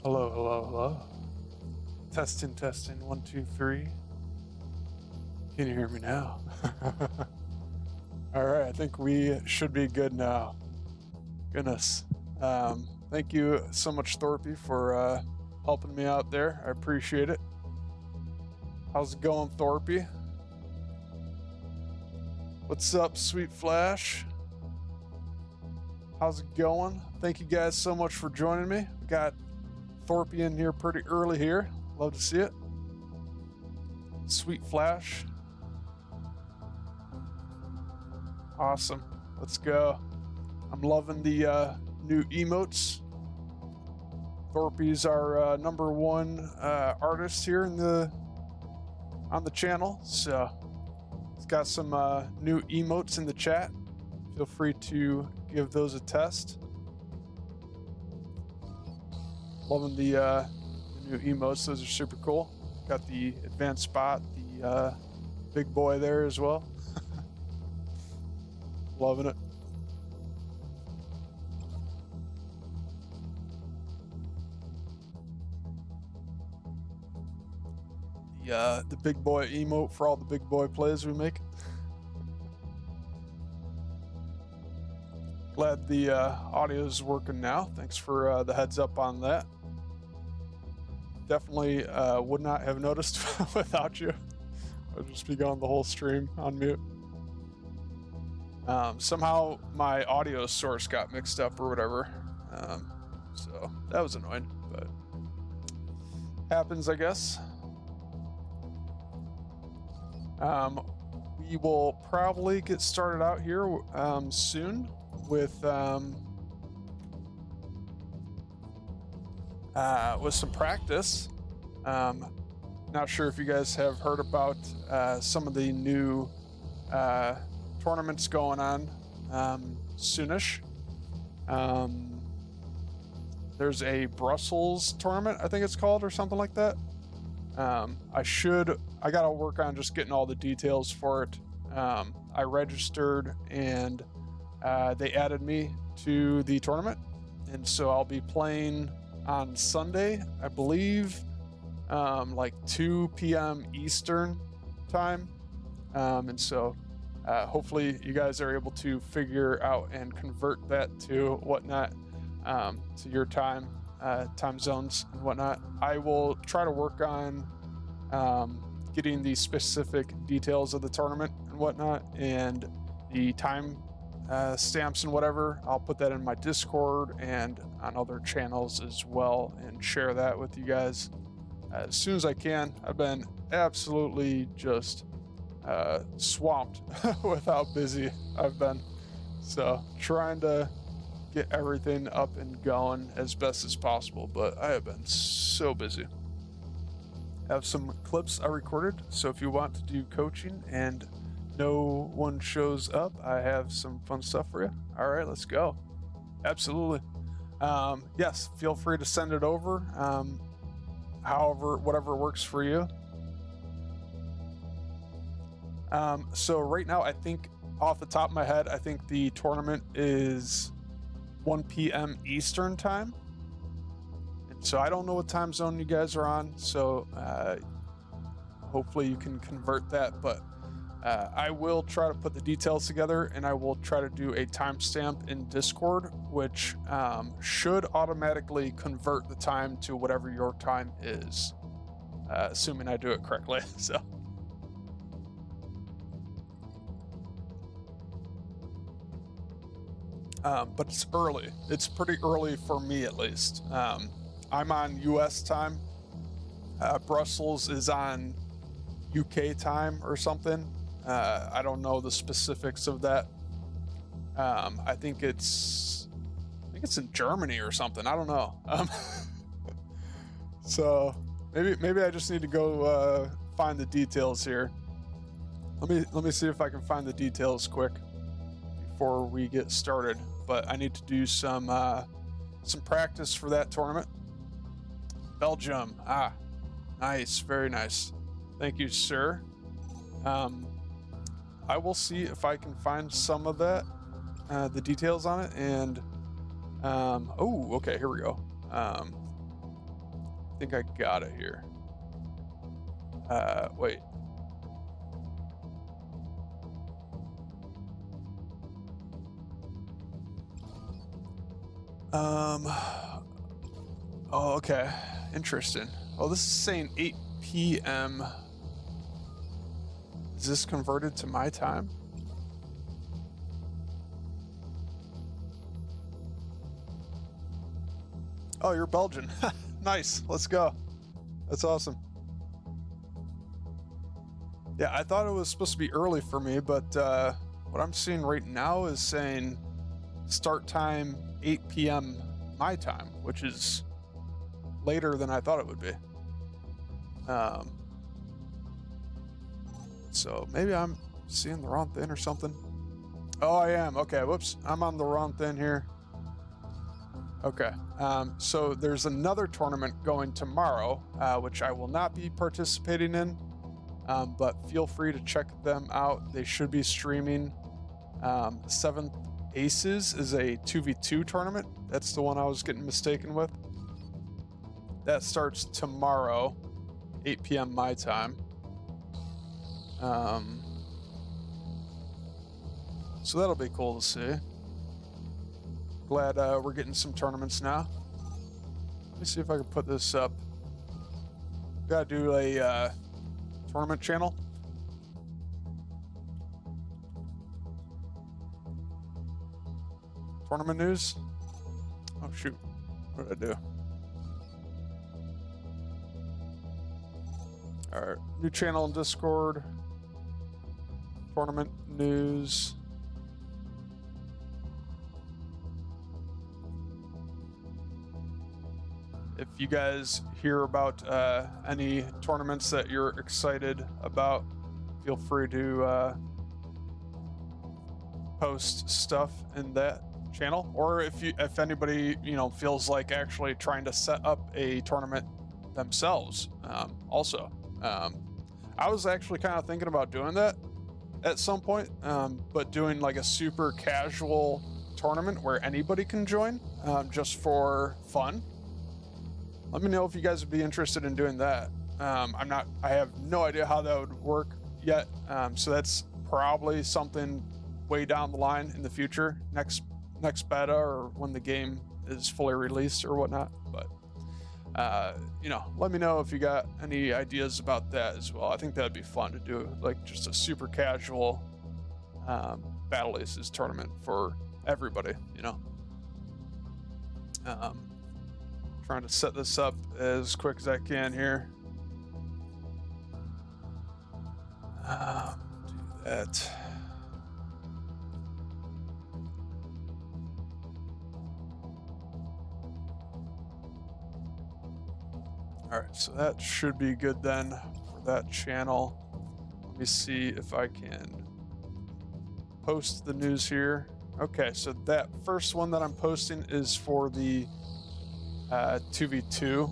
Hello, hello, hello. Testing, testing. 1, 2, 3. Can you hear me now? All right, I think we should be good now. Goodness. Thank you so much, Thorpe, for helping me out there. I appreciate it. How's it going, Thorpe? What's up, Sweet Flash? How's it going? Thank you guys so much for joining me. We got Thorpe in here pretty early here. Love to see it. Sweet Flash. Awesome. Let's go. I'm loving the new emotes. Thorpe's our number one artist here on the channel. So he's got some new emotes in the chat. Feel free to give those a test. Loving the new emotes. Those are super cool. Got the advanced spot, the big boy there as well. Loving it. The big boy emote for all the big boy plays we make. Glad the audio is working now. Thanks for the heads up on that. Definitely would not have noticed without you. I'd just be going the whole stream on mute. Somehow my audio source got mixed up or whatever. So that was annoying, but happens, I guess. We will probably get started out here soon with some practice. Not sure if you guys have heard about some of the new tournaments going on soonish. There's a Brussels tournament, I think it's called, or something like that. I gotta work on just getting all the details for it. I registered and they added me to the tournament, and so I'll be playing on Sunday, I believe, like 2 p.m. Eastern time. And so hopefully you guys are able to figure out and convert that to whatnot, to your time zones and whatnot. I will try to work on getting the specific details of the tournament and whatnot, and the time stamps and whatever. I'll put that in my Discord and on other channels as well and share that with you guys as soon as I can. I've been absolutely just swamped with how busy I've been. So trying to get everything up and going as best as possible, but I have been so busy. I have some clips I recorded, so if you want to do coaching and no one shows up, I have some fun stuff for you. All right, let's go. Absolutely. Yes, feel free to send it over. Whatever works for you. So right now, I think off the top of my head, I think the tournament is 1 p.m. Eastern time. And so I don't know what time zone you guys are on. So hopefully you can convert that, but I will try to put the details together, and I will try to do a timestamp in Discord, which should automatically convert the time to whatever your time is, assuming I do it correctly. So. But it's early. It's pretty early for me, at least. I'm on US time. Brussels is on UK time or something. I don't know the specifics of that. I think it's in Germany or something. I don't know. So maybe I just need to go find the details here. Let me see if I can find the details quick before we get started. But I need to do some practice for that tournament. Belgium. Nice, very nice. Thank you, sir. I will see if I can find some of that, the details on it, and okay, here we go. think I got it here. Wait. Oh, okay. Interesting. Well, this is saying 8 p.m. Is this converted to my time? Oh, you're Belgian. Nice. Let's go. That's awesome. Yeah, I thought it was supposed to be early for me, but what I'm seeing right now is saying start time 8 p.m. my time, which is later than I thought it would be. So maybe I'm seeing the wrong thing or something. Oh, I am. Okay, whoops. I'm on the wrong thing here. Okay, so there's another tournament going tomorrow, which I will not be participating in, but feel free to check them out. They should be streaming. Seventh Aces is a 2v2 tournament. That's the one I was getting mistaken with. That starts tomorrow, 8 p.m. my time. So that'll be cool to see. Glad we're getting some tournaments now. Let me see if I can put this up. Gotta do a tournament channel. Tournament news. Oh shoot, what did I do? All right, new channel in Discord. Tournament news. If you guys hear about any tournaments that you're excited about, feel free to post stuff in that channel. Or if anybody feels like actually trying to set up a tournament themselves, also. I was actually kind of thinking about doing that at some point, but doing like a super casual tournament where anybody can join, just for fun. Let me know if you guys would be interested in doing that. I have no idea how that would work yet. So that's probably something way down the line in the future, next beta or when the game is fully released or whatnot. But, let me know if you got any ideas about that as well. I think that'd be fun to do, like just a super casual Battle Aces tournament for everybody, Trying to set this up as quick as I can here. Do that. All right, so that should be good then for that channel. Let me see if I can post the news here. Okay, so that first one that I'm posting is for the 2v2.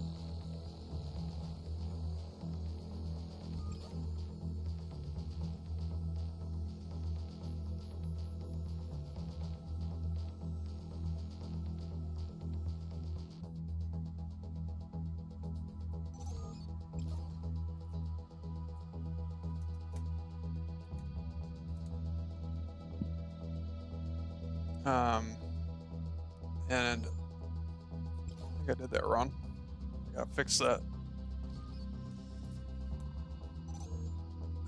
And I did that wrong. Gotta fix that.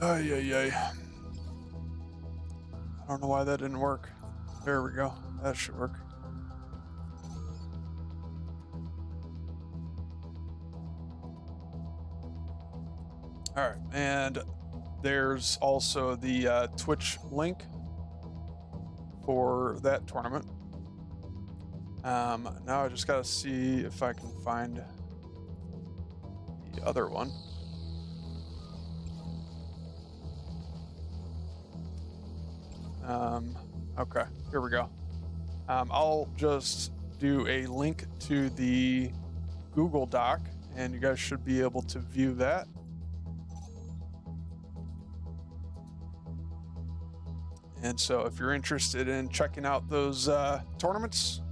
Ay. I don't know why that didn't work. There we go. That should work. All right, and there's also the Twitch link for that tournament. Now I just gotta see if I can find the other one. Okay, here we go. I'll just do a link to the Google Doc, and you guys should be able to view that. And so if you're interested in checking out those tournaments,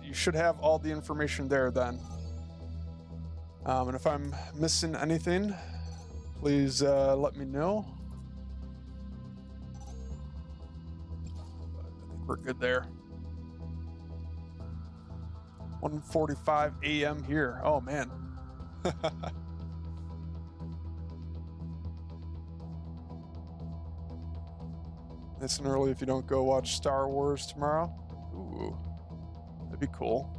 you should have all the information there then. And if I'm missing anything, please let me know. I think we're good there. 1:45 a.m. here. Oh man. Nice and early if you don't go watch Star Wars tomorrow. Ooh, that'd be cool.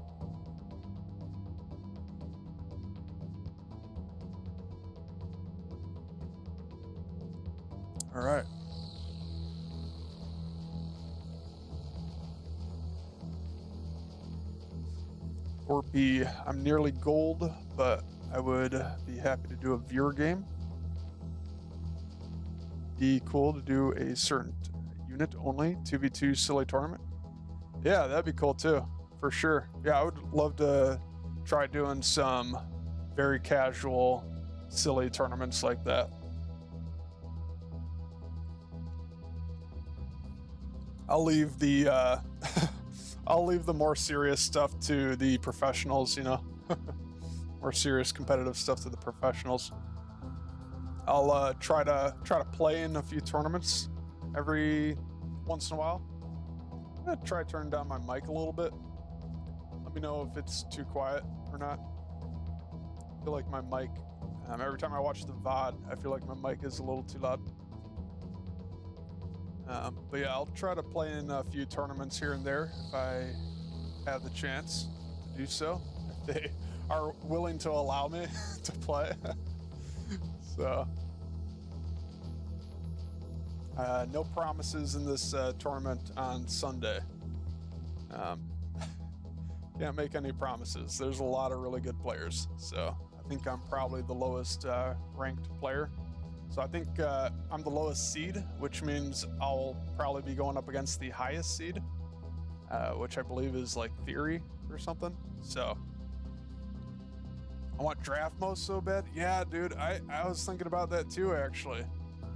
All right. Or B, I'm nearly gold, but I would be happy to do a viewer game. Be cool to do a certain unit only 2v2 silly tournament. Yeah, that'd be cool too, for sure. Yeah, I would love to try doing some very casual silly tournaments like that. I'll leave the I'll leave the more serious stuff to the professionals, you know. More serious competitive stuff to the professionals. I'll try to play in a few tournaments every once in a while. I'm gonna try turning down my mic a little bit. Let me know if it's too quiet or not. I feel like my mic, every time I watch the VOD, I feel like my mic is a little too loud. But yeah, I'll try to play in a few tournaments here and there if I have the chance to do so. If they are willing to allow me to play. So, no promises in this tournament on Sunday. Can't make any promises. There's a lot of really good players. So I think I'm probably the lowest ranked player. So I think I'm the lowest seed, which means I'll probably be going up against the highest seed, which I believe is like Theory or something. So I want draft mode so bad. Yeah, dude, I was thinking about that too, actually.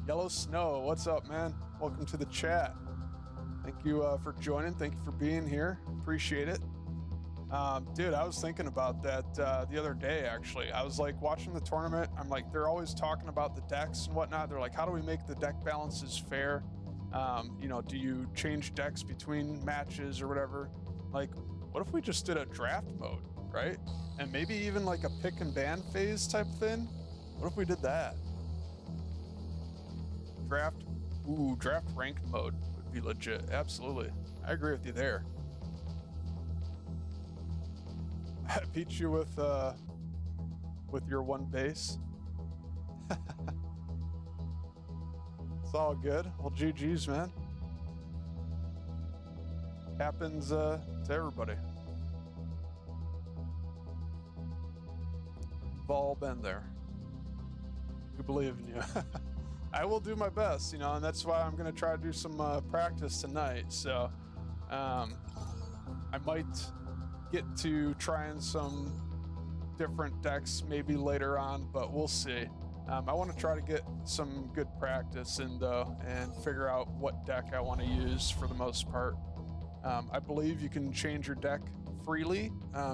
Yellow Snow, what's up, man? Welcome to the chat. Thank you for joining. Thank you for being here. Appreciate it. Dude, I was thinking about that the other day, actually. I was like watching the tournament. I'm like, they're always talking about the decks and whatnot. They're like, how do we make the deck balances fair? You know, do you change decks between matches or whatever? Like, what if we just did a draft mode, right? And maybe even like a pick and ban phase type thing? What if we did that? Draft ranked mode would be legit. Absolutely. I agree with you there. I beat you with your one base. It's all good. Well, GG's, man. Happens to everybody. We've all been there. We believe in you. I will do my best, you know, and that's why I'm going to try to do some practice tonight. So I might get to trying some different decks maybe later on, but we'll see. I want to try to get some good practice in though and figure out what deck I want to use for the most part. I believe you can change your deck freely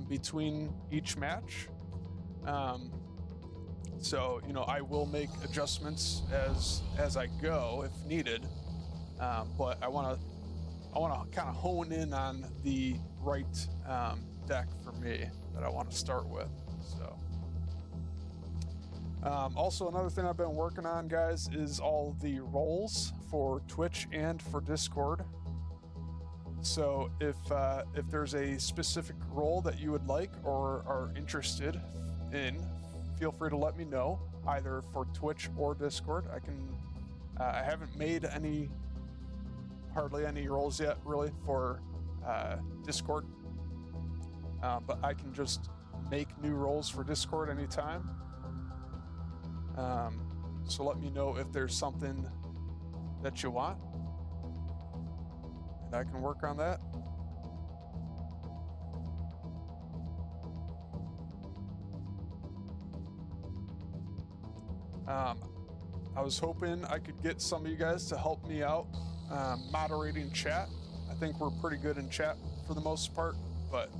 between each match. So, you know, I will make adjustments as I go if needed. But I want to kind of hone in on the right deck for me that I want to start with. So, also another thing I've been working on, guys, is all the roles for Twitch and for Discord. So if there's a specific role that you would like or are interested in, feel free to let me know, either for Twitch or Discord. I haven't made hardly any roles yet, really, for Discord. But I can just make new roles for Discord anytime. So let me know if there's something that you want, and I can work on that. I was hoping I could get some of you guys to help me out moderating chat. I think we're pretty good in chat for the most part, but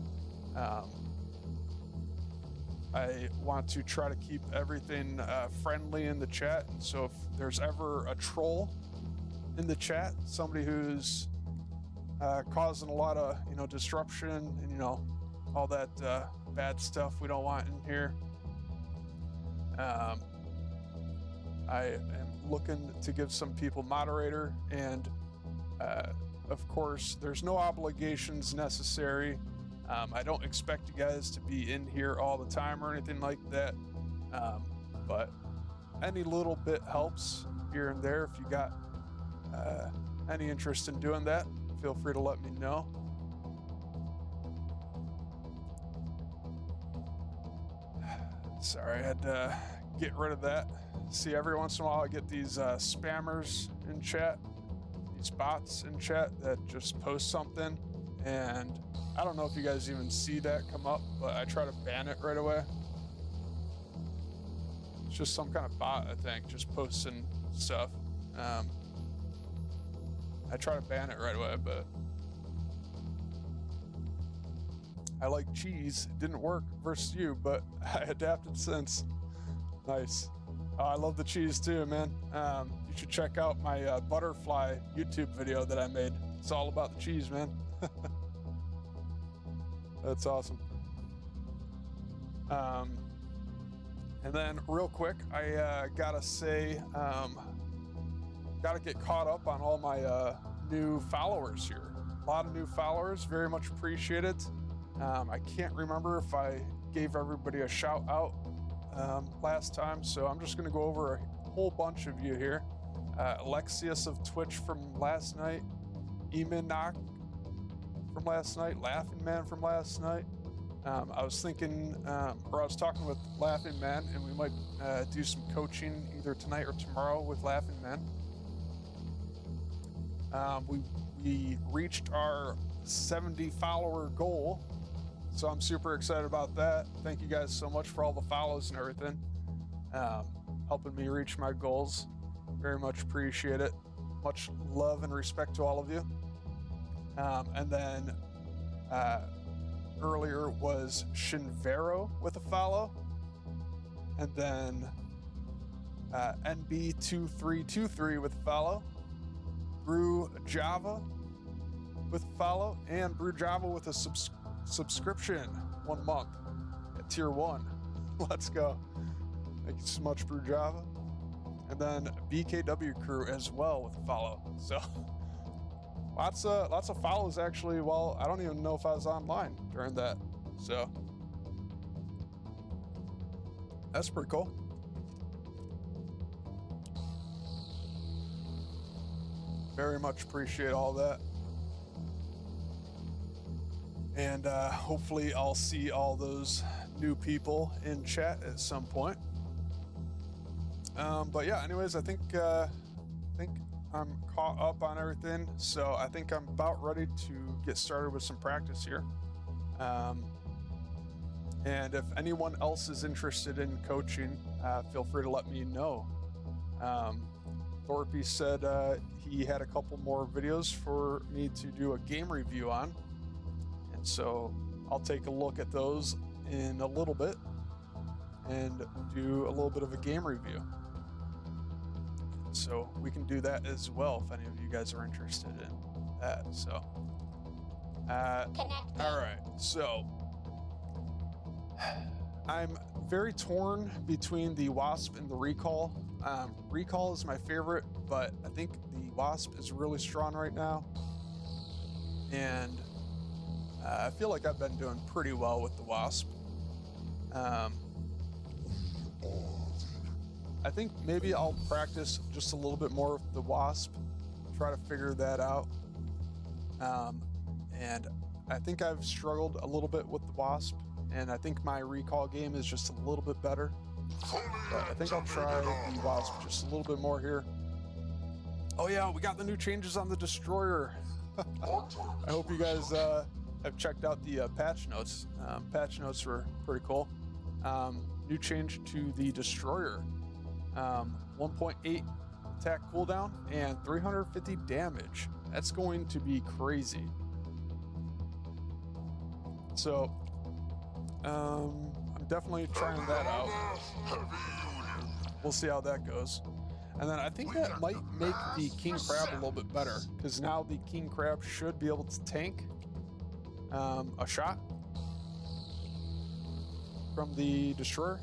I want to try to keep everything friendly in the chat. And so if there's ever a troll in the chat, somebody who's causing a lot of, disruption and, all that bad stuff we don't want in here, I am looking to give some people moderator, and of course, there's no obligations necessary. I don't expect you guys to be in here all the time or anything like that, but any little bit helps here and there. If you got any interest in doing that, feel free to let me know. Sorry, I had to get rid of that. See, every once in a while I get these spammers in chat, these bots in chat that just post something, and I don't know if you guys even see that come up, but I try to ban it right away. It's just some kind of bot, I think, just posting stuff. I try to ban it right away, but I like cheese. It didn't work versus you, but I adapted since. Nice. Oh, I love the cheese too, man. You should check out my butterfly YouTube video that I made. It's all about the cheese, man. That's awesome. And then real quick, I gotta say, gotta get caught up on all my new followers here. A lot of new followers, very much appreciated. I can't remember if I gave everybody a shout out last time, so I'm just gonna go over a whole bunch of you here. Alexius of Twitch from last night, Eminok from last night, Laughing Man from last night. I was thinking, or I was talking with Laughing Man, and we might do some coaching either tonight or tomorrow with Laughing Man. We reached our 70 follower goal, so I'm super excited about that. Thank you guys so much for all the follows and everything, helping me reach my goals. Very much appreciate it. Much love and respect to all of you. And then earlier was Shinvero with a follow, and then NB2323 with a follow, Brew Java with a follow, and Brew Java with a subscription 1 month at tier 1. Let's go. Thank you so much, Brew Java. And then BKW Crew as well with a follow. So lots of follows actually. Well, I don't even know if I was online during that. So that's pretty cool. Very much appreciate all that. And hopefully I'll see all those new people in chat at some point. But yeah, anyways, I think I'm caught up on everything, so I think I'm about ready to get started with some practice here. And if anyone else is interested in coaching, feel free to let me know. Thorpe said he had a couple more videos for me to do a game review on, and so I'll take a look at those in a little bit and do a little bit of a game review. So we can do that as well if any of you guys are interested in that. So, all right. So I'm very torn between the Wasp and the Recall. Recall is my favorite, but I think the Wasp is really strong right now. And I feel like I've been doing pretty well with the Wasp. I think maybe I'll practice just a little bit more with the Wasp, try to figure that out. And I think I've struggled a little bit with the Wasp, and I think my Recall game is just a little bit better. But I think I'll try the Wasp just a little bit more here. Oh yeah, we got the new changes on the Destroyer. I hope you guys have checked out the patch notes. Patch notes were pretty cool. New change to the Destroyer. 1.8 attack cooldown and 350 damage. That's going to be crazy. So, I'm definitely trying that out. We'll see how that goes. And then I think that might make the king crab a little bit better, because now the king crab should be able to tank a shot from the destroyer.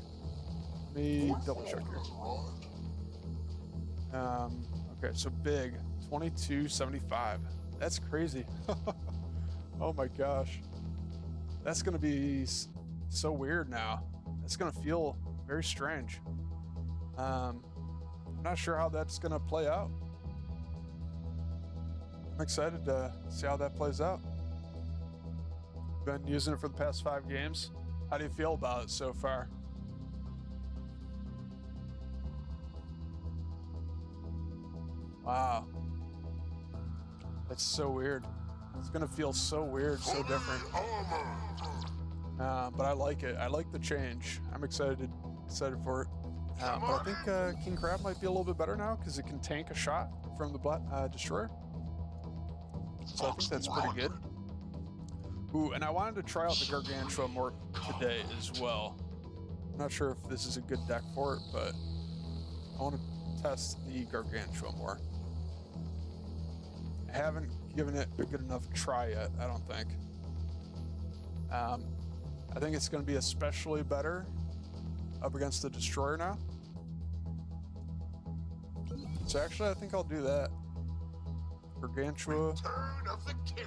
Let me double check here. Okay, so big 2275. That's crazy. Oh my gosh, that's gonna be so weird now. It's gonna feel very strange. I'm not sure how that's gonna play out. I'm excited to see how that plays out. Been using it for the past 5 games. How do you feel about it so far? Wow. That's so weird. It's gonna feel so weird, so different. But I like it. I like the change. I'm excited for it. But I think King Crab might be a little bit better now because it can tank a shot from the destroyer. So I think that's pretty good. Ooh, and I wanted to try out the Gargantua more today as well. I'm not sure if this is a good deck for it, but I want to test the Gargantua more. I haven't given it a good enough try yet, I don't think. I think it's going to be especially better up against the destroyer now. So actually, I think I'll do that. Gargantua. Return of the king.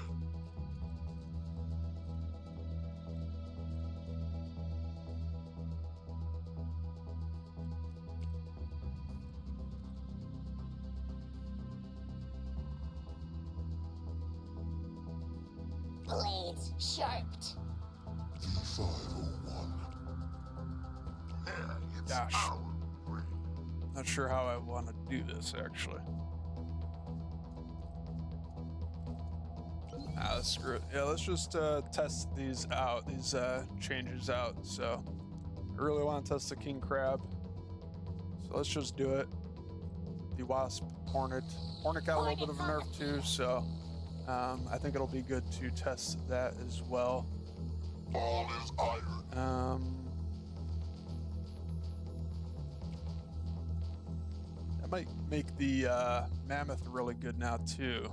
Blades sharped. D501. It's Gosh. our ring. Not sure how I want to do this, actually. Screw it. Yeah, let's just test these out, these changes out. So I really want to test the King Crab. So let's just do it. The Wasp, Hornet. Hornet got a little bit of a nerf too, so I think it'll be good to test that as well. All is iron. That might make the Mammoth really good now too.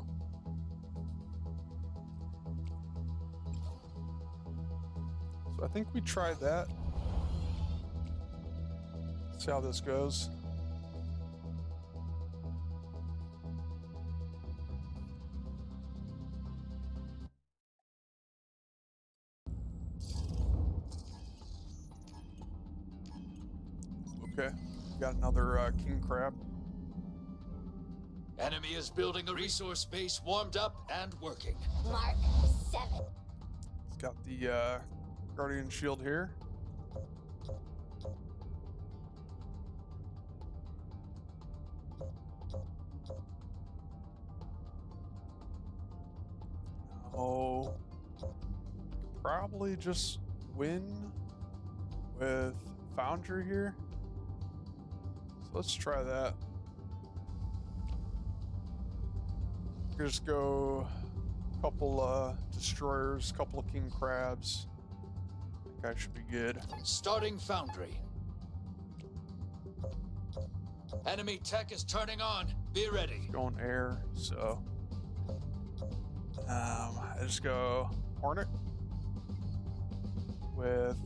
So I think we try that. See how this goes. Okay, got another King Crab. Enemy is building a resource base warmed up and working. Mark 7. It's got the Guardian Shield here. Oh, probably just win with Foundry here. So let's try that. Just go a couple destroyers, couple of King Crabs. I think I should be good. Starting Foundry. Enemy tech is turning on. Be ready. Going air, so I just go Hornet with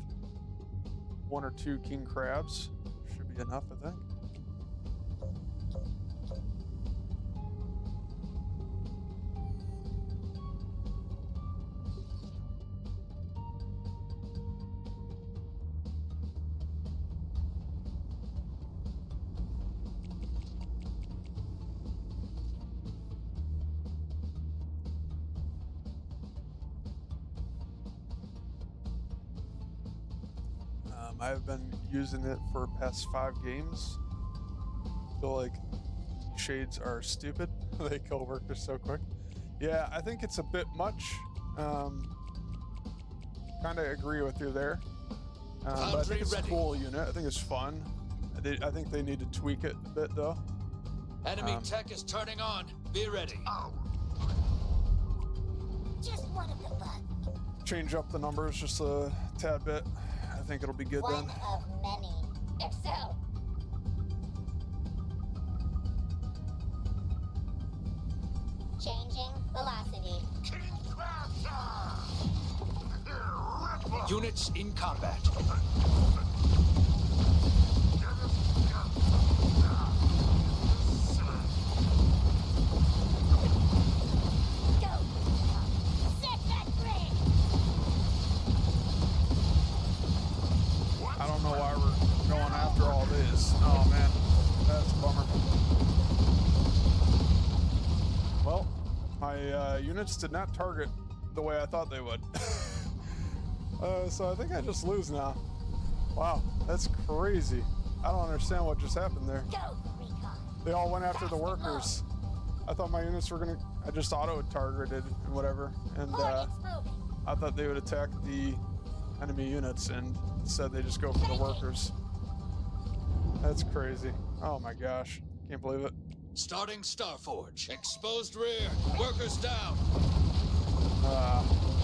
1 or 2 King Crabs. Should be enough, I think. I've been using it for past 5 games. I feel like shades are stupid. They kill workers so quick. Yeah, I think it's a bit much. Kind of agree with you there. But I think it's a cool unit. I think it's fun. I think they need to tweak it a bit though. Enemy tech is turning on. Be ready. Just one of the bugs. Change up the numbers just a tad bit. I think it'll be good One then. of many. If so, changing velocity. King Crabstar! Ripper! Units in combat. Go! Set that grid! I don't know why we're going after all this. Oh man, that's a bummer. Well, my units did not target the way I thought they would. So I think I just lose now. Wow, that's crazy. I don't understand what just happened there. Go, recon! They all went after the workers. I thought my units were gonna, I just auto-targeted and whatever. And Hornets moving! I thought they would attack the enemy units, and instead they just go for the workers. That's crazy. Oh my gosh. Can't believe it. Starting Starforge. Exposed rear. Workers down.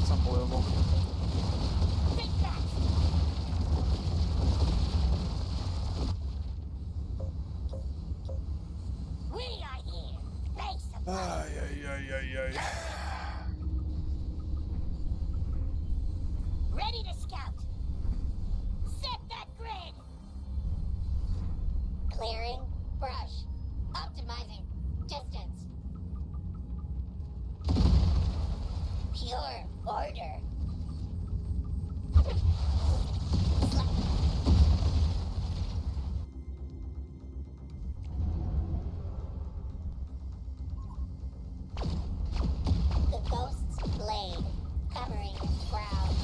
It's unbelievable. Think fast! We are here! Base of Ay, ay, ay, ay, ay. ready to scout! Set that grid! Clearing brush. Optimizing distance. Pure order. The ghost's blade covering ground.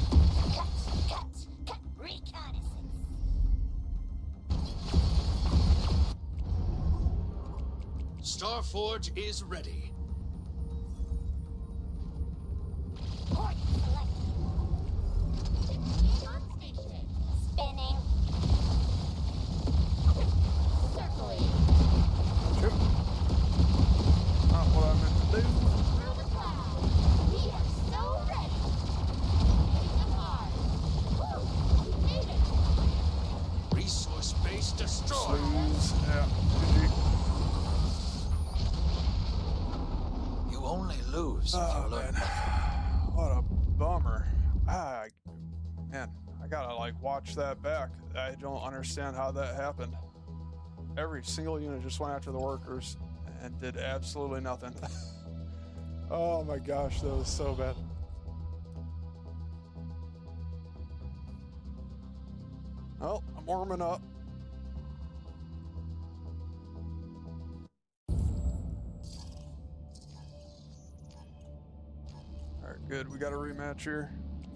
Cut, cut, cut. Reconnaissance. Starforge is ready. Port selected. On station. Spinning. Circling. Shoot. Not what I meant to do. Through the clouds. We are so ready. Hitting hard. Woo! Made it. Resource base destroyed. Sleaze. Yeah. GG. You only lose if Oh, you learn. man. What a bummer. Man, I gotta like watch that back. I don't understand how that happened. Every single unit just went after the workers and did absolutely nothing. Oh my gosh, that was so bad. Well, I'm warming up. All right, good. We got a rematch here.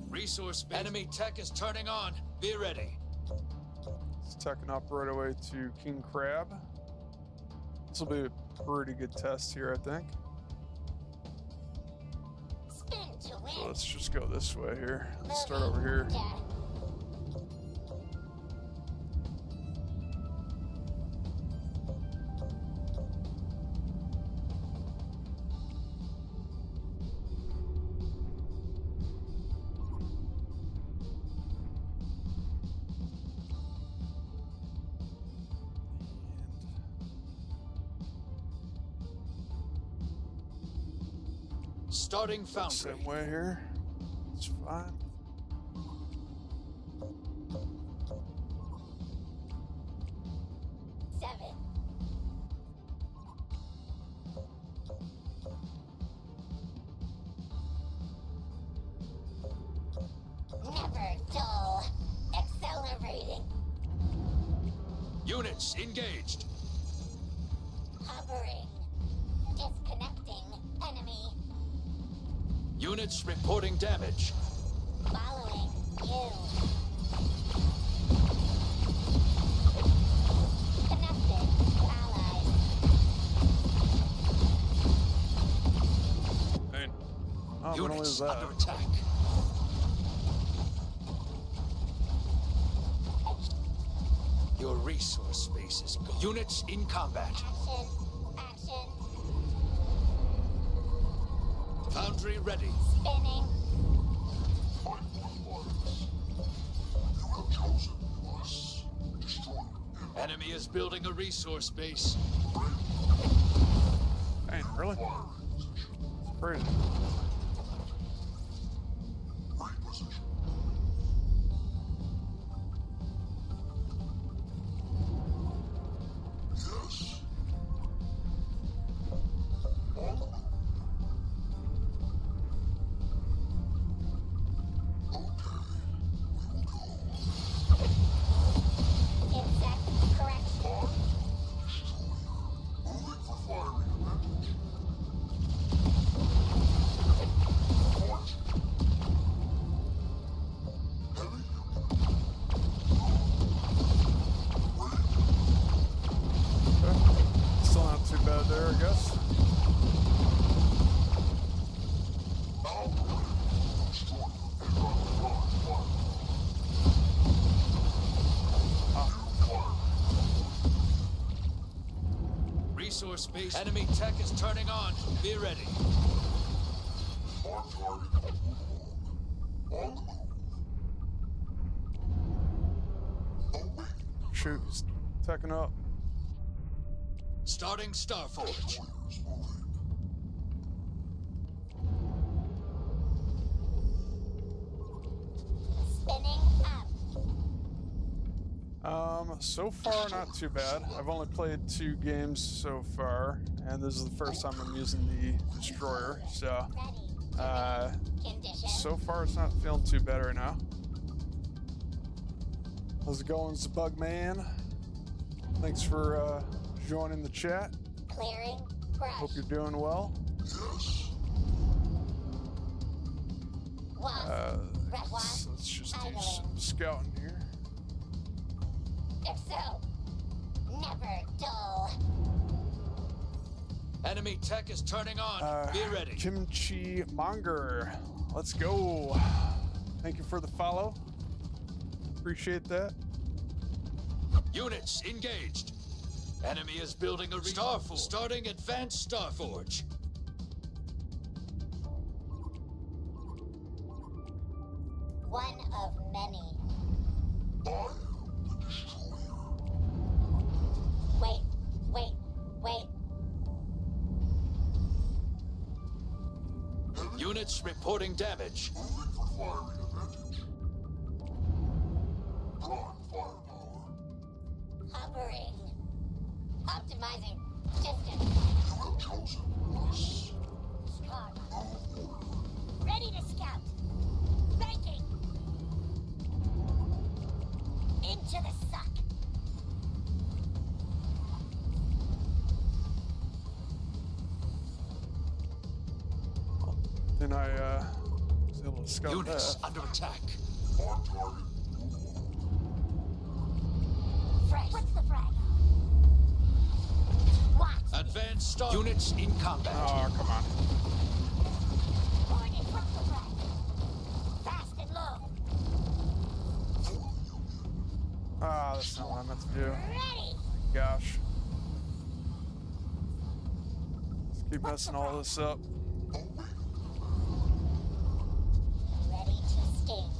Resource base. Enemy tech is turning on. Be ready. It's teching up right away to King Crab. This will be a pretty good test here, I think. Spin to So win. let's just go this way here. Let's start over here. Death. Starting foundry. Same way here. It's fine. Seven. Never dull. Accelerating. Units engaged. Hovering. Disconnecting enemy. Units reporting damage. Following you. Connected to allies. Hey. Oh, I'm gonna lose Units that. under attack. Your resource space is gone. Units in combat. Action. Action. Foundry ready. Spinning. Fight for once. You have chosen Enemy is building a resource base. Dang, really? It's crazy. Exact correction. Okay. Still not too bad there, I guess. Resource base. Enemy tech is turning on. Be ready. Shoot, he's teching up. Starting Starforge. Spinning up. So far not too bad. I've only played 2 games so far, and this is the first time I'm using the destroyer, so Ready. Condition. so far it's not feeling too bad right now. How's it going, Bug Man? Thanks for joining the chat. Clearing. Brush. Hope you're doing well. Wasp. Red wasp. Let's just do some scouting here. If so, never dull. Enemy tech is turning on. Be ready. Kimchi Monger, let's go. Thank you for the follow. Appreciate that. Units engaged. Enemy is building a Starforge. Starting advanced Starforge. One of many. Wait. Units reporting damage. Hovering. Optimizing distance. Strong. Ready to scout. Banking. Into the suck. Then I was able to scout Units that. under attack. Fresh. What's the frag? Watch. Advanced Star. Units in combat. Oh, come on. Coordinates. What's the frag? Fast and low. Ah, that's not what I meant to do. Ready. Gosh. Let's keep messing all this up. Ready to sting.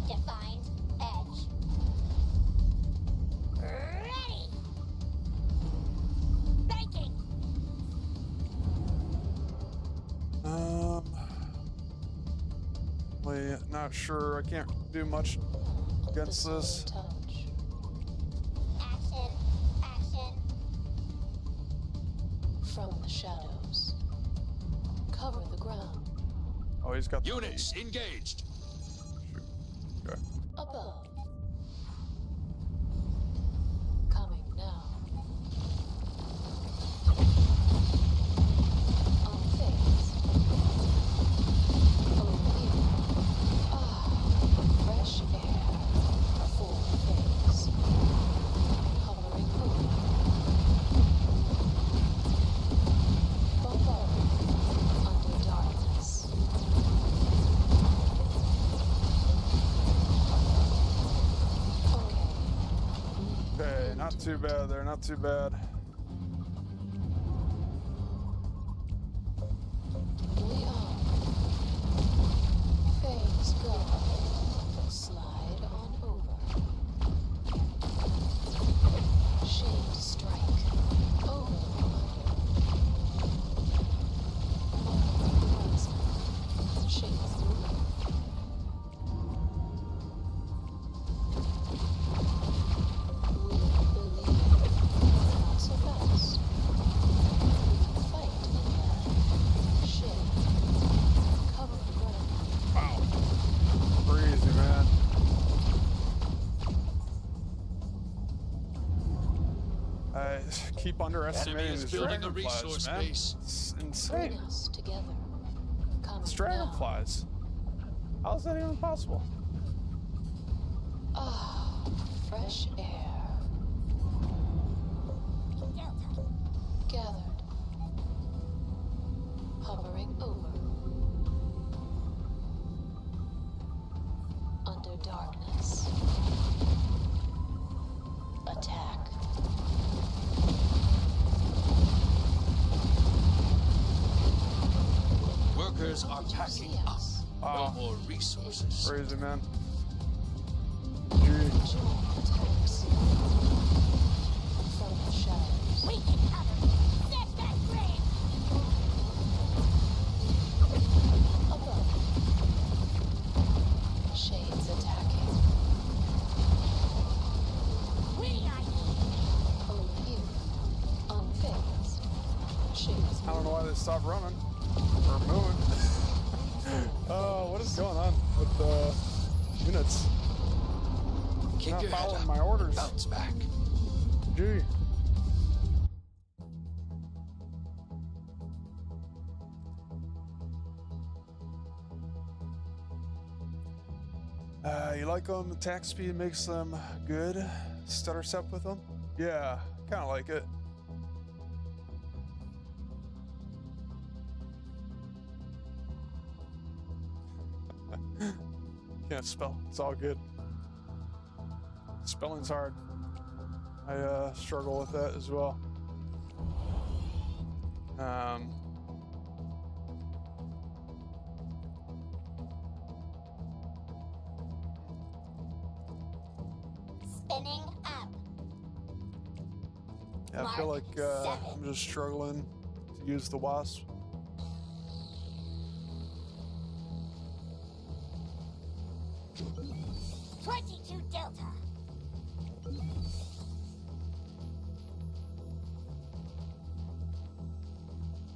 Defined edge. Ready. Banking. Not sure. I can't do much against this. Touch. Action. From the shadows. Cover the ground. Oh, he's got the Units engaged. Okay. Above. Coming now. On phase. Over here. Fresh air. Full phase. Hovering over. Bombardment. Under darkness. Okay, not too bad there. Not too bad. We are. Phase go. Slide on over. crazy, man. I keep underestimating Enemy is these building a dragonflies, resource man. base. It's Bring insane. us together. Come It's now. dragonflies. How is that even possible? Ah, fresh air. Delta. Gathered. Hovering over. Under darkness. Attack. Workers are Did you packing see up. us? No Wow. more resources. Crazy, man. Gee. Join attacks. From the shadows. We can cover. Set that grave. Above. Shades attacking. We are here. Over here. Unfazed. Shades I don't know why they stopped running or moving. What is going on with the units? Keep Not your head following up. my orders. Bounce back. Gee. You like them? Attack speed makes them good. Stutter step with them? Yeah, kind of like it. Can't spell. It's all good. Spelling's hard. I struggle with that as well. Spinning up. Yeah, I feel Mark like 7. I'm just struggling to use the wasp. '22 Delta.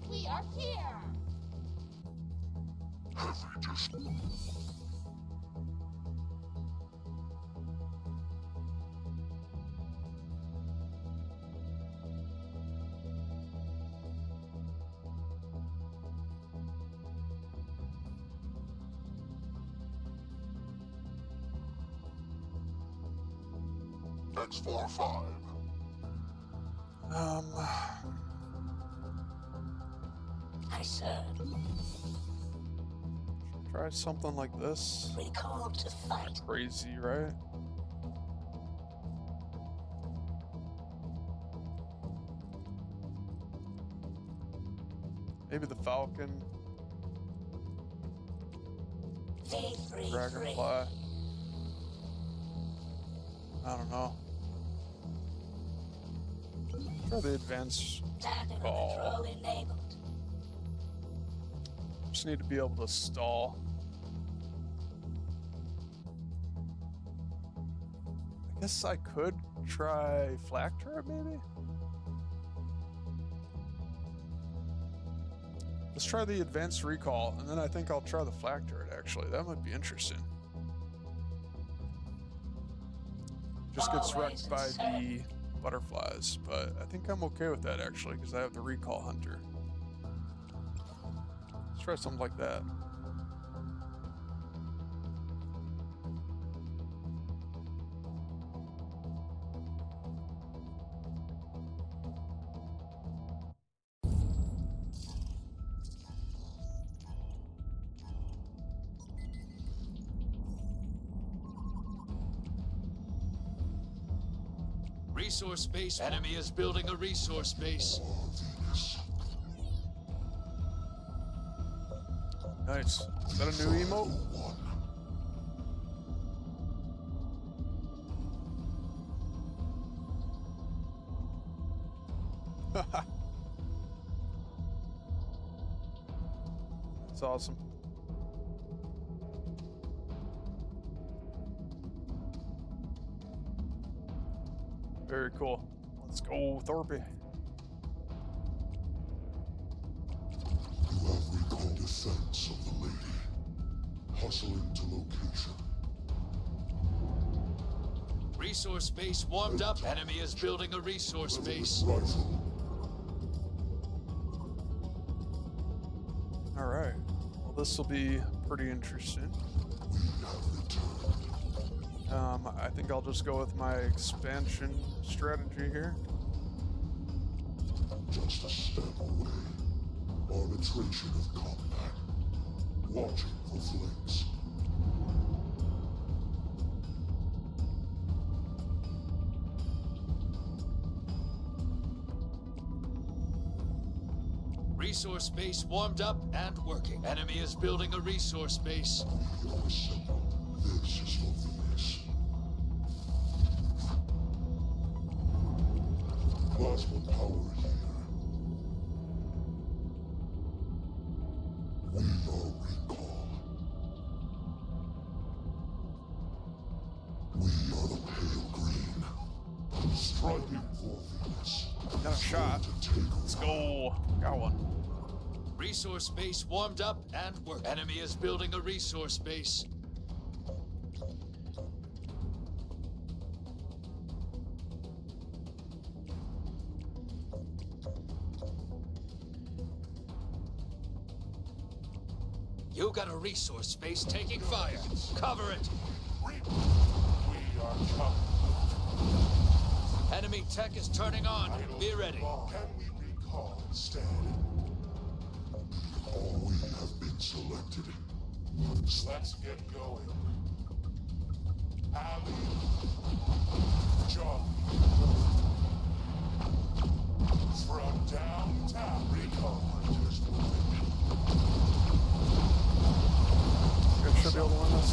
We are here. X45. I said, Try something like this. recall to fight. Crazy, right? Maybe the falcon, V3. dragonfly. I don't know. Try the advanced Tactical call. control enabled. Just need to be able to stall. I guess I could try flak turret, maybe? Let's try the advanced recall, and then I think I'll try the flak turret, actually. That might be interesting. Just gets wrecked by the butterflies, but I think I'm okay with that, actually, because I have the recall hunter. Let's try something like that. Resource base. Enemy is building a resource base. Nice. Is that a new emote? That's awesome. Very cool. Let's go, Thorpe. You have recalled defense of the lady. Hustling to location. Resource base warmed up. Enemy is building a resource base. Rifle. All right. Well, this will be pretty interesting. We have returned. I think I'll just go with my expansion strategy here. Just a step away. Arbitration of combat. Watching for flanks. Resource base warmed up and working. Enemy is building a resource base. We are assembled. This is for Venus. Plasma power here. We are recall. We are the pale green. Striking for Venus. Got a shot. To take Let's go. Got one. Resource base warmed up and working. Enemy is building a resource base. You got a resource base taking fire. Cover it. We are coming. Enemy tech is turning on. Be ready. Can we recall instead? All we have been selected. Let's get going. Ali. John. From downtown. Recall hunters moving. Good, should be able to win this.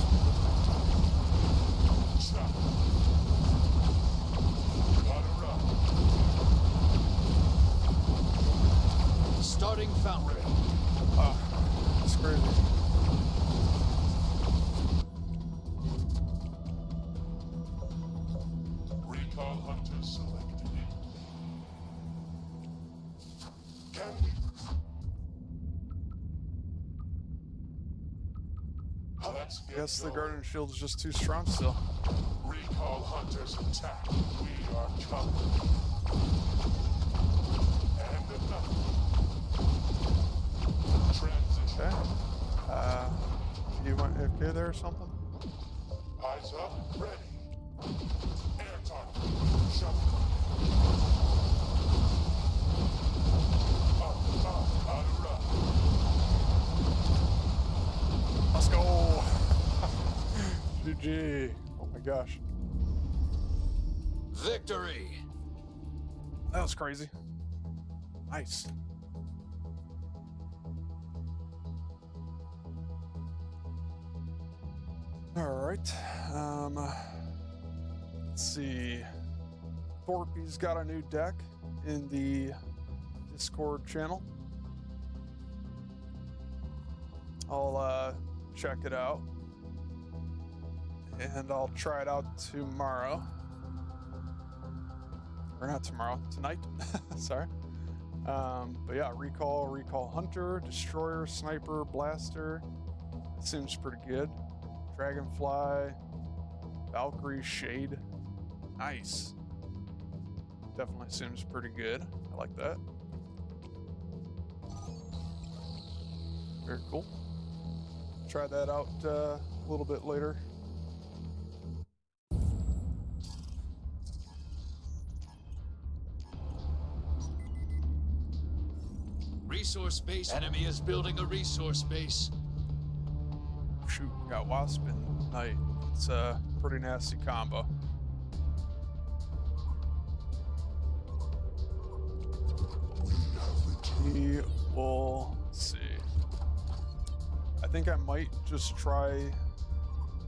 Stop. Gotta run. Starting foundry. Oh, that's crazy. Recall hunters selected. Can we? Let's I get guess the going. Guardian Shield is just too strong still. Recall hunters attack. We are coming. And another. Transition. Okay. You went AFK there or something? Eyes up. Ready. Air target. Shut. Up. On a run. Let's go. GG. Oh my gosh. Victory. That was crazy. Nice. All right. Let's see. Thorpe's got a new deck in the Discord channel. I'll check it out. And I'll try it out tomorrow. Or not tomorrow, tonight. Sorry. But yeah, Recall Hunter, Destroyer, Sniper, Blaster. That seems pretty good. Dragonfly, Valkyrie, Shade. Nice. Definitely seems pretty good. I like that. Very cool. Try that out a little bit later. Resource base. Enemy is building a resource base. Shoot, we got Wasp and Knight. It's a pretty nasty combo. We will see. I think I might just try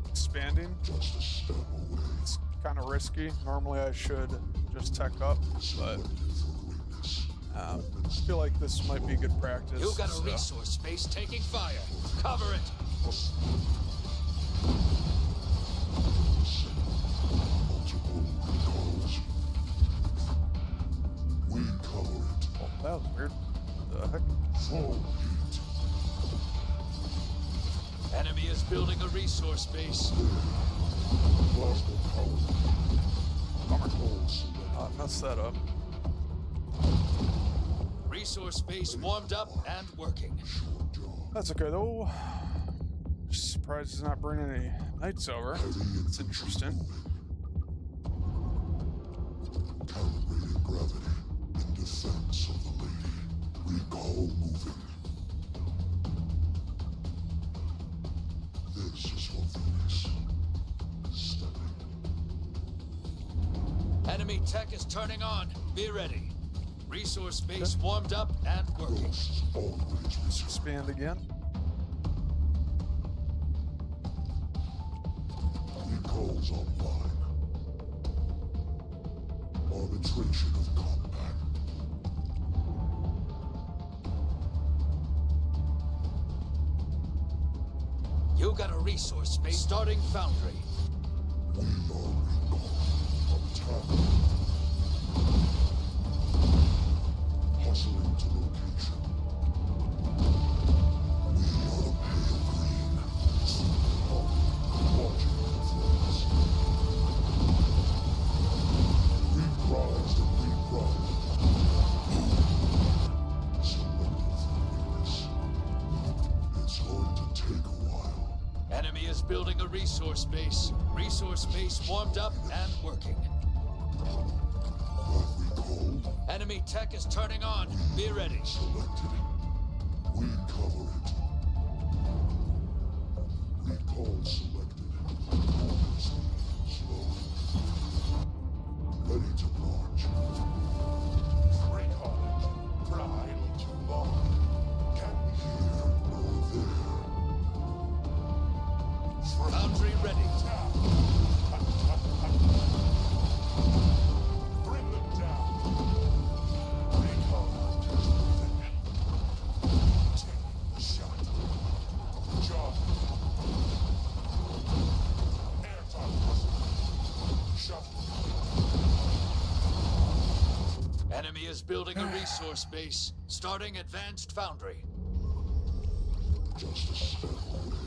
expanding. Just a step away. It's kind of risky. Normally I should just tech up, but I feel like this might be good practice. You got a so. resource base taking fire. Cover it. Multiple recalls. We cover it. Oh, that was weird. What the heck? Full heat. Enemy is building a resource base. Plasma power. Bummer. Recall selected. Messed that up. Resource base warmed up and working. Short job. That's okay though. Just surprised he's not bringing any knights over. It's interesting. Calibrating gravity in defense of the lady. Recall moving. This is for Venus. Stepping. Enemy tech is turning on. Be ready. Resource base warmed up and working. Ghosts always reserve. Expand again. Recalls online. Arbitration of combat. You got a resource space starting foundry. We are recall. Attack. Hustling to location. We are the pale green. Sleeping watching the flames. Reprised and reprised. Selected for weakness. It's going to take a while. Enemy is building a resource base. Resource base warmed up and working. That recall. Enemy tech is turning on. Be ready. Selected. We cover it. Recall selected. Slowly. Ready to launch. Recall it. For idle too long. Can here nor there. Foundry ready. Bring them down. Recall test moving. Take the shot. Job. Airtime. Shot. Enemy is building a resource base. Starting advanced foundry. Just a step away.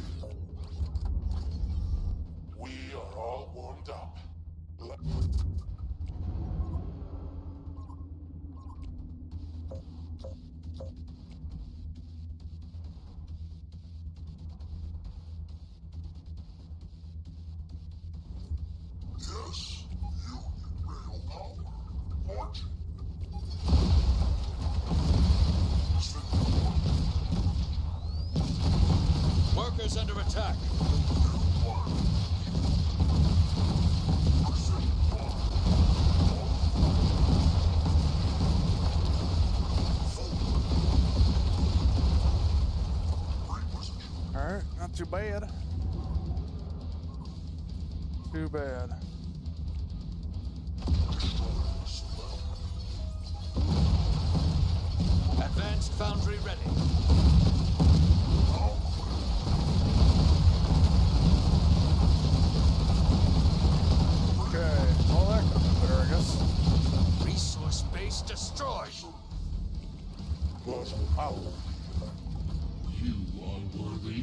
We are all warmed up. Yes, you rail power. Launching. Workers under attack. Alright, not too bad. Too bad. Advanced foundry ready. Okay, all that comes better, I guess. Resource base destroyed. Plasma power. You unworthy?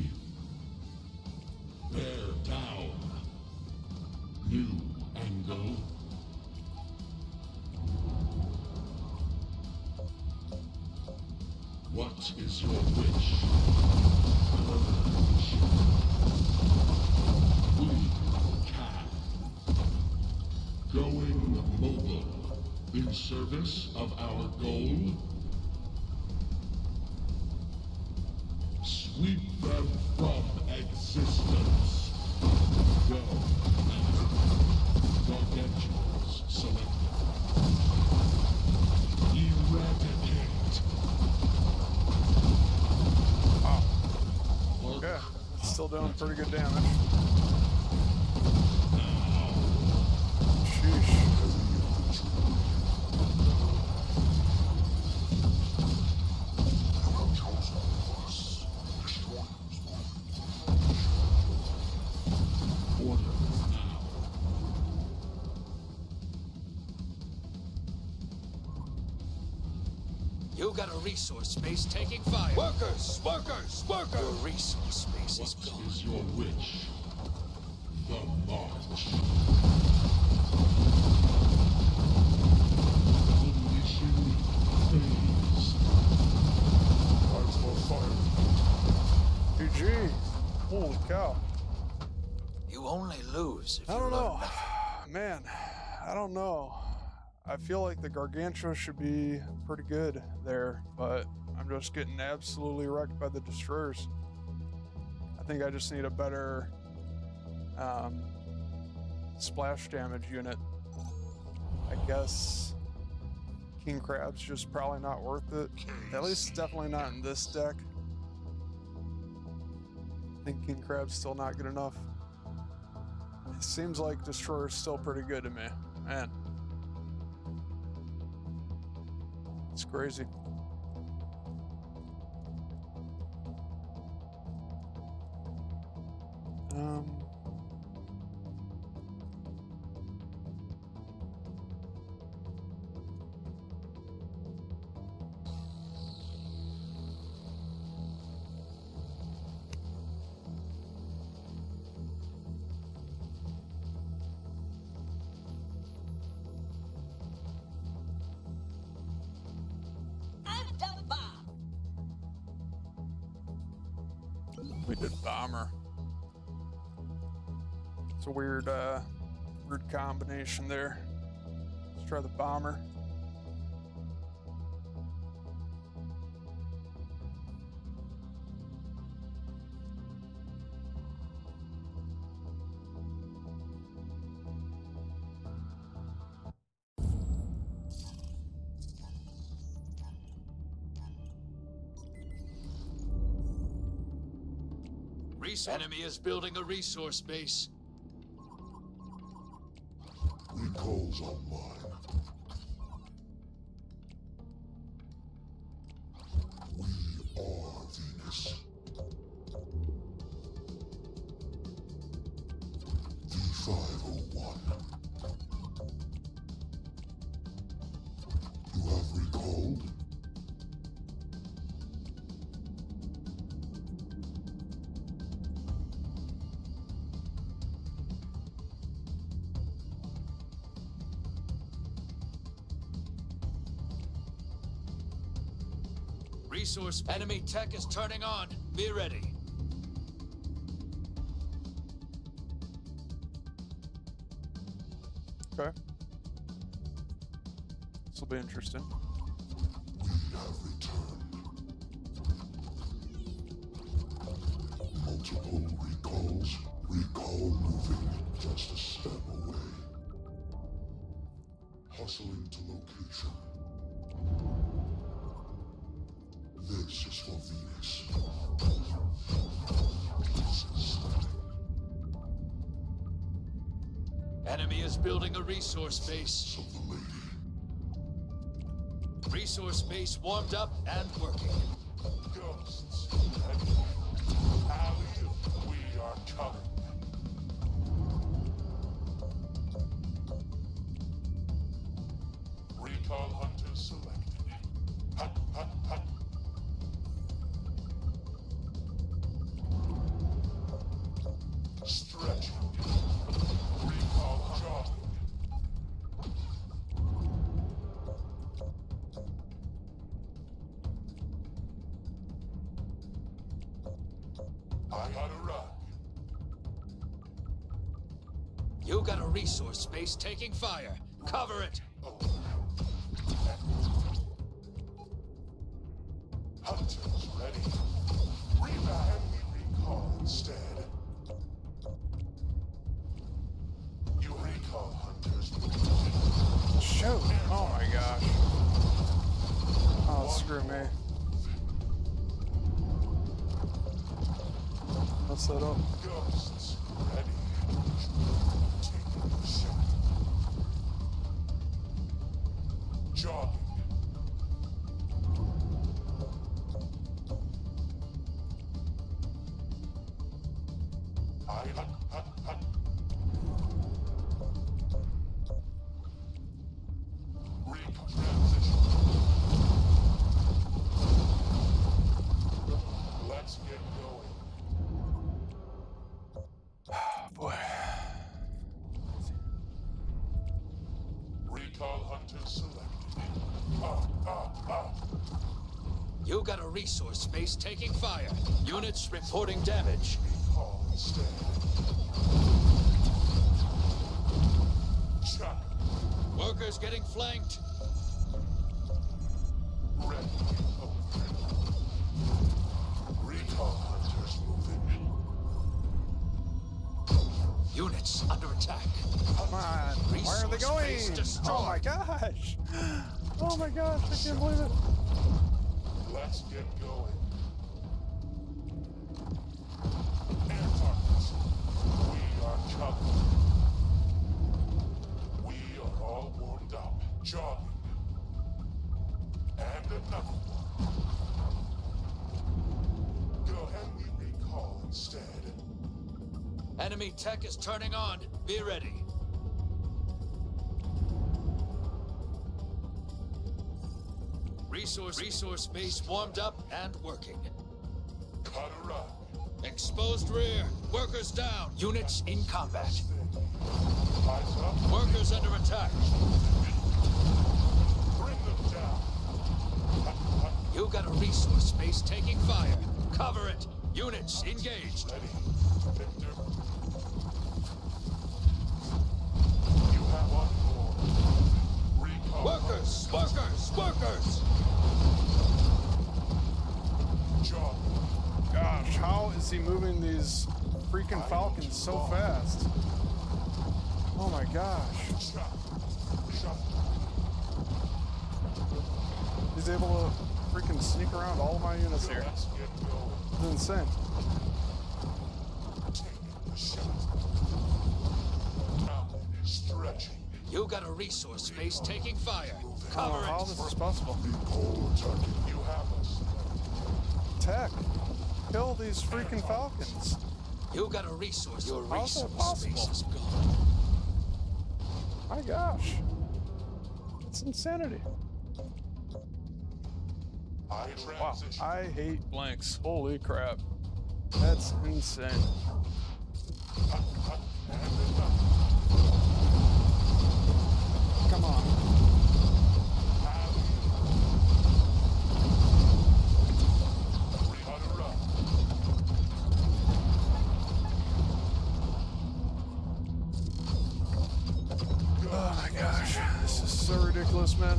Bear down. New angle. What is your wish? Purge. We can. Going mobile in service of our goal. Sweep them from existence. Go. Gargantuans selected. Eradicate. Okay, it's still doing pretty good damage. Sheesh. Order now. You got a resource space taking fire. Workers! Workers! Workers! Your resource space is What gone. is your wish? The mark. lose if I you don't learn know. nothing. Man, I don't know. I feel like the Gargantua should be pretty good there, but I'm just getting absolutely wrecked by the destroyers. I think I just need a better splash damage unit. I guess King Crab's just probably not worth it. At least definitely not in this deck. I think King Crab's still not good enough. It seems like Destroyer's still pretty good to me. Man. It's crazy. I'm the bomb. We did Bomber. It's a weird combination there. Let's try the Bomber. Enemy is building a resource base. Recalls online. We are Venus. D501. You have recalled? Resource enemy tech is turning on. Be ready. Okay. This will be interesting. We have returned. Multiple recalls. Recall moving just a step away. Hustling to location. This is for Venus. This is stunning. Enemy is building a resource base. Of the lady. Resource base warmed up and working. Ghosts. Alley, we are coming. Recall hunters selected. Hut, hut, hut. Stretching. Recall jogging. I gotta run. You got a resource space taking fire. Cover it. Hunters ready. Revive we recall instead. You recall hunters. Shoot! Oh my gosh. Oh, screw me. Let's set up. Ghosts ready. Taking the shot. Jogging. I hut, hut, hut. Recall transition. Let's get going. Boy. Recall hunters selected. You got a resource space taking fire. Units reporting damage. Recall instead. Workers getting flanked. Ready. Recon hunters moving. Units under attack. Come on. Where are they Resource base going? destroyed. Oh my gosh. Oh my gosh, I can't believe it. Let's get going. Air targets. We are covered. We are all warmed up. Jogging. And another one. Go ahead and recall instead. Enemy tech is turning on. Be ready. Resource base warmed up and working. Cut her up. Exposed rear. Workers down. Units in combat. Eyes up. Workers under attack. Bring them down. You got a resource base taking fire. Cover it. Units engaged. Ready. Victor. You have one more. Recall. Workers! Workers! Job. Gosh, how is he moving these freaking falcons so fast? Oh my gosh. Shot. Shot. He's able to freaking sneak around all of my units here. Let's get going. It's insane. Taking the shot. Now stretching. You got a resource base taking fire. I don't know Cover how it. this is possible. Recall attacking. You have us. Tech, kill these freaking falcons. You got a resource. Your How's that resource possible? base is gone. My gosh. It's insanity. I Wow, transition. I hate blanks. Holy crap. That's insane. Cut, cut, and enough. Come on. Cut her up. Oh my gosh. This is so ridiculous, man.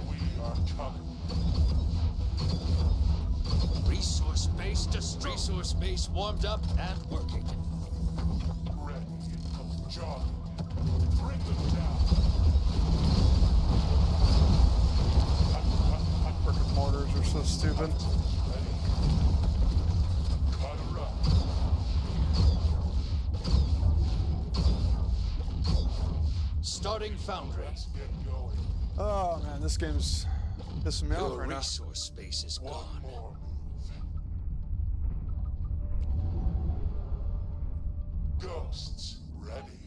We are covered. Resource base warmed up and working. Ready. Job. Bring them down. Frickin' mortars are so stupid. Ready. Cut her up. Starting foundry. Let's get going. Oh man, this game's pissing me off Your right now. resource base is One gone. more move. Ghosts ready.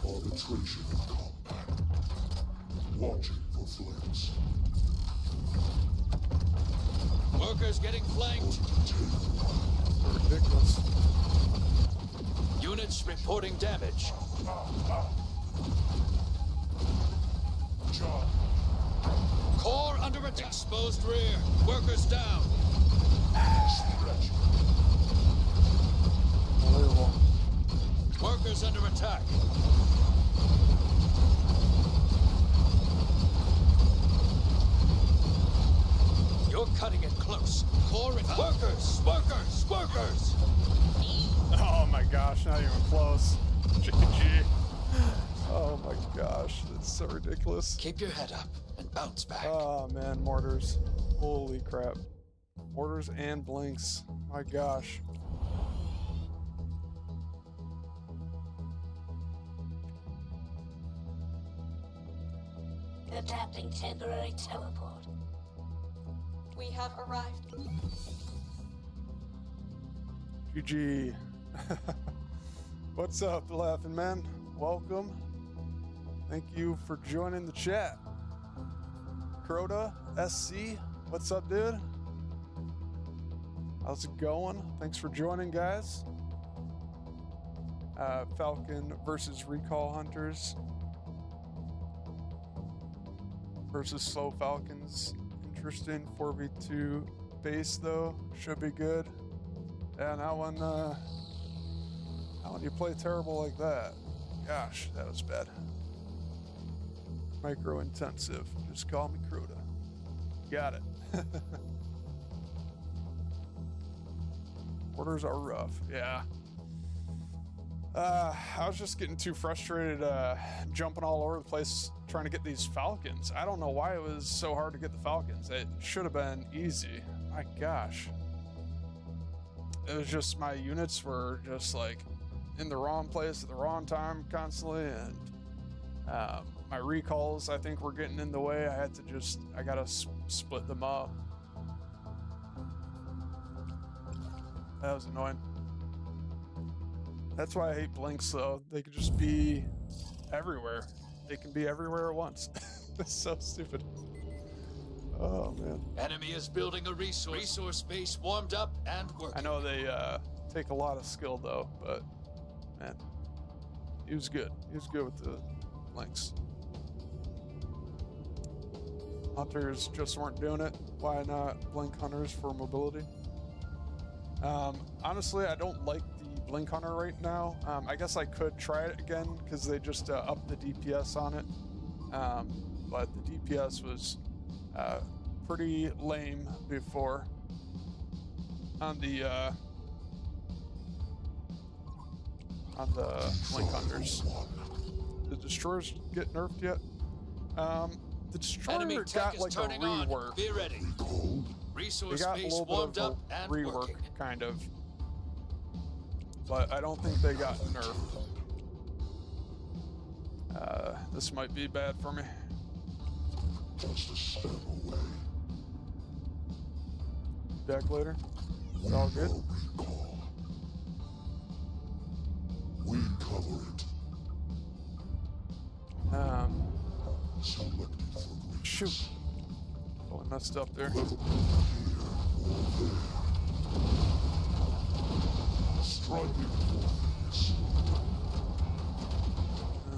Arbitration in combat. Watching for flames. Workers getting flanked. Ridiculous. Units reporting damage. Job. Core under attack. Exposed rear. Workers down. Stretch. Unbelievable. Workers under attack. You're cutting it close. Core and workers. Oh my gosh, not even close. GG. Oh my gosh, that's so ridiculous. Keep your head up and bounce back. Oh man, mortars. Holy crap. Mortars and blinks. My gosh. Adapting temporary teleport. We have arrived. GG. What's up, Laughing Man? Welcome. Thank you for joining the chat. Crota SC, what's up, dude? How's it going? Thanks for joining, guys. Falcon versus Recall Hunters versus Slow Falcons. interesting 4v2 base though. Should be good. Yeah, now when you play terrible like that, gosh, that was bad. Micro intensive. Just call me Crota. Got it. Orders are rough. Yeah. I was just getting too frustrated jumping all over the place trying to get these Falcons. I don't know why it was so hard to get the Falcons. It should have been easy. My gosh. It was just my units were just like in the wrong place at the wrong time constantly, and my recalls I think were getting in the way. I gotta split them up. That was annoying. That's why I hate blinks though. They could just be everywhere. They can be everywhere at once. It's so stupid. Oh man. Enemy is building a resource base warmed up and working. I know they take a lot of skill though, but man, he was good. He was good with the blinks. Hunters just weren't doing it. Why not blink hunters for mobility? Honestly, I don't like the blink hunter right now. I guess I could try it again because they just upped the DPS on it. But the DPS was pretty lame before on the blink hunters. Did destroyers get nerfed yet? The destroyer got like a rework. Be ready. Resource They got a base little warmed bit of up a and rework, working. kind of. But I don't think they got nerfed. This might be bad for me. Just a step away. Back later. It's all good. Recall. We cover it. Selected for greatness. Shoot. Oh, I messed up there. Level Striking forwards.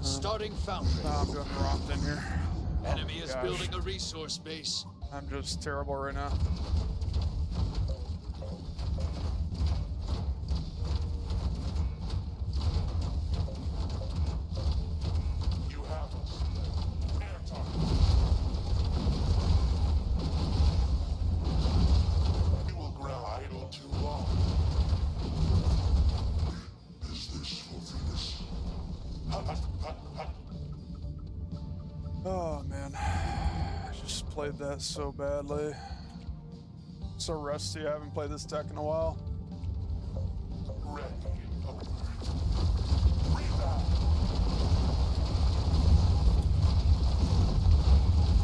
Starting foundry. I'm doing the wrong thing here. Enemy Oh, is gosh. building a resource base. I'm just terrible right now. You have us. Air target. You will ground idle too long. Is this for Venus? Oh man, I just played that so badly. So rusty. I haven't played this deck in a while. Ready. Rebound.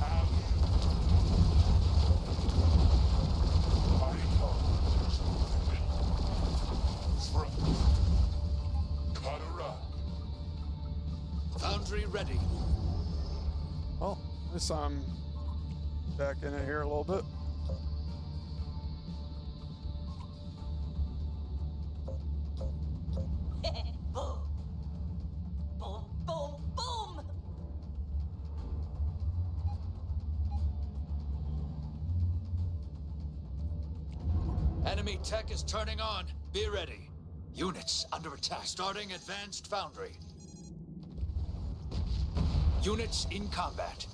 Have you? Mighty Conquerors moving. Cut her up. Foundry ready. Well, at least I'm back in it here a little bit. Boom. Boom, boom, boom. Enemy tech is turning on. Be ready. Units under attack. Starting advanced foundry. Units in combat.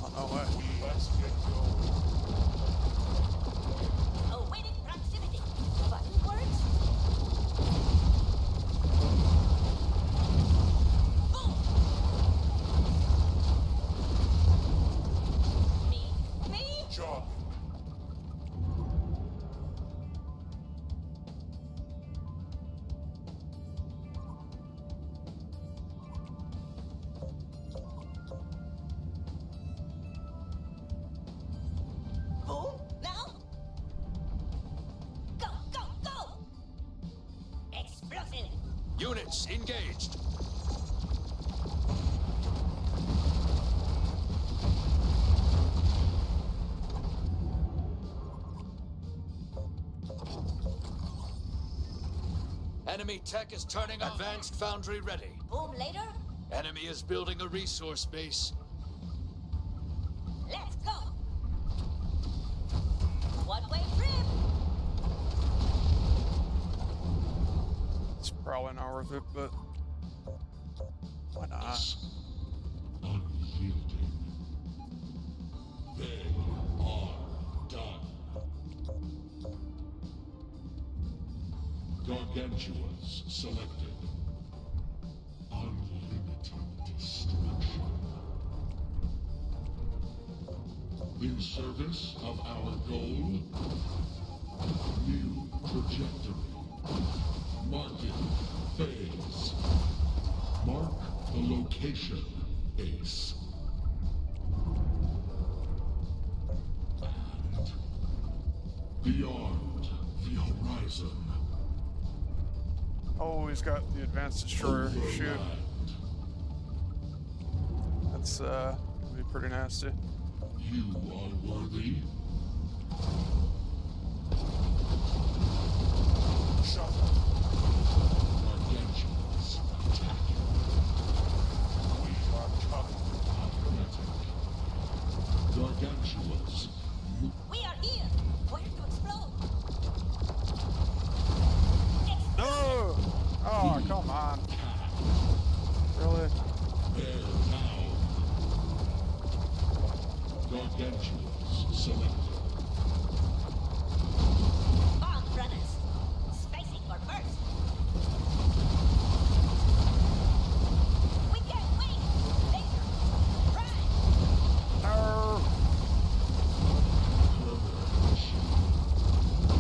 Oh, no way. Let's get going. Awaiting proximity. Button works. Boom. Me. Job. Boom. Now. Go, go, go. Explosive. Units engaged. Enemy tech is turning on. Advanced foundry ready. Boom later. Enemy is building a resource base. Let's go. probably not worth it, but why not? Unyielding. They are done. Gargantuas selected. Unlimited destruction. In service of our goal, new trajectory. Marking phase. Mark the location, Ace. And beyond the horizon. Oh, he's got the advanced destroyer. Shoot. Overland. That's gonna be pretty nasty. You are worthy. Gargantuans attacking. We are tough. Gargantuas. We are here. Where to explode? No! Oh, come on. Really? There now. Gargantuas selected. Bomb runners. Spacing for burst. We can't wait. Laser. Prime. No!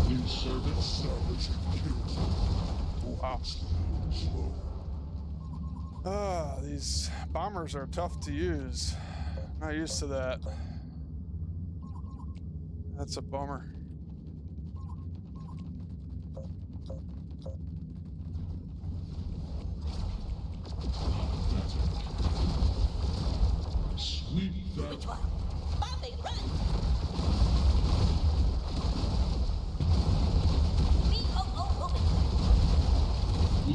In service. Establishing guild. Wow. Slow. These bombers are tough to use. Not used to that. That's a bummer. Sweep that. Which one? Bombing run. BOO moving. We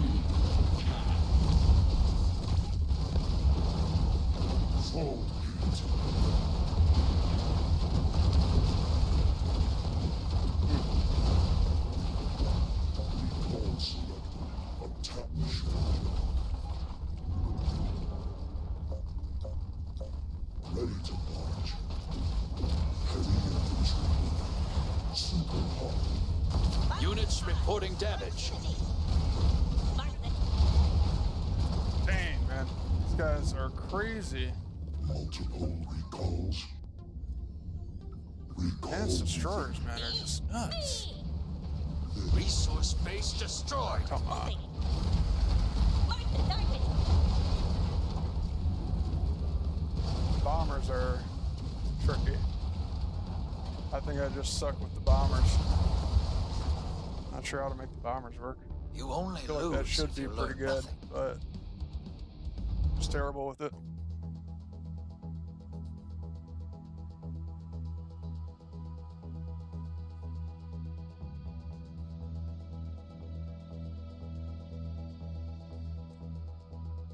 can. Full heat. Recall selected. Attack machine. Ready to march. Heavy infantry. Super hot. Units reporting damage. Mark them. Dang, man. These guys are crazy. Multiple recalls. Advanced destroyers, man, are just nuts. Resource base destroyed. Come on. Mark the target. Bombers are tricky. I think I just suck with the bombers. Not sure how to make the bombers work. You only I feel lose like that should if be you pretty learn good, nothing. but just terrible with it.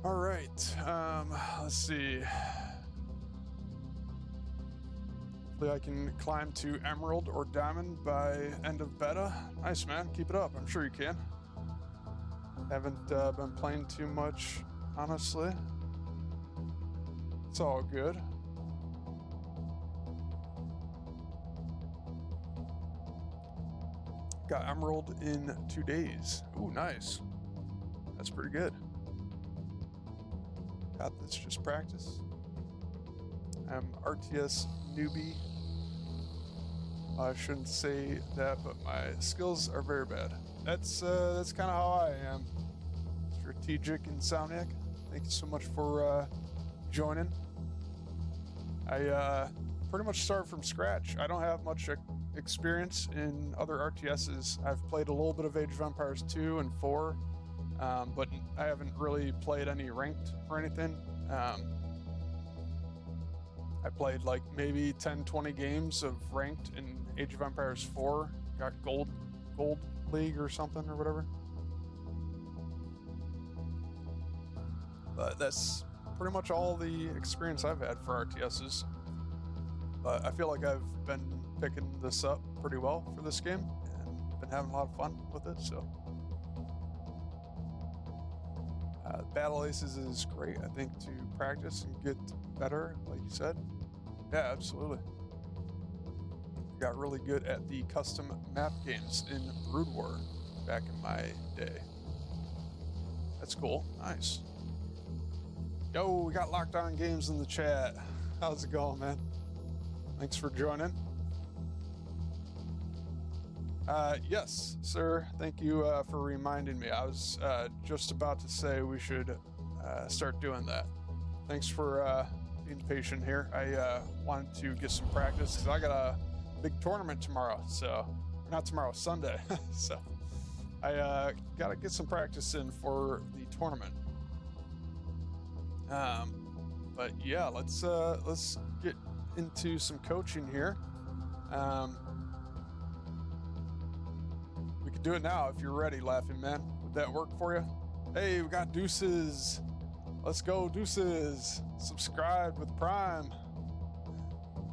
All right, let's see. Hopefully I can climb to Emerald or Diamond by end of beta. Nice, man. Keep it up. I'm sure you can. Haven't been playing too much, honestly. It's all good. Got Emerald in 2 days. Ooh, nice. That's pretty good. Got this, just practice. I'm RTS newbie. I shouldn't say that, but my skills are very bad. That's kind of how I am. Strategic Insomniac. Thank you so much for joining. I pretty much start from scratch. I don't have much experience in other RTSs. I've played a little bit of Age of Empires 2 and 4, but I haven't really played any ranked or anything. I played like maybe 10-20 games of ranked in Age of Empires 4. Got gold league or something or whatever. But that's pretty much all the experience I've had for RTSs. But I feel like I've been picking this up pretty well for this game and been having a lot of fun with it, so Battle Aces is great, I think, to practice and get better, like you said. Yeah, absolutely. Got really good at the custom map games in Brood War back in my day. That's cool. Nice. Yo, we got Locked On Games in the chat. How's it going, man? Thanks for joining. Yes, sir. Thank you for reminding me. I was just about to say we should start doing that. Thanks for being patient here. I wanted to get some practice because I got a big tournament tomorrow. So, not tomorrow, Sunday. So, I got to get some practice in for the tournament. But yeah, let's get into some coaching here. We can do it now if you're ready, Laughing Man. Would that work for you? Hey, we got Deuces. Let's go, Deuces. Subscribe with Prime.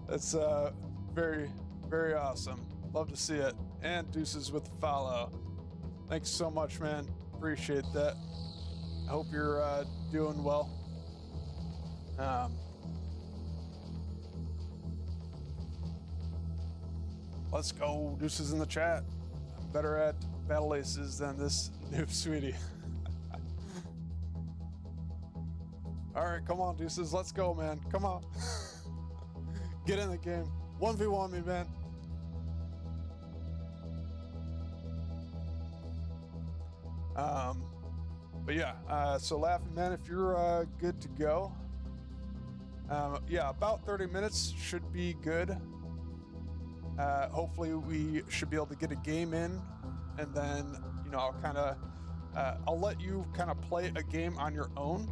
That's very, very awesome. Love to see it. And Deuces with the follow. Thanks so much, man. Appreciate that. I hope you're doing well. Let's go, Deuces in the chat. I'm better at Battle Aces than this noob sweetie. All right, come on, Deuces. Let's go, man. Come on. Get in the game. 1v1 me, man. But yeah, so Laughing Man, if you're good to go. Yeah, about 30 minutes should be good. Hopefully we should be able to get a game in, and then, you know, I'll let you kind of play a game on your own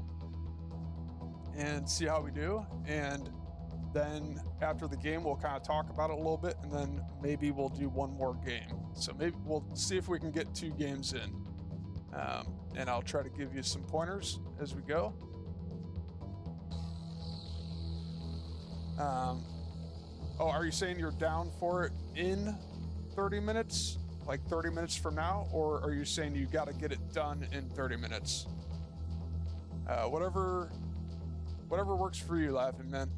and see how we do. And then after the game, we'll kind of talk about it a little bit, and then maybe we'll do one more game. So maybe we'll see if we can get 2 games in. And I'll try to give you some pointers as we go. Oh, are you saying you're down for it in 30 minutes? Like 30 minutes from now? Or are you saying you got to get it done in 30 minutes? Whatever works for you, Laughing Man.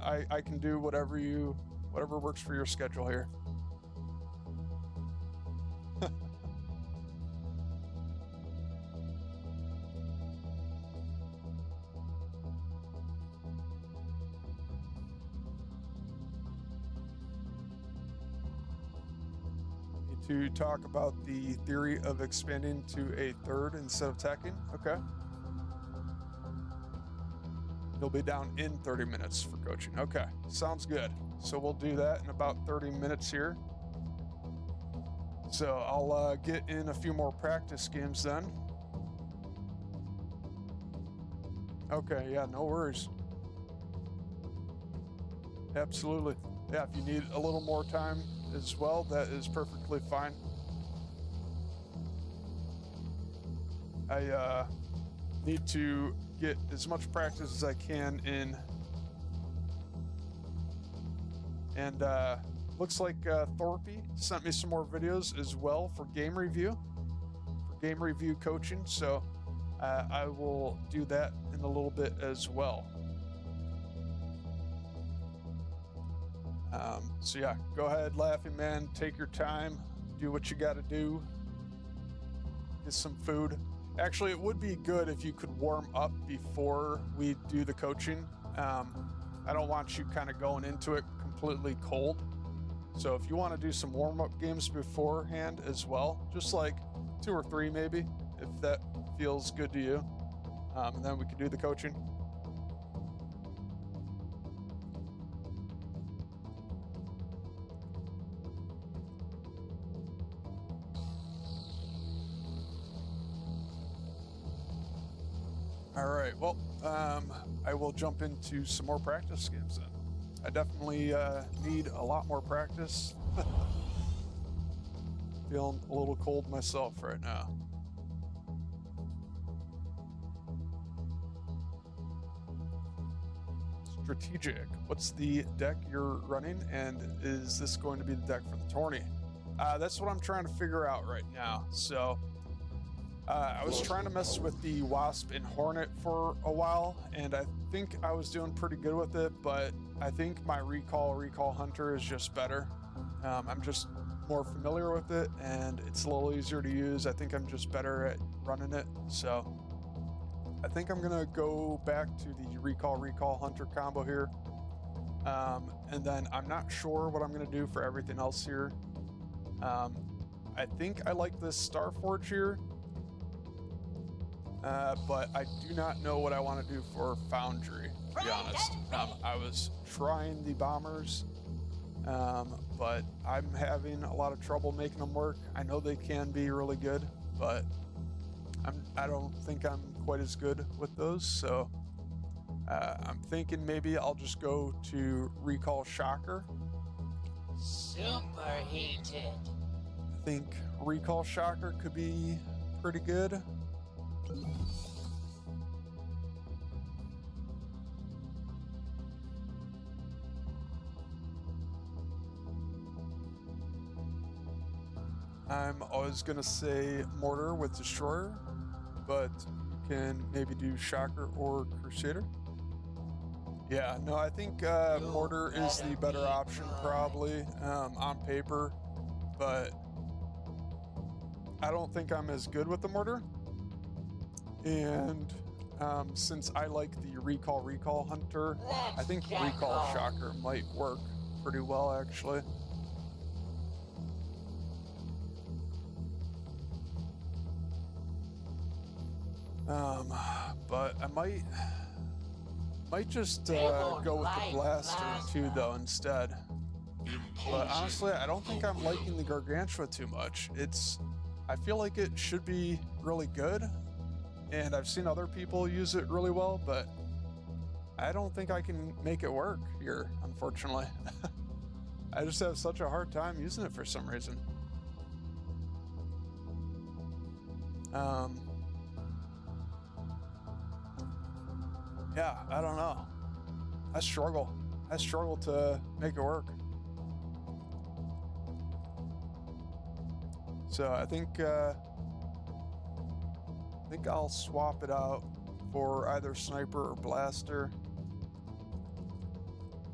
I can do whatever works for your schedule here. To talk about the theory of expanding to a third instead of tacking. Okay. You'll be down in 30 minutes for coaching. Okay, sounds good. So we'll do that in about 30 minutes here. So I'll get in a few more practice games then. Okay, yeah, no worries. Absolutely. Yeah, if you need a little more time as well, that is perfectly fine. I need to get as much practice as I can in. And looks like Thorpe sent me some more videos as well for game review coaching. So I will do that in a little bit as well. So yeah, go ahead, Laughing Man, take your time, do what you got to do, get some food. Actually, it would be good if you could warm up before we do the coaching. I don't want you kind of going into it completely cold. So if you want to do some warm-up games beforehand as well, just like 2 or 3 maybe, if that feels good to you, and then we can do the coaching. All right, well, I will jump into some more practice games then. I definitely need a lot more practice. Feeling a little cold myself right now. Strategic. What's the deck you're running, and is this going to be the deck for the tourney? That's what I'm trying to figure out right now. So I was trying to mess with the Wasp and Hornet for a while, and I think I was doing pretty good with it, but I think my Recall Hunter is just better. I'm just more familiar with it, and it's a little easier to use. I think I'm just better at running it, so I think I'm gonna go back to the Recall Hunter combo here. And then I'm not sure what I'm gonna do for everything else here. I think I like this Starforge here. But I do not know what I want to do for Foundry, to be honest. I was trying the bombers, but I'm having a lot of trouble making them work. I know they can be really good, but I don't think I'm quite as good with those, so I'm thinking maybe I'll just go to Recall Shocker. Superheated. I think Recall Shocker could be pretty good. I'm always gonna say Mortar with Destroyer, but you can maybe do Shocker or Crusader. Yeah, no, I think Mortar is the better option probably on paper, but I don't think I'm as good with the Mortar. And since I like the Recall Hunter, I think Recall Shocker might work pretty well actually. But I might just go with the Blaster too though instead. But honestly, I don't think I'm liking the Gargantua too much. I feel like it should be really good, and I've seen other people use it really well, but I don't think I can make it work here, unfortunately. I just have such a hard time using it for some reason. Yeah, I don't know. I struggle to make it work. So I think I'll swap it out for either Sniper or Blaster.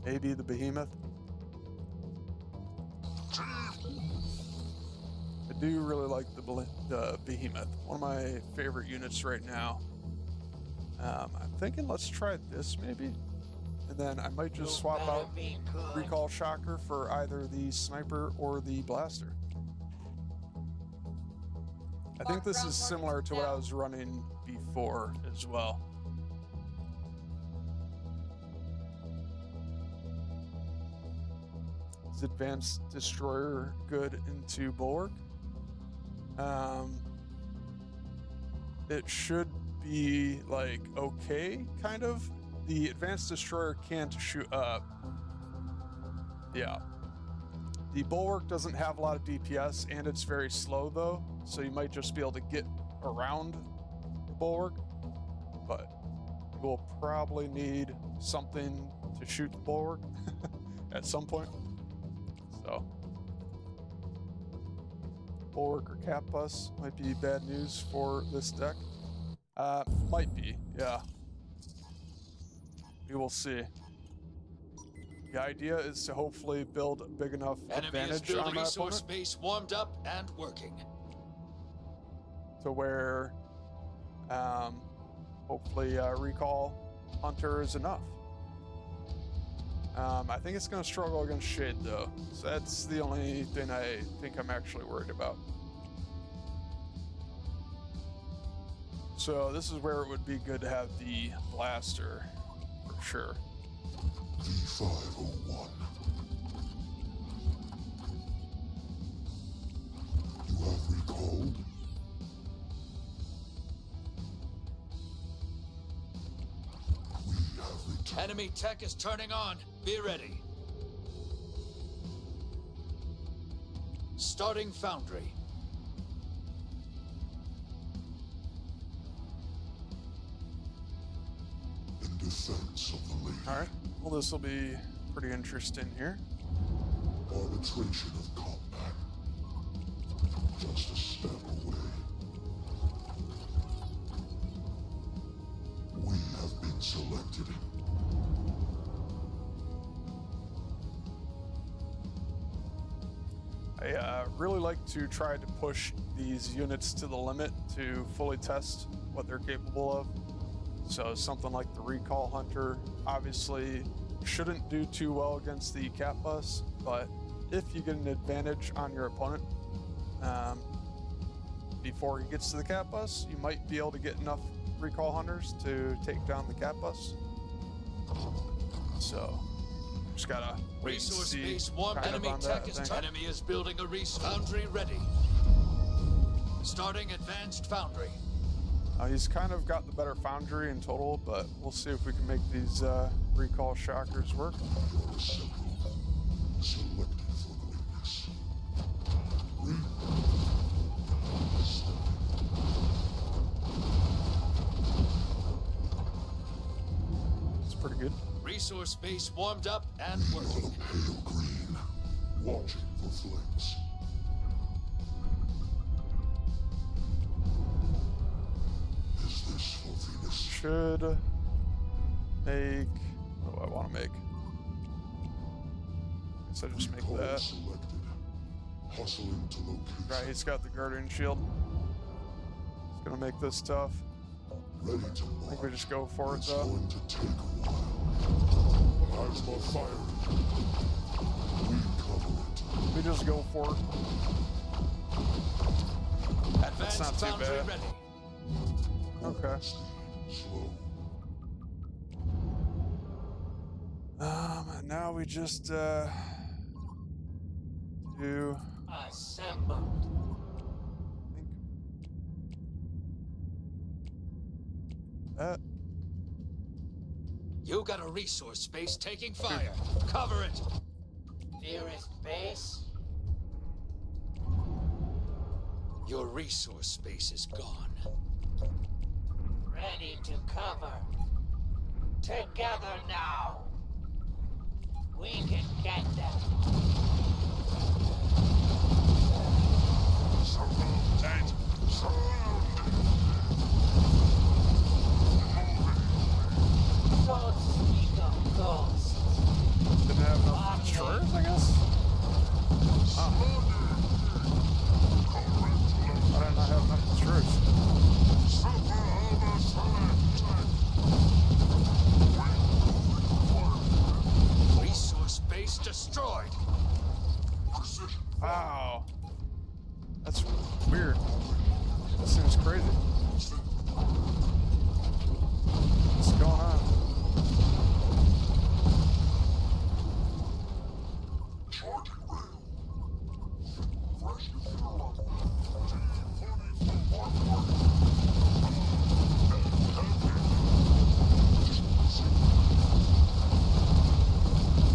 Maybe the Behemoth. I do really like the Behemoth. One of my favorite units right now. I'm thinking let's try this maybe. And then I might just swap out Recall Shocker for either the Sniper or the Blaster. I think this is similar to what I was running before as well. Is Advanced Destroyer good into Bulwark? It should be like okay, kind of. The Advanced Destroyer can't shoot up. Yeah. The Bulwark doesn't have a lot of DPS, and it's very slow though, so you might just be able to get around the Bulwark, but you will probably need something to shoot the Bulwark at some point. So Bulwark or Cap Bus might be bad news for this deck. Might be, yeah. We will see. The idea is to hopefully build a big enough advantage on my resource opponent base warmed up and working. to where hopefully Recall Hunter is enough. I think it's going to struggle against Shade though, so that's the only thing I think I'm actually worried about. So this is where it would be good to have the Blaster for sure. V501. You have recalled? We have returned. Enemy tech is turning on. Be ready. Starting Foundry. In defense of the lady. Alright, well this will be pretty interesting here. Arbitration of combat. Just a step away. selected. I really like to try to push these units to the limit to fully test what they're capable of. So something like the Recall Hunter obviously shouldn't do too well against the Cat Bus, but if you get an advantage on your opponent before he gets to the Cat Bus, you might be able to get enough Recall Hunters to take down the Cat Bus. So just gotta wait and Resource see. base warm. kind of Enemy on tech that, is I think. enemy is building a foundry ready. Starting advanced foundry. He's kind of got the better foundry in total, but we'll see if we can make these recall shockers work. Your assembly selected for greatness. It's pretty good. Resource base warmed up and working. Pale green, watching for flames. Is this for Venus? Should make. What do I want to make? Guess I just make Recall that. selected. Hustling to location. Right, he's got the Guardian Shield. It's gonna make this tough. Ready to I think we march. just go for it It's though. going to take a while. Plasma firing. We cover it. We just go for it. Advanced not too foundry bad. ready. Okay. Slow. And now we just do. Assembled. I think that. You got a resource space taking fire. Cover it. Nearest base. Your resource space is gone. Ready to cover. Together now. We can get them. Surrounded. Don't speak of ghosts. Didn't have enough destroyers, I guess? I did not have enough destroyers. Resource base destroyed. Wow. That's weird. That seems crazy. What's going on?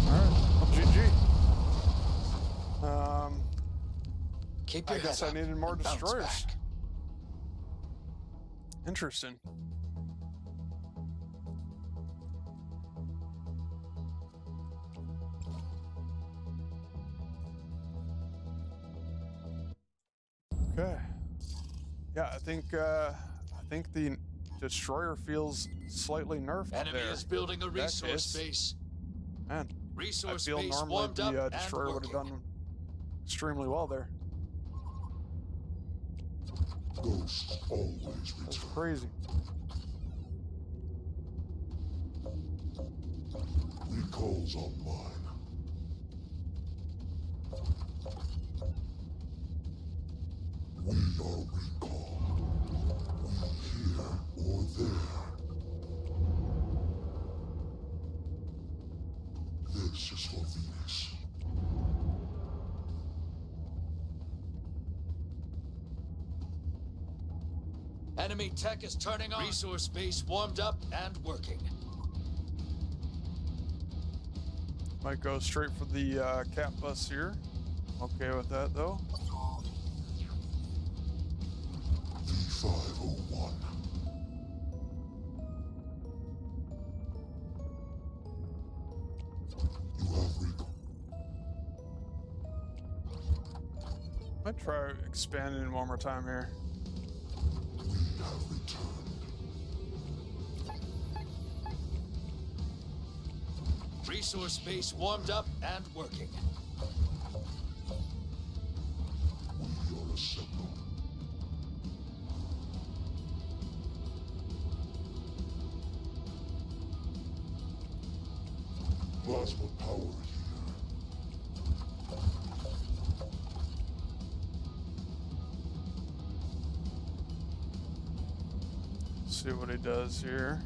Alright, well, GG. Keep I your guess head I up needed more and bounce destroyers. back. Interesting. Okay. Yeah, I think the destroyer feels slightly nerfed Enemy there. is building a That resource case. base. Man, I Resource feel base normally warmed up the and destroyer would have working. done extremely well there. Ghosts always That's return. crazy. Recalls online. We are recall. We here or there. This is for Venus. Enemy tech is turning on. Resource base warmed up and working. Might go straight for the cat bus here. Okay with that though. V501. You have recall. Might try expanding one more time here. We have returned. Resource base warmed up and working. We are assembled. Plasma power here. See what he does here.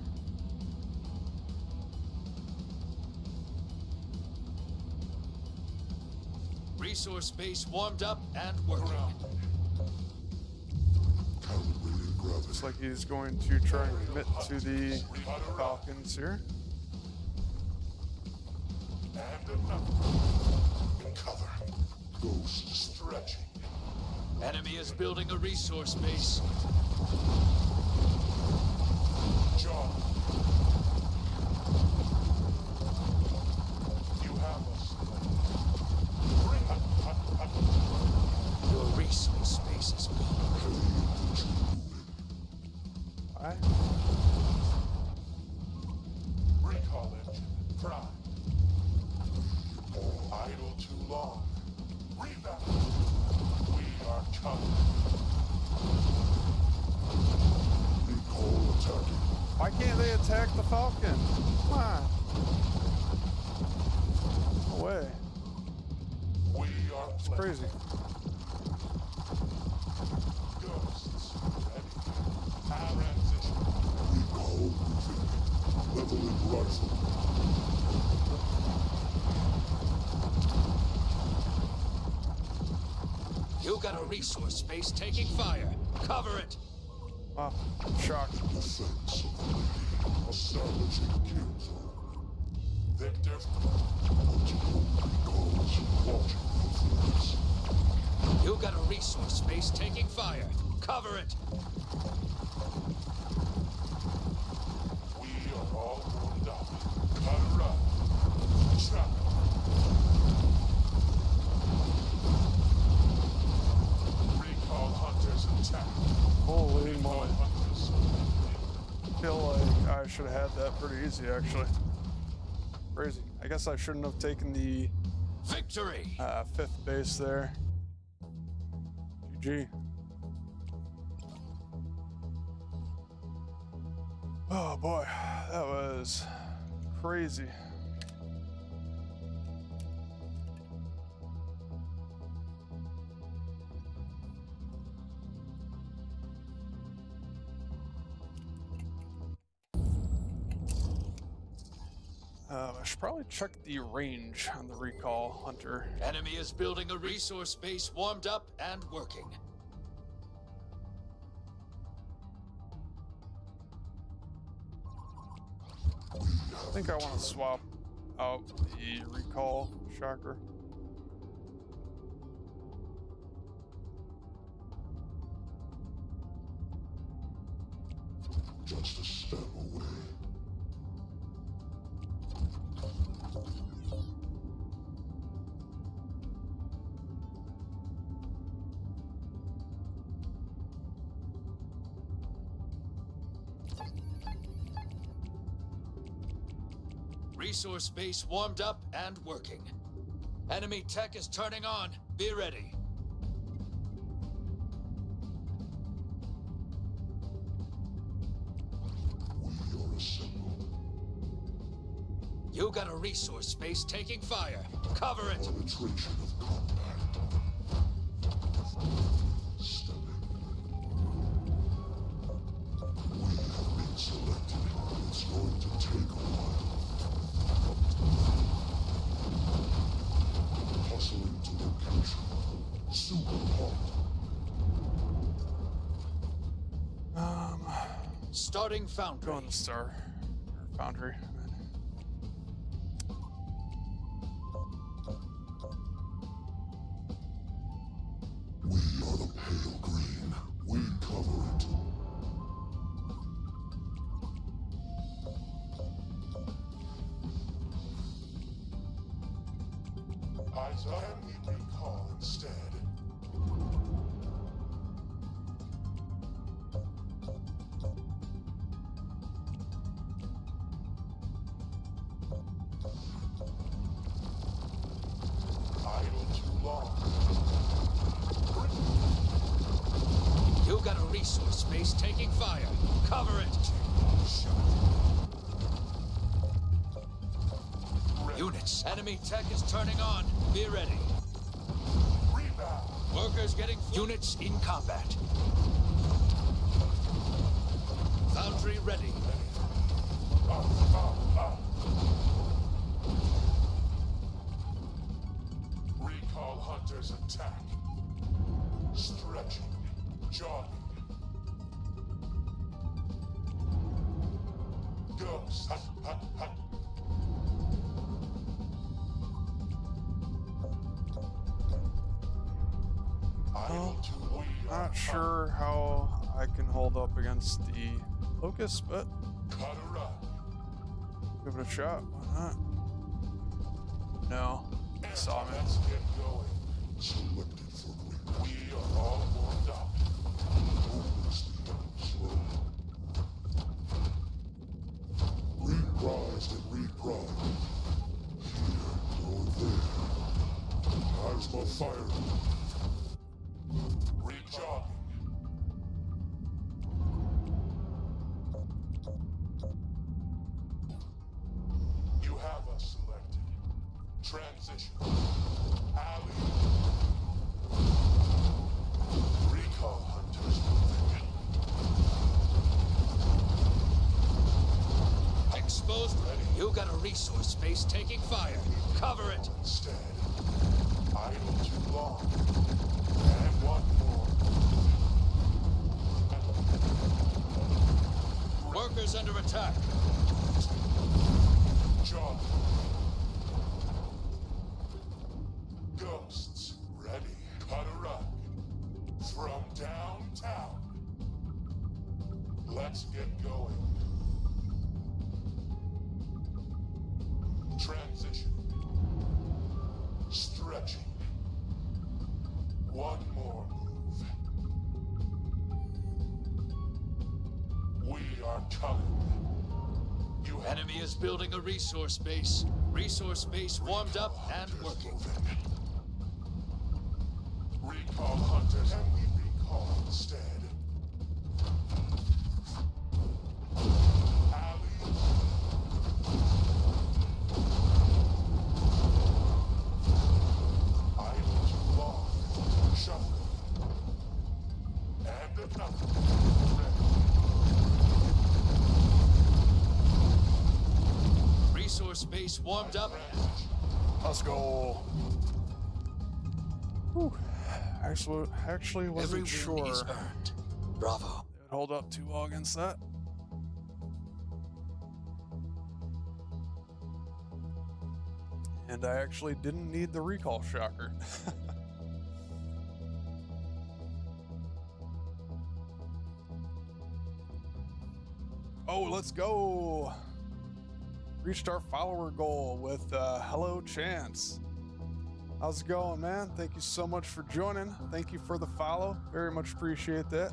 Resource base warmed up and working. Calibrating gravity. Looks like he's going to try and commit to the Falcons here. And another. Cover. Ghost stretching. Enemy is building a resource base. John. You have us. Bring Your resource base is gone. Why? Recall engine. Prime. Idle too long. Rebound. We are coming. Recall attacking. Why can't they attack the Falcon? Come on. No way. We are It's playing. crazy. Ghosts. Ready. Transition. Recall moving. Leveling rifle. You got a resource base taking fire. Cover it. Oh, shocked. Defense of the lady. Establishing kill zone. Victor. Multiple recalls. Watching for threats. You got a resource base taking fire. Cover it. We are all warmed up. Cut a run. Trap. Recall hunters attack. Holy Recall moly. hunters. I feel like I should have had that pretty easy, actually. Crazy. I guess I shouldn't have taken the Victory. fifth base there. GG. Oh boy, that was crazy. I should probably check the range on the recall hunter. Enemy is building a resource base warmed up and working. I think I want to swap out the recall shocker. Just a step away. Resource base warmed up and working. Enemy tech is turning on. Be ready. We are assembled. You got a resource base taking fire. Cover it. Arbitration of combat. Stepping. We have been selected. It's going to take a while. Hustling to location. Super hot. Starting foundry. Going to Star or Foundry. We are the pale green. We cover it. Isaiah, we recall instead. space taking fire. Cover it. Units, enemy tech is turning on. Be ready. Workers getting units in combat. Foundry ready. Recall hunters attack. Stretching. Jogging. Ghosts. Not sure how I can hold up against the locust, but Cut her up. give it a shot. Why not? No, he saw me. Let's get going. Selected for quick. We are all warmed up. Hopelessly slow. Reprised and reprised. Here or there. Plasma firing. Rejogging. You have us selected. Transition. Alley. Recall hunters moving. Exposed. You got a resource space taking fire. Cover it. Instead, idle too long. And one more. Workers under attack. John. Ghosts ready. Cut a rug. From downtown. Let's get going. Transition. Stretching. One more move. We are coming. You have Enemy is building a resource base. Resource base warmed up and working. Recall hunters. Can we recall instead? Alley. Idle too long. Shuffle. And another. Resource base warmed up. Let's go. Whew. Actually Every wasn't win sure is earned. Bravo. it would hold up too well against that. And I actually didn't need the recall shocker. Oh, let's go. Reached our follower goal with Hello Chance. How's it going, man? Thank you so much for joining. Thank you for the follow. Very much appreciate that.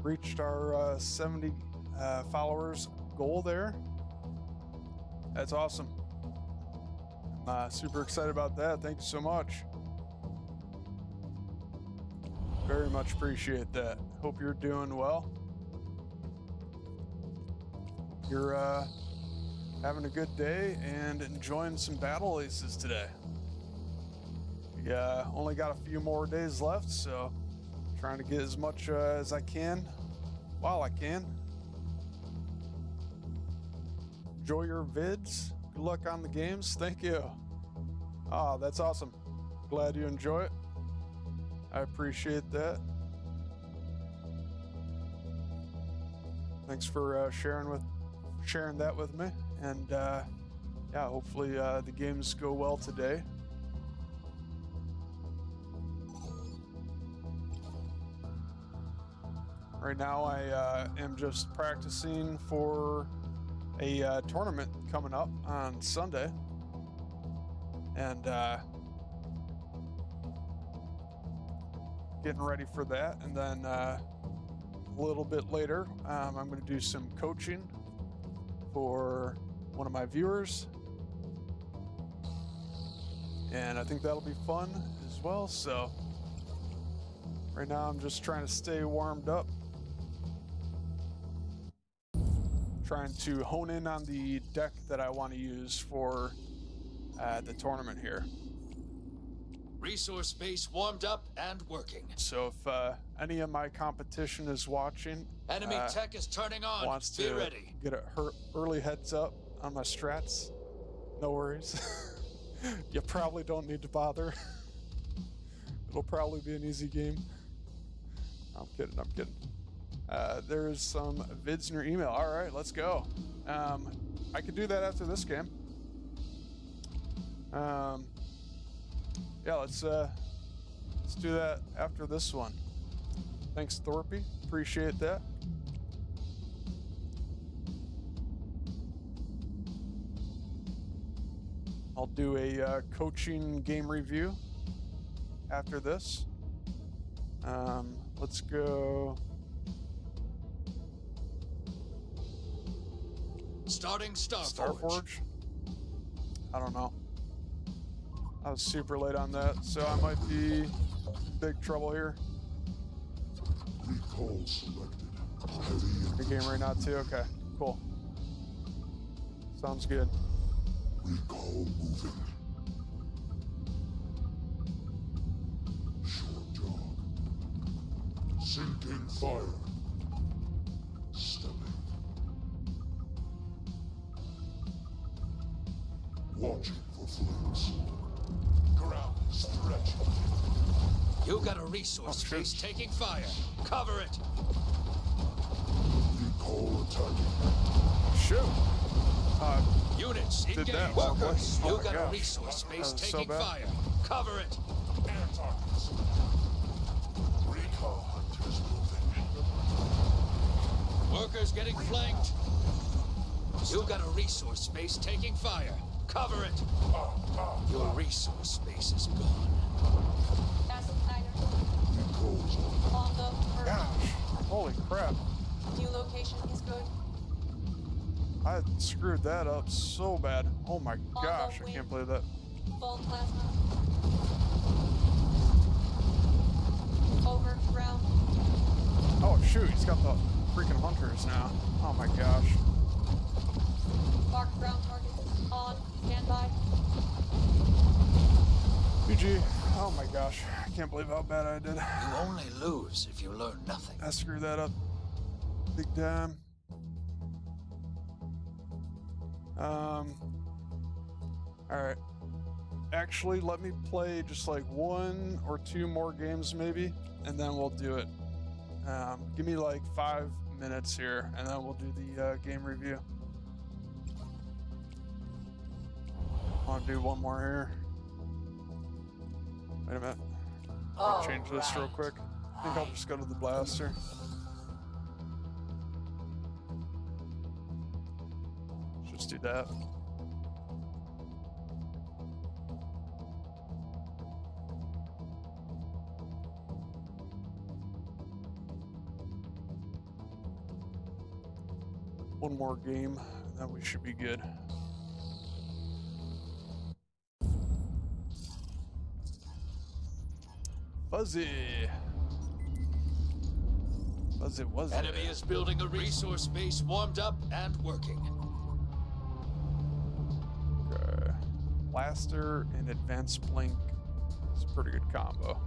Reached our 70 followers goal there. That's awesome. I'm super excited about that. Thank you so much. Very much appreciate that. Hope you're doing well. You're having a good day and enjoying some battle aces today. We only got a few more days left, so trying to get as much as I can while I can. Enjoy your vids. Good luck on the games. Thank you. Ah, that's awesome. Glad you enjoy it. I appreciate that. Thanks for sharing that with me. And yeah, hopefully the games go well today. Right now I am just practicing for a tournament coming up on Sunday. And getting ready for that. And then a little bit later, I'm going to do some coaching for one of my viewers. And I think that'll be fun as well. So right now I'm just trying to stay warmed up trying to hone in on the deck that I want to use for the tournament here. Resource space warmed up and working. So if any of my competition is watching, Enemy tech is turning on. wants Be to ready. get a early heads up on my strats, no worries. You probably don't need to bother. It'll probably be an easy game. I'm kidding. There's some vids in your email. All right, let's go. I could do that after this game. Yeah, let's do that after this one. Thanks, Thorpe. Appreciate that. I'll do a coaching game review after this. Let's go. Starting Starforge. Starforge? I don't know. I was super late on that, so I might be in big trouble here. Recall selected. Heavy Good game right now too. Okay, cool. Sounds good. recall moving. Short jog. Sinking fire. Stepping. Watching for flames. Ground stretching. You got a resource shit. space taking fire. Cover it. Recall attacking. Shoot. Units Did that engaged. well, boy. Workers, Oh you my got a gosh. resource space That was so taking bad. fire. Cover it. Air targets. Recall hunters moving. Workers getting flanked. You got a resource space taking fire. Cover it. Your resource space is gone. Acid Niner. Recalls on. On the verge. Gosh. Holy crap. New location is good. I screwed that up so bad. Oh my gosh, I can't believe that. Full plasma. Over ground. Oh shoot, he's got the freaking hunters now. Oh my gosh. Mark ground target. On. Standby. GG. Oh my gosh. I can't believe how bad I did. You only lose if you learn nothing. I screwed that up big time. Alright. Actually, let me play just like 1 or 2 more games maybe, and then we'll do it. Give me like 5 minutes here, and then we'll do the game review. I want to do 1 more here. Wait a minute. I'll change this real quick. I think I'll just go to the blaster. Just do that. One more game, and then we should be good. Fuzzy. Fuzzy. Enemy is building a resource space warmed up and working. Okay. Blaster and advanced blink is a pretty good combo.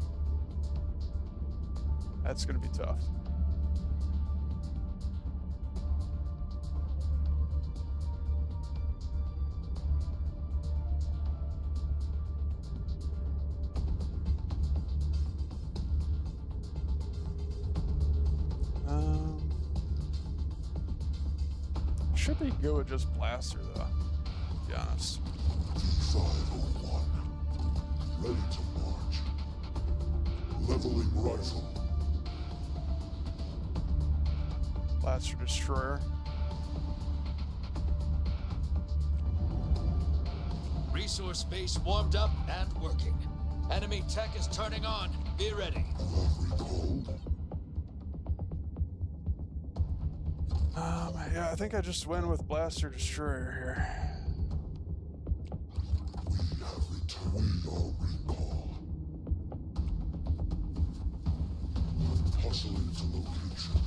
That's gonna be tough. Should be good with just blaster though, to be honest. D501. Ready to march. Leveling rifle. Blaster destroyer. Resource space warmed up and working. Enemy tech is turning on. Be ready. You have recalled. Yeah, I think I just win with blaster destroyer here. We have returned our recall. Hustling to location.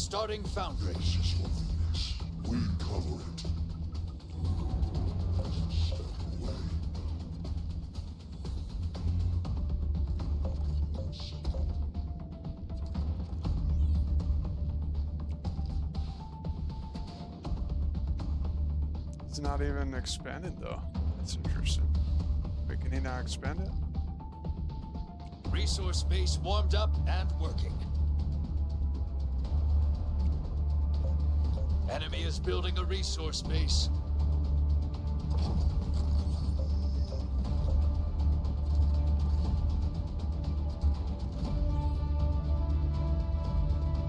Starting foundry. This is for Venus. We cover it. Step away. It's not even expanded though. That's interesting. Wait, can he not expand it? Resource base warmed up and working. Enemy is building a resource base.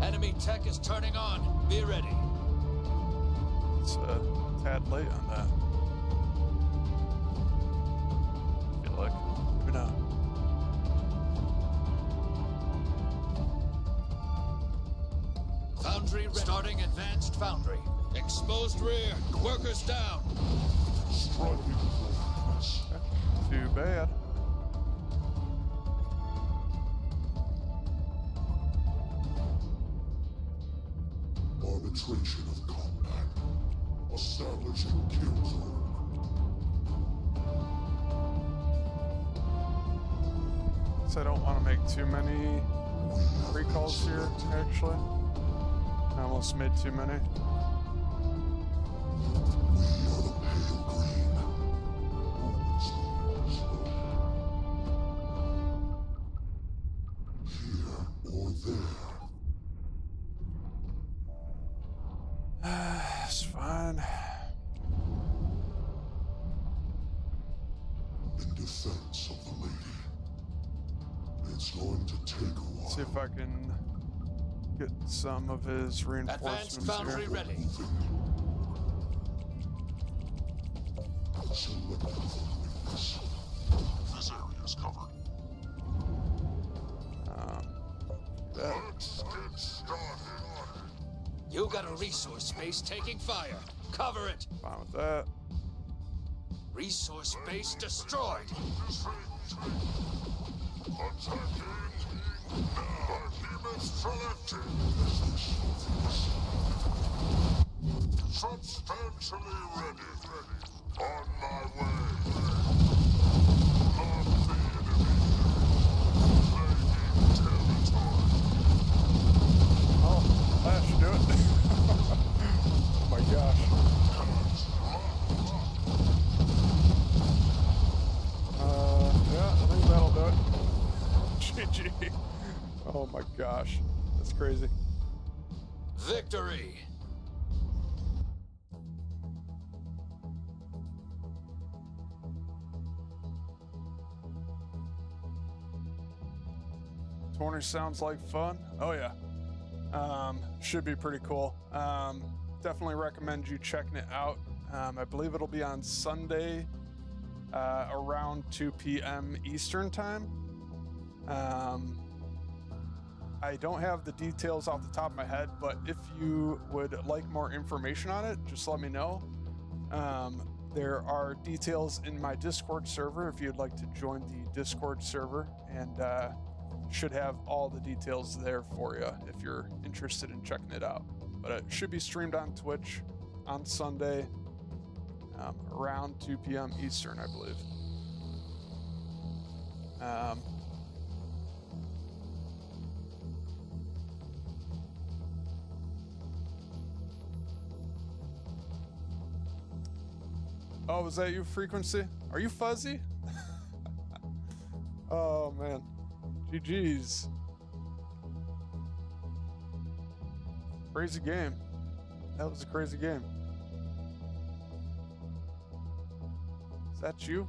Enemy tech is turning on. Be ready. It's a tad late on that. I feel like. Maybe not. Foundry ready. Starting advanced foundry. Exposed rear. Workers down. Striking for Venus. Too bad. Arbitration of combat. Establishing kill zone. So I don't want to make too many recalls here, actually. I almost made too many. We are the pale green. Movement speed slow. Here or there. It's fine. In defense of the lady. It's going to take a while. See if I can get some of his Advanced reinforcements foundry here. ready. Selected for weakness. This area is covered. That. Let's get started. You got a resource space taking fire. Cover it. Fine with that. Resource base destroyed. Attacking. Now, behemoth selected. Substantially ready. On my way. Love the enemy. Claiming territory. Oh, that should do it. Oh my gosh. Yeah, I think that'll do it. GG. Oh my gosh. That's crazy. Victory. Twenty sounds like fun. Oh yeah. Should be pretty cool. Definitely recommend you checking it out. I believe it'll be on Sunday around 2 p.m. Eastern time. I don't have the details off the top of my head, but if you would like more information on it, just let me know. There are details in my Discord server if you'd like to join the Discord server, and should have all the details there for you if you're interested in checking it out. But it should be streamed on Twitch on Sunday around 2 p.m. Eastern, I believe. Oh, was that you, Frequency? Are you fuzzy? Oh, man. GG's. Crazy game. That was a crazy game. Is that you?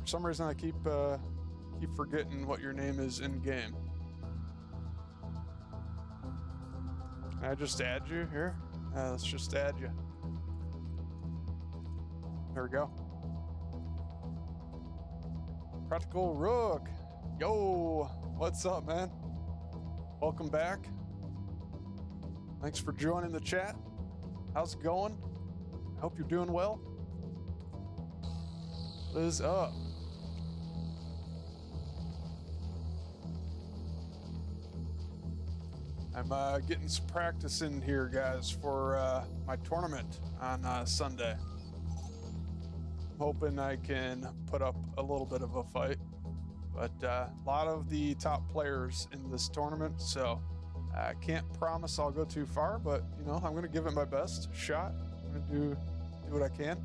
For some reason, I keep forgetting what your name is in game. Can I just add you here? Let's just add you. There we go. Practical Rook. Yo, what's up, man? Welcome back. Thanks for joining the chat. How's it going? I hope you're doing well. What is up? I'm getting some practice in here, guys, for my tournament on Sunday. I'm hoping I can put up a little bit of a fight, but a lot of the top players in this tournament, so I can't promise I'll go too far, but you know, I'm going to give it my best shot. I'm going to do what I can.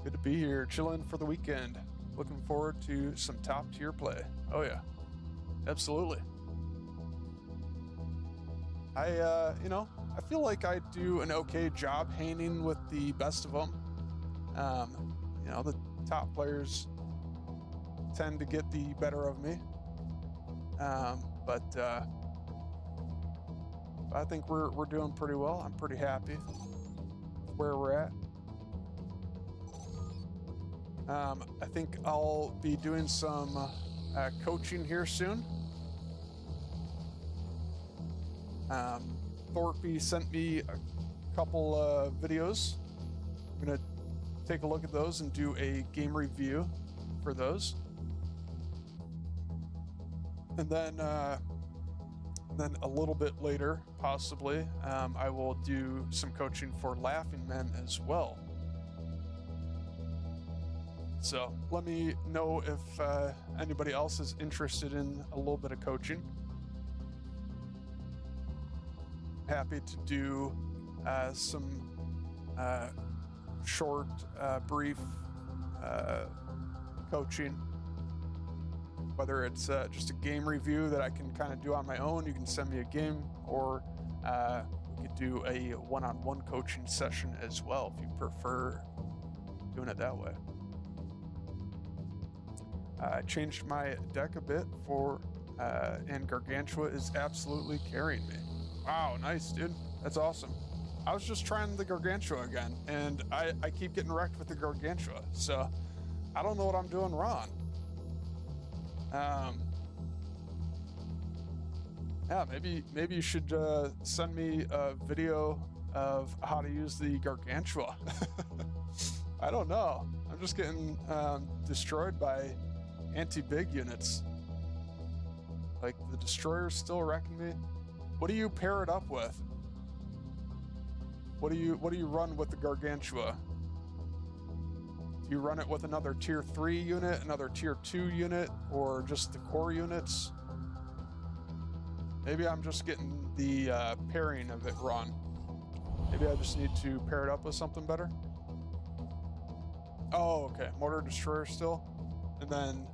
Good to be here, chilling for the weekend. Looking forward to some top tier play. Oh yeah, absolutely. I feel like I do an okay job hanging with the best of them. The top players tend to get the better of me. But I think we're doing pretty well. I'm pretty happy with where we're at. I think I'll be doing some coaching here soon. Thorpe sent me a couple videos. I'm gonna take a look at those and do a game review for those. And then a little bit later, possibly, I will do some coaching for Laughing Men as well. So let me know if anybody else is interested in a little bit of coaching. Happy to do some short, brief coaching. Whether it's just a game review that I can kind of do on my own, you can send me a game, or we could do a one-on-one coaching session as well if you prefer doing it that way. I changed my deck a bit and Gargantua is absolutely carrying me. Wow, nice, dude. That's awesome. I was just trying the Gargantua again, and I keep getting wrecked with the Gargantua, so I don't know what I'm doing wrong. Maybe you should send me a video of how to use the Gargantua. I don't know. I'm just getting destroyed by anti-big units. Like, the Destroyer's still wrecking me. What do you pair it up with? What do you run with the Gargantua? Do you run it with another tier 3 unit, another tier 2 unit, or just the core units? Maybe I'm just getting the pairing of it wrong. Maybe I just need to pair it up with something better. Oh, okay. Mortar Destroyer still. And then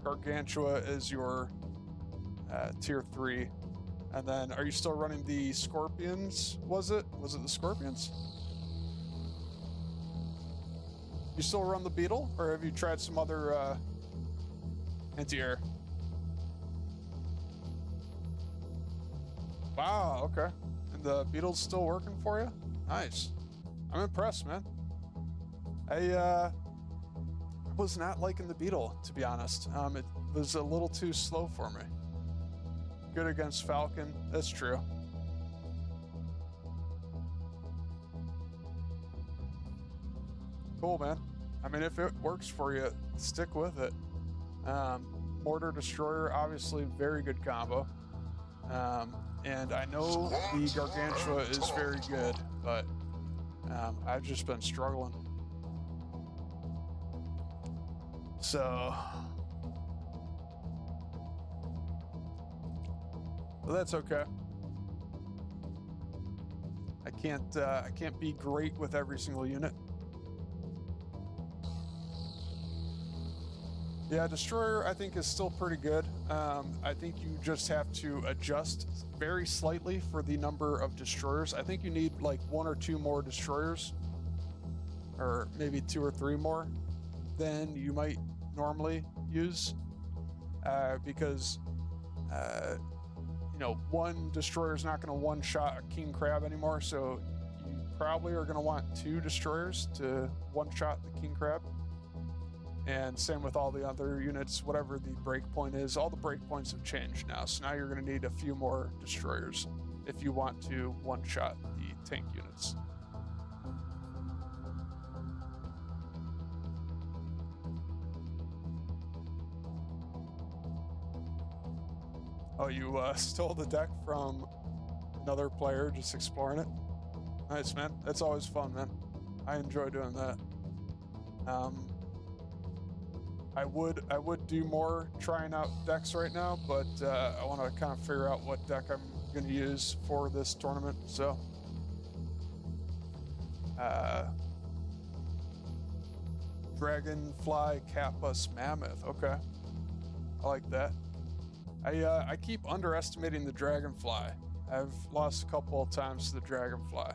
Gargantua is your tier 3. And then, are you still running the Scorpions? Was it the Scorpions? You still run the Beetle, or have you tried some other anti-air? Wow, okay. And the Beetle's still working for you? Nice. I'm impressed, man. I was not liking the Beetle, to be honest. It was a little too slow for me. Good against Falcon, that's true. Cool, man. I mean, if it works for you, stick with it. Mortar Destroyer, obviously, very good combo. And I know the Gargantua is very good, but I've just been struggling. So... Well, that's okay. I can't be great with every single unit. Yeah, Destroyer I think is still pretty good. I think you just have to adjust very slightly for the number of Destroyers. I think you need like 1 or 2 more Destroyers, or maybe 2 or 3 more than you might normally use, because one Destroyer is not going to one-shot a King Crab anymore, so you probably are going to want 2 Destroyers to one-shot the King Crab. And same with all the other units, whatever the breakpoint is. All the breakpoints have changed now, so now you're going to need a few more Destroyers if you want to one-shot the tank units. Oh, you stole the deck from another player, just exploring it. Nice, man. That's always fun, man. I enjoy doing that. I would do more trying out decks right now, but I want to kind of figure out what deck I'm going to use for this tournament. So, Dragonfly Kappa's Mammoth. Okay, I like that. I keep underestimating the Dragonfly. I've lost a couple of times to the Dragonfly.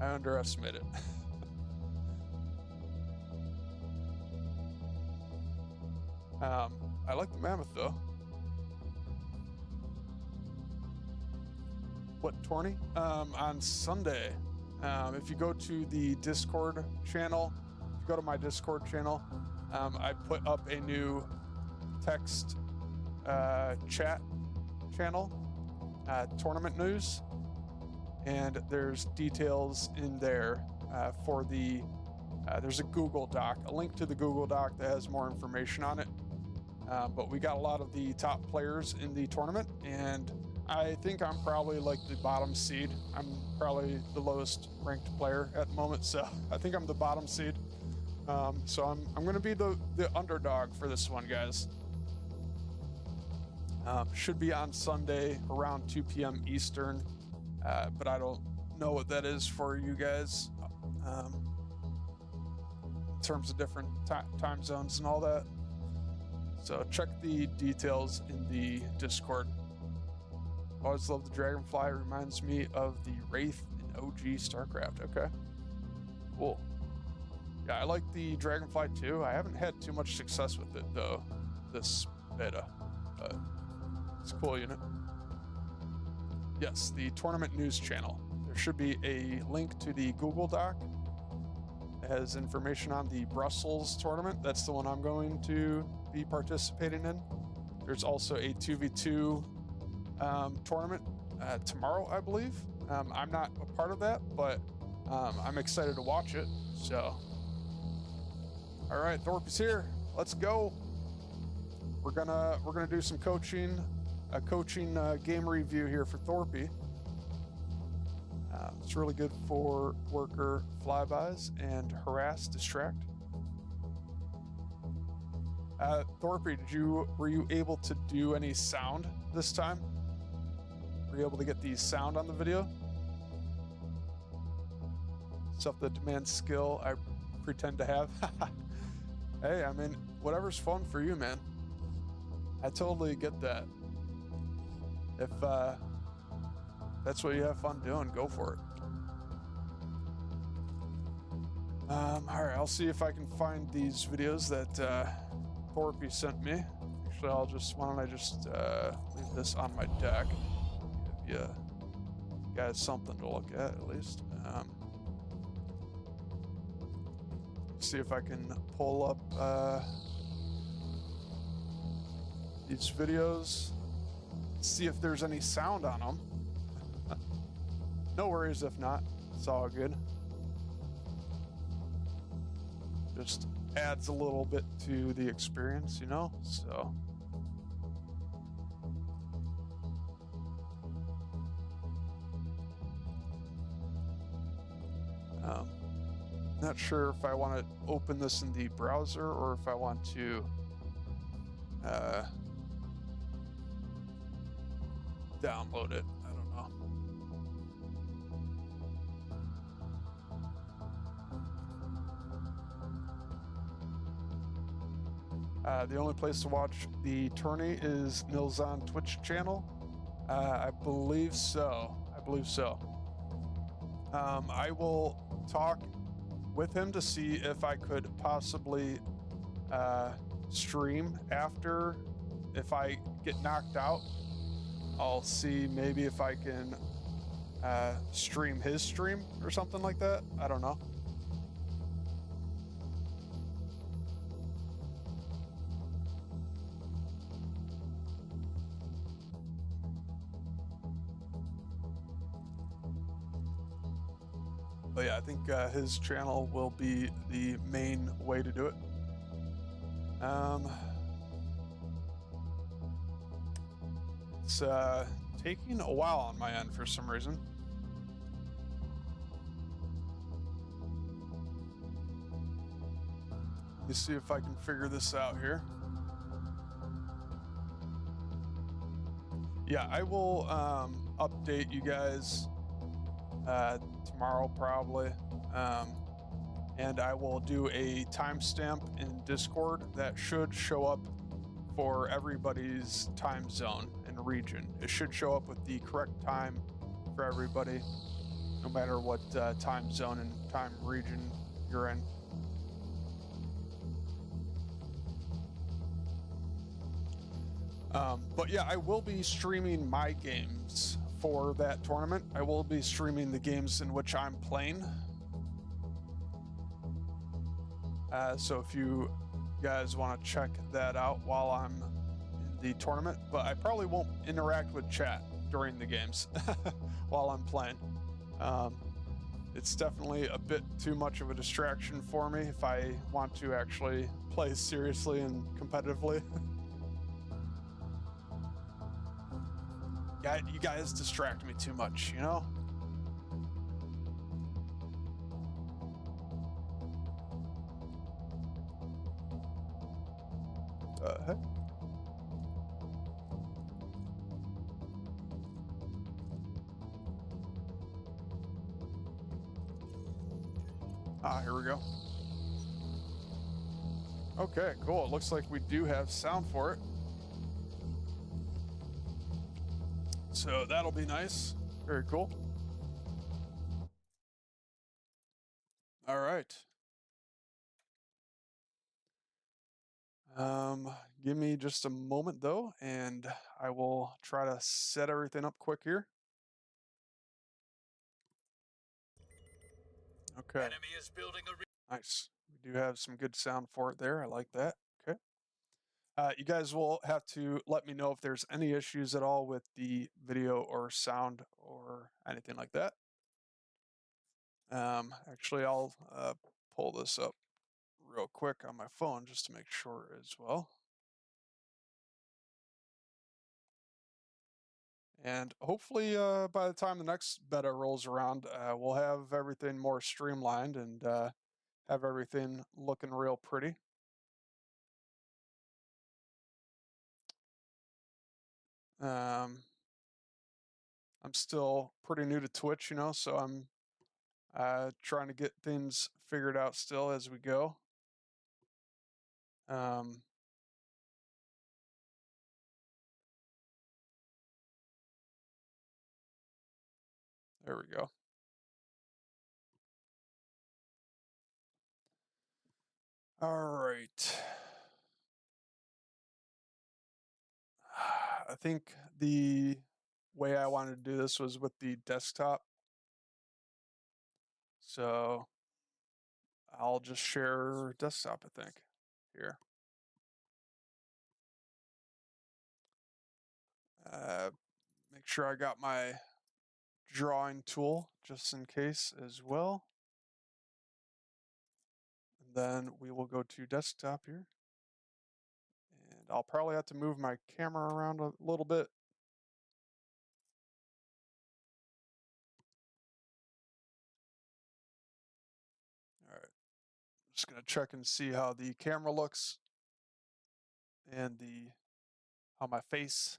I underestimate it. I like the Mammoth though. What tourney? On Sunday. If you go to the Discord channel, if you go to my Discord channel, I put up a new text chat channel, tournament news, and there's details in there for the there's a Google Doc, a link to the Google Doc that has more information on it. But we got a lot of the top players in the tournament, and I think I'm probably like the bottom seed. I'm probably the lowest ranked player at the moment, so I think I'm the bottom seed. So I'm going to be the underdog for this one, guys. Should be on Sunday around 2 p.m. Eastern, but I don't know what that is for you guys in terms of different time zones and all that. So check the details in the Discord. Always love the Dragonfly. It reminds me of the Wraith in OG StarCraft. Okay, cool. Yeah, I like the Dragonfly too. I haven't had too much success with it though, this beta, but it's a cool unit. Yes, the tournament news channel. There should be a link to the Google Doc. It has information on the Brussels tournament. That's the one I'm going to be participating in. There's also a 2v2 tournament tomorrow, I believe. I'm not a part of that, but I'm excited to watch it. So, all right, Thorpe is here. Let's go. We're gonna do some coaching, a coaching game review here for Thorpe. It's really good for worker flybys and harass, distract. Thorpe, were you able to do any sound this time? Were you able to get the sound on the video? Stuff that demands skill, I pretend to have. Hey, I mean, whatever's fun for you, man. I totally get that. If that's what you have fun doing, go for it. All right, I'll see if I can find these videos that Thorpe sent me. Actually, why don't I just leave this on my deck? Give you guys something to look at least. See if I can pull up these videos, see if there's any sound on them. No worries if not, it's all good. Just adds a little bit to the experience, you know, so. Not sure if I want to open this in the browser or if I want to download it. I don't know. The only place to watch the tourney is Nilzon Twitch channel. I believe so. I will talk with him to see if I could possibly stream after. If I get knocked out, I'll see maybe if I can stream his stream or something like that. I don't know. But yeah, I think his channel will be the main way to do it. It's taking a while on my end for some reason. Let me see if I can figure this out here. Yeah, I will update you guys tomorrow probably. And I will do a timestamp in Discord that should show up for everybody's time zone and region. It should show up with the correct time for everybody, no matter what time zone and time region you're in. But yeah, I will be streaming my games for that tournament. I will be streaming the games in which I'm playing. So if you guys want to check that out while I'm in the tournament, but I probably won't interact with chat during the games while I'm playing. It's definitely a bit too much of a distraction for me if I want to actually play seriously and competitively. Yeah, you guys distract me too much, you know? Heck? Here we go. Okay, cool. It looks like we do have sound for it. So that'll be nice. Very cool. All right. Give me just a moment though, and I will try to set everything up quick here. Okay. Enemy is building a Nice. We do have some good sound for it there. I like that. Okay. You guys will have to let me know if there's any issues at all with the video or sound or anything like that. Actually, I'll pull this up real quick on my phone just to make sure as well. And hopefully, by the time the next beta rolls around, we'll have everything more streamlined and have everything looking real pretty. I'm still pretty new to Twitch, you know, so I'm trying to get things figured out still as we go. There we go. All right. I think the way I wanted to do this was with the desktop. So I'll just share desktop, I think, here. Make sure I got my drawing tool just in case as well. And then we will go to desktop here. And I'll probably have to move my camera around a little bit. All right. Just going to check and see how the camera looks and how my face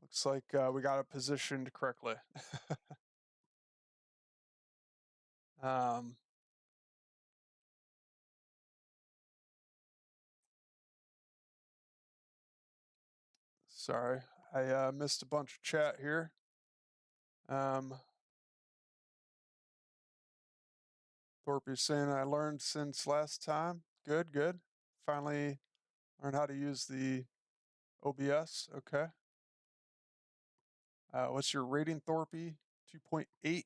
looks like. We got it positioned correctly. Sorry, I missed a bunch of chat here. Thorpe saying I learned since last time. Good, good. Finally learned how to use the OBS. Okay. What's your rating, Thorpe? 2.8.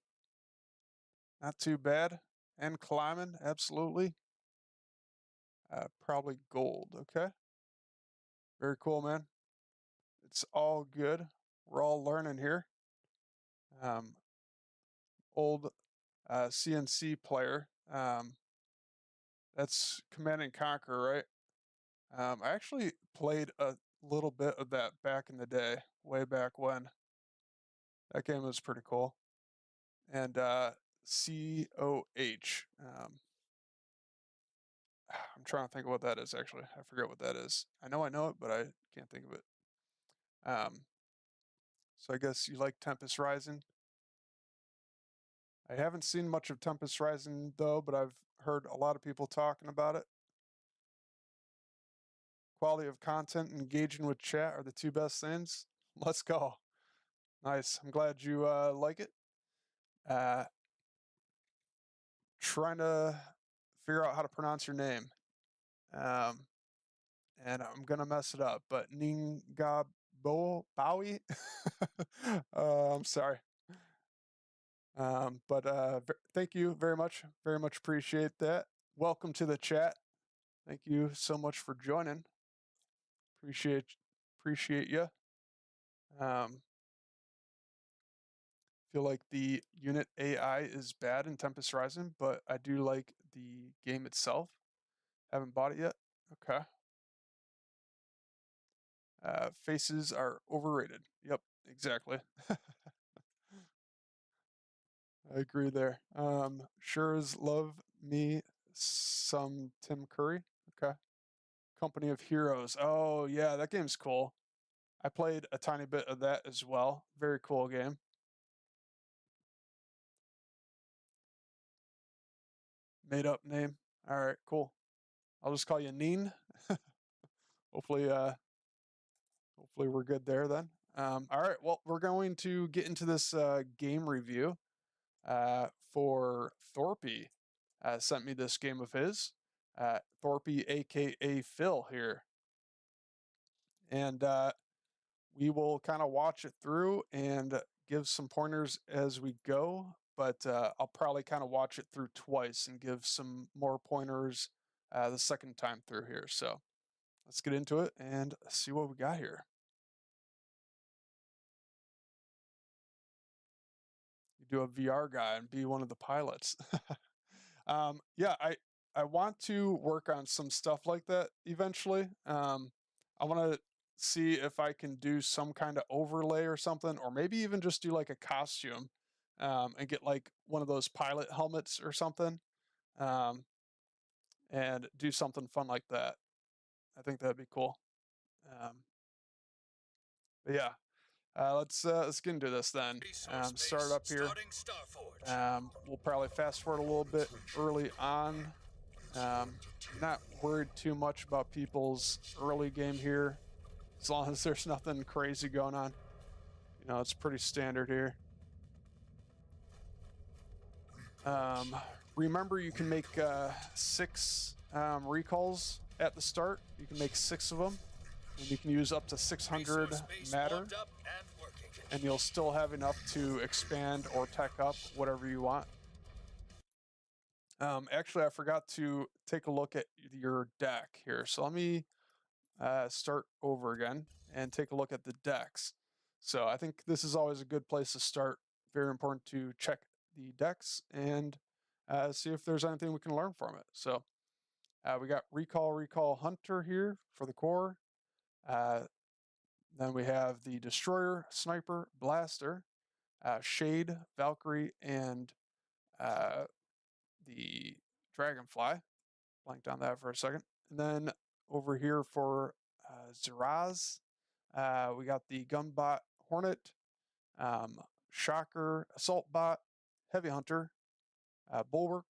Not too bad. And climbing, absolutely. Probably gold. Okay. Very cool, man. It's all good. We're all learning here. Old CNC player. That's Command and Conquer, right? I actually played a little bit of that back in the day, way back when. That game was pretty cool. And COH. I'm trying to think of what that is, actually. I forget what that is. I know it, but I can't think of it. So I guess you like Tempest Rising. I haven't seen much of Tempest Rising, though, but I've heard a lot of people talking about it. Quality of content and engaging with chat are the two best things. Let's go. Nice. I'm glad you like it. Trying to figure out how to pronounce your name. And I'm going to mess it up, but Ningabo Bowie? I'm sorry. Thank you very much. Very much appreciate that. Welcome to the chat. Thank you so much for joining. Appreciate you. Feel like the unit AI is bad in Tempest Rising, but I do like the game itself. Haven't bought it yet. Okay. Faces are overrated. Yep, exactly. I agree there. Sure as love me some Tim Curry. Okay. Company of Heroes. Oh yeah, that game's cool. I played a tiny bit of that as well. Very cool game. Made up name. All right, cool. I'll just call you Neen. hopefully, hopefully we're good there then. All right, well, we're going to get into this game review for Thorpe. Sent me this game of his. Thorpe, aka Phil, here, and we will kind of watch it through and give some pointers as we go. But I'll probably kind of watch it through twice and give some more pointers the second time through here. So let's get into it and see what we got here. You do a VR guy and be one of the pilots. Yeah, I want to work on some stuff like that eventually. I want to see if I can do some kind of overlay or something, or maybe even just do like a costume and get like one of those pilot helmets or something, and do something fun like that. I think that'd be cool. But yeah, let's get into this then. Start up here. We'll probably fast forward a little bit early on. Not worried too much about people's early game here, as long as there's nothing crazy going on. You know, it's pretty standard here. Remember, you can make 6 recalls at the start. You can make 6 of them, and you can use up to 600 matter, and you'll still have enough to expand or tech up whatever you want. Actually, I forgot to take a look at your deck here. So let me start over again and take a look at the decks. So I think this is always a good place to start. Very important to check the decks and see if there's anything we can learn from it. So we got Recall Hunter here for the core. Then we have the Destroyer, Sniper, Blaster, Shade, Valkyrie, and the Dragonfly. Blanked on that for a second. And then over here for Zeraz, we got the Gunbot Hornet, Shocker, Assault Bot, Heavy Hunter, Bulwark,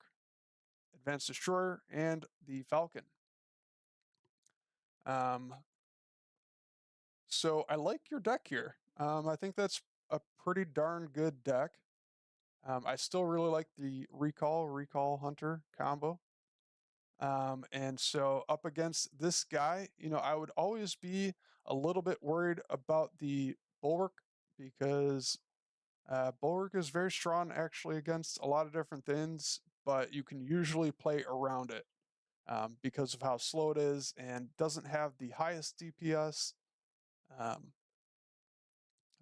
Advanced Destroyer, and the Falcon. So I like your deck here. I think that's a pretty darn good deck. I still really like the Recall Hunter combo. And so up against this guy, you know, I would always be a little bit worried about the Bulwark, because Bulwark is very strong actually against a lot of different things, but you can usually play around it because of how slow it is and doesn't have the highest DPS.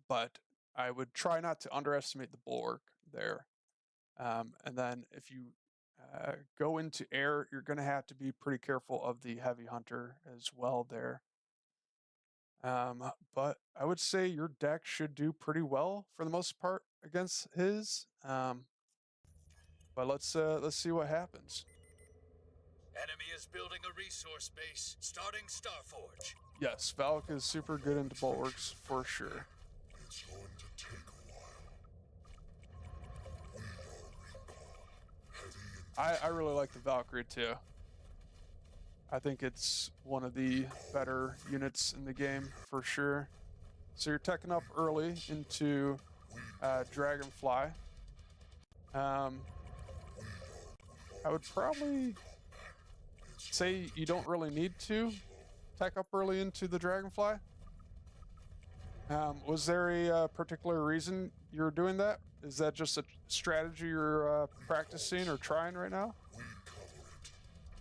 But I would try not to underestimate the Bulwark there. And then if you go into air, you're going to have to be pretty careful of the Heavy Hunter as well there. But I would say your deck should do pretty well for the most part against his. But let's see what happens. Enemy is building a resource base, starting Starforge. Yes, Valk is super good into bulwarks for sure. It's going to take a while. We are recall. Heavy I really like the Valkyrie too. I think it's one of the better units in the game for sure. So you're teching up early into Dragonfly. I would probably say you don't really need to tech up early into the Dragonfly. Was there a particular reason you're doing that? Is that just a strategy you're practicing or trying right now?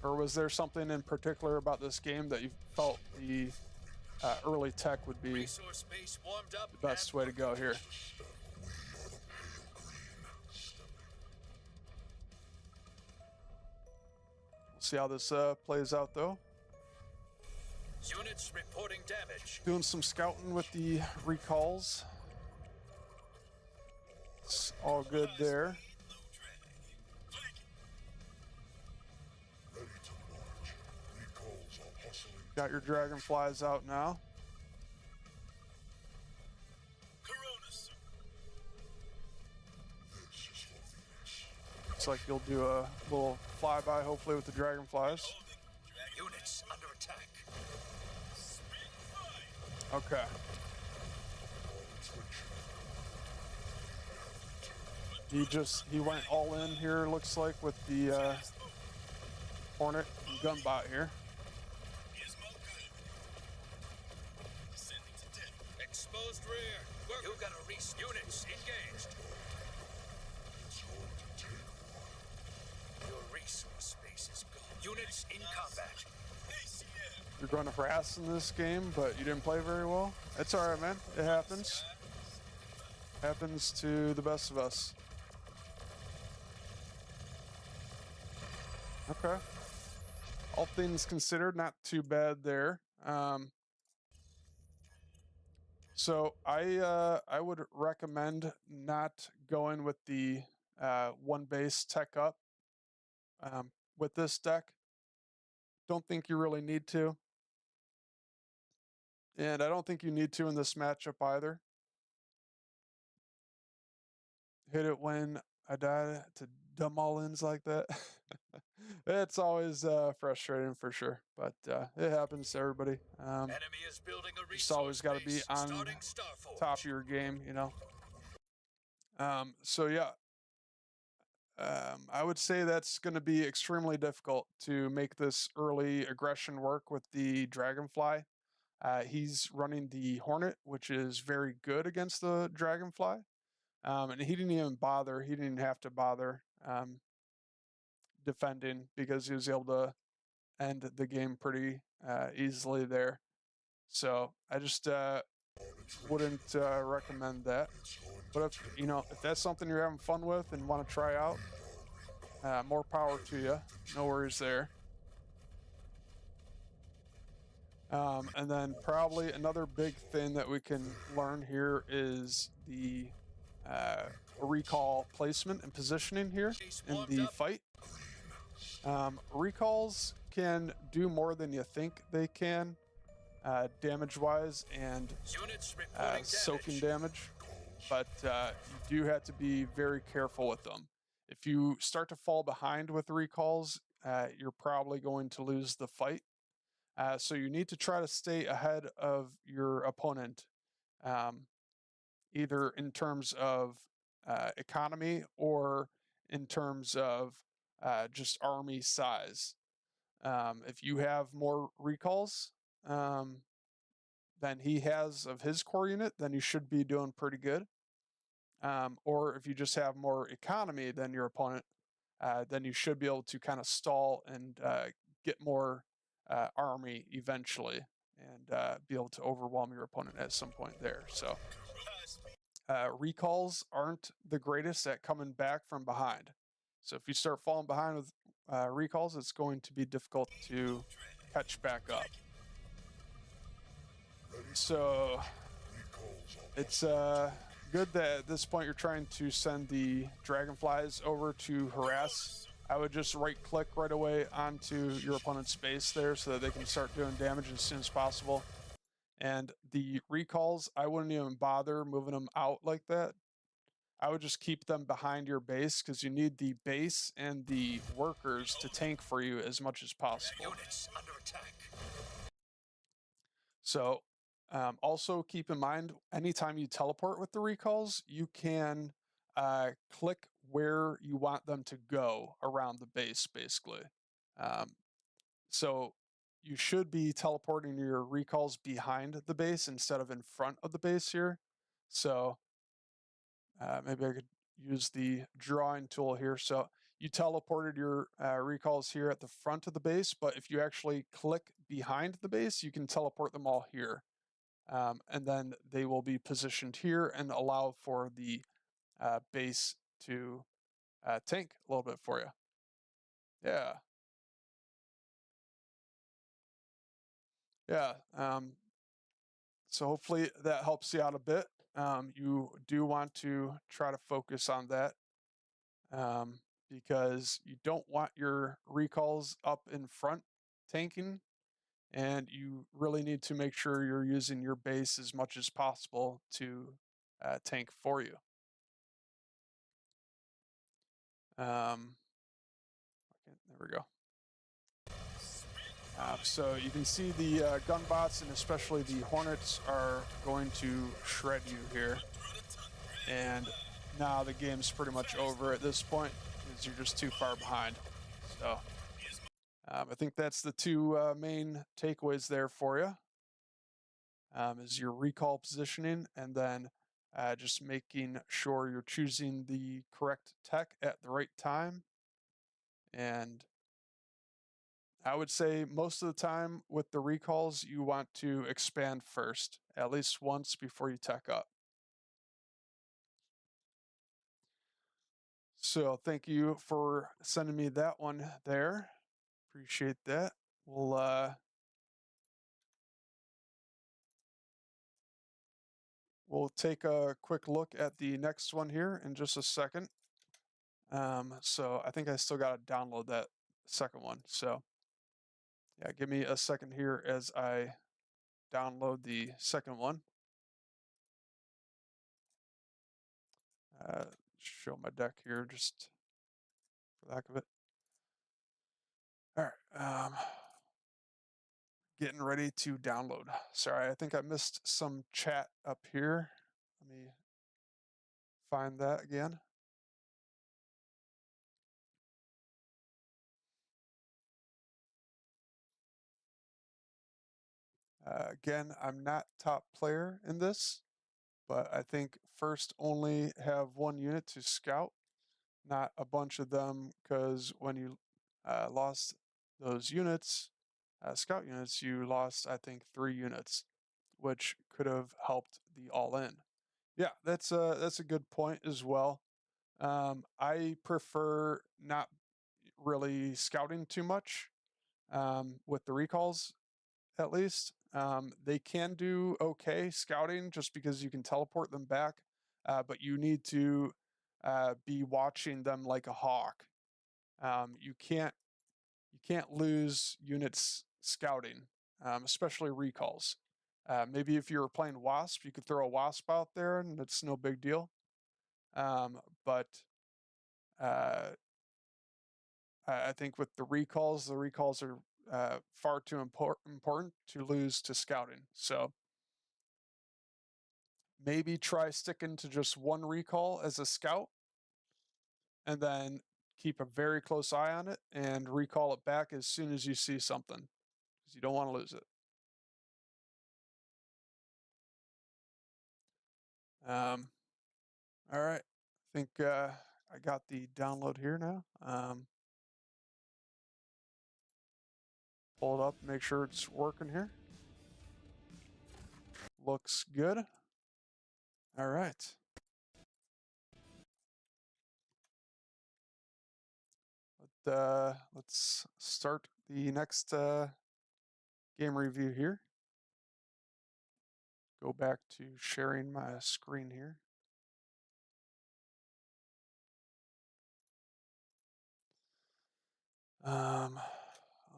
Or was there something in particular about this game that you felt the early tech would be Resource base warmed up. the best way to go here? We'll see how this plays out though. Units reporting damage. Doing some scouting with the recalls. It's all good there. ready to march. Recalls are hustling. Got your dragonflies out now. This is for Venus. Looks like you'll do a little flyby hopefully with the dragonflies. Units under attack. Okay. He went all in here, looks like, with the Hornet and Gunbot here. Exposed rear. You got a units engaged. Your resource base is gone. Units in combat. You're going to harass in this game, but you didn't play very well. It's all right, man. It happens. Happens to the best of us. Okay. All things considered, not too bad there. So I would recommend not going with the one base tech up with this deck. Don't think you really need to. And I don't think you need to in this matchup either. Hit it when I die to dumb all-ins like that. It's always frustrating for sure, but it happens to everybody. Enemy is building a resource Just always got to be base, on starting Starforge. top of your game, you know. So yeah, I would say that's going to be extremely difficult to make this early aggression work with the Dragonfly. He's running the Hornet, which is very good against the Dragonfly. And he didn't even bother. He didn't have to bother defending because he was able to end the game pretty easily there. So I just wouldn't recommend that. But if that's something you're having fun with and want to try out, more power to you. No worries there. And then probably another big thing that we can learn here is the recall placement and positioning here in the fight. Recalls can do more than you think they can, damage-wise and soaking damage, but you do have to be very careful with them. If you start to fall behind with recalls, you're probably going to lose the fight. So you need to try to stay ahead of your opponent, either in terms of economy or in terms of just army size. If you have more recalls than he has of his core unit, then you should be doing pretty good. Or if you just have more economy than your opponent, then you should be able to kind of stall and get more army eventually and be able to overwhelm your opponent at some point there. So recalls aren't the greatest at coming back from behind. So if you start falling behind with recalls, it's going to be difficult to catch back up. Ready so it's good that at this point you're trying to send the dragonflies over to harass. I would just right click right away onto your opponent's base there so that they can start doing damage as soon as possible. And the recalls, I wouldn't even bother moving them out like that. I would just keep them behind your base because you need the base and the workers to tank for you as much as possible. Units under attack. So also keep in mind, anytime you teleport with the recalls, you can click where you want them to go around the base, basically. So you should be teleporting your recalls behind the base instead of in front of the base here. So maybe I could use the drawing tool here. So you teleported your recalls here at the front of the base, but if you actually click behind the base, you can teleport them all here. And then they will be positioned here and allow for the base to tank a little bit for you. Yeah. Yeah. So hopefully that helps you out a bit. You do want to try to focus on that because you don't want your recalls up in front tanking, and you really need to make sure you're using your base as much as possible to tank for you. Okay, there we go. So you can see the gun bots and especially the hornets are going to shred you here. And now the game's pretty much over at this point because you're just too far behind. So I think that's the two main takeaways there for you. Is your recall positioning and then just making sure you're choosing the correct tech at the right time. And I would say most of the time with the recalls, you want to expand first, at least once before you tech up. So thank you for sending me that one there. Appreciate that. We'll take a quick look at the next one here in just a second. So I think I still got to download that second one. So yeah, give me a second here as I download the second one. Show my deck here just for the heck of it. All right. Getting ready to download. Sorry, I think I missed some chat up here. Let me find that again. Again, I'm not top player in this, but I think first only have one unit to scout, not a bunch of them, because when you lost those units, scout units, you lost, I think, 3 units, which could have helped the all-in. Yeah, that's a good point as well. I prefer not really scouting too much with the recalls, at least. They can do okay scouting just because you can teleport them back, but you need to be watching them like a hawk. You can't lose units scouting, especially recalls. Maybe if you were playing Wasp, you could throw a Wasp out there and it's no big deal. But I think with the recalls are far too important to lose to scouting. So maybe try sticking to just one recall as a scout and then keep a very close eye on it and recall it back as soon as you see something because you don't want to lose it. All right. I think I got the download here now. Pull it up, make sure it's working here. Looks good. All right. Let's start the next game review here. go back to sharing my screen here. Oh,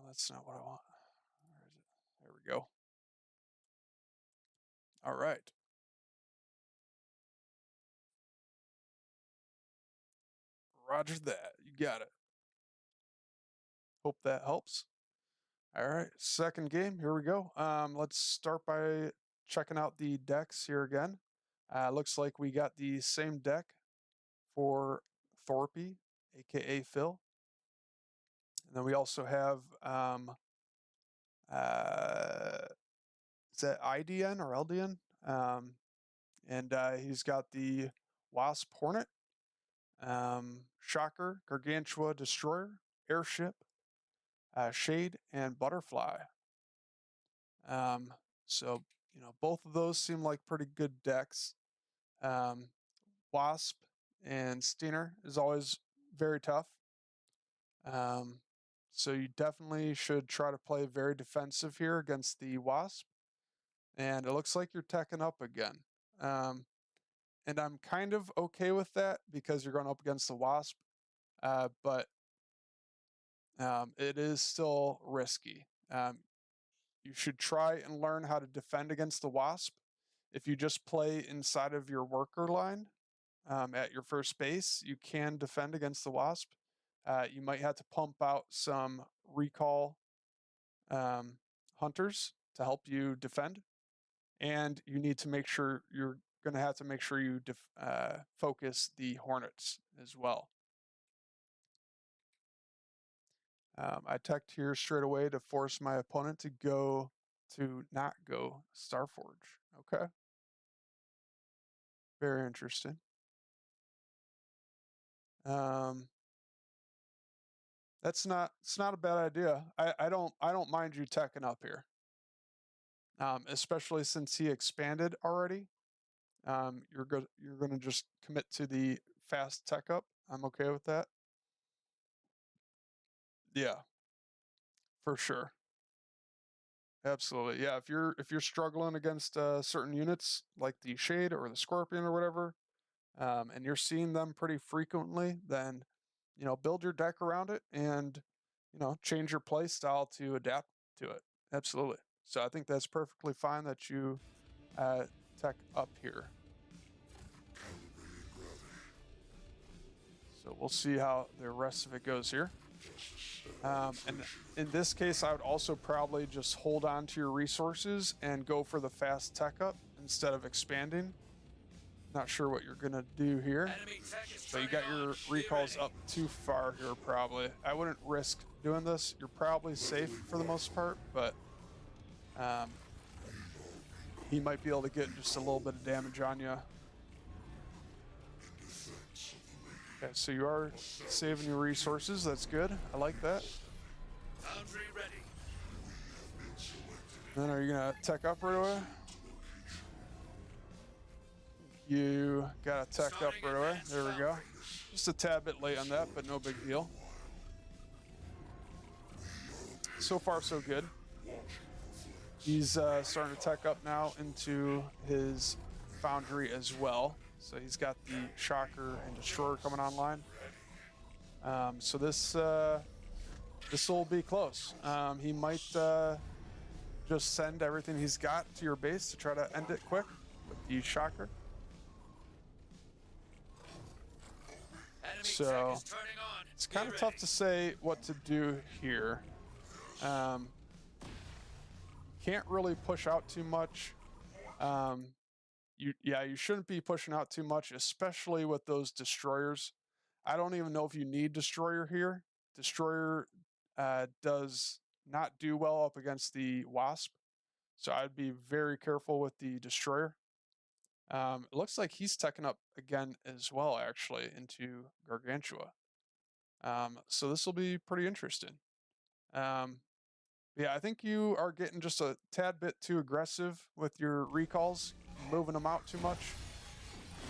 that's not what I want. Where is it? There we go. All right. Roger that. You got it. Hope that helps. All right. Second game. Here we go. Let's start by checking out the decks here again. Looks like we got the same deck for Thorpe, aka Phil. And then we also have is that IDN or LDN? And he's got the Wasp Hornet, Shocker, Gargantua Destroyer, Airship, Shade, and Butterfly. So, both of those seem like pretty good decks. Wasp and Steiner is always very tough. So you definitely should try to play very defensive here against the Wasp. And it looks like you're teching up again. And I'm kind of okay with that because you're going up against the Wasp. But it is still risky. You should try and learn how to defend against the Wasp. If you just play inside of your worker line at your first base, you can defend against the Wasp. You might have to pump out some recall hunters to help you defend. And you need to make sure you're going to have to make sure you focus the Hornets as well. I teched here straight away to force my opponent to not go Starforge. Okay. Very interesting. It's not a bad idea. I don't mind you teching up here. Especially since he expanded already. You're going to just commit to the fast tech up. I'm okay with that. Yeah, for sure. Absolutely. Yeah, if you're struggling against certain units like the Shade or the Scorpion or whatever, and you're seeing them pretty frequently, then build your deck around it and change your play style to adapt to it. Absolutely. So I think that's perfectly fine that you tech up here. So we'll see how the rest of it goes here. And in this case, I would also probably just hold on to your resources and go for the fast tech up instead of expanding. Not sure what you're going to do here, but you got your recalls up too far here probably. I wouldn't risk doing this. You're probably safe for the most part, but he might be able to get just a little bit of damage on you. Okay, so you are saving your resources. That's good. I like that. Foundry ready. Then are you going to tech up right away? You got to tech up right away. There we go. Just a tad bit late on that, but no big deal. So far, so good. He's starting to tech up now into his Foundry as well. So he's got the Shocker and Destroyer coming online. So this will be close. He might just send everything he's got to your base to try to end it quick with the Shocker. So it's kind of tough to say what to do here. Can't really push out too much. You shouldn't be pushing out too much, especially with those destroyers. I don't even know if you need destroyer here. Destroyer does not do well up against the Wasp, so I'd be very careful with the destroyer. It looks like he's teching up again as well, actually, into Gargantua. So this will be pretty interesting. Yeah, I think you are getting just a tad bit too aggressive with your recalls, moving them out too much.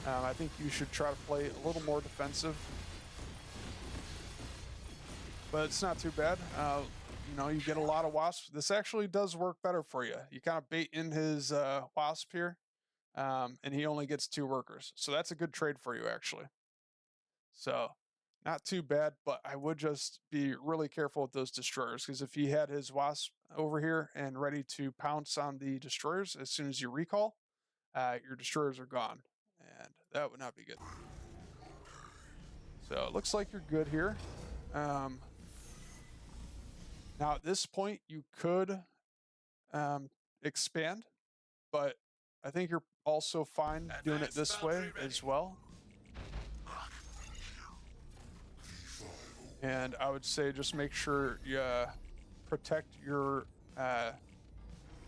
I think you should try to play a little more defensive. But it's not too bad. You get a lot of Wasps. This actually does work better for you. You kind of bait in his Wasp here, and he only gets 2 workers. So that's a good trade for you, actually. So not too bad, but I would just be really careful with those destroyers, because if he had his wasp over here and ready to pounce on the destroyers as soon as you recall, your destroyers are gone, and that would not be good. So it looks like you're good here. Now at this point, you could expand, but I think you're also fine doing it this way as well. And I would say just make sure you protect your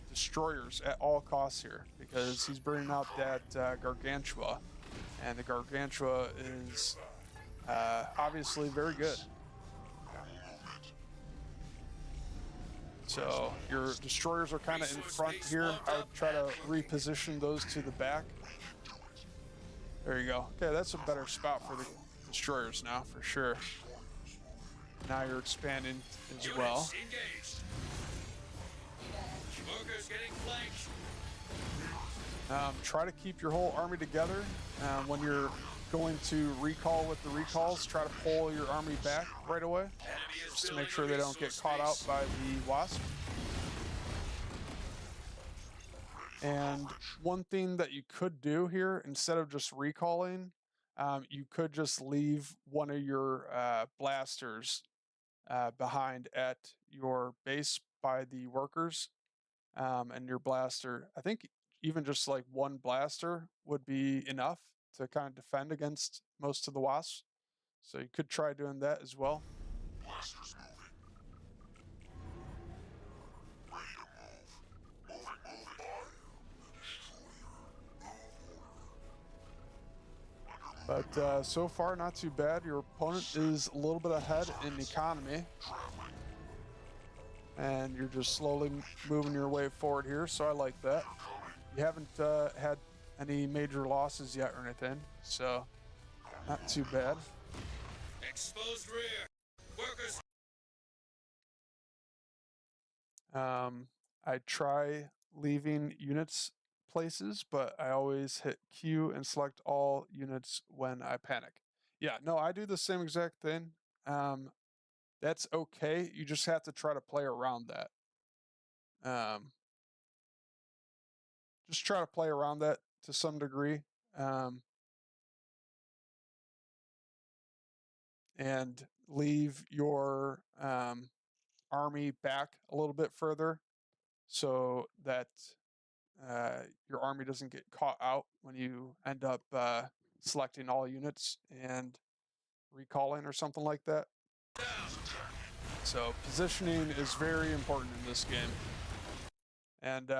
destroyers at all costs here, because he's bringing out that Gargantua, and the Gargantua is obviously very good. So your destroyers are kind of in front here. I would try to reposition those to the back. There you go. Okay, that's a better spot for the destroyers now, for sure. Now you're expanding as well. Engaged. Workers getting flanked. Try to keep your whole army together. When you're going to recall with the recalls, try to pull your army back right away, just to make sure they don't get caught out by the wasp. And one thing that you could do here, instead of just recalling, you could just leave one of your blasters behind at your base by the workers, and your blaster. I think even just like one blaster would be enough to kind of defend against most of the wasps. So you could try doing that as well. Blasters moving. Ready to move. Moving. But so far, not too bad. Your opponent is a little bit ahead in economy, and you're just slowly moving your way forward here, so I like that. You haven't had any major losses yet or anything, so not too bad. Exposed rear. Workers. I try leaving units places, but I always hit Q and select all units when I panic. Yeah, no, I do the same exact thing. That's okay. You just have to try to play around that. Just try to play around that to some degree. And leave your army back a little bit further, so that your army doesn't get caught out when you end up selecting all units and recalling or something like that. So positioning is very important in this game. And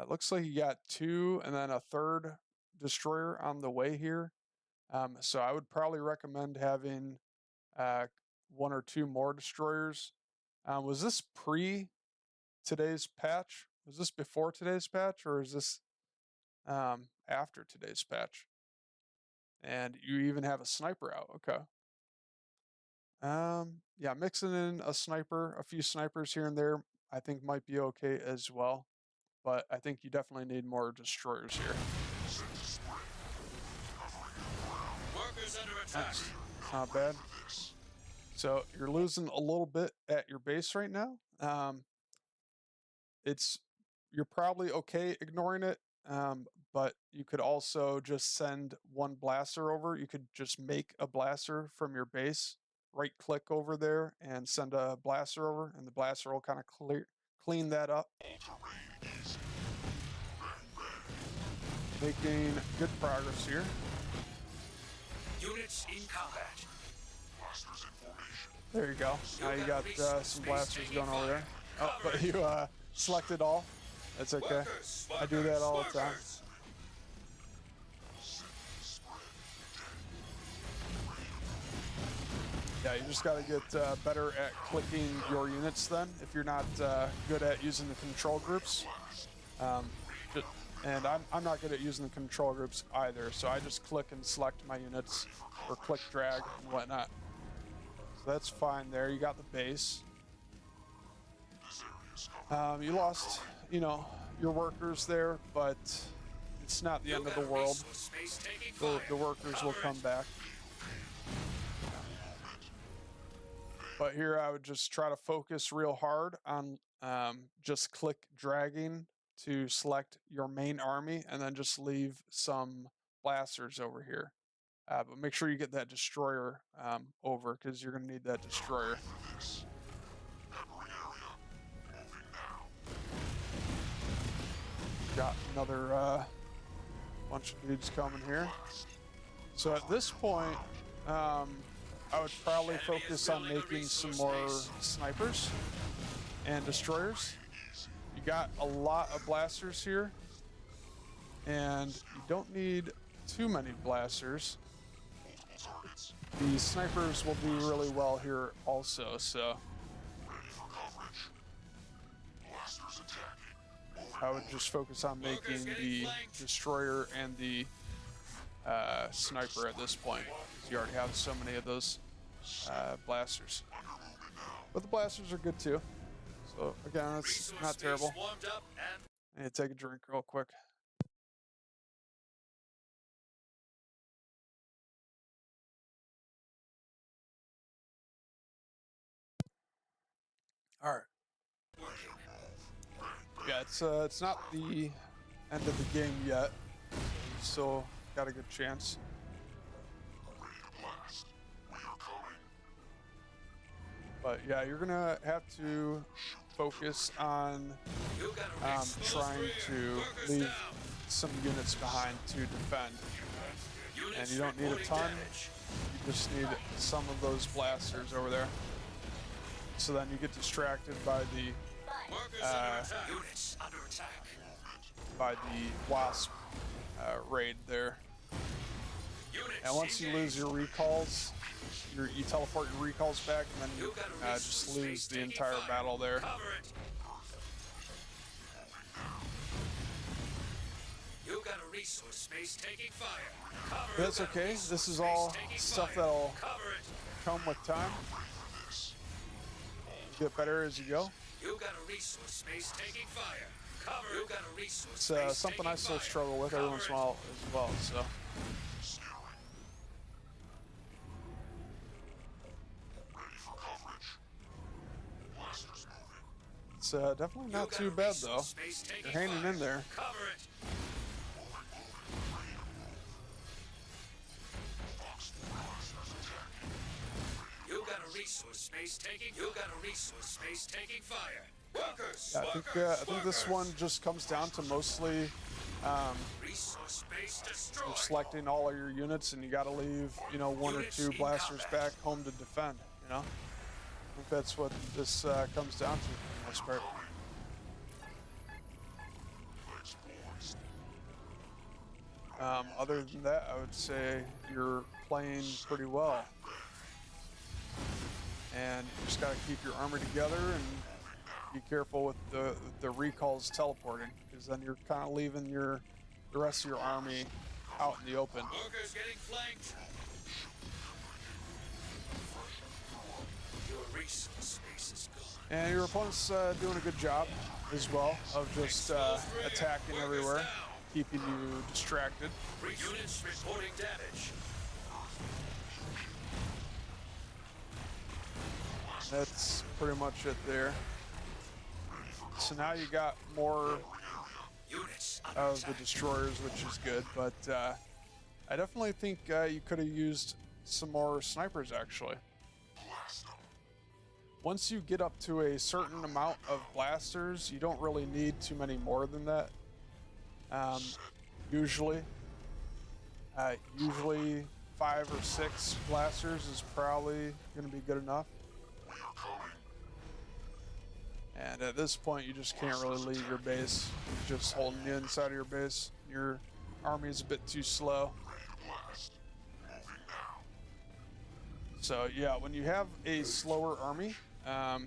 looks like you got 2 and then a 3rd destroyer on the way here. So I would probably recommend having 1 or 2 more destroyers. Was this pre today's patch? Was this before today's patch, or is this after today's patch? And you even have a sniper out. Okay. Yeah, mixing in a sniper, a few snipers here and there, I think might be okay as well. But I think you definitely need more destroyers here. Workers under attack. Nice. Not bad. So you're losing a little bit at your base right now. You're probably okay ignoring it, but you could also just send one blaster over. You could just make a blaster from your base, right click over there and send a blaster over, and the blaster will kind of clean that up. Making good progress here. Units in combat. There you go. Now you got some blasters going over there. Oh, but you selected all. That's okay. I do that all the time. Yeah, you just got to get better at clicking your units then, if you're not good at using the control groups. And I'm not good at using the control groups either, so I just click and select my units, or click drag and whatnot. So that's fine there. You got the base. You lost, your workers there, but it's not the end of the world. The workers will come back. But here I would just try to focus real hard on just click dragging to select your main army and then just leave some blasters over here. But make sure you get that destroyer over because you're going to need that destroyer. Got another bunch of dudes coming here. So at this point, I would probably focus on making some more snipers and destroyers. You got a lot of blasters here, and you don't need too many blasters. The snipers will do really well here also, so I would just focus on making the destroyer and the sniper at this point, because you already have so many of those blasters. But the blasters are good too. So again, it's not terrible. I need to take a drink real quick. All right. Yeah, it's not the end of the game yet. You still got a good chance. But yeah, you're gonna have to focus on trying to leave some units behind to defend. And you don't need a ton. You just need some of those blasters over there. So then you get distracted by the wasp raid there. And once you lose your recalls, you teleport your recalls back, and then you just lose the entire battle there. You got a resource space taking fire. That's okay. This is all stuff that'll come with time. Get better as you go. You got a resource space taking fire. Cover. You got a resource It's space something taking I still fire. struggle with every once in a while as well. So. It's definitely not too bad though. You're hanging in there. Cover it. You got a resource space taking. You got a resource space taking fire. Workers. Yeah, I think this one just comes down to mostly Resource space destroyed. you're selecting all of your units, and you got to leave, one or two blasters back home to defend. I think that's what this comes down to for the most part. Other than that, I would say you're playing pretty well. And you just got to keep your armor together and be careful with the recalls teleporting, because then you're kind of leaving the rest of your army out in the open. Workers getting flanked. Your resource space is gone. And your opponent's doing a good job as well of just attacking everywhere, keeping you distracted. Units reporting damage. That's pretty much it there. So now you got more Units under of the attack. destroyers, which is good, but I definitely think you could have used some more snipers actually. Once you get up to a certain amount of blasters, you don't really need too many more than that. Usually 5 or 6 blasters is probably going to be good enough. And at this point, you just can't really leave your base. You're just holding the inside of your base. Your army is a bit too slow. So yeah, when you have a slower army, you're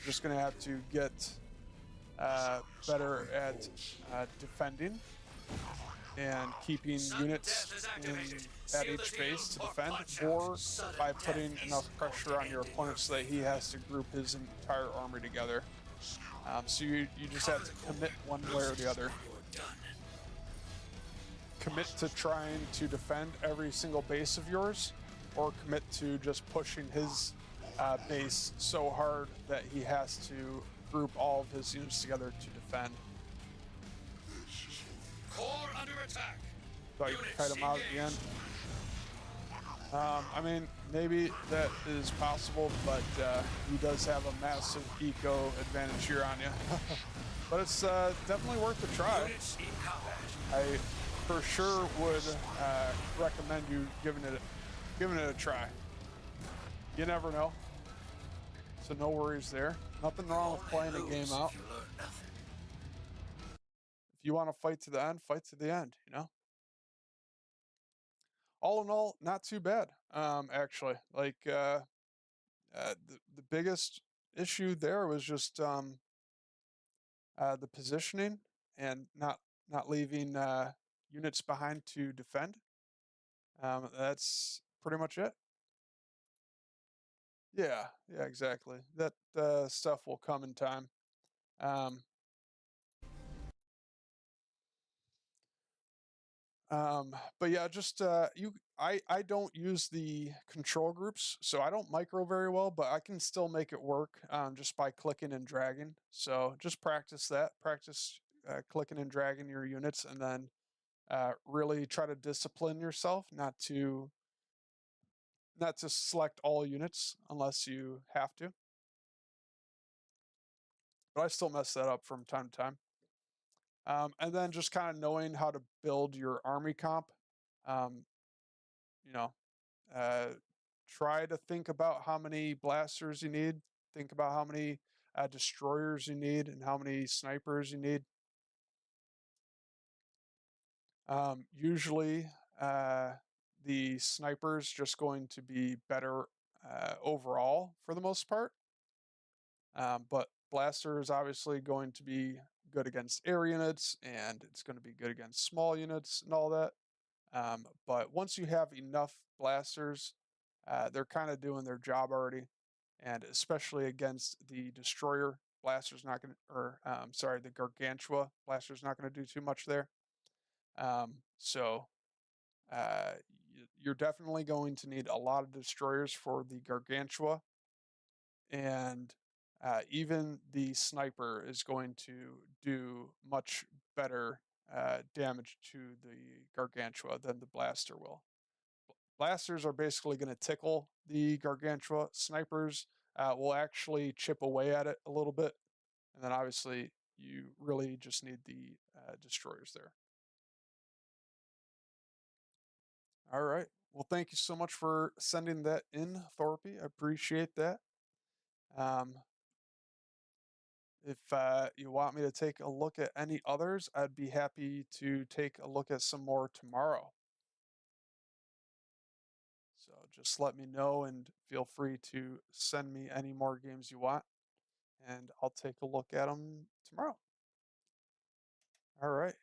just going to have to get better at defending and keeping units at each base to defend, or by putting enough pressure on your opponent so that he has to group his entire army together So you just have to commit one way or the other. Commit to trying to defend every single base of yours, or commit to just pushing his base so hard that he has to group all of his units together to defend. Core under attack. So you can kite him out at the end. I mean, maybe that is possible, but he does have a massive eco advantage here on you. But it's definitely worth a try. Units in combat. I for sure would recommend you giving it a try. You never know. So no worries there. Nothing wrong with playing a game out. If you learn nothing. If you want to fight to the end, fight to the end, you know? All in all, not too bad, actually. Like, the biggest issue there was just the positioning and not leaving units behind to defend. That's pretty much it. Yeah, exactly. That stuff will come in time. But yeah, just I don't use the control groups, so I don't micro very well, but I can still make it work just by clicking and dragging. So just practice that. Practice clicking and dragging your units, and then really try to discipline yourself not to select all units unless you have to. But I still mess that up from time to time. And then just kind of knowing how to build your army comp. You know, try to think about how many blasters you need. Think about how many destroyers you need and how many snipers you need. Usually, the sniper's just going to be better overall for the most part. But blaster is obviously going to be good against air units, and it's going to be good against small units and all that. But once you have enough blasters, they're kind of doing their job already, and especially against the destroyer, blaster's not going to, or sorry, the gargantua, blaster's not going to do too much there. So you're definitely going to need a lot of destroyers for the gargantua, and even the sniper is going to do much better damage to the gargantua than the blaster will. Blasters are basically going to tickle the gargantua. Snipers will actually chip away at it a little bit, and then obviously you really just need the destroyers there. All right. Well, thank you so much for sending that in, Thorpe. I appreciate that. If you want me to take a look at any others, I'd be happy to take a look at some more tomorrow. So just let me know and feel free to send me any more games you want, and I'll take a look at them tomorrow. All right.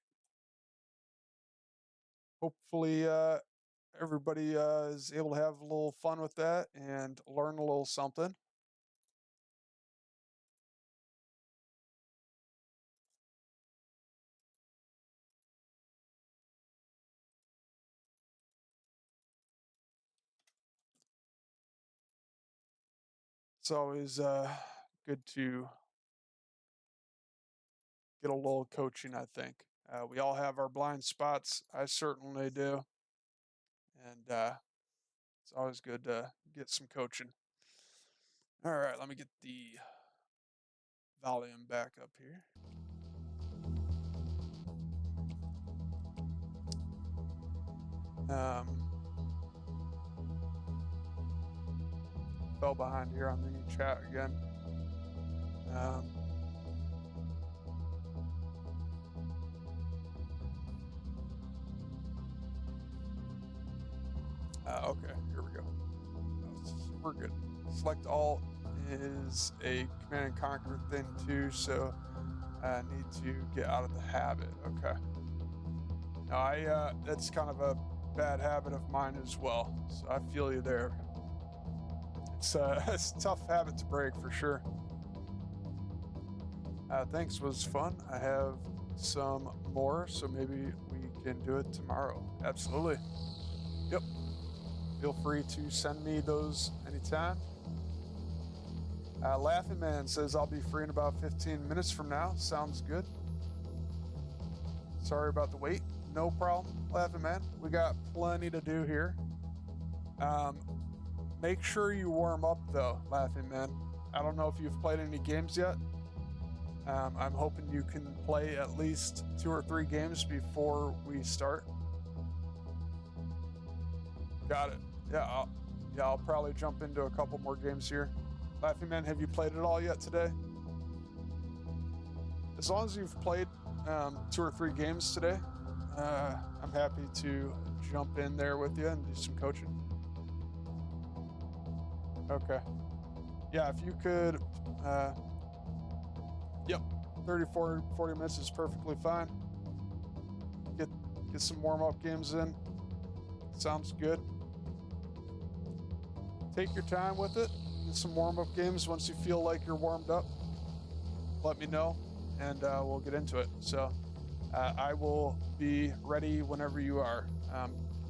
Hopefully, everybody is able to have a little fun with that and learn a little something. It's always good to get a little coaching, I think. We all have our blind spots. I certainly do. And it's always good to get some coaching. All right, let me get the volume back up here. Fell behind here on the chat again. Okay, here we go. We're good. Select all is a command and conquer thing too, so I need to get out of the habit. Okay. Now that's kind of a bad habit of mine as well, so I feel you there. It's a tough habit to break for sure. Thanks, was fun. I have some more, so maybe we can do it tomorrow. Absolutely. Yep. Feel free to send me those anytime. Laughing Man says I'll be free in about 15 minutes from now. Sounds good. Sorry about the wait. No problem, Laughing Man. We got plenty to do here. Make sure you warm up though, Laughing Man. I don't know if you've played any games yet. I'm hoping you can play at least 2 or 3 games before we start. Got it. Yeah, I'll probably jump into a couple more games here. Laughing Man, have you played it all yet today? As long as you've played 2 or 3 games today, I'm happy to jump in there with you and do some coaching. Okay. Yeah, if you could, yep, 30, 40 minutes is perfectly fine. Get some warm-up games in. Sounds good. Take your time with it. Get some warm-up games. Once you feel like you're warmed up, let me know, and we'll get into it. So I will be ready whenever you are.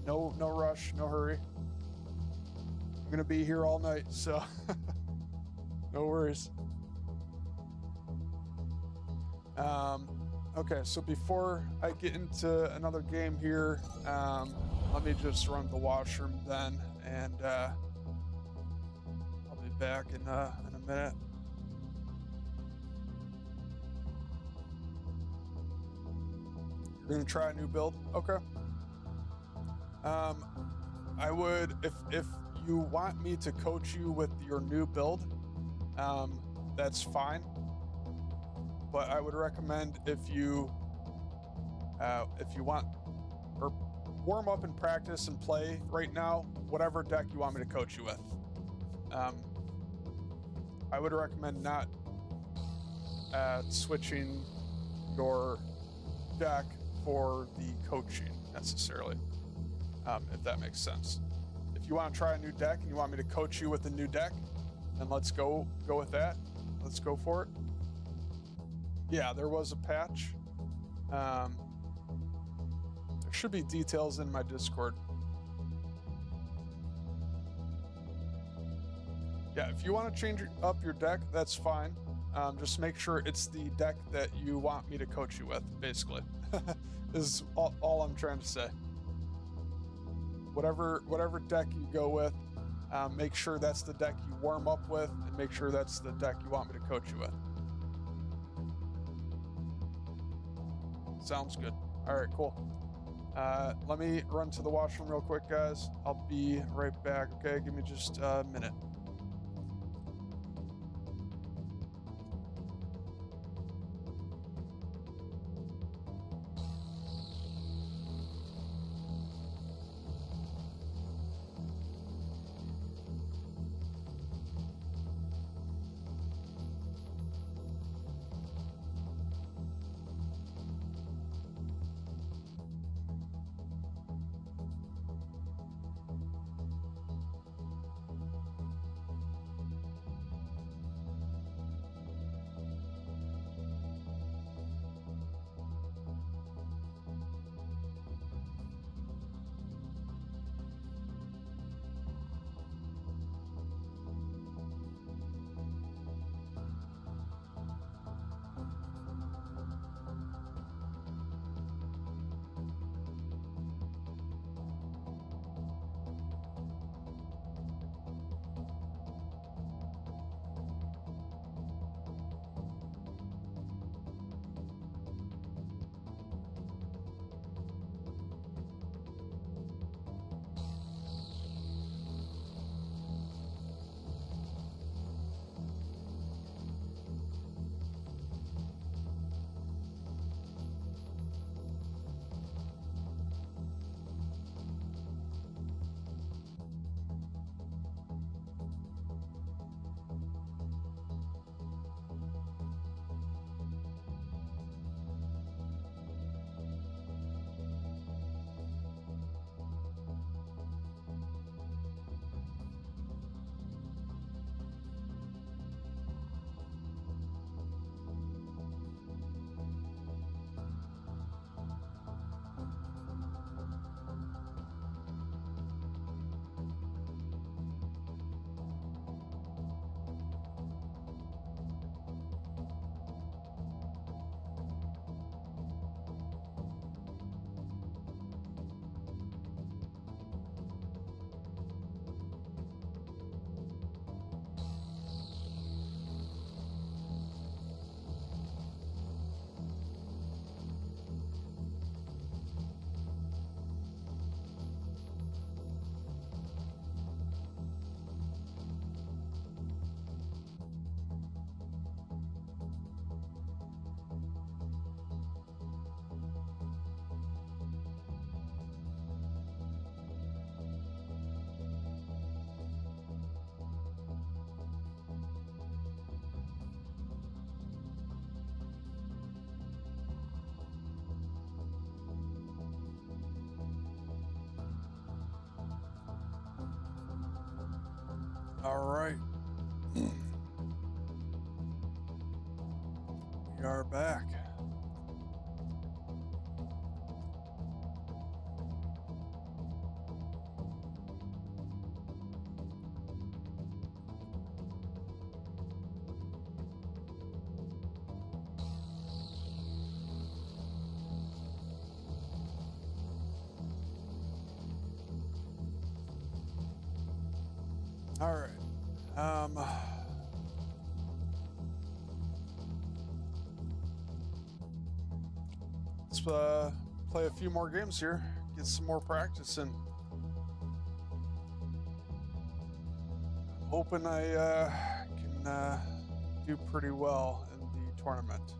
No rush, no hurry. I'm gonna be here all night, so no worries. Okay, so before I get into another game here, let me just run to the washroom then, and I'll be back in a minute. You're gonna try a new build? Okay. I would, if you want me to coach you with your new build, that's fine. But I would recommend if you want or warm up and practice and play right now, whatever deck you want me to coach you with. I would recommend not switching your deck for the coaching necessarily, if that makes sense. If you want to try a new deck and you want me to coach you with a new deck, then let's go with that. Let's go for it. Yeah, there was a patch. There should be details in my Discord. Yeah, if you want to change up your deck, that's fine. Just make sure it's the deck that you want me to coach you with, basically. Is all I'm trying to say. Whatever deck you go with, make sure that's the deck you warm up with, and make sure that's the deck you want me to coach you with. Sounds good. All right, cool. Let me run to the washroom real quick, guys. I'll be right back, okay? Give me just a minute. All right. We are back. All right. Let's play a few more games here, get some more practice in. I'm hoping I can do pretty well in the tournament.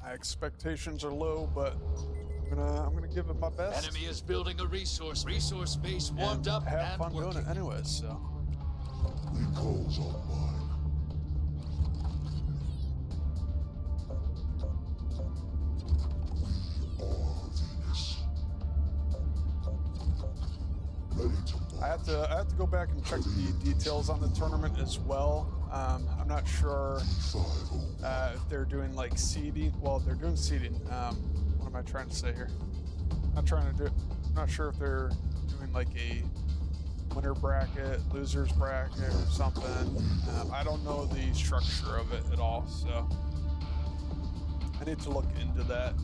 My expectations are low, but I'm gonna give it my best. Enemy is building a resource base warmed up have and fun working. doing it anyways. So Recalls online. We are Venus. Ready to I have to go back and check the details on the tournament as well. I'm not sure if they're doing like seeding. Well, they're doing seeding. What am I trying to say here? I'm not sure if they're doing like a winner bracket, losers bracket, or something. I don't know the structure of it at all, so I need to look into that.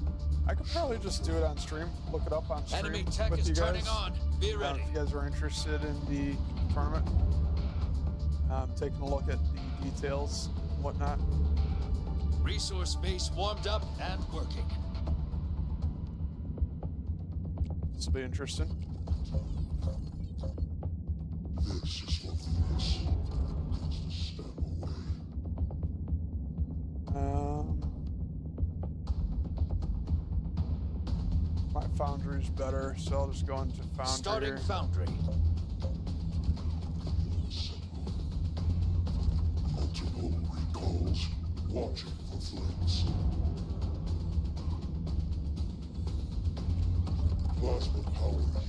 I could probably just do it on stream. Look it up on stream Enemy tech with is you guys. turning on. Be ready. If you guys are interested in the tournament, taking a look at the details and whatnot. Resource base warmed up and working. This will be interesting. This is for Venus. Just a step away. My foundry's better, so I'll just go into foundry. Starting foundry. Multiple recalls. Watching for flames. Plasma power here.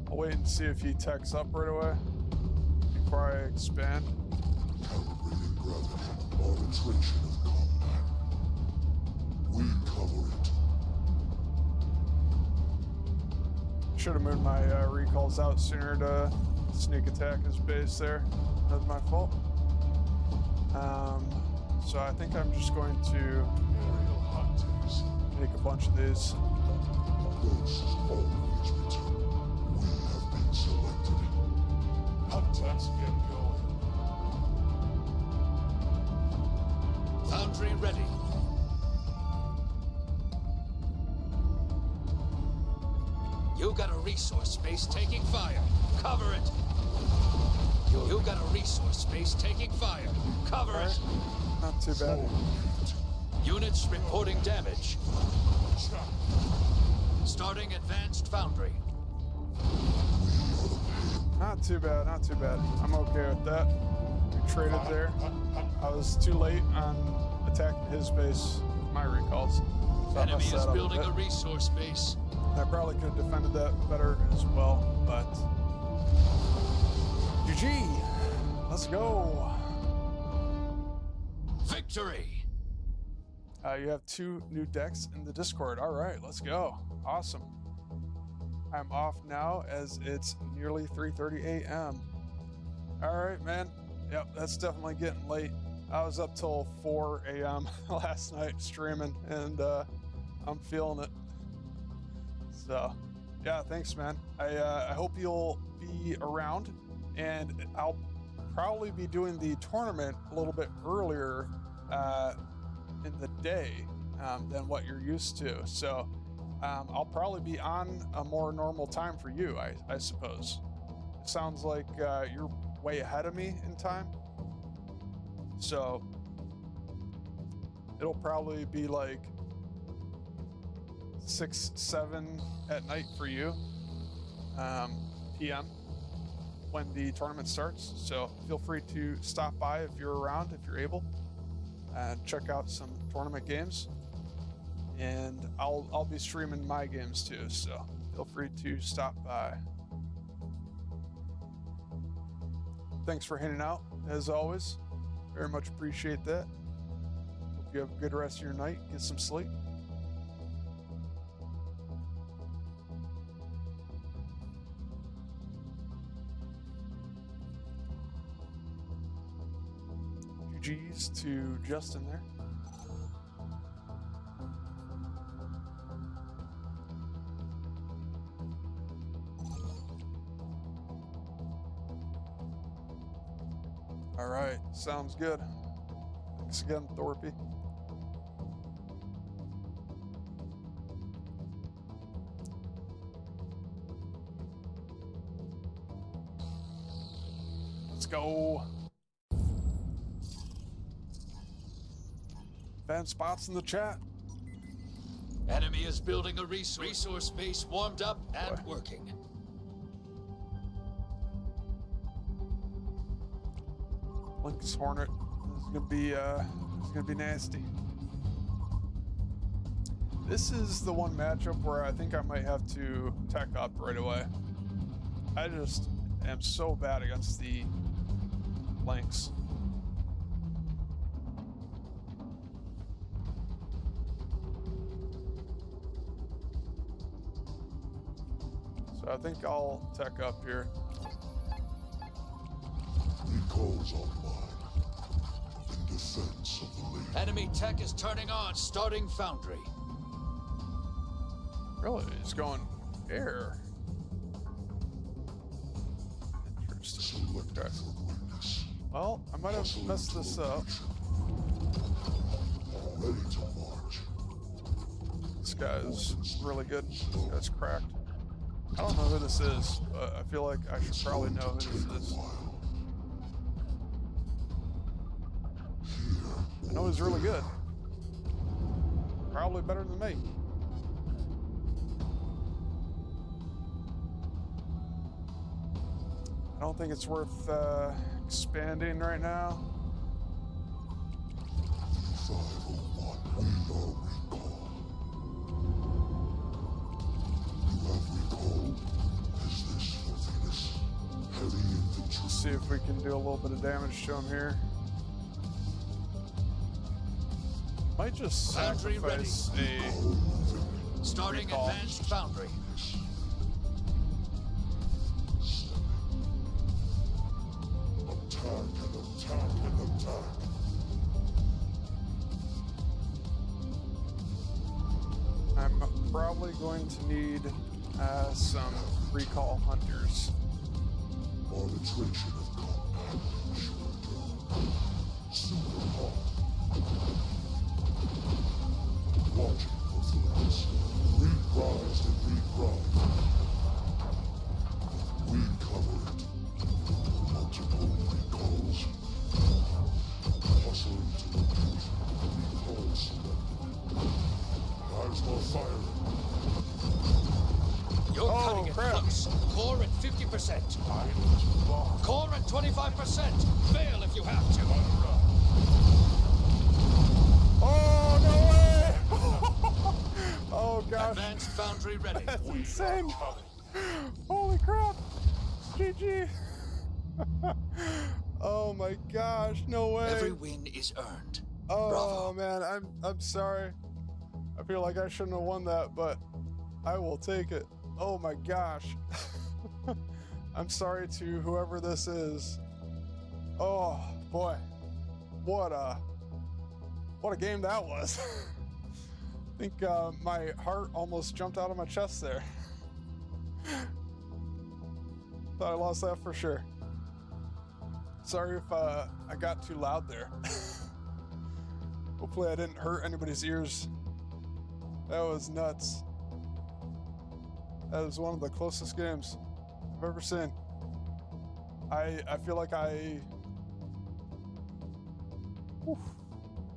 I'll wait and see if he techs up right away before I expand. Calibrating gravity. Arbitration of combat. We cover it. Should have moved my recalls out sooner to sneak attack his base there. That's my fault. So I think I'm just going to Aerial hunters. make a bunch of these. Ghosts always return. We have been selected. Hunters get going. Foundry ready. You got a resource base taking fire. Cover it. You got a resource space taking fire. Cover it. Not too bad. Units reporting damage. Starting advanced foundry. Not too bad, not too bad. I'm okay with that. We traded there. I was too late on attacking his base with my recalls. So I Enemy messed that is up a building bit. a resource base. I probably could have defended that better as well, but GG. Let's go. Victory. You have 2 new decks in the Discord. All right, let's go. Awesome. I'm off now as it's nearly 3:30 a.m. All right, man. Yep, that's definitely getting late. I was up till 4 a.m. last night streaming, and I'm feeling it. So, yeah, thanks, man. I hope you'll be around, and I'll probably be doing the tournament a little bit earlier in the day than what you're used to. So I'll probably be on a more normal time for you, I suppose. It sounds like you're way ahead of me in time. So it'll probably be like 6, 7 at night for you. p.m. when the tournament starts. So feel free to stop by if you're around, if you're able, and check out some tournament games. And I'll be streaming my games too, so feel free to stop by. Thanks for hanging out, as always. Very much appreciate that. Hope you have a good rest of your night. Get some sleep. GG's to Justin there. All right, sounds good. Thanks again, Thorpe. Let's go. Fan spots in the chat. Enemy is building a resource base warmed up and working. Lynx Hornet is gonna be nasty. This is the one matchup where I think I might have to tech up right away. I just am so bad against the Lynx. So I think I'll tech up here. Recalls online. In defense of the lady. Enemy tech is turning on, starting foundry. Really? It's going air. Interesting. Selected Okay. for greatness. Well, I might have messed this up. Ready to march. This guy's really good. This guy's cracked. I don't know who this is, but I feel like I should probably know who this is. I know he's really good. Probably better than me. I don't think it's worth expanding right now. 501, we are recall. You have recall? Is this filthiness? Heavy infantry. Let's see if we can do a little bit of damage to him here. Might just Foundry ready. sacrifice a Starting recall. advanced foundry. Attack and attack and attack. I'm probably going to need some recall hunters. Arbitration of combat. Super hot. Watching for threats. Reprised and reprimed. We cover it. Multiple recalls. Hustling to recruit. Recall selected. Eyes are firing. You're Oh, cutting it crap. close. Core at 50%. Core at 25%. Fail if you have to. Oh, no way! Oh, gosh. Advanced foundry ready. That's insane. Holy crap. GG. Oh, my gosh. No way. Every win is earned. Oh, Bravo. man. I'm sorry. I feel like I shouldn't have won that, but I will take it. Oh, my gosh. I'm sorry to whoever this is. Oh, boy. What a game that was. I think my heart almost jumped out of my chest there. Thought I lost that for sure. Sorry if I got too loud there. Hopefully I didn't hurt anybody's ears. That was nuts. That was one of the closest games I've ever seen. I feel like I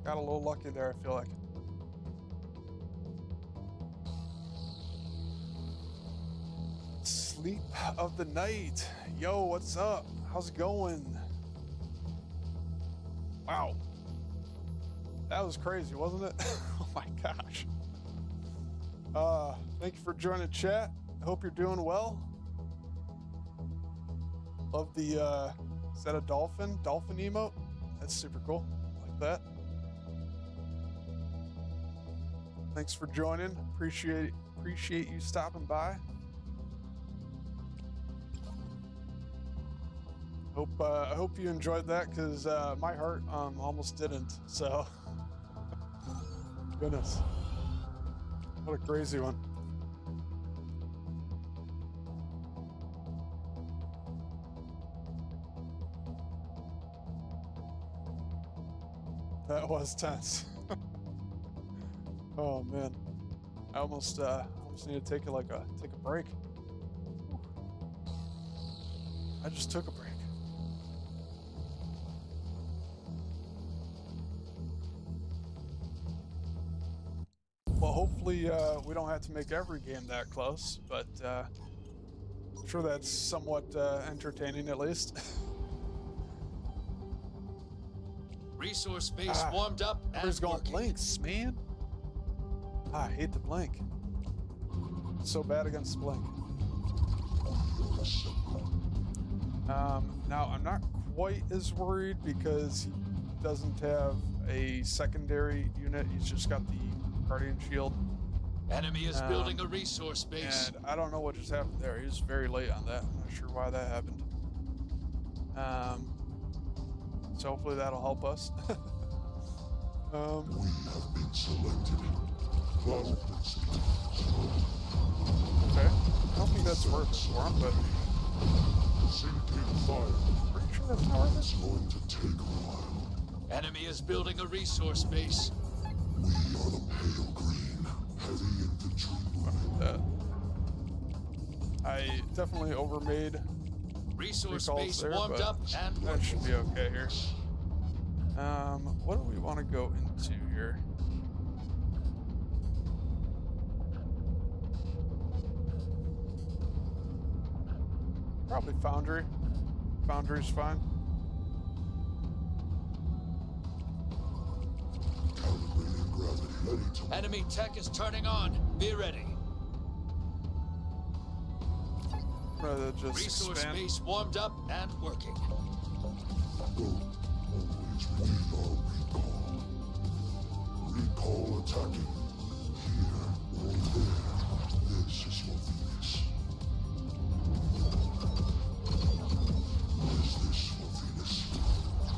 got a little lucky there, I feel like. Sleep of the night. Yo, what's up? How's it going? Wow. That was crazy, wasn't it? Oh my gosh. Thank you for joining chat. I hope you're doing well. Love the, is that a dolphin? Dolphin emote? That's super cool. I like that. Thanks for joining. Appreciate you stopping by. I hope you enjoyed that, because my heart almost didn't. So, goodness, what a crazy one. That was tense. Oh man, I almost need to take a break. I just took a break. Well, hopefully we don't have to make every game that close, but I'm sure that's somewhat entertaining at least. Resource base warmed up and Where's going working. blinks, man? I hate the blink. So bad against blink. Now I'm not quite as worried because he doesn't have a secondary unit. He's just got the Guardian Shield. Enemy is building a resource base. And I don't know what just happened there. He was very late on that. I'm not sure why that happened. So hopefully that'll help us. We have been selected. Okay. I don't think that's worth it for him, but Sinking fire. pretty sure that's not worth It's it. going to take a while. Enemy is building a resource base. We are the pale green, heavy infantry movement. I definitely overmade. Resource Recalls base there, warmed but up and that should be okay here. What do we want to go into here? Probably Foundry. Foundry's fine. Calibrating gravity. Ready to enemy tech is turning on. Be ready. Rather just Resource expand. base warmed up and working. go. Always read our recall. Recall attacking. Here or there. This is your Venus. Is this your Venus?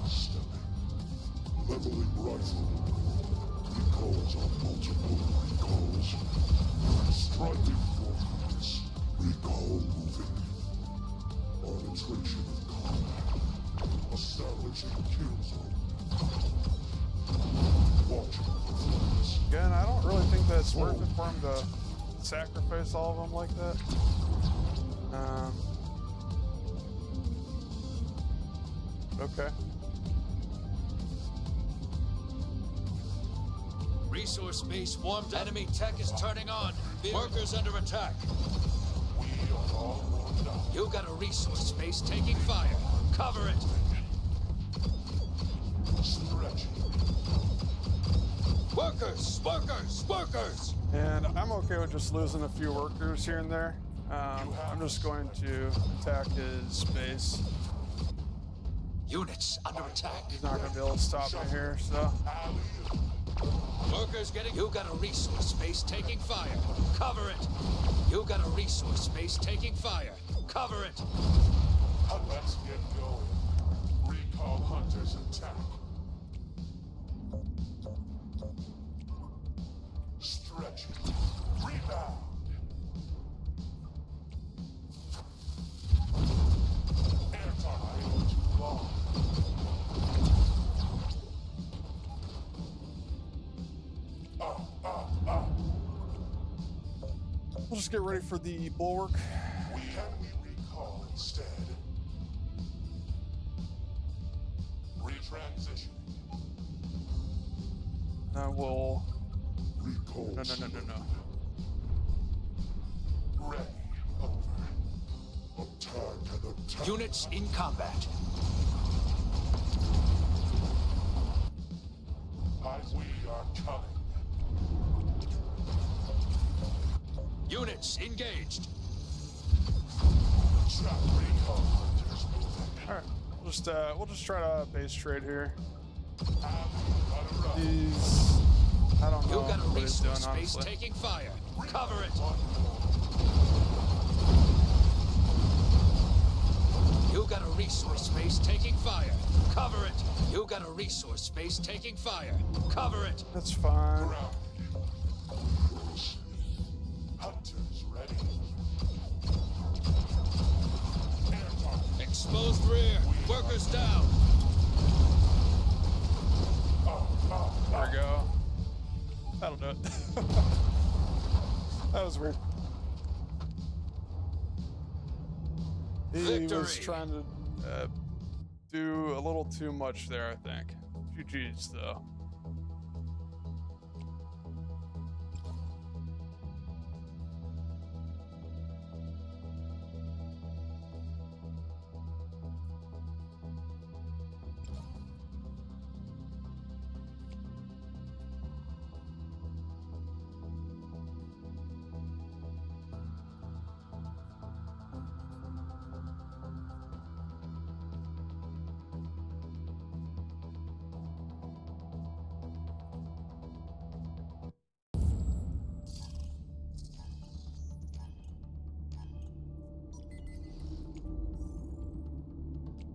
Stepping. Leveling rifle. Recalls are multiple recalls. Striking for Venus. Recall moving. Arbitration of combat. Establishing kill zone. Watching performance. Again, I don't really think that's worth it for him to sacrifice all of them like that. Okay. Resource base warmed up. Enemy tech is turning on. Workers under attack. We are all warmed up. You got a resource base taking fire. Cover it. Stretching. Workers. And I'm okay with just losing a few workers here and there. I'm just going to attack his base. Units under attack. He's not going to be able to stop me here, so. Workers getting. You got a resource base taking fire. Cover it. You got a resource base taking fire. Cover it. Let's get going. Recall hunters attack. Stretching. Rebound. Anti-payload too long. We'll just get ready for the bulwark. Can we recall instead? Retransition. We'll. Recall. No. Ready. Over. Units in combat. We are coming. Units engaged. Trap recon hunters moving. All right, we'll just try to base trade here. Gotta run. He's, I don't know You got a what he's doing, resource base honestly. taking fire. Cover it. You got a resource space taking fire. Cover it. You got a resource space taking fire. Cover it. That's fine. Ground. Hunters ready. Air target. Exposed rear. Workers down. There we go. That'll do it. That was weird. He was Victory. trying to do a little too much there, I think. GG's, though.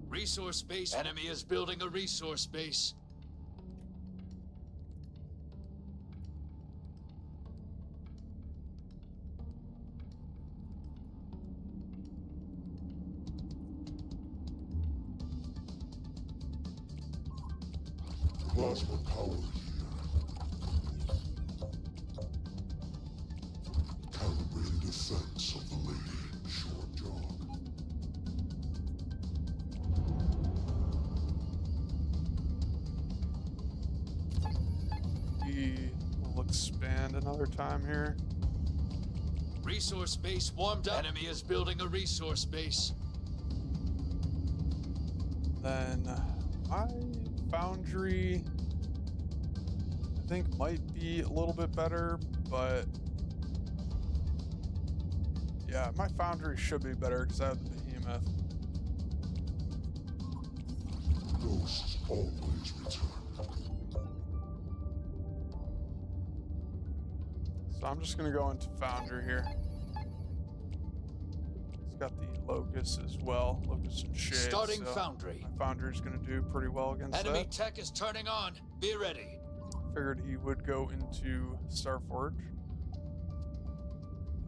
Resource base. Enemy is building a resource base. Plasma power here. Calibrated defense of the lady. Short jog. He will expand another time here. Resource base warmed up. Enemy is building a resource base. Then my foundry, I think, might be a little bit better, but yeah, my foundry should be better because I have the behemoth. Ghosts always return. So I'm just gonna go into foundry here. It's got the locust as well, locust and shade. Starting so foundry. My foundry's gonna do pretty well against Enemy that. tech is turning on. Be ready. Figured he would go into Starforge,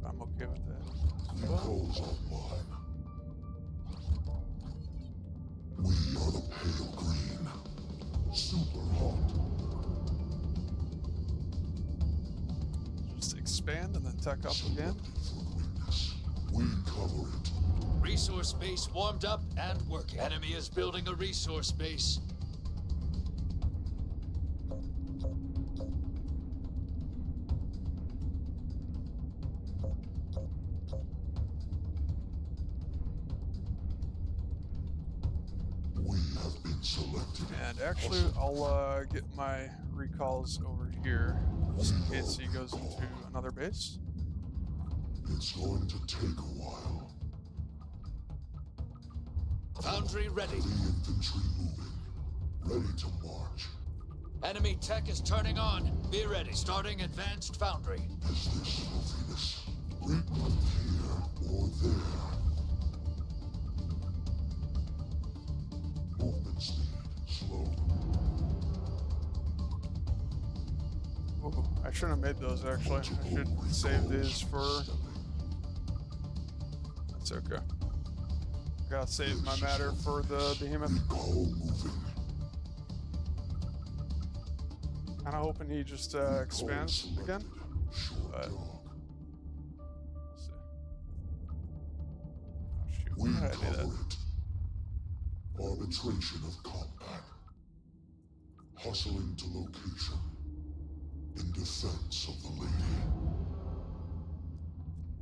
but I'm okay with that. as well. Calls online. We are the pale green. Super hot. Just expand and then tech up again. For weakness. We cover it. Resource base warmed up and working. Enemy is building a resource base. We have been selected. And actually, I'll get my recalls over here, just in case he goes into another base. It's going to take a while. Foundry ready. The infantry moving. Ready to march. Enemy tech is turning on. Be ready. Starting advanced foundry. Is this filthiness? Frequent here or there. Movement speed slow. Ooh, I shouldn't have made those actually. I should save these for. That's okay. Gotta save my matter for the behemoth. Recall moving. Kinda hoping he just expands again. Short But- jog. We'll see. Oh, shoot, We why did I do cover that? it. Arbitration of combat. Hustling to location. In defense of the lady.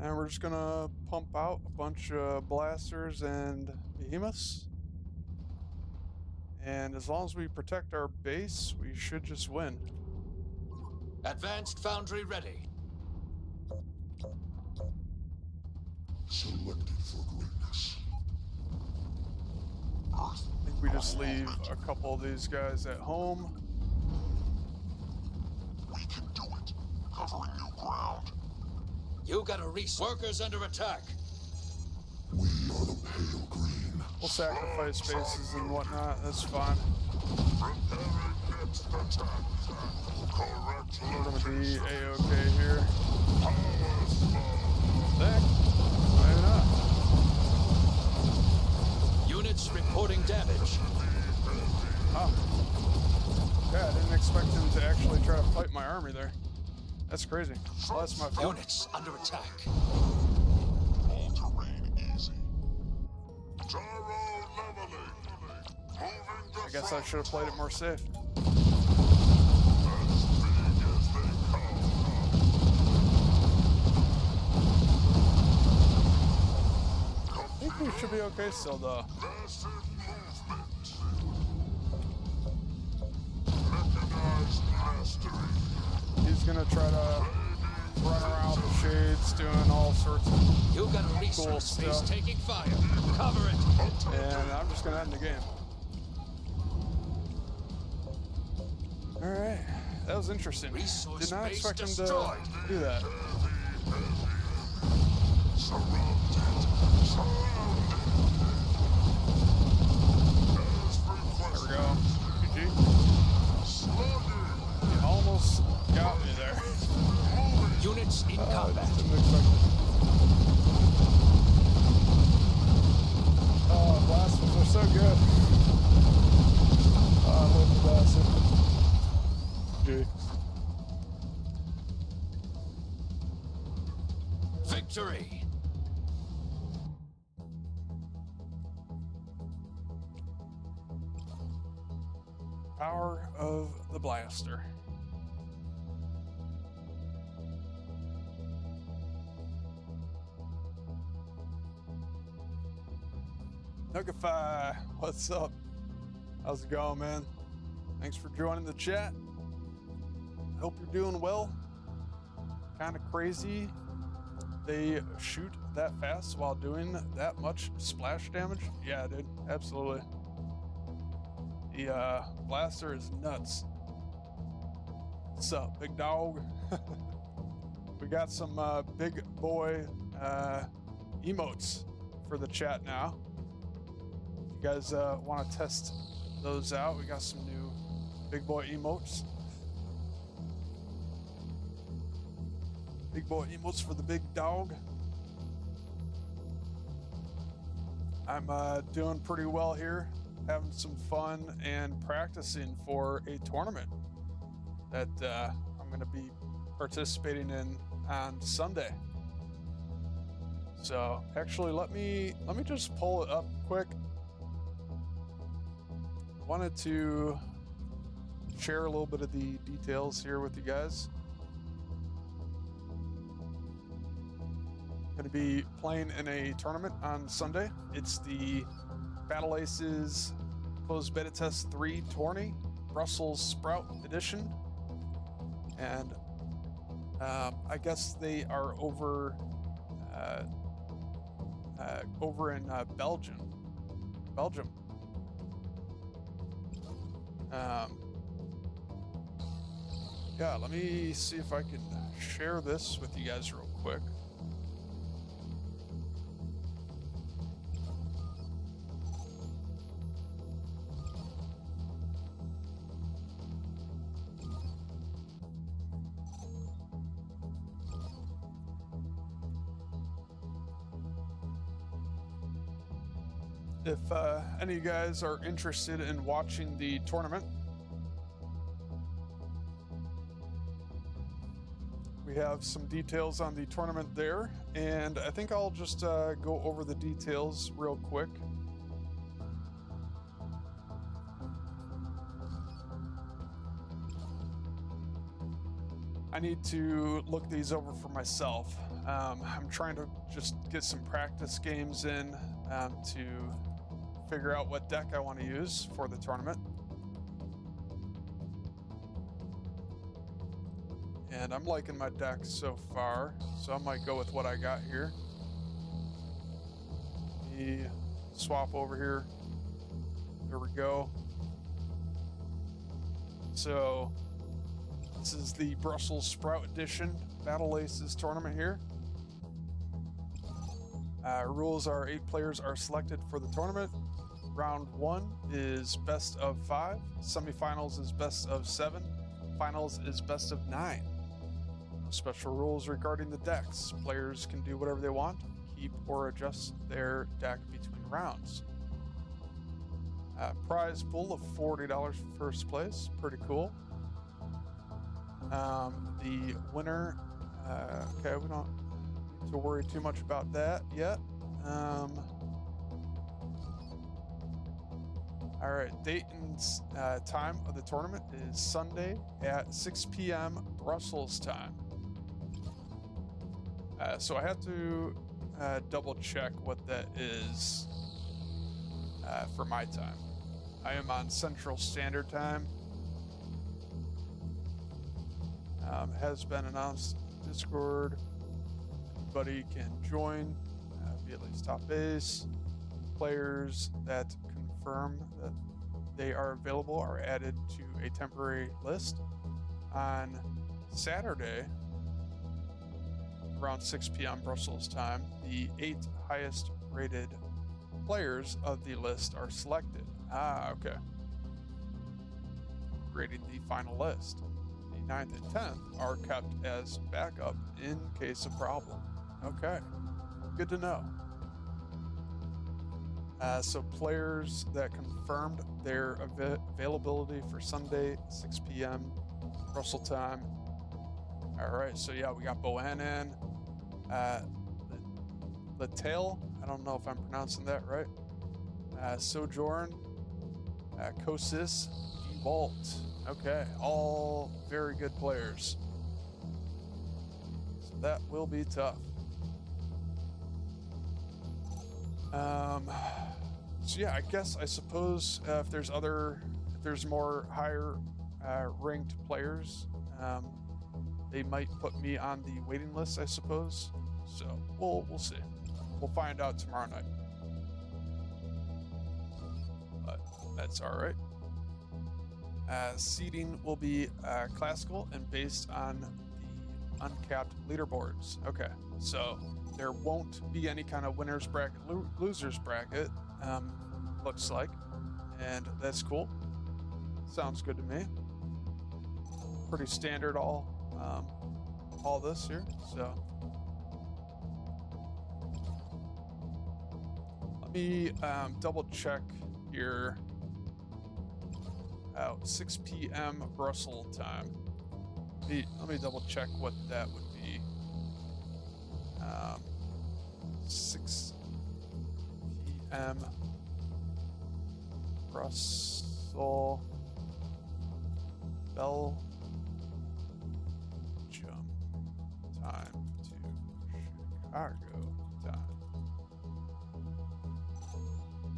And we're just gonna pump out a bunch of blasters and behemoths. And as long as we protect our base, we should just win. Advanced foundry ready. Selected for greatness. I think we just leave a couple of these guys at home. We can do it. Covering new ground. You got a resource. Workers under attack. We are the pale green. We'll sacrifice bases and whatnot. That's fine. Preparing next attack. Correct We're gonna be location. A-okay here. Power slide. Sick. Maybe not. Units reporting damage. Oh. Yeah, I didn't expect him to actually try to fight my army there. That's crazy. Well, that's my fault. Units under attack. All terrain easy. Gyro leveling. Moving the I guess I should have played it more safe. as big as they come. I think we should be okay still, though. Massive movement. Mechanized mastery. He's gonna try to run around the shades, doing all sorts of, You got a resource space stuff. taking fire. Cover it. and I'm just gonna end the game. All right, that was interesting. Resource Did not base expect him to destroyed. do that. Surrounded. There we go. GG. Slugging. He almost got me there. Units in combat. Didn't expect it. Oh, blasters are so good. Oh, I love the blaster. GG. Victory. Power of the blaster. Nugify, what's up? How's it going, man? Thanks for joining the chat. Hope you're doing well. Kind of crazy they shoot that fast while doing that much splash damage. Yeah, dude, absolutely. The blaster is nuts. What's up, big dog? We got some big boy emotes for the chat now. If you guys want to test those out, we got some new big boy emotes. Big boy emotes for the big dog. I'm doing pretty well here, having some fun and practicing for a tournament that I'm going to be participating in on Sunday. So actually, let me just pull it up quick. Wanted to share a little bit of the details here with you guys. Going to be playing in a tournament on Sunday. It's the Battle Aces Closed Beta Test 3 Tourney, Brussels Sprout Edition. And I guess they are over in Belgium. Yeah, let me see if I can share this with you guys real quick. If any of you guys are interested in watching the tournament, we have some details on the tournament there, and I think I'll just go over the details real quick. I need to look these over for myself. I'm trying to just get some practice games in to figure out what deck I want to use for the tournament. And I'm liking my deck so far, so I might go with what I got here. Let me swap over here. There we go. So this is the Brussels Sprout Edition Battle Aces tournament here. Rules are 8 players are selected for the tournament. Round 1 is best of 5. Semifinals is best of 7. Finals is best of 9. No special rules regarding the decks. Players can do whatever they want, keep or adjust their deck between rounds. Prize pool of $40 for first place. Pretty cool. The winner, okay, we don't need to worry too much about that yet. All right, date and time of the tournament is Sunday at 6 p.m. Brussels time. So I have to double check what that is for my time. I am on Central Standard Time. Has been announced Discord. Anybody can join via at least top base. Players that confirm that they are available are added to a temporary list. On Saturday, around 6 p.m. Brussels time, the 8 highest rated players of the list are selected. Okay. Creating the final list. The 9th and 10th are kept as backup in case of problem. Okay. Good to know. So players that confirmed their availability for Sunday, 6 p.m. Brussels time. All right, so yeah, we got Bohannon, Latail, I don't know if I'm pronouncing that right, Sojourn, Kosis, Vault. Okay, all very good players. So that will be tough. So yeah, I suppose if there's more higher ranked players, they might put me on the waiting list, I suppose. So we'll see. We'll find out tomorrow night. But that's all right. Seeding will be classical and based on the uncapped leaderboards. Okay, so there won't be any kind of winners bracket, losers bracket, looks like, and that's cool. Sounds good to me. Pretty standard all this here. So let me double check here. 6 p.m. Brussels time. Let me double check what that would be. 6 p.m. Brussels, Belgium time to Chicago time.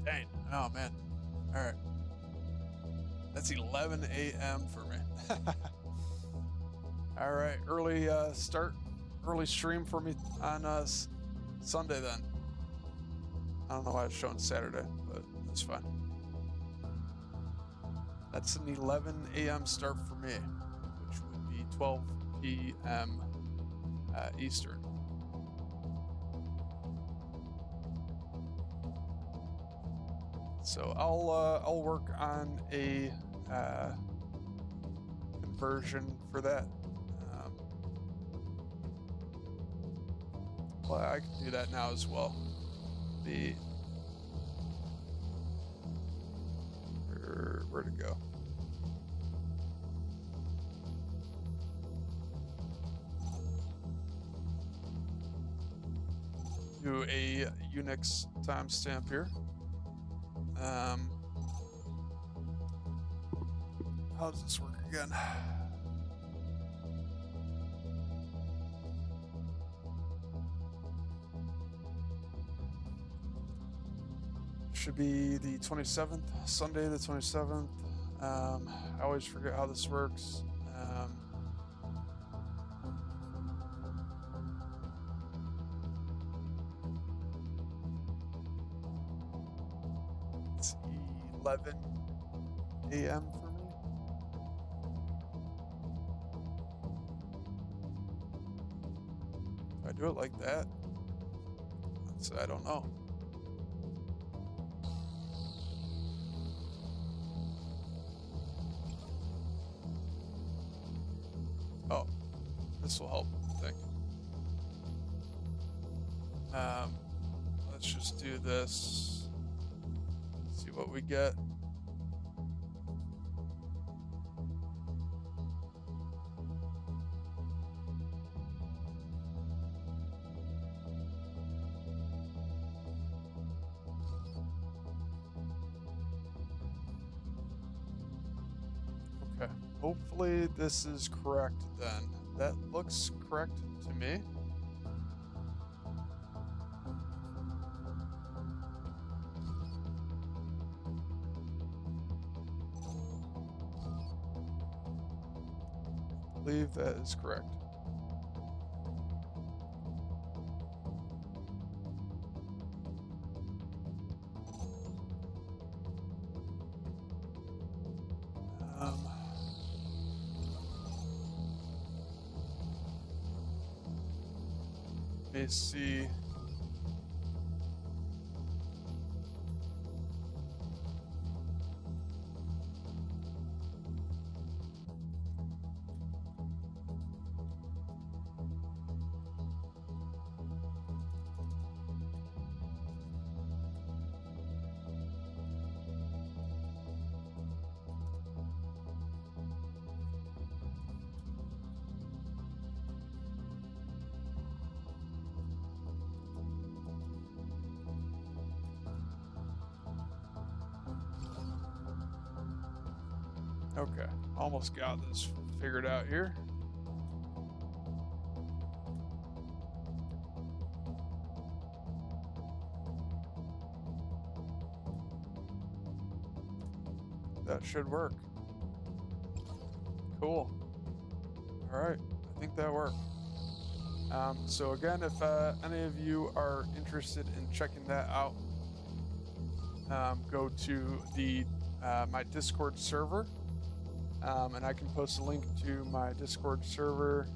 Dang. Oh man. All right. That's 11 a.m. for me. All right, early stream for me on Sunday then. I don't know why it's showing Saturday, but it's fine. That's an 11 a.m. start for me, which would be 12 p.m. Eastern. So I'll work on a conversion for that. Well, I can do that now as well. Where'd it go? Do a Unix timestamp here. How does this work again? should be the 27th, Sunday the 27th. I always forget how this works. It's 11 a.m. for me. Do I do it like that? I don't know. Oh, this will help, I think. Let's just do this. See what we get. Okay, hopefully this is correct then. That looks correct to me. I believe that is correct. Let me see. Okay, almost got this figured out here. That should work. Cool. All right, I think that worked. So again, if any of you are interested in checking that out, go to the my Discord server. And I can post a link to my Discord server.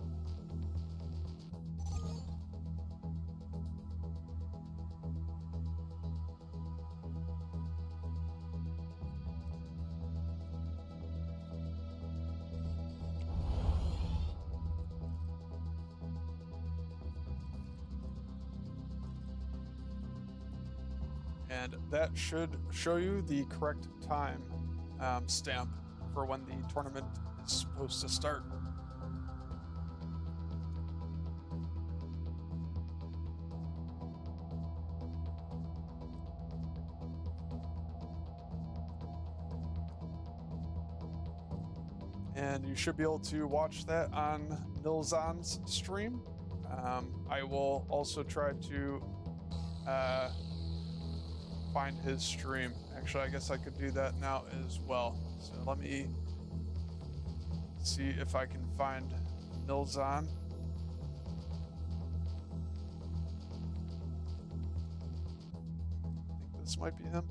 And that should show you the correct time stamp for when the tournament is supposed to start. And you should be able to watch that on Nilzan's stream. I will also try to find his stream. Actually, I guess I could do that now as well. So let me see if I can find Nilzan. I think this might be him.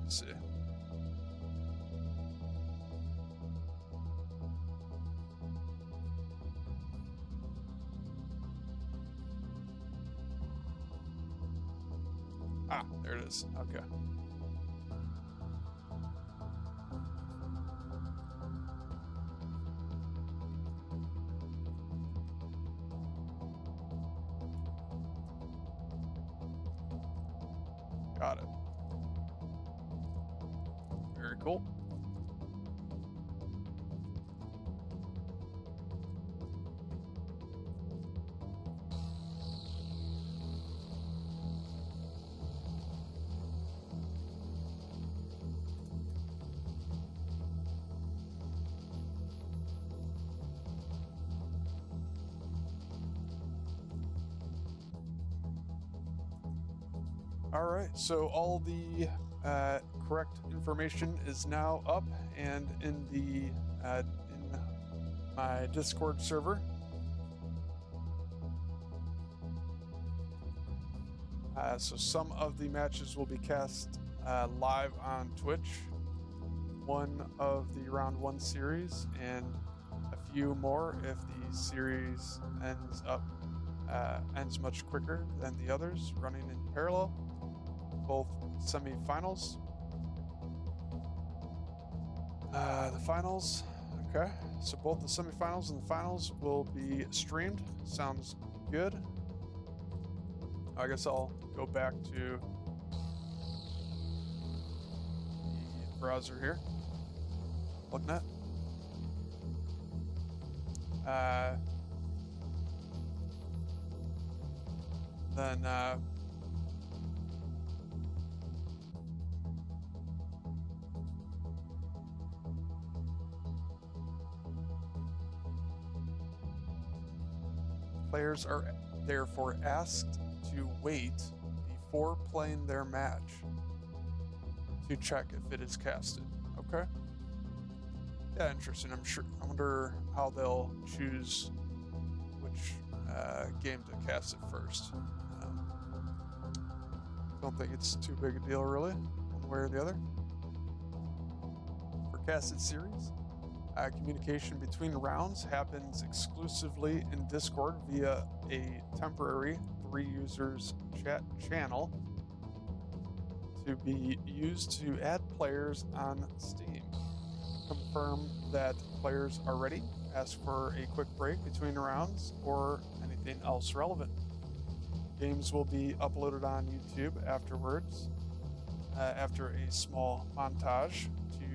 Let's see. Ah, there it is. Okay. Got it. Very cool. All right, so all the correct information is now up and in the in my Discord server. So some of the matches will be cast live on Twitch. One of the round 1 series and a few more if the series ends much quicker than the others, running in parallel. Both semifinals. The finals, okay. So both the semifinals and the finals will be streamed. Sounds good. I guess I'll go back to the browser here. Looking at. Then players are therefore asked to wait before playing their match to check if it is casted. Okay. Yeah, interesting. I wonder how they'll choose which game to cast it first. Don't think it's too big a deal, really, one way or the other. For casted series, communication between rounds happens exclusively in Discord via a temporary 3 users chat channel to be used to add players on Steam. Confirm that players are ready, ask for a quick break between rounds or anything else relevant. Games will be uploaded on YouTube afterwards, after a small montage to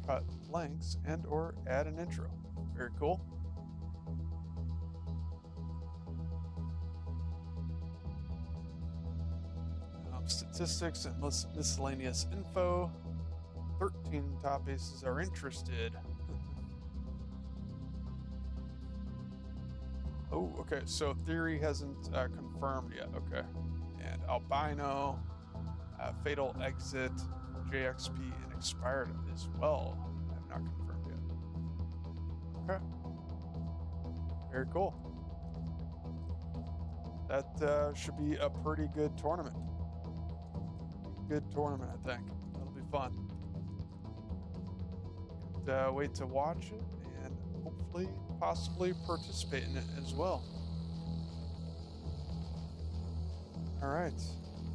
cut blanks and or add an intro. Very cool. Statistics and miscellaneous info. 13 top aces are interested. Oh, okay. So Theory hasn't confirmed yet. Okay. And Albino, Fatal Exit, JXP, and Expired as well have not confirmed yet. Okay. Very cool. That should be a pretty good tournament. Good tournament, I think. That'll be fun. And, wait to watch it and hopefully, possibly participate in it as well. All right,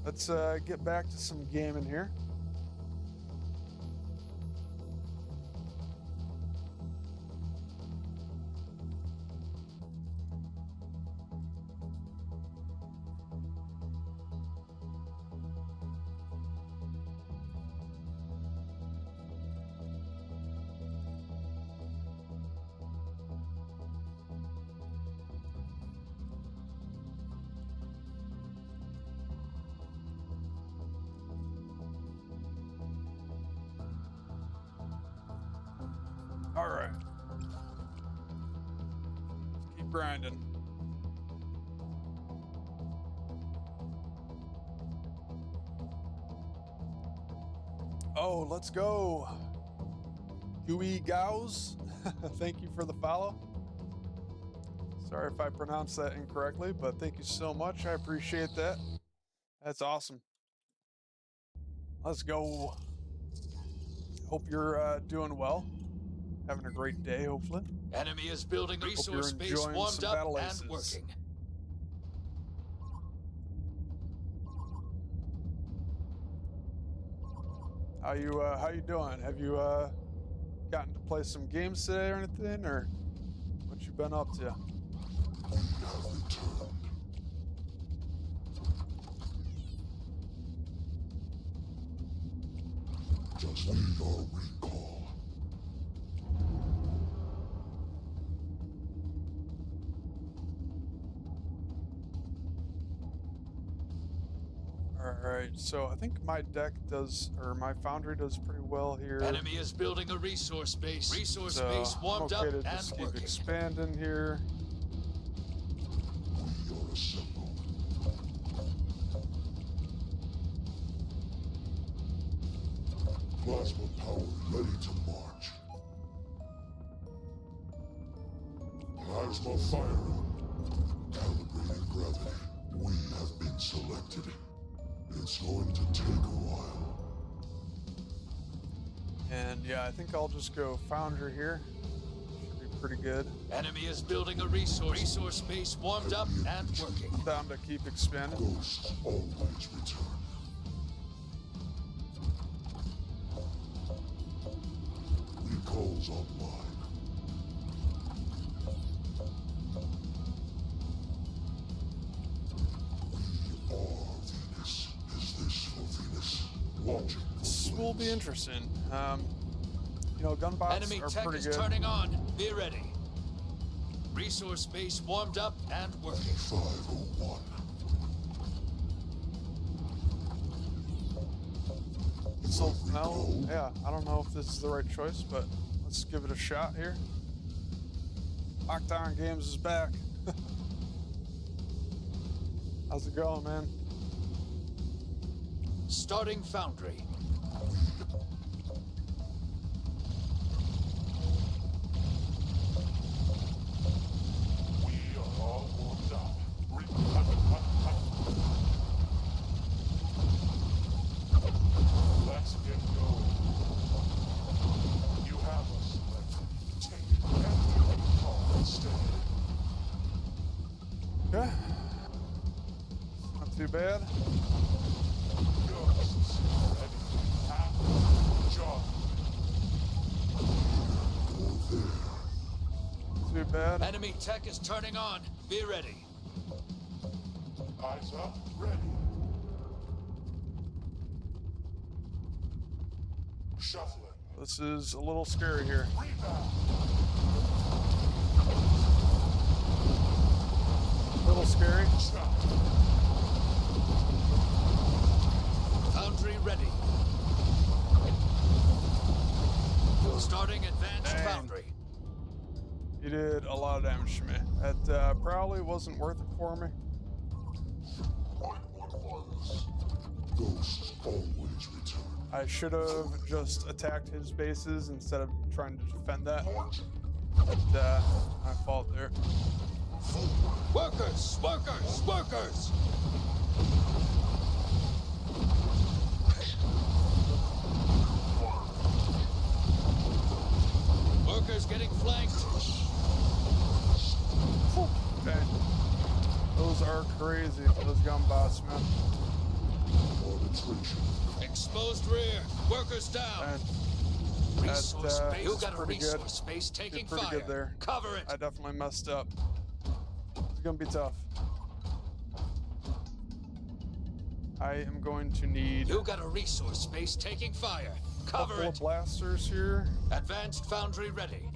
let's get back to some gaming here. All right. Let's keep grinding. Oh, let's go. Huey Gauss. Thank you for the follow. Sorry if I pronounced that incorrectly, but thank you so much. I appreciate that. That's awesome. Let's go. Hope you're doing well. Having a great day, hopefully. Enemy is building resource space, warmed up and working. How you doing? Have you gotten to play some games today or anything, or what you been up to? We have returned. Just need our recall. Alright, so I think my deck does, or my foundry does pretty well here. Enemy is building a resource base. Resource So base warmed I'm okay up to and just keep working. expanding here. We are assembled. Plasma power ready to march. Plasma firing. Calibrating gravity. We have been selected. It's going to take a while. And yeah, I think I'll just go Foundry here. Should be pretty good. Enemy is building a resource base warmed up and working. Down to keep expanding. Ghosts always return. Recalls online. We are Venus. Is this for Venus? Watching the This will be flames. interesting. You know, gun bots Enemy are tech pretty is good. turning on. Be ready. Resource base warmed up and working. 501. So now, yeah, I don't know if this is the right choice, but let's give it a shot here. SweetShotGames is back. How's it going, man? Starting foundry. We are all warmed up. Let's get going. You have us, but take everything call instead. Yeah. Not too bad. Ghosts ready. Half job. Or there. Too bad. Enemy tech is turning on. Be ready. Eyes up, ready. Shuffling. This is a little scary here. Rebound. A little scary. Shot. Foundry ready. Starting advanced Dang. foundry. He did a lot of damage to me. That probably wasn't worth it for me. Ghosts always return. I should have just attacked his bases instead of trying to defend that. But my fault there. Workers! Workers! Workers! Workers getting flanked. Whew, dang. Those are crazy, those gun bots, man. Arbitration. Exposed rear. Workers down. And Resource that, base. is You got a pretty good. resource base taking Did pretty fire. good there. Cover it. I definitely messed up. It's gonna be tough. I am going to need You got a resource base taking fire. a Cover couple of it. blasters here. Advanced foundry ready.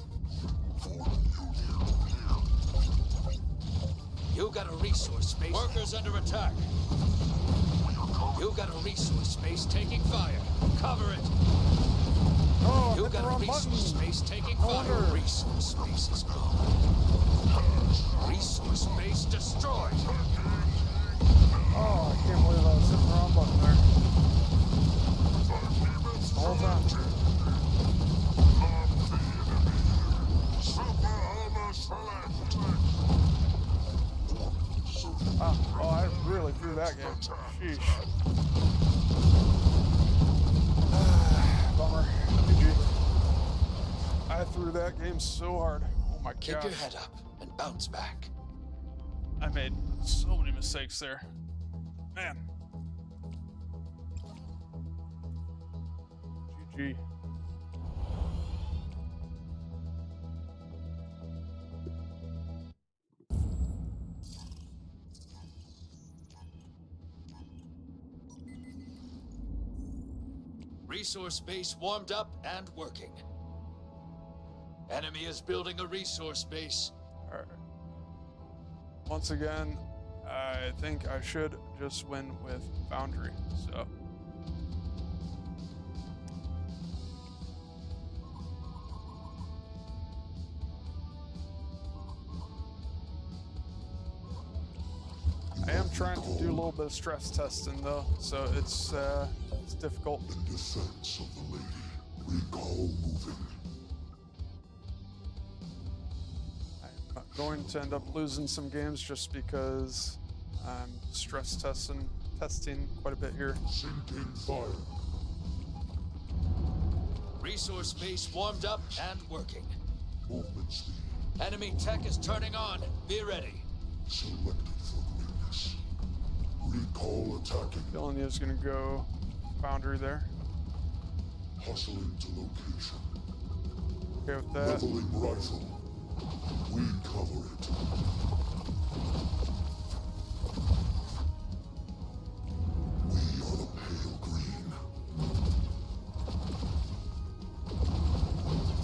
You got a resource base. Workers under attack. You got a resource base taking fire. Cover it. Oh, I You hit the got a wrong resource button. base taking No fire. wonder. Resource base is gone. Resource base destroyed. Oh, I can't believe I was hitting the wrong button there. The whole time. Oh, I really threw that game. Sheesh. Bummer. GG. I threw that game so hard. Oh my Keep god. your head up and bounce back. I made so many mistakes there. Man. GG. Resource base warmed up and working. Enemy is building a resource base. Alright. Once again, I think I should just win with Foundry, so. I am trying to do a little bit of stress testing though, so it's It's difficult. In defense of the lady, recall moving. I'm going to end up losing some games just because I'm stress testing quite a bit here. Sinking fire. Resource base warmed up and working. Movement speed. Enemy tech is turning on. Be ready. Selected for greatness. Recall attacking. Villeneuve's gonna go boundary there. Hustling to location. Okay with that. Leveling rifle. We cover it. We are the pale green.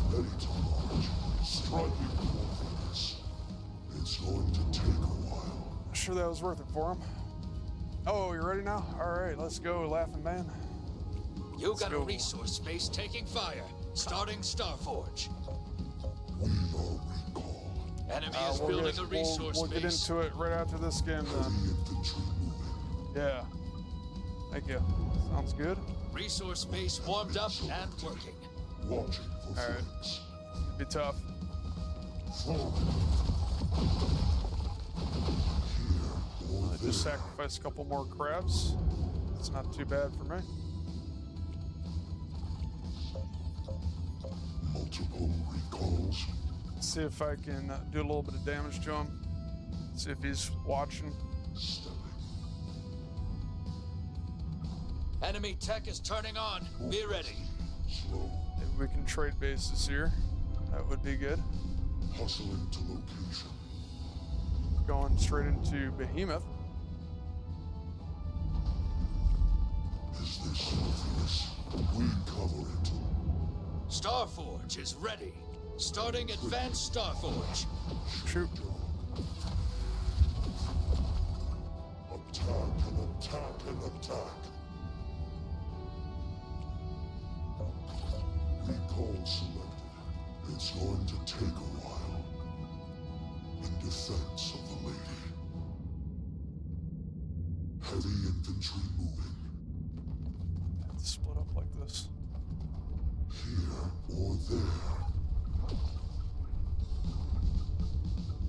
Ready to march. Striking for Venus. It's going to take a while. I'm sure that was worth it for him. Oh, you ready now? All right, let's go, Laughing Man. You got a go. resource base taking fire. Starting Starforge. We are recall. Enemy is building a resource we'll get base. into it right after this game Heavy then. infantry moving. Yeah. Thank you. Sounds good. Resource base warmed up and working. Watching for All right. flanks. It'd be tough. Forward. Here or I just there. sacrificed a couple more crabs. It's not too bad for me. Multiple recalls. See if I can do a little bit of damage to him. See if he's watching. Stepping. Enemy tech is turning on. Be ready. Slow. Maybe we can trade bases here. That would be good. Hustling to location. Going straight into Behemoth. Is this Venus? We cover it. Starforge is ready. Starting Advanced Starforge. Shoot. Attack and attack and attack. Recall selected. It's going to take a while. In defense of the lady. Heavy infantry moving. Have to split up like this. Here or there.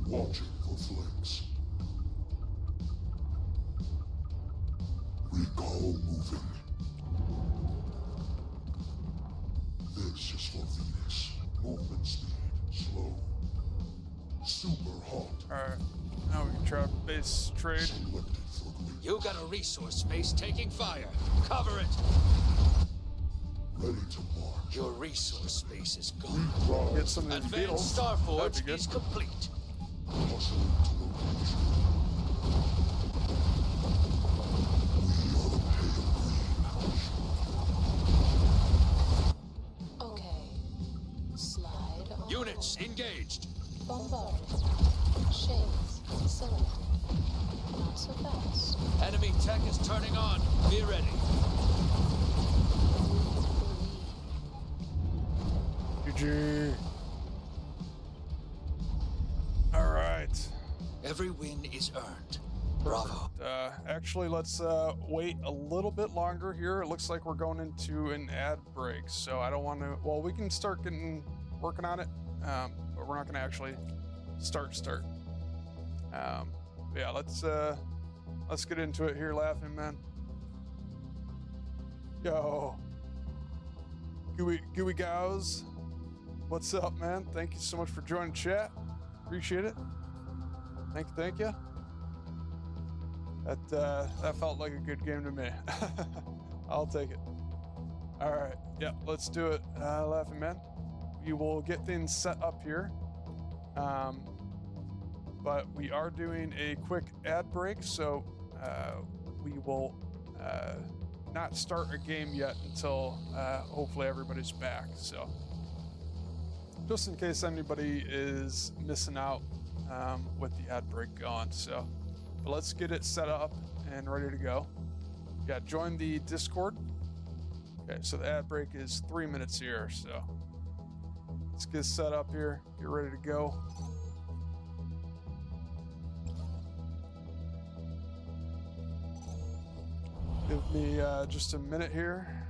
Watching for flanks. Recall moving. This is for Venus. Movement speed slow. Super hot. Alright. Now we can try base trade. Selected for greatness. You got a resource base taking fire. Cover it. Ready to march. Your resource base is gone. Rise. Get some of these beetles. Advanced That'd be Starforge good. is complete. Hustling to location. We are the pale green. Okay. Slide on. Units engaged. Bombarded. Shades selected. Not so fast. Enemy tech is turning on. Be ready. GG. Alright. Every win is earned. Bravo. Actually, let's wait a little bit longer here. It looks like we're going into an ad break, so I don't want to. Well, we can start working on it, but we're not going to actually start. Yeah, let's get into it here, Laughing Man. Yo, gooey gals, what's up, man? Thank you so much for joining chat. Appreciate it. Thank you. That felt like a good game to me. I'll take it. All right, yeah, let's do it, Laughing Man. We will get things set up here, but we are doing a quick ad break, so we will not start a game yet until hopefully everybody's back. So just in case anybody is missing out with the ad break going. So but let's get it set up and ready to go. Yeah, join the Discord. Okay, so the ad break is 3 minutes here, so let's get set up here, get ready to go. Give me just a minute here.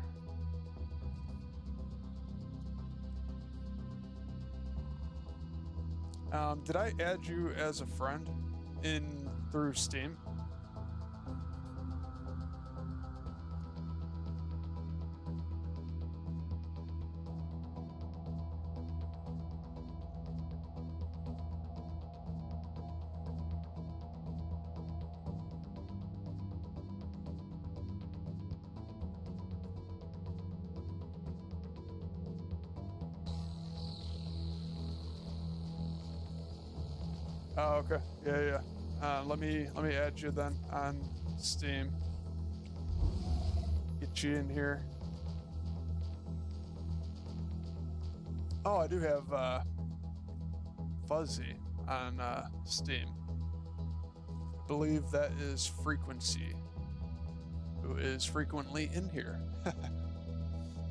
Did I add you as a friend in through Steam? Oh, okay. Yeah. Let me add you then on Steam. Get you in here. Oh, I do have Fuzzy on Steam. I believe that is Frequency, who is frequently in here.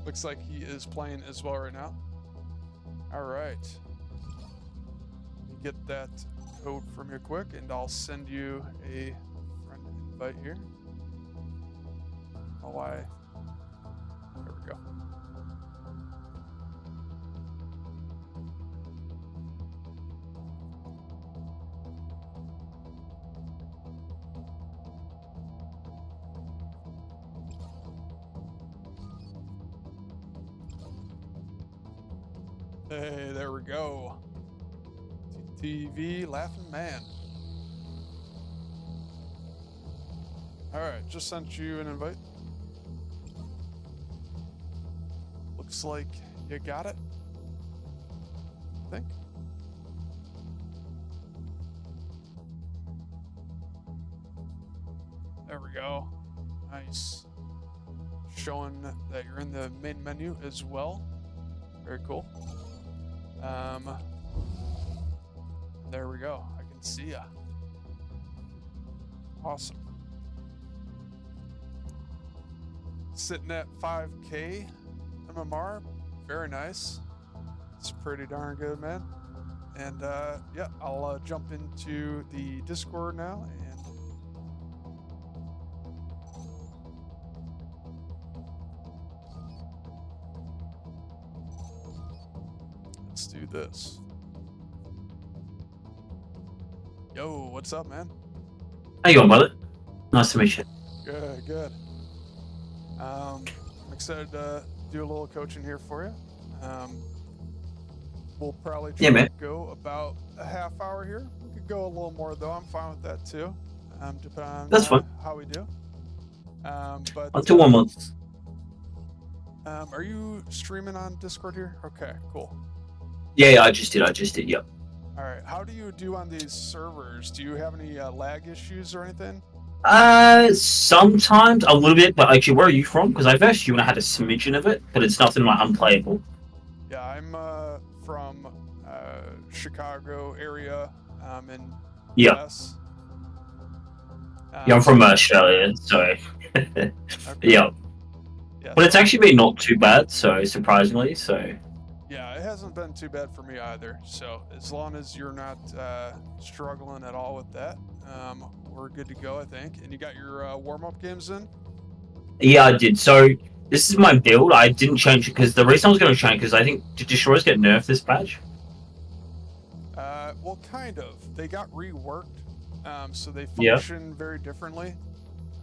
Looks like he is playing as well right now. All right. Let me get that code from you quick, and I'll send you a friend invite here. There we go. Hey, there we go. TV Laughing Man. Alright, just sent you an invite. Looks like you got it. I think. There we go. Nice. Showing that you're in the main menu as well. Very cool. There we go. I can see ya. Awesome. Sitting at 5K MMR. Very nice. It's pretty darn good, man. And yeah, I'll jump into the Discord now and let's do this. Yo, what's up, man? How you going, brother? Nice to meet you. Good. I'm excited to do a little coaching here for you. We'll probably try to go about a half hour here. We could go a little more though. I'm fine with that too. Depending on how we do. But I'll do 1 month. Are you streaming on Discord here? Okay, cool. Yeah, I just did. Yep. All right. How do you do on these servers? Do you have any lag issues or anything? Sometimes a little bit, but actually, where are you from? Because I versed you and I had a smidgen of it, but it's nothing like unplayable. Yeah, I'm from Chicago area. In US. Yeah, I'm from Australia, so Okay. yeah. Yeah, But it's actually been not too bad, so surprisingly, so. Yeah, it hasn't been too bad for me either. So as long as you're not struggling at all with that, we're good to go, I think. And you got your warm-up games in? Yeah, I did. So this is my build. I didn't change it because the reason I was going to change because I think did destroyers get nerfed this patch? Well, kind of. They got reworked, so they function very differently.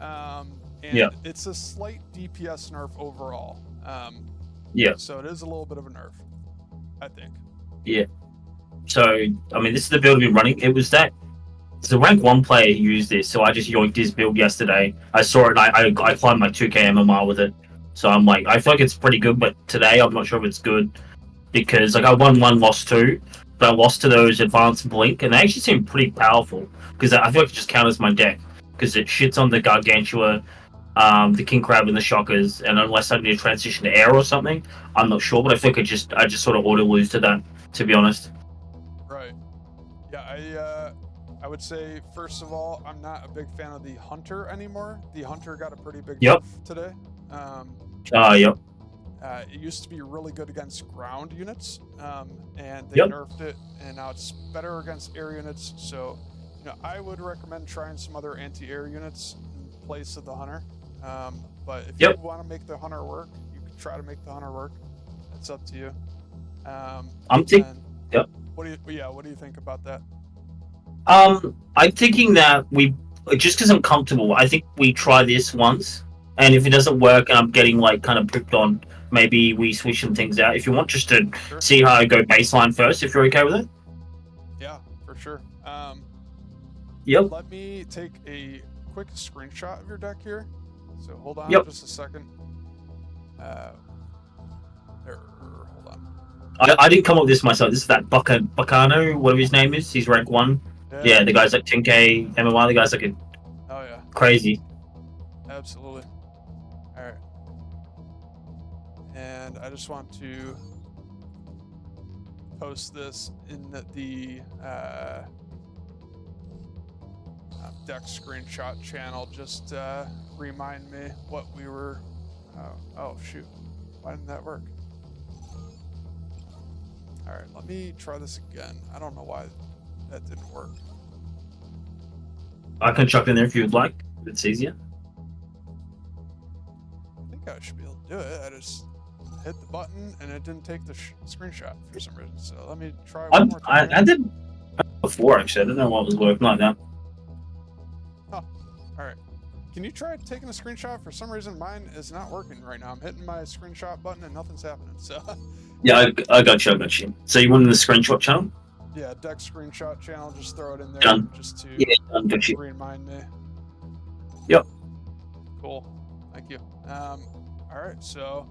And it's a slight DPS nerf overall. So it is a little bit of a nerf, I think. Yeah. So, I mean, this is the build I've been running. It was that. There's a rank 1 player who used this, so I just yoinked his build yesterday. I saw it and I climbed my 2k MMR with it. So I'm like, I feel like it's pretty good, but today I'm not sure if it's good. Because, like, I won 1, lost 2, but I lost to those advanced blink, and they actually seem pretty powerful. Because I feel like it just counters my deck. Because it shits on the Gargantua, the King Crab and the Shockers, and unless I need to transition to air or something, I'm not sure, but I think I just sort of auto lose to that, to be honest. Right. Yeah, I would say first of all, I'm not a big fan of the Hunter anymore. The Hunter got a pretty big nerf today. It used to be really good against ground units, and they nerfed it, and now it's better against air units. So, I would recommend trying some other anti-air units in place of the Hunter. But if Yep. you want to make the hunter work, you can try to make the hunter work. It's up to you. I'm think- and yep. What do you think about that? I'm thinking that we just because I'm comfortable, I think we try this once, and if it doesn't work and I'm getting like kind of picked on, maybe we switch some things out. If you want, just to Sure. see how I go baseline first, if you're okay with it. Yeah, for sure. Yep. Let me take a quick screenshot of your deck here. So hold on Yep. just a second. Hold on. I didn't come up with this myself. This is that Bacano, whatever his name is. He's rank 1. Yeah, the guy's like 10k MMR. The guy's like a Oh yeah, crazy. absolutely. All right. And I just want to post this in the deck screenshot channel. Just remind me what we were. Oh shoot! Why didn't that work? All right, let me try this again. I don't know why that didn't work. I can chuck in there if you'd like. It's easier. I think I should be able to do it. I just hit the button and it didn't take the screenshot for some reason. So let me try one more time. I did before actually. I didn't know what was working like that. All right. Can you try taking a screenshot? For some reason, mine is not working right now. I'm hitting my screenshot button and nothing's happening. So Yeah, I got you. I got you. So you want the screenshot channel? yeah, deck screenshot channel. Just throw it in there Done. just to Yeah, done. Got you. remind me. Yep. Cool. Thank you. All right. So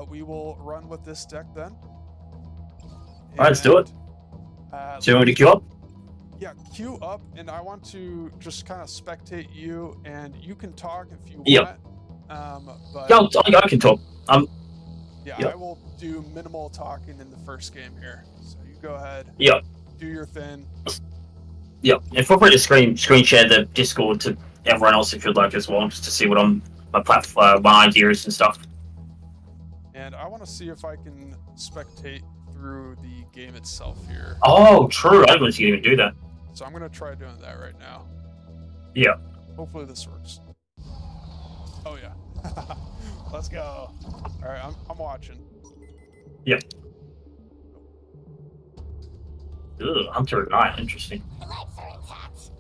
we will run with this deck then. All right, let's do it. So you want me to queue up? Yeah, queue up, and I want to just kind of spectate you, and you can talk if you Yep. want. But Yeah, I can talk. yeah, yep. I will do minimal talking in the first game here. So you go ahead. Yep. Do your thing. Yep. And feel free to screen share the Discord to everyone else if you'd like as well, just to see what my platform, my ideas and stuff. And I want to see if I can spectate through the game itself here. Oh, true. I didn't know you could even do that. So I'm gonna try doing that right now. Yeah. Hopefully this works. Oh yeah. Let's go. All right, I'm watching. Yep. Ugh, Hunter at night. Interesting. The lights are intact.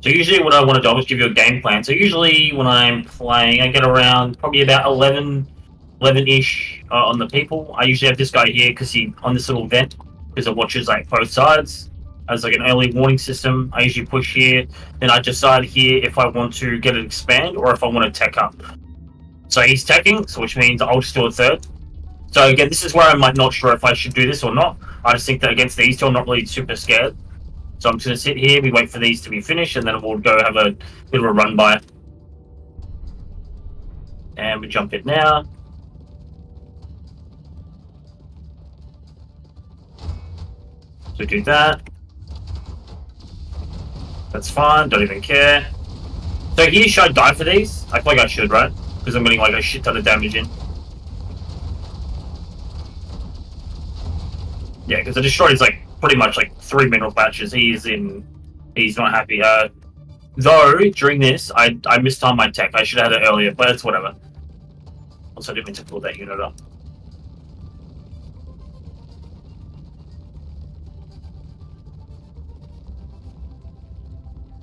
So usually what I want to do is give you a game plan. So usually when I'm playing, I get around probably about 11-ish on the people. I usually have this guy here because he on this little vent because it watches like both sides as like an early warning system. I usually push here, then I decide here if I want to get it expand or if I want to tech up. So he's teching, so which means I'll just do a third. So again, this is where I'm like not sure if I should do this or not. I just think that against these two, I'm not really super scared. So I'm just gonna sit here, we wait for these to be finished, and then we'll go have a bit of a run by. And we jump in now. So do that. That's fine, don't even care. So here, should I die for these? I feel like I should, right? Because I'm getting like a shit ton of damage in. Yeah, because I destroyed like pretty much like 3 mineral patches. He's not happy. Though during this, I mistimed my tech. I should have had it earlier, but it's whatever. Also, I didn't mean to pull that unit up.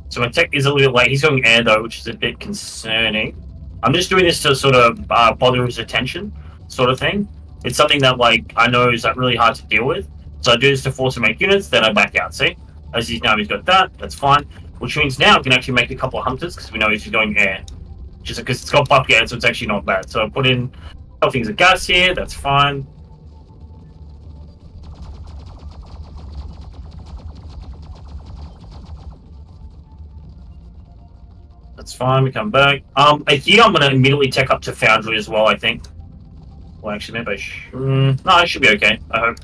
So my tech is a little late. He's going air though, which is a bit concerning. I'm just doing this to sort of bother his attention, sort of thing. It's something that like I know is like really hard to deal with. So I do this to force him to make units, then I back out. See, as he's now he's got that. That's fine. Which means now I can actually make a couple of hunters because we know he's going air. Just because it's got buff gas, so it's actually not bad. So I put in a couple things of gas here. That's fine. That's fine, we come back. Here I'm gonna immediately tech up to Foundry as well, I think. Well, actually, maybe I should... no, I should be okay, I hope.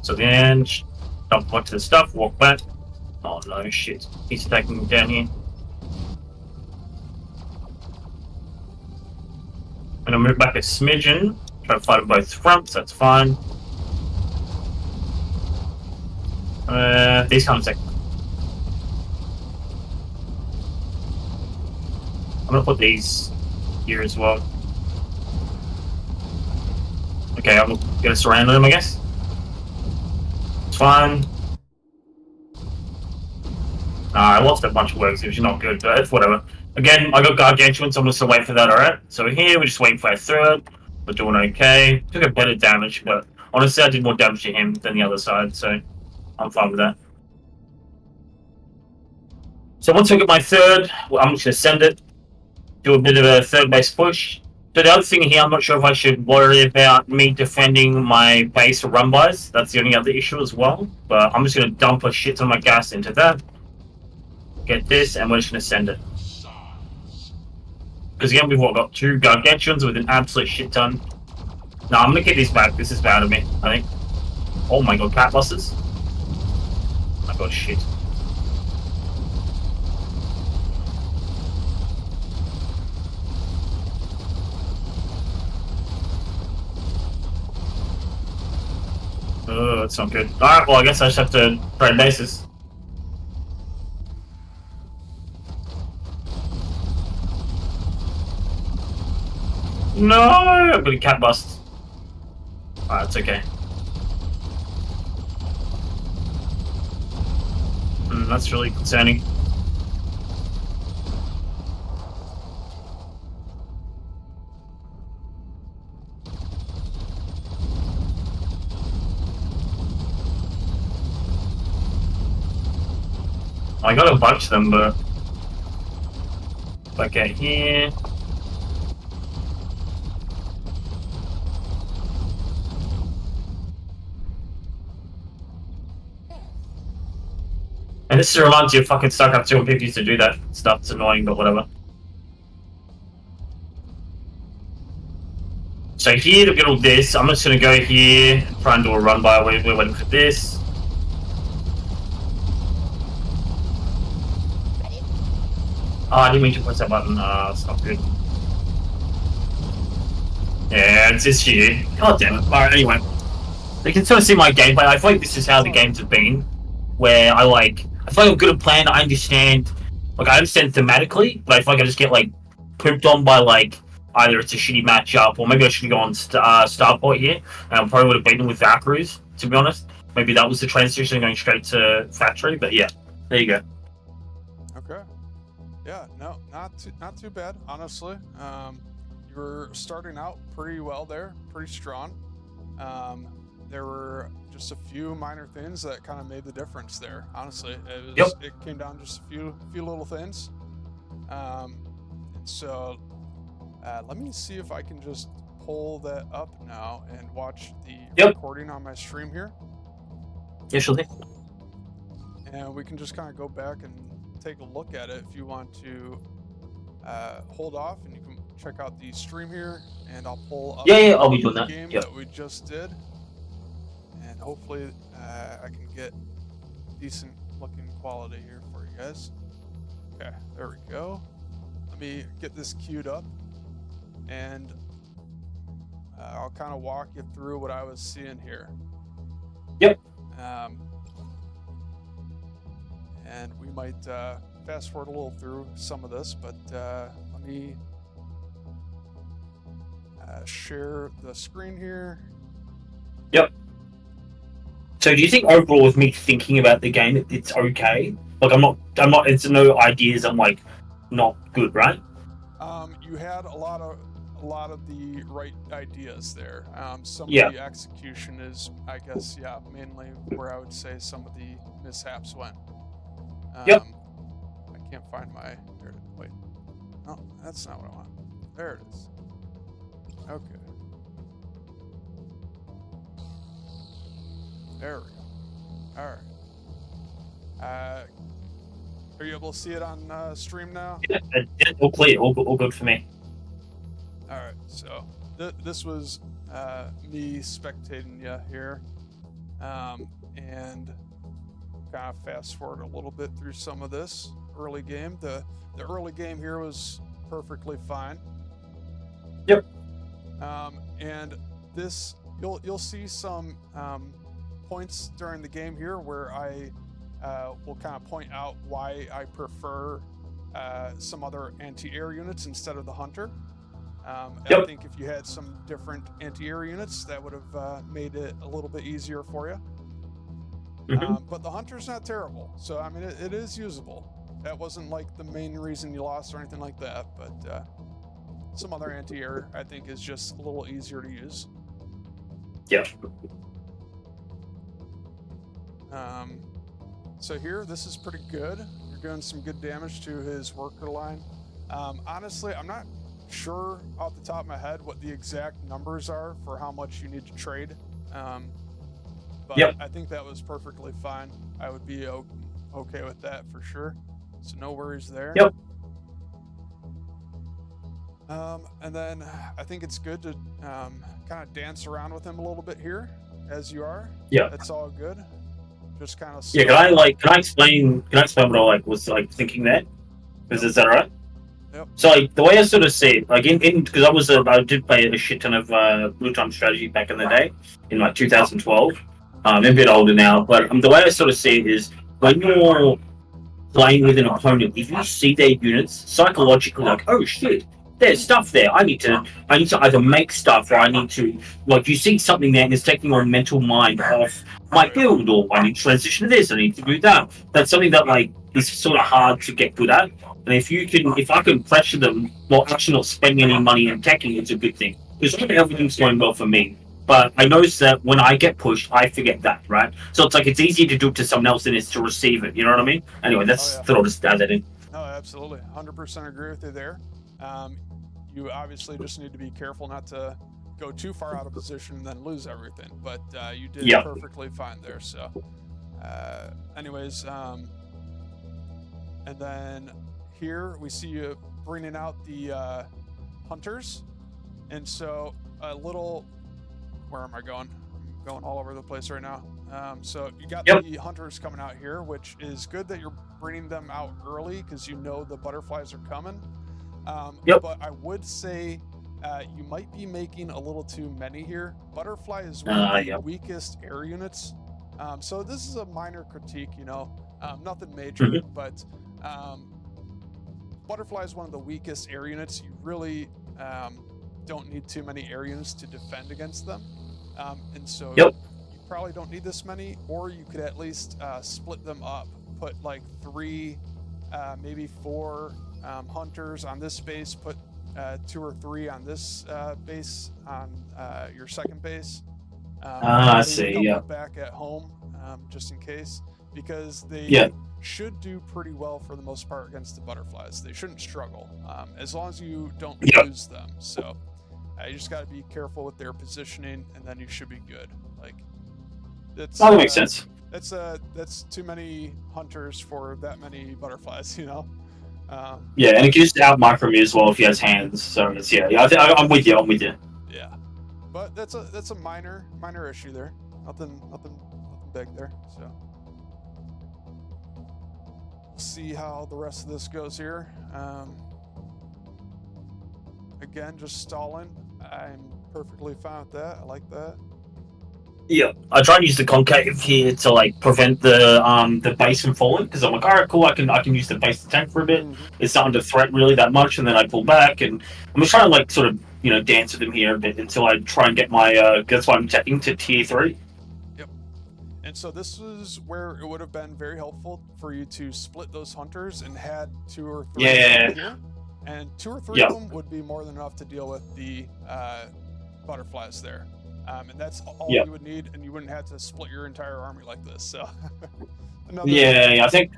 So then, dump back to the stuff, walk back. Oh no, shit. He's attacking me down here. gonna move back a smidgen. Try to fight on both fronts. That's fine. These come second. I'm gonna put these here as well. Okay, I'm gonna surround them, I guess. It's fine. I lost a bunch of works, which is not good, but it's whatever. Again, I got Gargantuan, so I'm just gonna wait for that, alright? So here, we're just waiting for our third. We're doing okay. Took a better damage, but honestly, I did more damage to him than the other side, so I'm fine with that. So once I get my third, well, I'm just gonna send it. Do a bit of a third base push. So the other thing here, I'm not sure if I should worry about me defending my base or run-bys. That's the only other issue as well. But I'm just going to dump a shit ton of my gas into that. Get this, and we're just going to send it. Because again, we've got 2 Gargantuans with an absolute shit ton. No, I'm going to get these back. This is bad of me, I think. Oh my god, cat busters. Oh my god, shit. Oh, that's not good. Alright, well, I guess I just have to trade bases. No! I'm gonna cat bust. Alright, it's okay. That's really concerning. I got a bunch of them, but okay, here. And this reminds you of fucking StarCraft 2 when people used to do that stuff. It's annoying, but whatever. So here to get all this, I'm just gonna go here and try and do a run by. We're waiting for this. Oh, I didn't mean to press that button. It's not good. Yeah, it's this here. God damn it. Alright, anyway. You can sort of see my gameplay. I feel like this is how the games have been. Where I feel like I'm good at plan, I understand. Like, I understand thematically, but I feel like I just get, like, pooped on by, like, either it's a shitty matchup, or maybe I should go on Starport here, and I probably would have beaten with Valkyries, to be honest. Maybe that was the transition going straight to Factory, but yeah. There you go. Okay. Yeah, no, not too bad, honestly. You were starting out pretty well there, pretty strong. There were just a few minor things that kind of made the difference there. Honestly, it came down to just a few little things. And so let me see if I can just pull that up now and watch the recording on my stream here. Yeah, sure thing. And we can just kind of go back and take a look at it if you want to hold off, and you can check out the stream here, and I'll pull up I'll be doing the that. game that we just did, and hopefully I can get decent looking quality here for you guys. Okay, there we go. Let me get this queued up, and I'll kind of walk you through what I was seeing here. Yep. And we might fast forward a little through some of this, but let me share the screen here. Yep. So do you think overall with me thinking about the game, it's okay? Like I'm not, it's no ideas, I'm like, not good, right? You had a lot of the right ideas there. Some Yeah. of the execution is, I guess, mainly where I would say some of the mishaps went. Yep. I can't find my, there it is. Wait. No, that's not what I want. There it is. Okay. There we go. All right. Are you able to see it on stream now? Yeah, all clear, all good for me. All right. So this was me spectating you here, and kind of fast forward a little bit through some of this early game. The early game here was perfectly fine. Yep. And this you'll see some points during the game here where I will kind of point out why I prefer some other anti-air units instead of the hunter. I think if you had some different anti-air units, that would have made it a little bit easier for you. But the hunter's not terrible, so I mean it is usable. That wasn't like the main reason you lost or anything like that, but some other anti-air I think is just a little easier to use. Yeah. So here, this is pretty good. You're doing some good damage to his worker line. Honestly, I'm not sure off the top of my head what the exact numbers are for how much you need to trade. But I think that was perfectly fine. I would be okay with that for sure. So no worries there. Yep. And then I think it's good to kind of dance around with him a little bit here, as you are. Yeah. That's all good. Just kind of. Yeah. Can I explain what I was thinking there? Is that alright? Yep. So the way I sort of see it, because I did play a shit ton of Blue Time Strategy back in the day, in 2012. I'm a bit older now, but the way I sort of see it is when you're playing with an opponent, if you see their units psychologically, oh shit, there's stuff there. I need to either make stuff, or I need to you see something there and it's taking your mental mind off my build, or I need to transition to this, I need to do that. That's something that is sort of hard to get good at. And if I can pressure them while actually not spending any money and attacking, it's a good thing. Because everything's going well for me. But I notice that when I get pushed, I forget that, right? So it's easier to do it to someone else than it is to receive it. You know what I mean? Anyway, thought I'll just add that in. No, absolutely, 100% agree with you there. You obviously just need to be careful not to go too far out of position and then lose everything. But you did perfectly fine there. So, anyways, and then here we see you bringing out the hunters, and so a little. Where am I going? I'm going all over the place right now. So you got the hunters coming out here, which is good that you're bringing them out early because you know the butterflies are coming. But I would say you might be making a little too many here. Butterfly is one of the weakest air units. So this is a minor critique, nothing major, but Butterfly is one of the weakest air units. You really don't need too many air units to defend against them. And so you probably don't need this many, or you could at least split them up. Put 3, maybe 4 hunters on this base, put 2 or 3 on this base on your second base. I see, back at home, just in case, because they should do pretty well for the most part against the butterflies. They shouldn't struggle, as long as you don't lose them. So you just got to be careful with their positioning, and then you should be good. That makes sense. That's too many hunters for that many butterflies, and it can just out micro me as well if he has hands. So it's I'm with you. Yeah, but that's a minor issue there. Nothing big there. So we'll see how the rest of this goes here. Again, just stalling. I'm perfectly fine with that. I like that. Yeah, I try and use the concave here to prevent the base from falling, because I'm all right, cool. I can use the base to tank for a bit. It's not under threat really that much, and then I pull back, and I'm just trying to sort of dance with him here a bit until I try and get my. That's why I'm tapping to tier 3. Yep. And so this is where it would have been very helpful for you to split those hunters and had 2 or 3 here. And 2 or 3 of them would be more than enough to deal with the butterflies there. And that's all you would need, and you wouldn't have to split your entire army like this. So, I think.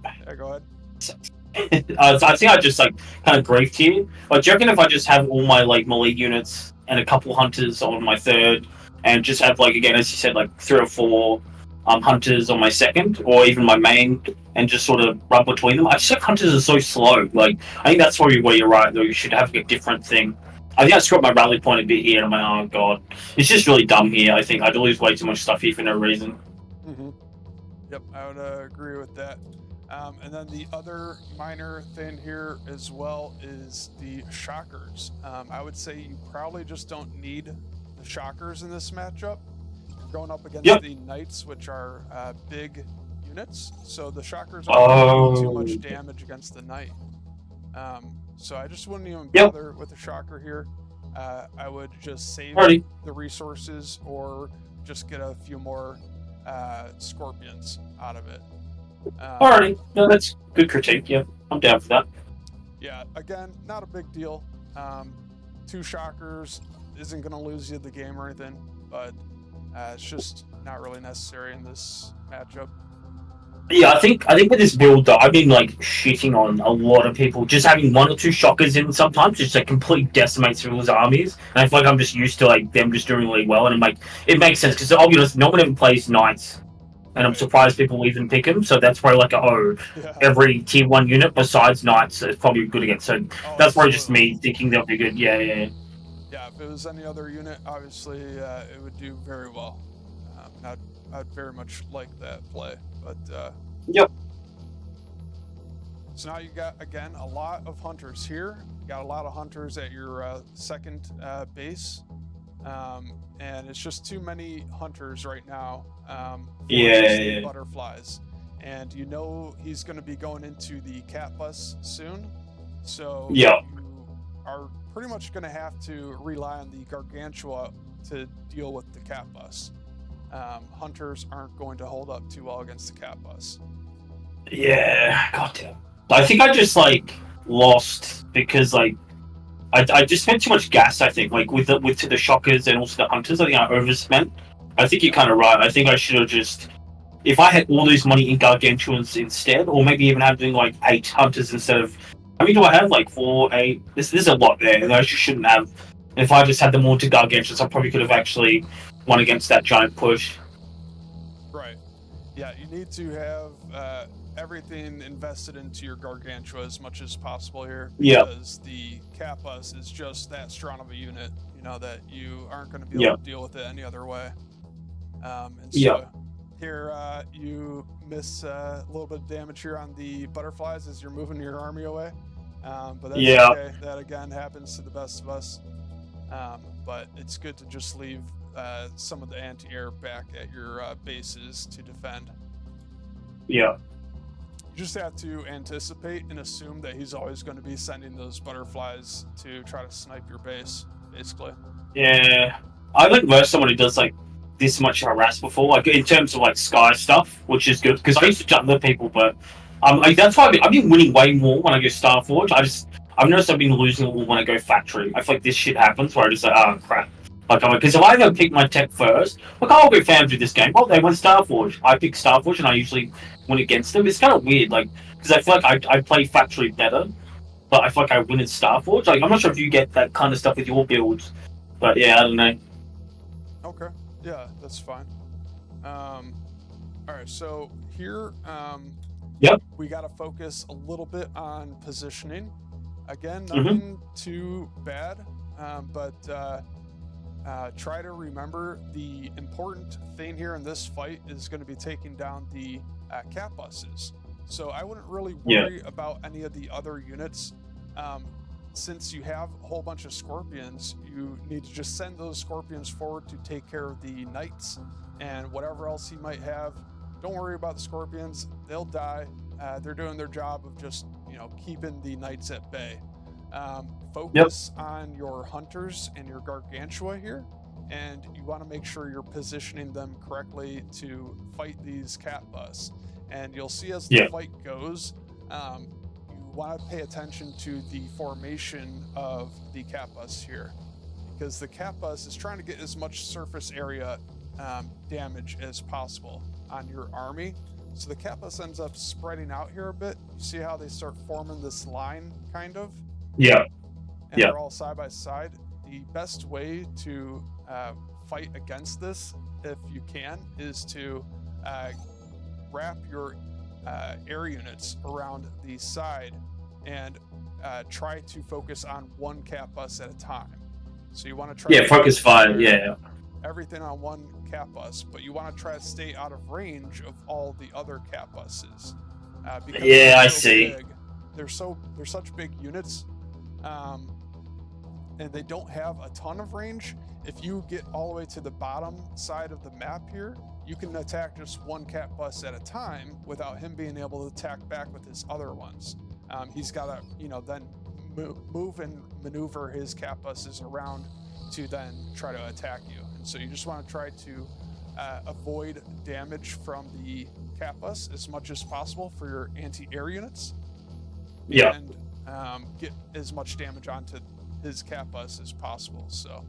Yeah, go ahead. I think I just kind of griefed here. Do you reckon if I just have all my melee units and a couple hunters on my third, and just have again, as you said, 3 or 4 hunters on my second, or even my main, and just sort of run between them? I just think hunters are so slow. I think that's probably where you're right, though. You should have a different thing. I think I screwed my rally point a bit here, and I'm like, oh god, it's just really dumb here. I think I'd lose way too much stuff here for no reason. Yep, I would agree with that. And then the other minor thing here as well is the shockers. I would say you probably just don't need the shockers in this matchup. You're going up against the knights, which are big units, so the shockers aren't going to do too much damage against the knight. So I just wouldn't even bother with the shocker here. I would just save the resources or just get a few more scorpions out of it. Alrighty, no, that's good critique. Yeah, I'm down for that. Yeah, again, not a big deal. 2 shockers isn't going to lose you the game or anything, but it's just not really necessary in this matchup. Yeah, I think with this build though, I've been like shitting on a lot of people just having 1 or 2 shockers in sometimes, just like completely decimates people's armies. And I feel like I'm just used to like them just doing really well, and it makes sense because I'll be honest, no one ever plays knights, and I'm surprised people even pick them. So that's probably like every tier 1 unit besides knights is probably good against. So that's probably just me thinking they'll be good. Yeah. Yeah, if it was any other unit, obviously it would do very well. I'd very much like that play, but yep. So now you got again a lot of hunters here. You got a lot of hunters at your second base, and it's just too many hunters right now. For butterflies, and you know he's going to be going into the cat bus soon, so you are pretty much going to have to rely on the gargantua to deal with the cat bus. Hunters aren't going to hold up too well against the cat bus. Yeah, goddamn. I think I just like lost because like I just spent too much gas. I think like with the shockers and also the hunters. I think I overspent. I think you're kind of right. I think I should have just, if I had all this money in gargantuans instead, or maybe even having like 8 hunters instead of. I mean, do I have like 4, 8? There's a lot there that I just shouldn't have. If I just had them all to gargantuans, I probably could have actually won against that giant push. Right. Yeah, you need to have everything invested into your gargantua as much as possible here. Because the cat bus is just that strong of a unit, you know, that you aren't going to be able to deal with it any other way. And so here you miss a little bit of damage here on the butterflies as you're moving your army away. But that's okay. That again happens to the best of us. But it's good to just leave some of the anti-air back at your bases to defend. Yeah. You just have to anticipate and assume that he's always going to be sending those butterflies to try to snipe your base, basically. Yeah. I like versus someone who does like this much harass before, like in terms of like sky stuff, which is good because I used to jump the people, but like, that's why I've been winning way more when I go Starforge. I've noticed I've been losing all when I go factory. I feel like this shit happens where I just like, oh crap. Like, because if I ever pick my tech first, like I'll go fans with this game. Well, they went Starforge. I pick Starforge and I usually win against them. It's kind of weird, like, because I feel like I play factory better, but I feel like I win in Starforge. Like, I'm not sure if you get that kind of stuff with your builds, but yeah, I don't know. Okay, yeah, that's fine. All right, so here, we got to focus a little bit on positioning. Again, nothing too bad, but try to remember the important thing here in this fight is going to be taking down the cat buses. So I wouldn't really worry about any of the other units. Since you have a whole bunch of scorpions, you need to just send those scorpions forward to take care of the knights and whatever else he might have. Don't worry about the scorpions. They'll die. They're doing their job of just, you know, keeping the knights at bay. Focus on your hunters and your gargantua here, and you want to make sure you're positioning them correctly to fight these cat bus. And you'll see as the fight goes, you want to pay attention to the formation of the cat bus here, because the cat bus is trying to get as much surface area damage as possible on your army. So the cat bus ends up spreading out here a bit. You see how they start forming this line, kind of? And they're all side by side. The best way to fight against this, if you can, is to wrap your air units around the side and try to focus on one cat bus at a time. So you want to try to focus fire, everything on one cat bus, but you want to try to stay out of range of all the other cat buses. Because Yeah, they're I so see. big. They're such big units, and they don't have a ton of range. If you get all the way to the bottom side of the map here, you can attack just one cat bus at a time without him being able to attack back with his other ones. He's got to, then move and maneuver his cat buses around to then try to attack you. And so you just want to try to avoid damage from the cat bus as much as possible for your anti-air units. Yeah. And get as much damage onto his cat bus as possible. So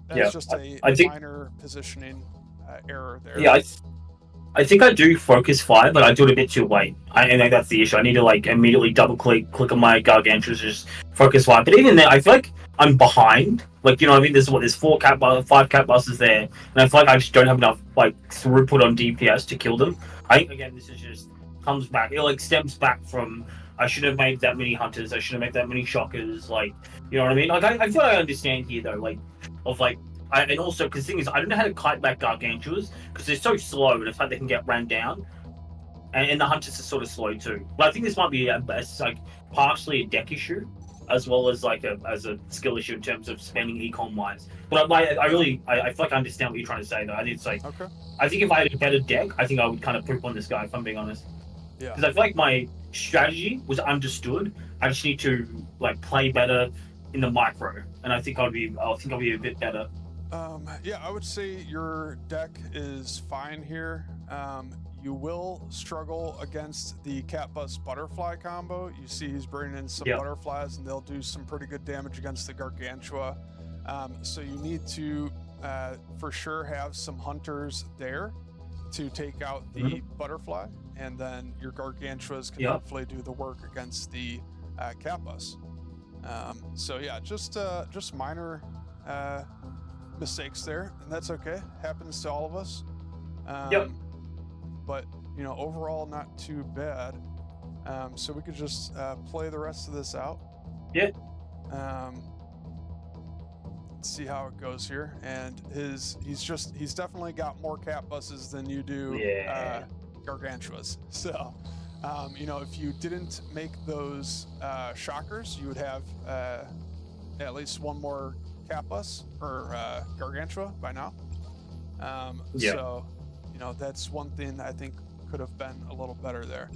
that's just a I think- minor positioning error there. Yeah, I think I do focus fire, but I do it a bit too late. I think that's the issue. I need to like immediately click on my gargantuas, just focus fire. But even then, I feel like I'm behind. Like, what I mean? There's 5 cat buses there, and I feel like I just don't have enough like throughput on DPS to kill them. I think again, this is just comes back. It like stems back from I should have made that many hunters. I should have made that many shockers. Like, you know what I mean? Like, I feel like I understand here though. Like, of like. And also, because the thing is, I don't know how to kite back gargantuas because they're so slow, and the fact they can get ran down, and the hunters are sort of slow too. But I think this might be like partially a deck issue, as well as like as a skill issue in terms of spending econ wise. But I feel like I understand what you're trying to say though. I think it's like Okay. I think if I had a better deck, I think I would kind of poop on this guy if I'm being honest. Yeah. Because I feel like my strategy was understood. I just need to like play better in the micro, and I think I'll be a bit better. Yeah, I would say your deck is fine here. You will struggle against the cat bus butterfly combo. You see he's bringing in some butterflies, and they'll do some pretty good damage against the gargantua. So you need to for sure have some hunters there to take out the butterfly, and then your gargantuas can hopefully do the work against the cat bus. So yeah, just minor mistakes there, and that's okay. Happens to all of us. But overall, not too bad. So we could just play the rest of this out. Yeah. Let's see how it goes here. And he's definitely got more cat buses than you do gargantuas. So if you didn't make those shockers, you would have at least one more cat bus or gargantua by now. So that's one thing I think could have been a little better there.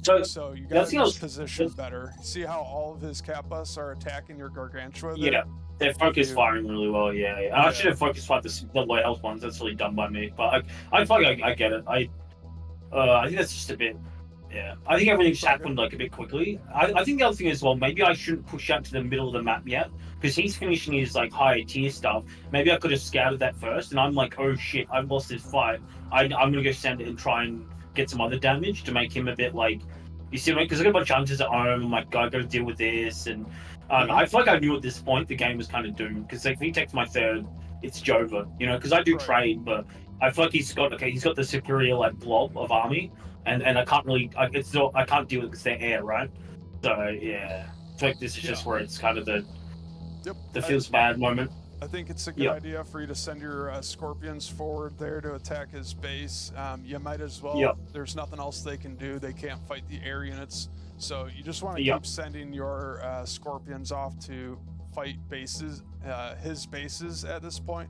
So you got to just position better. See how all of his cat bus are attacking your gargantua there? Yeah, they're focus firing really well. Yeah. I should have focus fired the low health ones. That's really done by me. But I feel like I get it. I think that's just a bit. Yeah, I think everything just happened like a bit quickly. I think the other thing as well, maybe I shouldn't push out to the middle of the map yet, because he's finishing his like higher tier stuff. Maybe I could have scouted that first, and I'm like, oh shit, I've lost this fight. I'm gonna go send it and try and get some other damage to make him a bit like, you see what I mean? Because I got a bunch of hunters at home. I'm like, I gotta deal with this, and I feel like I knew at this point the game was kind of doomed. Because like, if he takes my third, it's Jova, because I do trade, but I feel like he's got the superior like blob of army. And I can't really, I can't deal with it because they're air, right? So yeah, I feel like this is just where it's kind of the feels bad moment. I think it's a good idea for you to send your scorpions forward there to attack his base. You might as well. There's nothing else they can do. They can't fight the air units, so you just want to keep sending your scorpions off to fight bases, his bases at this point,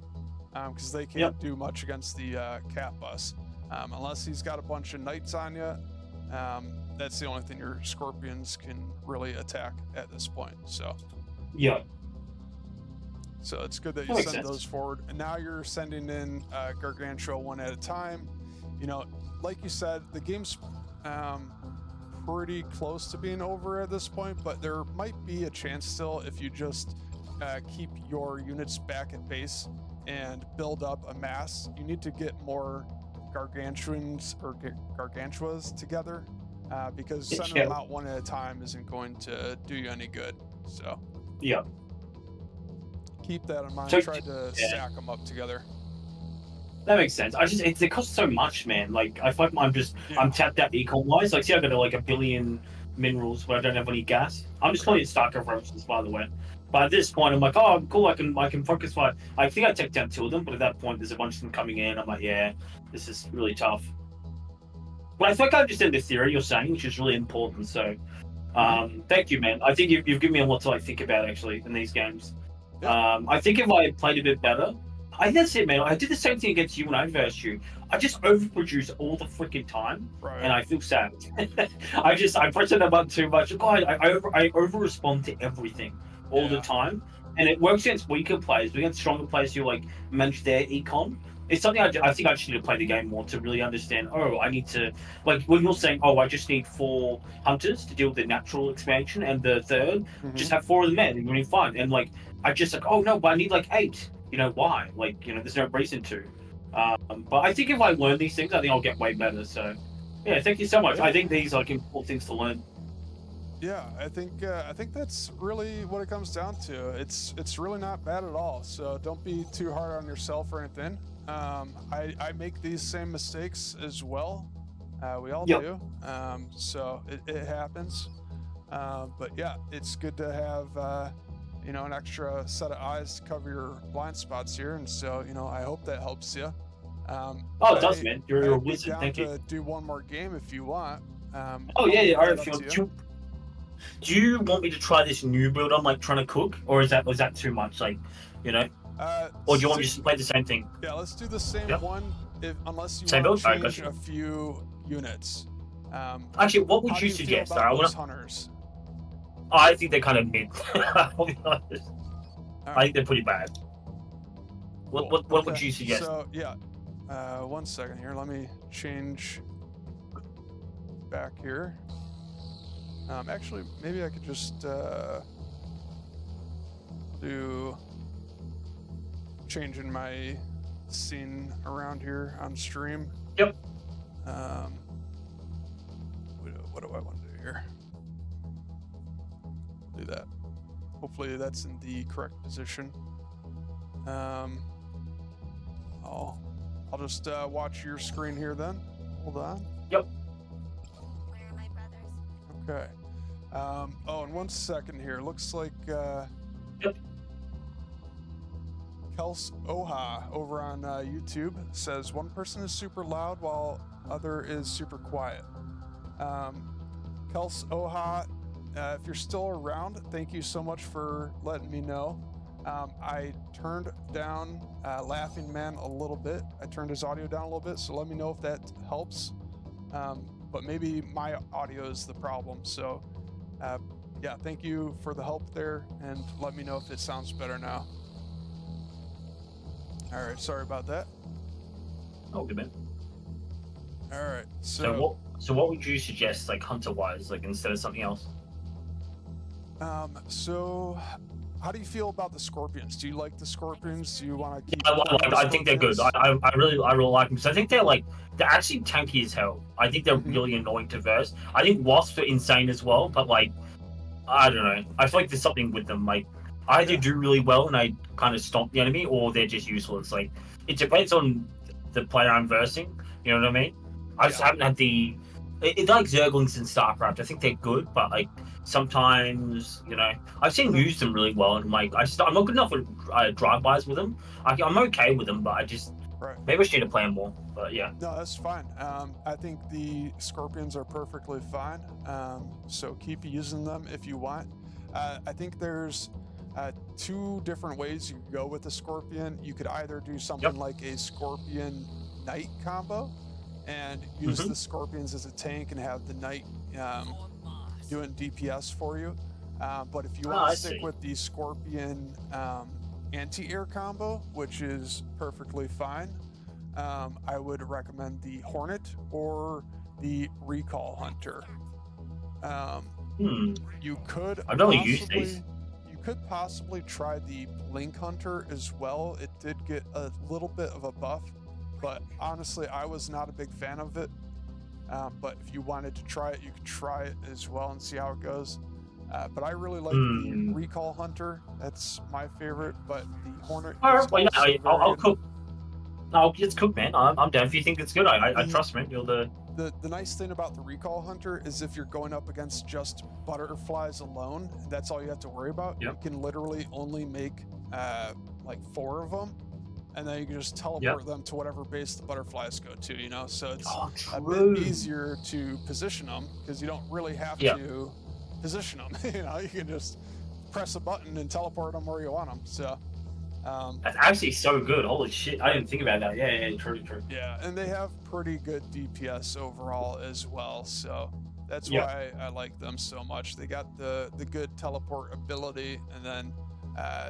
because they can't do much against the cat bus. Unless he's got a bunch of knights on you, that's the only thing your scorpions can really attack at this point. So it's good that you send those forward. And now you're sending in gargantua one at a time. Like you said, the game's pretty close to being over at this point, but there might be a chance still if you just keep your units back at base and build up a mass. You need to get more gargantuans or gargantuas together, because sending them out one at a time isn't going to do you any good. So keep that in mind. Try to stack them up together. That makes sense. It costs so much, man. Like I feel like I'm tapped out econ wise. Like, see, I've got like 1 billion minerals, but I don't have any gas. I'm just playing Starker Roaches, by the way. But at this point, I'm like, oh, cool. I can focus fire. I think I take down 2 of them, but at that point, there's a bunch of them coming in. I'm like, yeah, this is really tough. But I think I understand the theory you're saying, which is really important. So, thank you, man. I think you've given me a lot to like think about actually in these games. Yeah. I think if I played a bit better, I think that's it, man. I did the same thing against you when I versed you. I just overproduce all the freaking time, Right. and I feel sad. I press the button too much. God, I over respond to everything all the time, and it works against weaker players, but against stronger players who like manage their econ. It's something I think I just need to play the game more to really understand. Oh, I need to, like when you're saying, oh, I just need 4 hunters to deal with the natural expansion, and the third, just have 4 of them there, and you're really fine. And like I just like, oh no, but I need like 8. You know why? Like there's no reason to. But I think if I learn these things, I think I'll get way better. So yeah, thank you so much. Yeah. I think these are like important things to learn. Yeah, I think that's really what it comes down to. It's really not bad at all. So don't be too hard on yourself or anything. I make these same mistakes as well. We all do. So it happens. But yeah, it's good to have an extra set of eyes to cover your blind spots here. And so I hope that helps you. It does, man. You're a wizard. Thank you. To do one more game if you want. Yeah. All right. Do you want me to try this new build I'm like trying to cook, or was that too much? Like, or do you want me to just play the same thing? Yeah, let's do the same one. Unless you same want build? to change a few units. Actually, what would you suggest? Hunters. I think they're kind of mid. I'll be honest. I think they're pretty bad. What would you suggest? So yeah, 1 second here. Let me change back here. Actually, maybe I could just do changing my scene around here on stream. Yep. What do I want to do here? Do that. Hopefully that's in the correct position. I'll just watch your screen here then. Hold on. Yep. Where are my brothers? Okay. And 1 second here. Looks like Yep. Kels Oha over on YouTube says one person is super loud while other is super quiet. Kels Oha, if you're still around, thank you so much for letting me know. I turned down Laughing Man a little bit. I turned his audio down a little bit, so let me know if that helps. But maybe my audio is the problem. So yeah, thank you for the help there, and let me know if it sounds better now. All right, sorry about that. Oh, good man. All right, so what would you suggest, like hunter-wise, like instead of something else? So how do you feel about the scorpions? Do you like the scorpions? Do you want to keep? I think they're good. I really like them because I think they're actually tanky as hell. I think they're really annoying to verse. I think wasps are insane as well, but like I don't know. I feel like there's something with them. Like either do really well and I kind of stomp the enemy, or they're just useless. Like it depends on the player I'm versing. You know what I mean? I just haven't had the. It's like Zerglings and Starcraft. I think they're good, but like sometimes, I've seen use them really well, and like I'm not good enough with drive-bys with them. I'm okay with them, but I just maybe I should need to play them more. But yeah. No, that's fine. I think the scorpions are perfectly fine. So keep using them if you want. I think there's 2 different ways you could go with the scorpion. You could either do something like a scorpion knight combo, and use the scorpions as a tank and have the knight doing DPS for you. But if you want to stick with the scorpion anti-air combo, which is perfectly fine, I would recommend the Hornet or the Recall Hunter. You could I've only used these. You could possibly try the Blink Hunter as well. It did get a little bit of a buff, but honestly, I was not a big fan of it. But if you wanted to try it, you could try it as well and see how it goes. But I really like the Recall Hunter. That's my favorite. But the Hornet. I'll cook. I'll just cook, man. I'm down. If you think it's good, I trust, man. You're the nice thing about the Recall Hunter is if you're going up against just butterflies alone, that's all you have to worry about. Yep. You can literally only make like 4 of them. and then you can just teleport them to whatever base the butterflies go to, you know? So it's a bit easier to position them because you don't really have to position them. You know, you can just press a button and teleport them where you want them. So That's actually so good. Holy shit! I didn't think about that. Yeah, true. yeah, and they have pretty good DPS overall as well. So that's why I like them so much. They got the good teleport ability, and then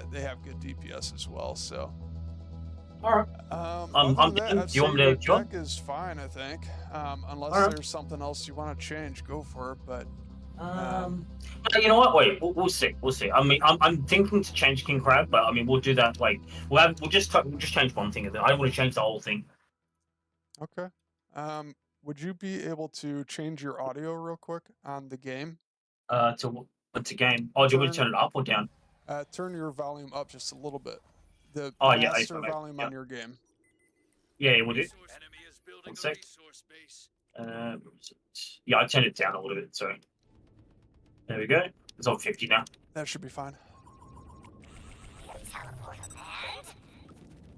they have good DPS as well. So. All right. Other than that, do I'd you want say me your to join? deck is fine, I think. Unless All right. there's something else you want to change, go for it. But You know what? Wait, we'll see. We'll see. I mean, I'm thinking to change King Crab, but I mean, we'll do that. Like, we'll just change one thing. I don't want to change the whole thing. okay. Would you be able to change your audio real quick on the game? To game. Oh, do you want me to turn it up or down? Turn your volume up just a little bit. The Oh, yeah, master okay, volume on your game. Yeah, we'll do. Enemy is building One a sec. resource base. Yeah, I turned it down a little bit. Sorry. There we go. It's on 50 now. That should be fine.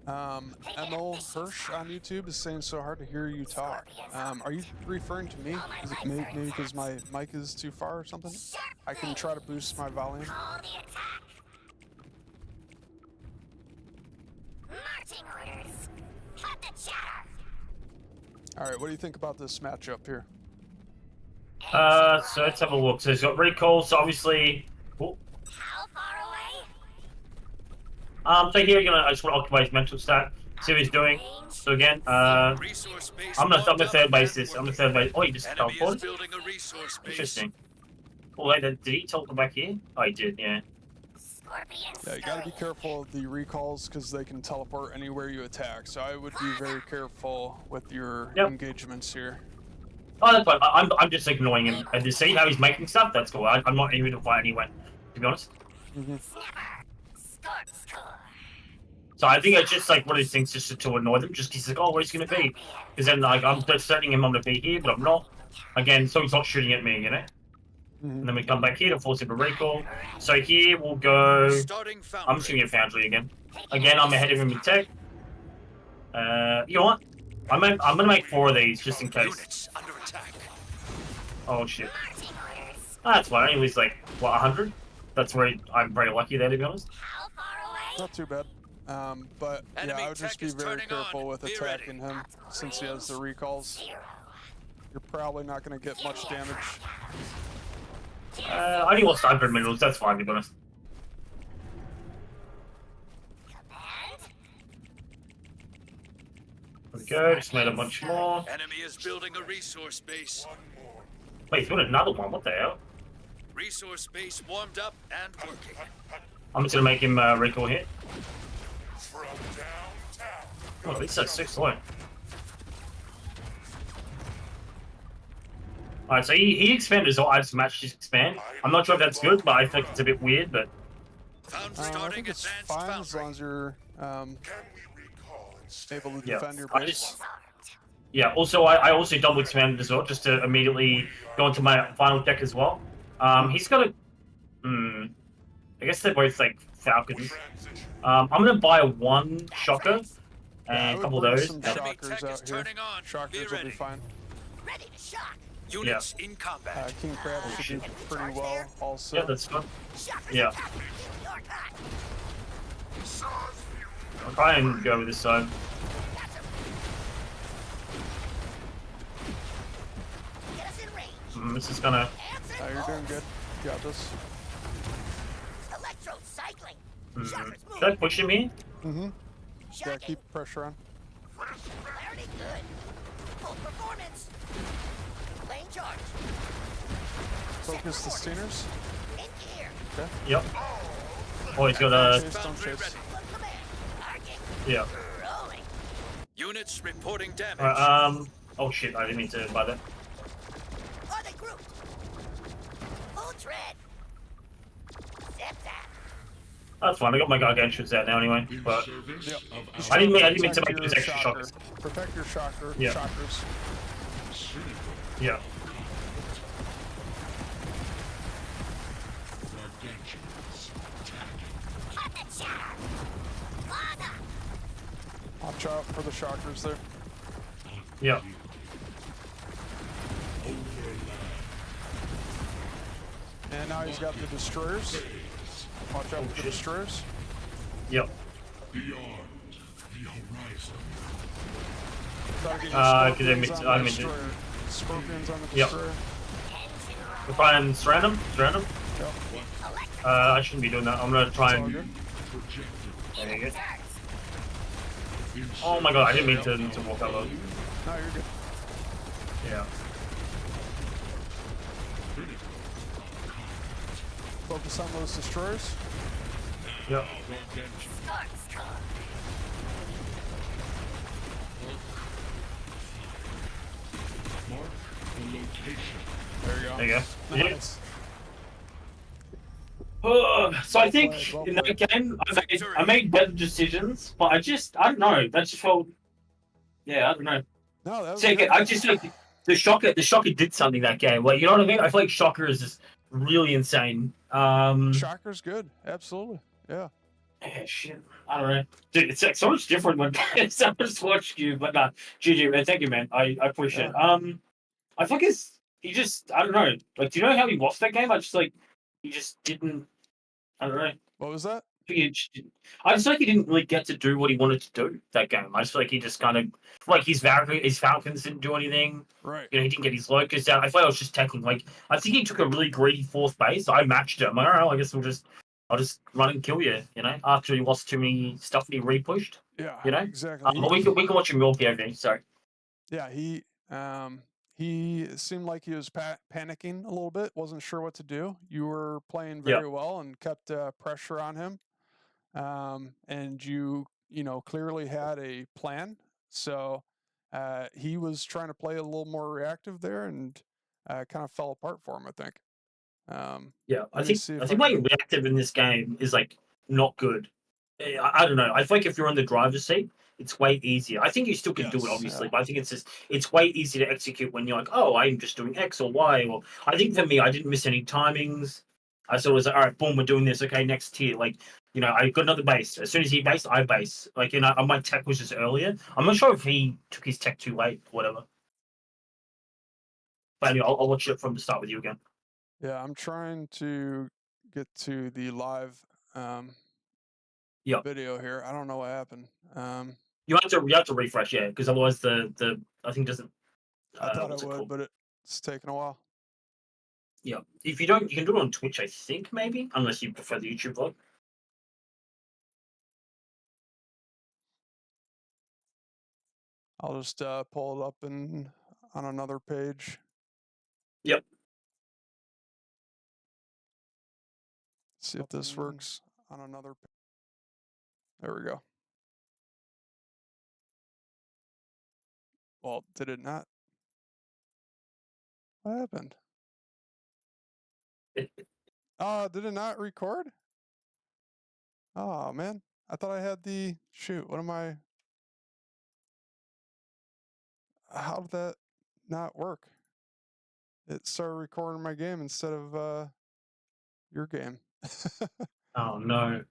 Emil Hirsch on YouTube is saying so hard to hear you talk. Are you referring to me? Is it maybe because my mic is too far or something? I can try to boost my volume. Call the attack. Marching orders. Cut the chatter. All right, what do you think about this matchup here? So let's have a look. So it's got recall. So obviously, oh, How far away? so here I just want to occupy his mental stat. See what he's doing. So again, Resource base I'm gonna warmed up third base and this. I'm gonna working. third base. Oh, he just Enemy is teleported. building a resource base. Interesting. Oh wait, did he teleport back here? Oh, he did. Yeah. Scorpion. Yeah, you gotta be careful of the recalls because they can teleport anywhere you attack. So I would be very careful with your engagements here. Oh, that's fine. I'm just ignoring him. And to see how he's making stuff, that's cool. I'm not even to fight anyway, to be honest. Scorp score. So I think it's just like one of those things just to annoy them, just 'cause he's like, oh, where's he gonna be? Because then like I'm threatening him I'm gonna be here, but I'm not. Again, so he's not shooting at me, you know. And then we come back here to force him to recall. So here we'll go. Starting foundry. I'm shooting at Foundry again. Again, I'm ahead of him in tech. You know what? I'm gonna make 4 of these just in case. Units under attack. Oh shit. Marching orders. That's fine. I only was like what 100. That's where I'm very lucky there, to be honest. How far away? Not too bad. But yeah, Enemy I would just tech be is very turning on. careful with Be attacking him since he has the recalls. You're probably not gonna get much damage. I only lost 100 minerals. That's fine, to be honest. Command. There we go. Just made a bunch more. Enemy is building a resource base. Wait, he's got another one. What the hell? Resource base warmed up and working. I'm just gonna make him recall here. From downtown. Oh, this is 6 slow. Alright, so he expanded as well. I just matched his expand. I'm not sure if that's good, but I think it's a bit weird, but Found I starting think it's advanced fine as foundry. long as you're Can we recall instead? able to Yeah, defend your I base. just- yeah, also I also double expanded as well, just to immediately go into my final deck as well. He's got a I guess they're both like Falcons. Transition. I'm gonna buy 1 shocker Yeah, I and a would couple of bring those. some Enemy shockers tech is out here. turning on. Be Shockers will be ready. fine. Ready to shock. Units in combat. King Crab should do pretty well also. Yeah, that's fine. Shockers Yeah. attacking. Your cut. I'll try and go with this side. That's a get us in range. This is gonna. Answer You're doing good. You got this. Electrode cycling. Should Shockers I move. push him here? Yeah, Shocking. keep pressure on. Clarity good. Full performance. Playing charge. Focus the Steeners. In gear. Okay. Yep. Oh, he's got a. Chase, don't Foundry chase. ready. Full command. Arcing. Yeah. Rolling. Units reporting damage. Alright, oh shit, I didn't mean to buy that. Are they grouped? Full tread. Zip zap. That's fine, I got my gargantuans out now anyway. In But service Yep. of Just our I didn't mean to protect make your those extra shocker. shockers. Protect your shocker. Yeah. Shockers. yeah. gargantuans attacking. Cut the chatter. Father. Watch out for the shockers there. Yep. And now he's got the destroyers. Watch out for the destroyers. Yep. Beyond the horizon. Try to get Cause your I scorpions missed- on I the missed it. destroyer. Scorpions on the Yep. destroyer. We'll try and surround him. Surround him. Yep. I shouldn't be doing that. I'm gonna try It's all and. good. There you go. Oh my god, I didn't mean to walk over. No, you're good. Yeah. Focus on those destroyers. Yep. Mark the location. There you go. There you go. Yeah. Nice. So I think played, well in that played. game I made better decisions, but I don't know. That just felt, yeah, I don't know. No, that was So, good. I just like the Shocker did something that game. Like, you know what I mean? I feel like Shocker is just really insane. Shocker's good. Absolutely. Yeah. Yeah, shit. I don't know. Dude, it's like so much different when someone's watched you, but nah, GG, man. Thank you, man. I appreciate it. I think he just, I don't know. Like, do you know how he lost that game? He just didn't, I don't know. What was that? I just feel like he didn't really get to do what he wanted to do that game. I just feel like he just kind of, like, his Falcons didn't do anything. Right. You know, he didn't get his Locust out. I feel like I was just taking, like, I think he took a really greedy fourth base. I matched it. I'm like, all right, I guess I'll just run and kill you, you know, after he lost too many stuff that he repushed. Yeah. You know? Exactly. But we can watch him your POV, sorry. Yeah, he seemed like he was panicking a little bit, wasn't sure what to do. You were playing very well and kept pressure on him, and you clearly had a plan. So he was trying to play a little more reactive there, and kind of fell apart for him, I think. Yeah, I let me think see if I I think can- playing reactive in this game is like not good. I don't know. I feel like if you're in the driver's seat, it's way easier. I think you still can do it, Yes, obviously, yeah. but I think it's way easier to execute when you're like, oh, I'm just doing X or Y. Or I think for me, I didn't miss any timings. I sort of was like, all right, boom, we're doing this. Okay, next tier. Like, you know, I got another base. As soon as he based, I base. Like, you know, my tech was just earlier. I'm not sure if he took his tech too late, or whatever. But anyway, I'll watch it from the start with you again. Yeah, I'm trying to get to the live Yep. video here. I don't know what happened. You have to refresh, yeah, because otherwise the I think doesn't. I thought what's it it would, called? but it's taking a while. Yeah. If you don't, you can do it on Twitch, I think, maybe, unless you prefer the YouTube vlog. I'll just pull it up on another page. Yep. See if this works on another. There we go. Well, did it not? What happened? Did it not record? Oh man, I thought I had the shoot. What am I? How did that not work? It started recording my game instead of your game. Oh no.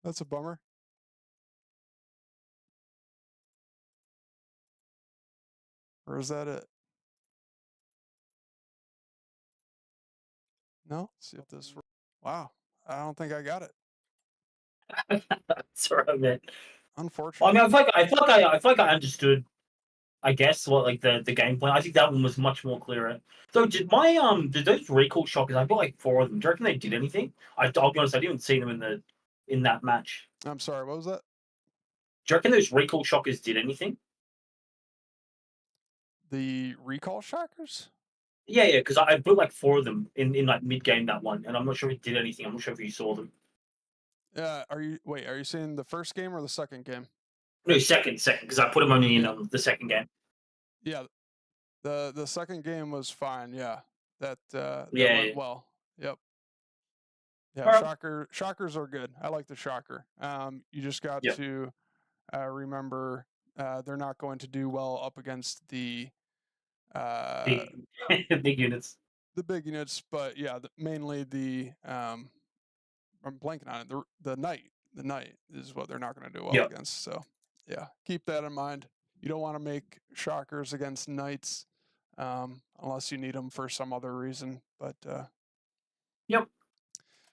That's a bummer. Or is that it? No? Let's see if this works. Wow. I don't think I got it. Sorry, man. Unfortunately. I mean, I feel like I understood. I guess what like the game plan. I think that one was much more clearer. So did did those recall shockers? I got like 4 of them. Do you reckon they did anything? I'll be honest, I didn't see them in that match. I'm sorry, what was that? Do you reckon those recall shockers did anything? The recall shockers? Yeah, because I put like 4 of them in like mid game that one, and I'm not sure if it did anything. I'm not sure if you saw them. Are you saying the first game or the second game? No, second, because I put them only in the second game. Yeah. The second game was fine, yeah. That went Yeah. well. Yep. Yeah, Alright. shockers are good. I like the shocker. You just got Yep. to remember they're not going to do well up against the Big units. the big units, but yeah, mainly the I'm blanking on it. The knight is what they're not going to do well Yep. against. So Yeah, keep that in mind. You don't want to make shockers against knights unless you need them for some other reason. But Yep.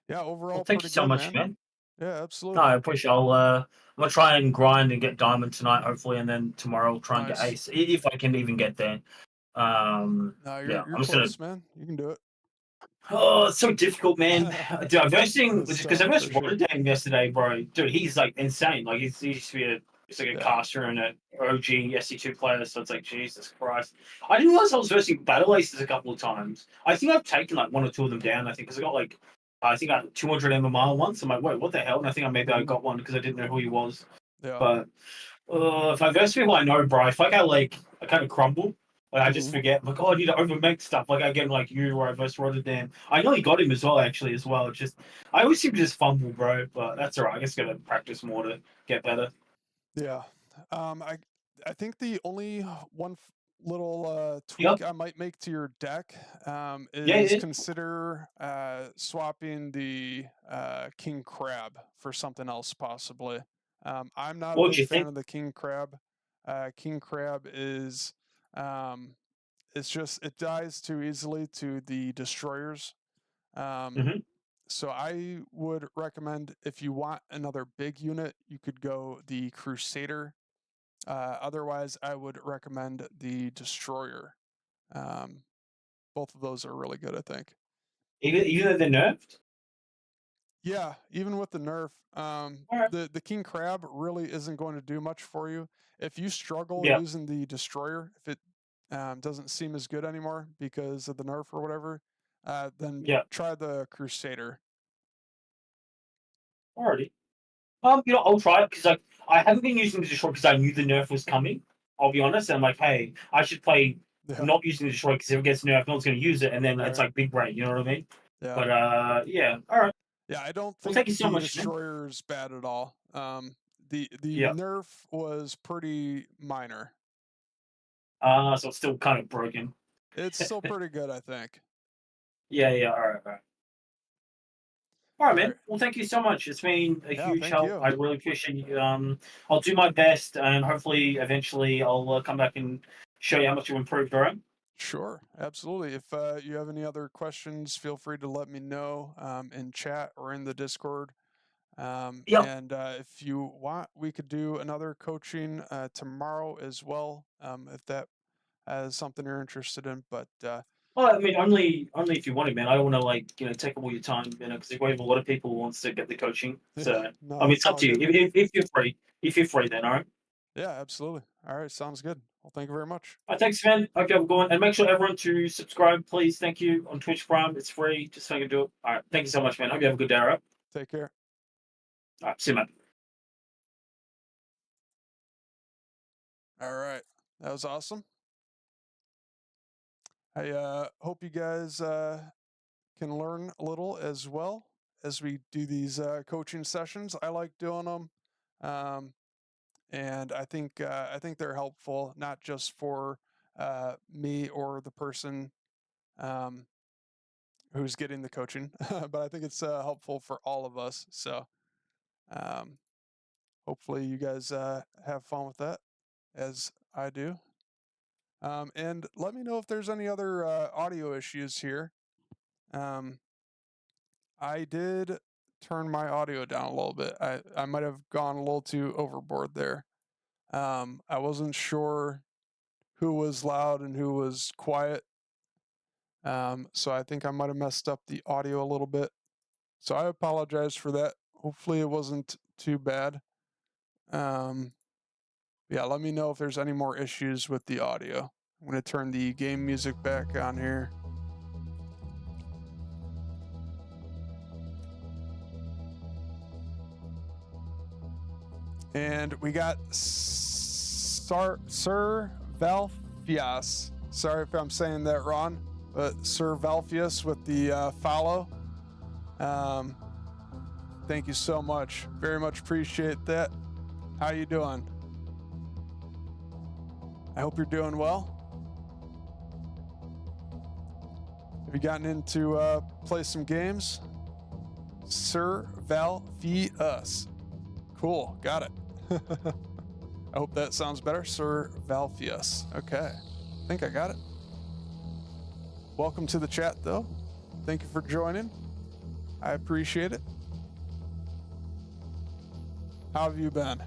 yeah, Well, overall, thank pretty you so good, much, man. man. Yeah, No, absolutely. I appreciate. I'm gonna try and grind and get diamond tonight, hopefully, and then tomorrow I'll try and get Nice. ace if I can even get there. No, Yeah, you're I'm just gonna. close, man. You can do it. Oh, it's so difficult, man. Dude, I versing It's because I tough for versed sure. Rotterdam yesterday, bro. Dude, he's like insane. Like he used to be he's like a Yeah. caster and an OG SC2 player. So it's like Jesus Christ. I didn't realize I was versing battle aces a couple of times. I think I've taken like one or two of them down. I think because I got like I think I got 200 MMR once. I'm like, wait, what the hell? And I think I Mhm. got one because I didn't know who he was. Yeah. But if I verse people I know, bro, I feel like I kind of crumble. Like I just Mhm. forget. I'm like, oh, I need to overmake stuff. Like again, like you or I verse Rotterdam. I nearly got him as well, actually, as well. It's just I always seem to just fumble, bro. But that's alright. I guess gotta practice more to get better. Yeah. I think the only one little Yep. tweak I might make to your deck Yeah, is yeah. consider swapping the King Crab for something else, possibly. I'm not a What would big you fan think? of the King Crab. King Crab is um, it's just it dies too easily to the destroyers. Um, Hmm. so I would recommend if you want another big unit, you could go the Crusader. Otherwise, I would recommend the Destroyer. Um, both of those are really good, I think. Even though they're nerfed. Yeah, even with the nerf, All right. the King Crab really isn't going to do much for you. If you struggle Yeah. using the Destroyer, if it doesn't seem as good anymore because of the nerf or whatever, then Yeah. try the Crusader. Alrighty. I'll try it because like I haven't been using the destroy because I knew the nerf was coming. I'll be honest, and I'm like, hey, I should play Yeah, not using the destroy because if it gets nerfed, no one's going to use it, and then it's right. like big brain. You know what I mean? Yeah. But yeah. All right. Yeah, I don't Well, think thank you so the much, man. Destroyer's bad at all. The Yeah. nerf was pretty minor. So it's still kind of broken. It's still pretty good, I think. Yeah, yeah. All right, all right. All right, All man. right. Well, thank you so much. It's been a Yeah, huge thank help. you. I really appreciate you. I'll do my best, and hopefully, eventually, I'll come back and show you how much you improved. All right. Sure, absolutely. If you have any other questions, feel free to let me know in chat or in the Discord. Yep. And if you want, we could do another coaching tomorrow as well, if that is something you're interested in. But Well, I mean, only if you want it, man. I don't want to like take up all your time, because we have a lot of people who wants to get the coaching. yeah, So no, I mean, it's it's up all to you. good. If you're free, then all right. Yeah, absolutely. All right, sounds good. Well, thank you very much. All right, thanks, man. Hope you have a good one, and make sure everyone to subscribe, please. Thank you on Twitch Prime. It's free. Just so you can do it. All right. Thank you so much, man. Hope you have a good day. All right. Take care. All right. See you, man. All right, that was awesome. I hope you guys can learn a little as well as we do these coaching sessions. I like doing them, and I think they're helpful not just for me or the person um, who's getting the coaching, but I think it's helpful for all of us. So um, hopefully you guys have fun with that as I do. And let me know if there's any other audio issues here. I did turn my audio down a little bit. I might have gone a little too overboard there. I wasn't sure who was loud and who was quiet. So I think I might have messed up the audio a little bit. So I apologize for that. Hopefully it wasn't too bad. Yeah, let me know if there's any more issues with the audio. I'm going to turn the game music back on here. And we got Sir Valfias. Sorry if I'm saying that wrong, but Sir Valfias with the follow. Thank you so much. Very much appreciate that. How you doing? I hope you're doing well. Have you gotten into play some games? Sir Valfias. Cool, got it. I hope that sounds better. Sir Valfius. Okay. I think I got it. Welcome to the chat, though. Thank you for joining. I appreciate it. How have you been?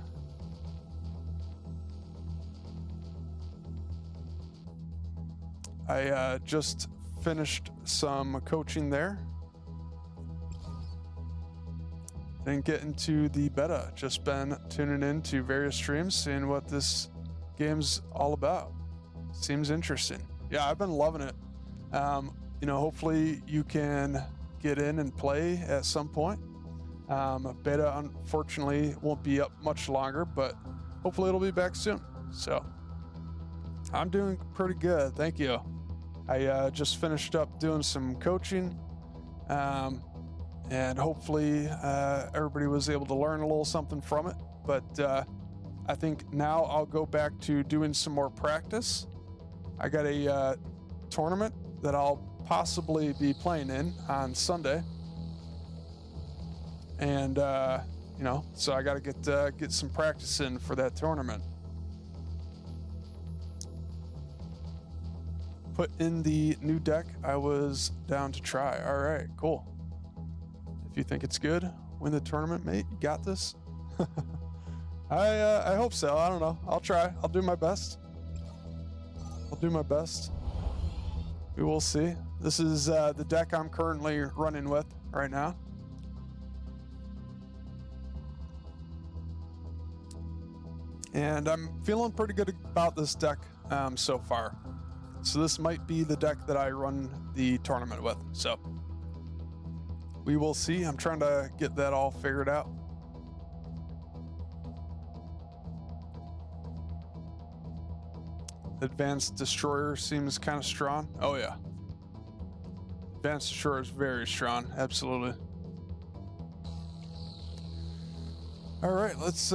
I just finished some coaching there. Didn't get into the beta, just been tuning in to various streams, seeing what this game's all about. Seems interesting. Yeah, I've been loving it. Hopefully you can get in and play at some point. Beta, unfortunately, won't be up much longer, but hopefully it'll be back soon. So I'm doing pretty good. Thank you. I just finished up doing some coaching. And hopefully everybody was able to learn a little something from it. But I think now I'll go back to doing some more practice. I got a tournament that I'll possibly be playing in on Sunday. And, so I got to get some practice in for that tournament. Put in the new deck I was down to try. All right, cool. If you think it's good, win the tournament, mate. You got this. I hope so. I don't know. I'll try. I'll do my best. We will see. This is the deck I'm currently running with right now. And I'm feeling pretty good about this deck so far. So this might be the deck that I run the tournament with. So we will see. I'm trying to get that all figured out. Advanced Destroyer seems kind of strong. Oh yeah. Advanced Destroyer is very strong. Absolutely. All right, let's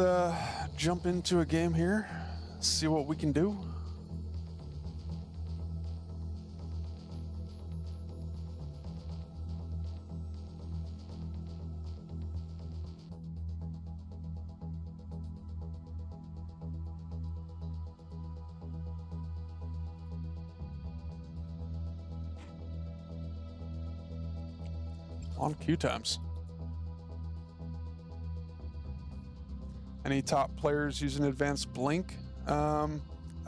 jump into a game here. See what we can do. On queue times. Any top players using Advanced Blink? I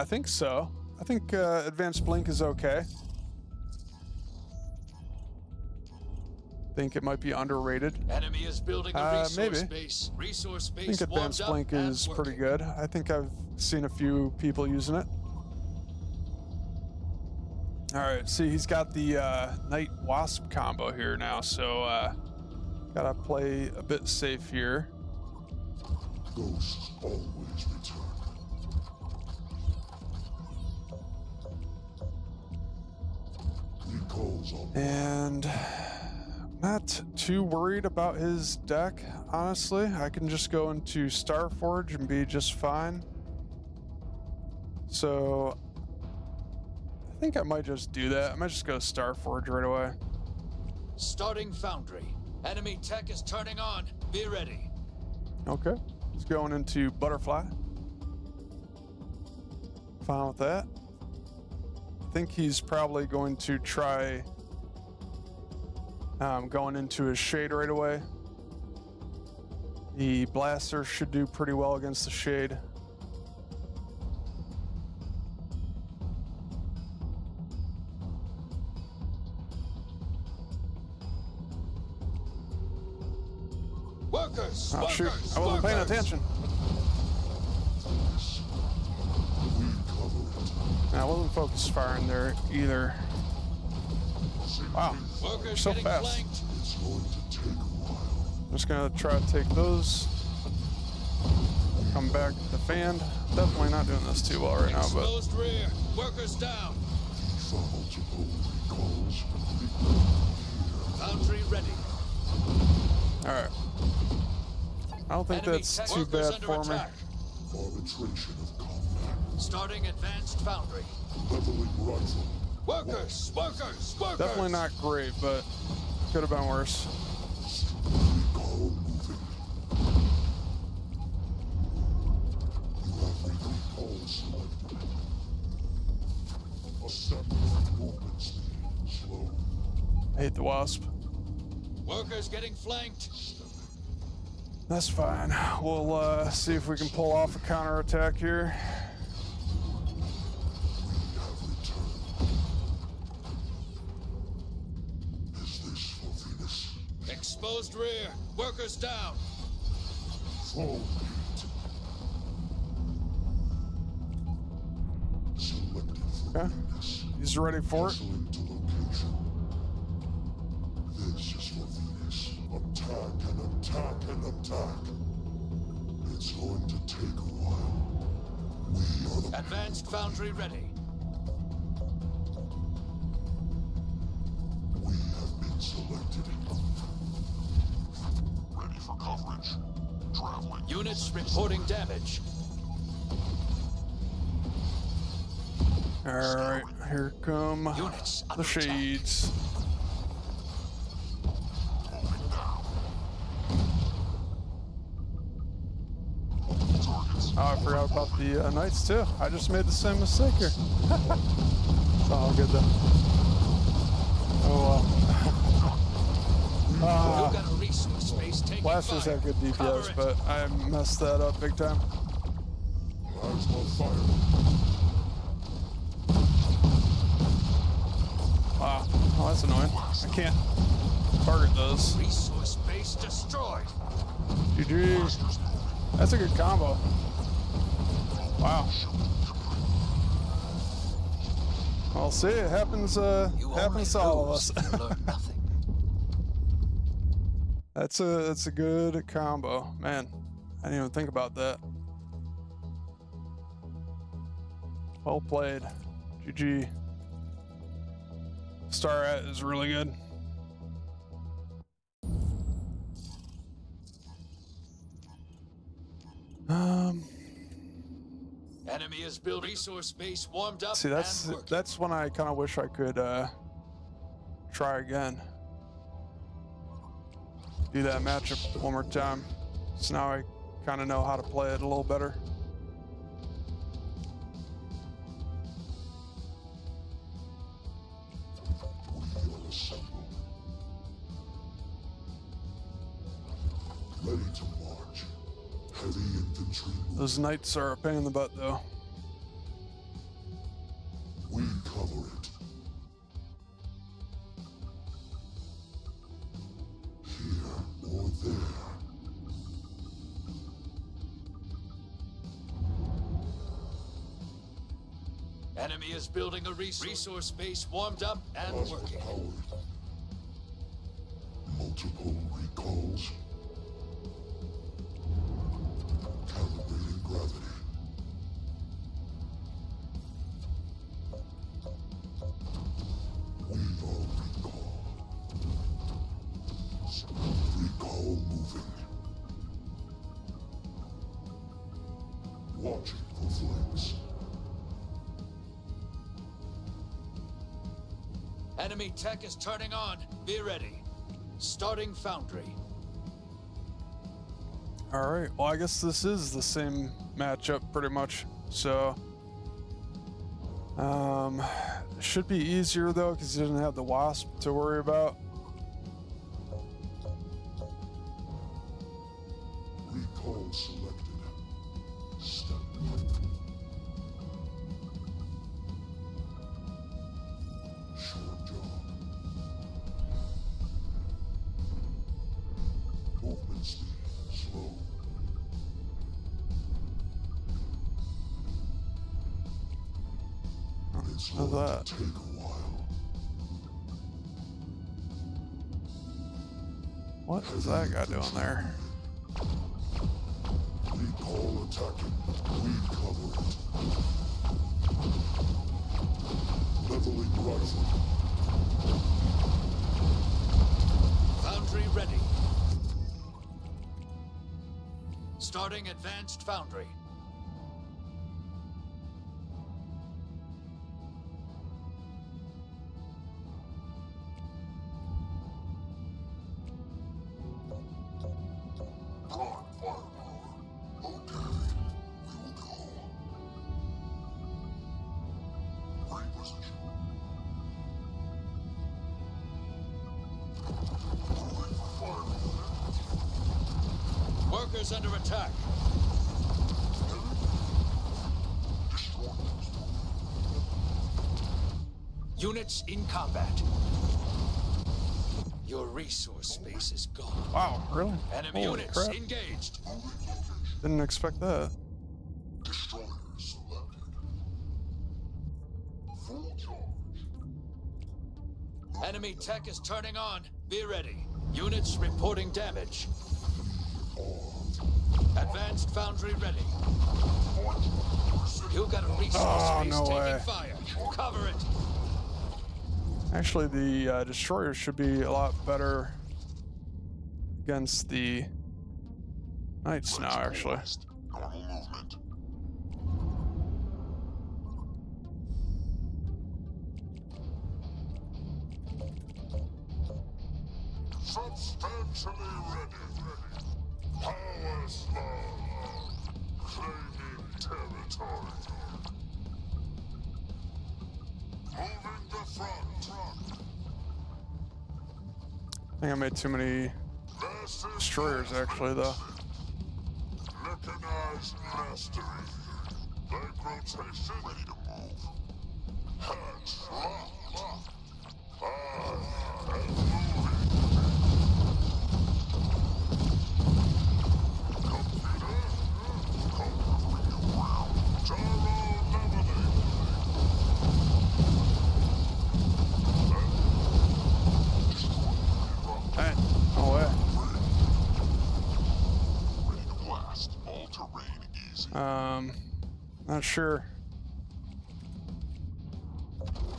think so. I think Advanced Blink is okay. I think it might be underrated. Enemy is building a resource maybe. base. Resource I base think Advanced Blink is pretty good. I think I've seen a few people using it. All right, see, he's got the Night Wasp combo here now, so gotta play a bit safe here. Ghosts always return. Recalls on And not too worried about his deck, honestly. I can just go into Starforge and be just fine. So I think I might just do that. I might just go Starforge right away. Starting Foundry. Enemy tech is turning on. Be ready. Okay. He's going into Butterfly. Fine with that. I think he's probably going to try going into his Shade right away. The Blaster should do pretty well against the Shade. Workers! Oh shoot, workers, I wasn't paying workers. attention. we cover it. I wasn't focus firing there either. Wow, Workers so getting fast. flanked. It's going to take a while. I'm just gonna try to take those. Come back to the fan. Definitely not doing this too well right now, but Exposed rear. Workers down. For multiple recalls. Foundry ready. all right. I don't think Enemy that's tech too workers bad under for me. attack. Arbitration of combat. Starting Advanced Foundry. Leveling rifle. Workers! Workers! Workers! Definitely not great, but could have been worse. Recall moving. You have Movement speed slow. I hate the wasp. Workers getting flanked. That's fine. We'll see if we can pull off a counterattack here. We have returned. Is this for Venus? Exposed rear. Workers down. Full beat. Selected for Okay. Venus. He's ready for it. Canceling to location. This is for Venus. Attack and attack and attack. It's going to take a while. We are the Advanced foundry ready. We have been selected. Ready for coverage. Traveling. Units reporting damage. Alright, here come Units the under attack. shades. Moving now. Targets. Oh, I forgot about the knights too. I just made the same mistake here. It's all good though. Oh You well. got a resource space taking Blasters fire. have good Cover DPS, it. but I messed that up big time. Plasma fire. Wow. Oh, that's annoying. I can't target those. Resource space destroyed. GG. That's a good combo. Wow. Well, see, it happens. You Happens to only all of lose us. if you learn nothing. That's a good combo, man. I didn't even think about that. Well played. GG. Star at is really good. Enemy is built. Resource space warmed up See, and working. that's when I kind of wish I could try again. Do that matchup one more time. So now I kind of know how to play it a little better. We are assembled. Ready to march. Heavy infantry move. Those knights are a pain in the butt, though. We cover it. Here or there. Enemy is building a resource space warmed up and Plasma working. powered. Multiple recalls. Calibrating gravity. We are recall. Recall moving. Watching for flanks. Enemy tech is turning on. Be ready. Starting foundry. All right. Well, I guess this is the same matchup pretty much. So, should be easier though because he doesn't have the wasp to worry about. Recall selected. Step. Short jog. Movement speed slow. It's How's going that? to take a while. What is that guy doing there? Recall attacking. We cover it. Leveling rifle. Foundry ready. Starting advanced foundry. Broad firepower. Okay, we will go. Reposition. Workers under attack. Units in combat. Your resource space is gone. Wow, really? Enemy Holy units crap. engaged. Didn't expect that. Destroyer selected. Full charge. Enemy tech is turning on. Be ready. Units reporting damage. Advanced foundry ready. You got a resource Oh, space no taking way. fire. Cover it. Actually, the destroyers should be a lot better against the knights now, actually. Normal movement. Substantially ready. Power slug. Claiming territory. Moving the front. I think I made too many Massive destroyers, actually, though. Mechanized mastery. Leg rotation. Ready to move. Hands locked. And moving. Computer. Conquering round. Gyro leveling. Hey, no way. Ready to blast. All terrain easy. Not sure.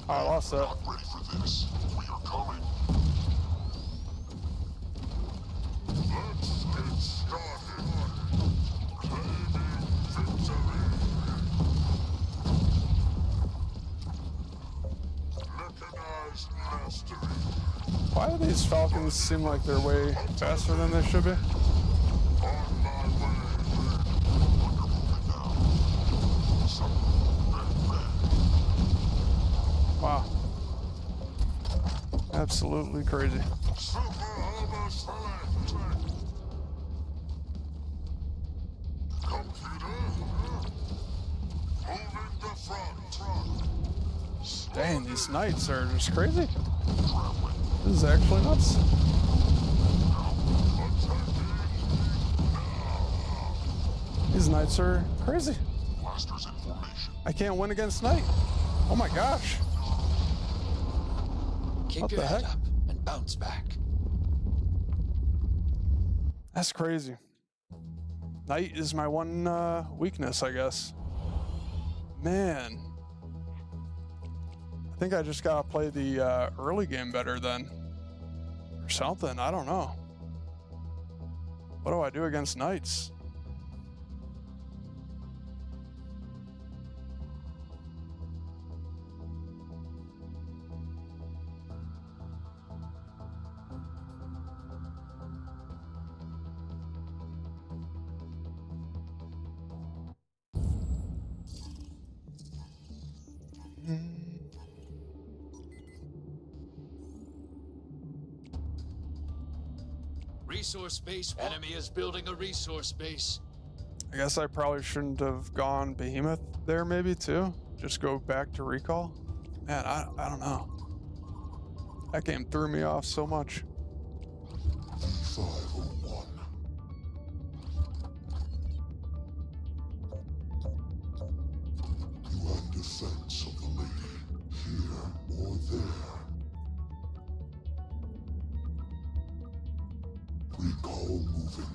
Oh, I lost that. Not ready for this. We are coming. Let's get started. Claiming victory. Mechanized mastery. Why do these falcons seem like they're way faster than they should be? On my way. You're moving now. So, red. Wow. Absolutely crazy. Super armor select. Computer. Moving the front. Dang, these knights are just crazy. This is actually nuts. These knights are crazy. Blasters in formation. I can't win against knight. Oh my gosh. Keep What your the head heck? up and bounce back. That's crazy. Knight is my one weakness, I guess. Man. I think I just gotta play the early game better then. Or something, I don't know. What do I do against knights? Resource base. Enemy is building a resource base. I guess I probably shouldn't have gone Behemoth there maybe too. Just go back to Recall. Man, I don't know. That game threw me off so much. V501. You have defense of the lady, here or there. Recall moving.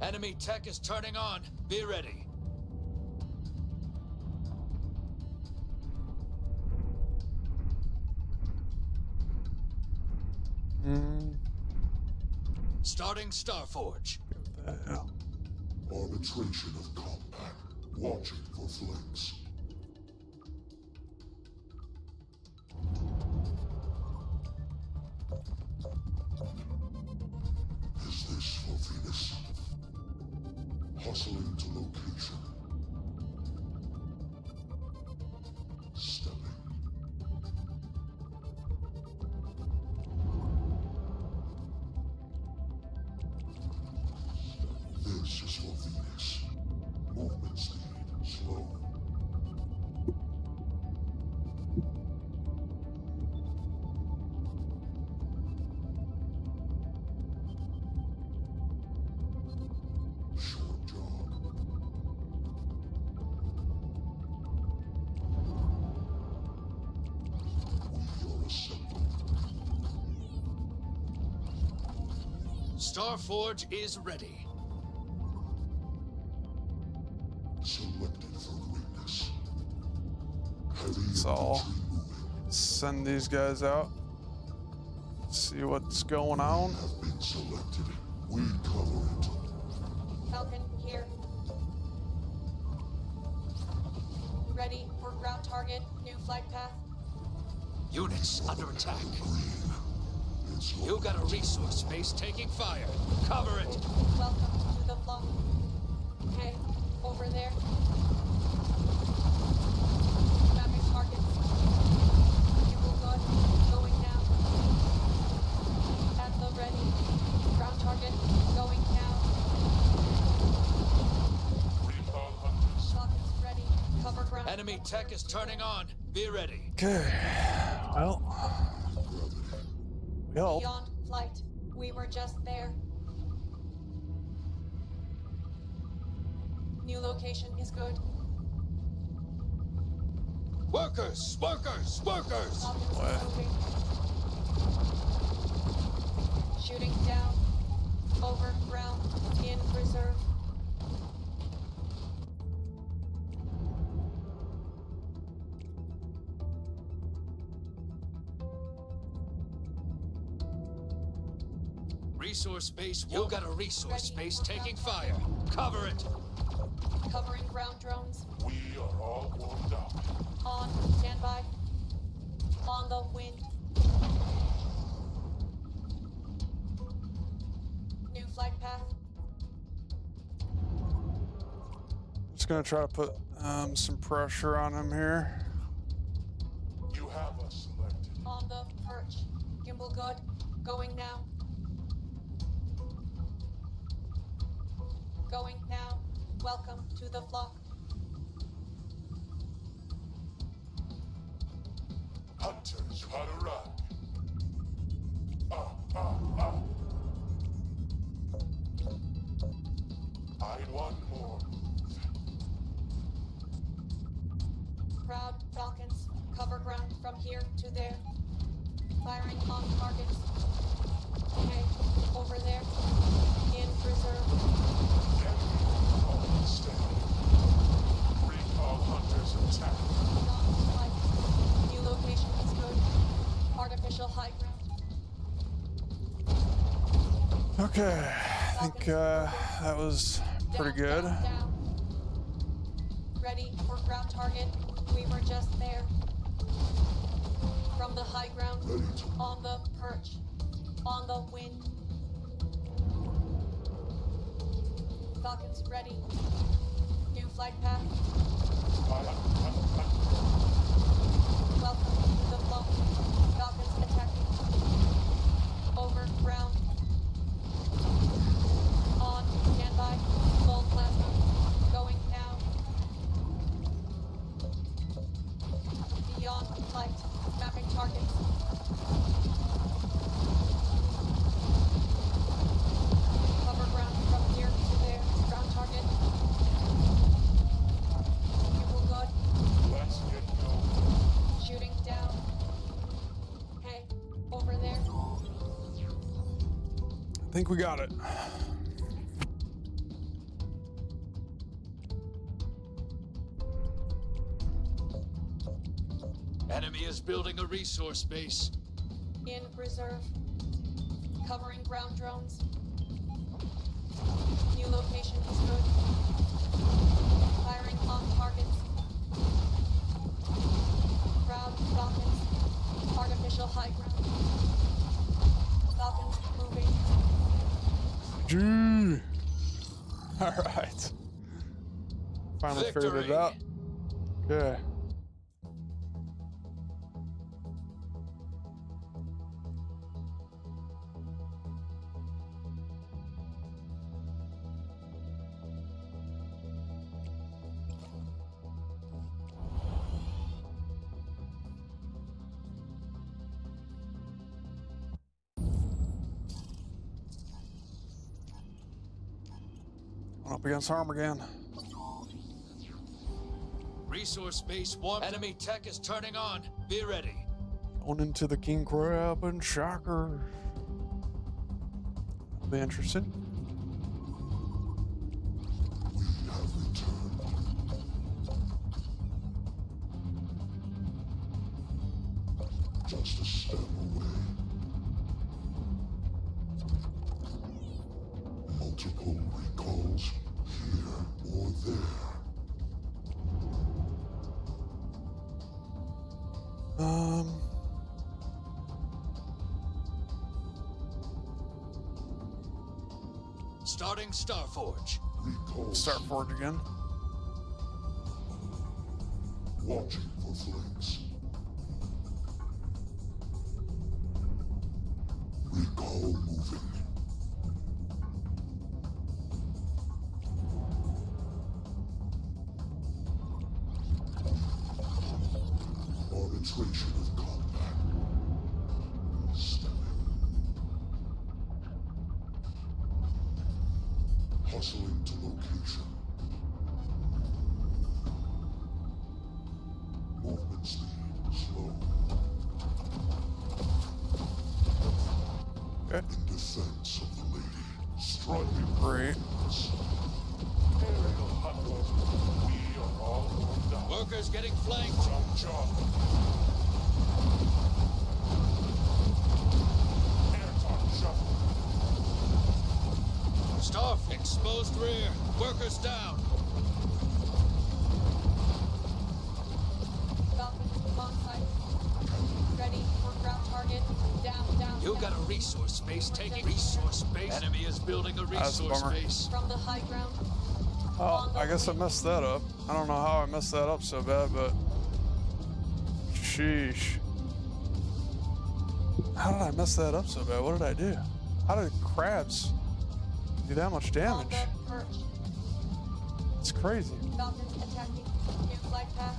Enemy tech is turning on. Be ready. Starting Starforge. What the hell? Arbitration of combat. Watching for flanks. Is this for Venus? Hustling to location. stepping. This is for Venus. Movement speed slow. Short jog. We are assembled. Starforge is ready. Selected for greatness. Heavy So infantry moving. send these guys out. See what's going on. Have been selected. We cover it. Falcon here. Ready for ground target. New flight path. Units under attack. It's You got a resource space taking fire. Cover it. Welcome to the flock. Okay, over there. Mapping targets. You will go. Going now. At the ready. Ground target. Going now. Falcons ready. Cover ground. Enemy tech is turning on. Be ready. Okay. Well, we helped. Beyond flight. We were just there. New location is good. Workers! Workers! Workers! Falcons What? moving. Shooting down. Over ground. In reserve. Resource space. You got a resource space taking fire. Cover it. Covering ground drones. We are all warmed up. On standby. On the wind. New flight path. Just gonna try to put some pressure on him here. You have us selected. On the perch. Gimbal good. Going now. Going now. Welcome to the flock. Hunters, how to run. I'd want more. Proud Falcons. Cover ground from here to there. Firing on targets. Okay, over there. In reserve. Enemy stand. Recall hunters attack. Beyond flight. New location is good. Artificial high ground. Okay, I think that was pretty good. Down. Ready for ground target. We were just there. From the high ground. Ready to On the perch. On the wind. Falcons ready. New flight path. Welcome to the flock. Falcons attacking. Over ground. On standby. Full plasma. Going now. Beyond flight. Mapping targets. Cover ground from here to there. Ground target. You will good. let's get going. Shooting down. Hey, over there. I think we got it. Enemy is building a resource base. In reserve. Covering ground drones. New location is good. Firing on targets. Proud Falcons. Artificial high ground. Falcons moving. Gee. All right. Finally figured it Victory. out. Okay. Up against harm again. Resource space warm. Enemy tech is turning on. Be ready. Going into the king crab and shocker. That'll be interesting. We have returned. Just a step away. Multiple recalls here or there. Starting Starforge. Recalls. Starforge again. Watching for flanks. Recall moving. Arbitration of combat. Stemming. Hustling to location. Movement speed slow. Okay. In defense of the lady. Striving Great. aerial hunters. We are all warmed up. Workers getting flanked. Jump, jump. Airtime shuffle. Starf exposed rear. Workers down. Falcons on site. Ready for ground target. Down, down. You down. got a resource space taking resource space. Enemy is building a That's a resource bummer. space. From the high ground. Oh, I guess I messed that up. I don't know how I messed that up so bad, but sheesh. How did I mess that up so bad? What did I do? How did crabs do that much On damage? the perch. It's crazy. Falcons attacking. New flight path.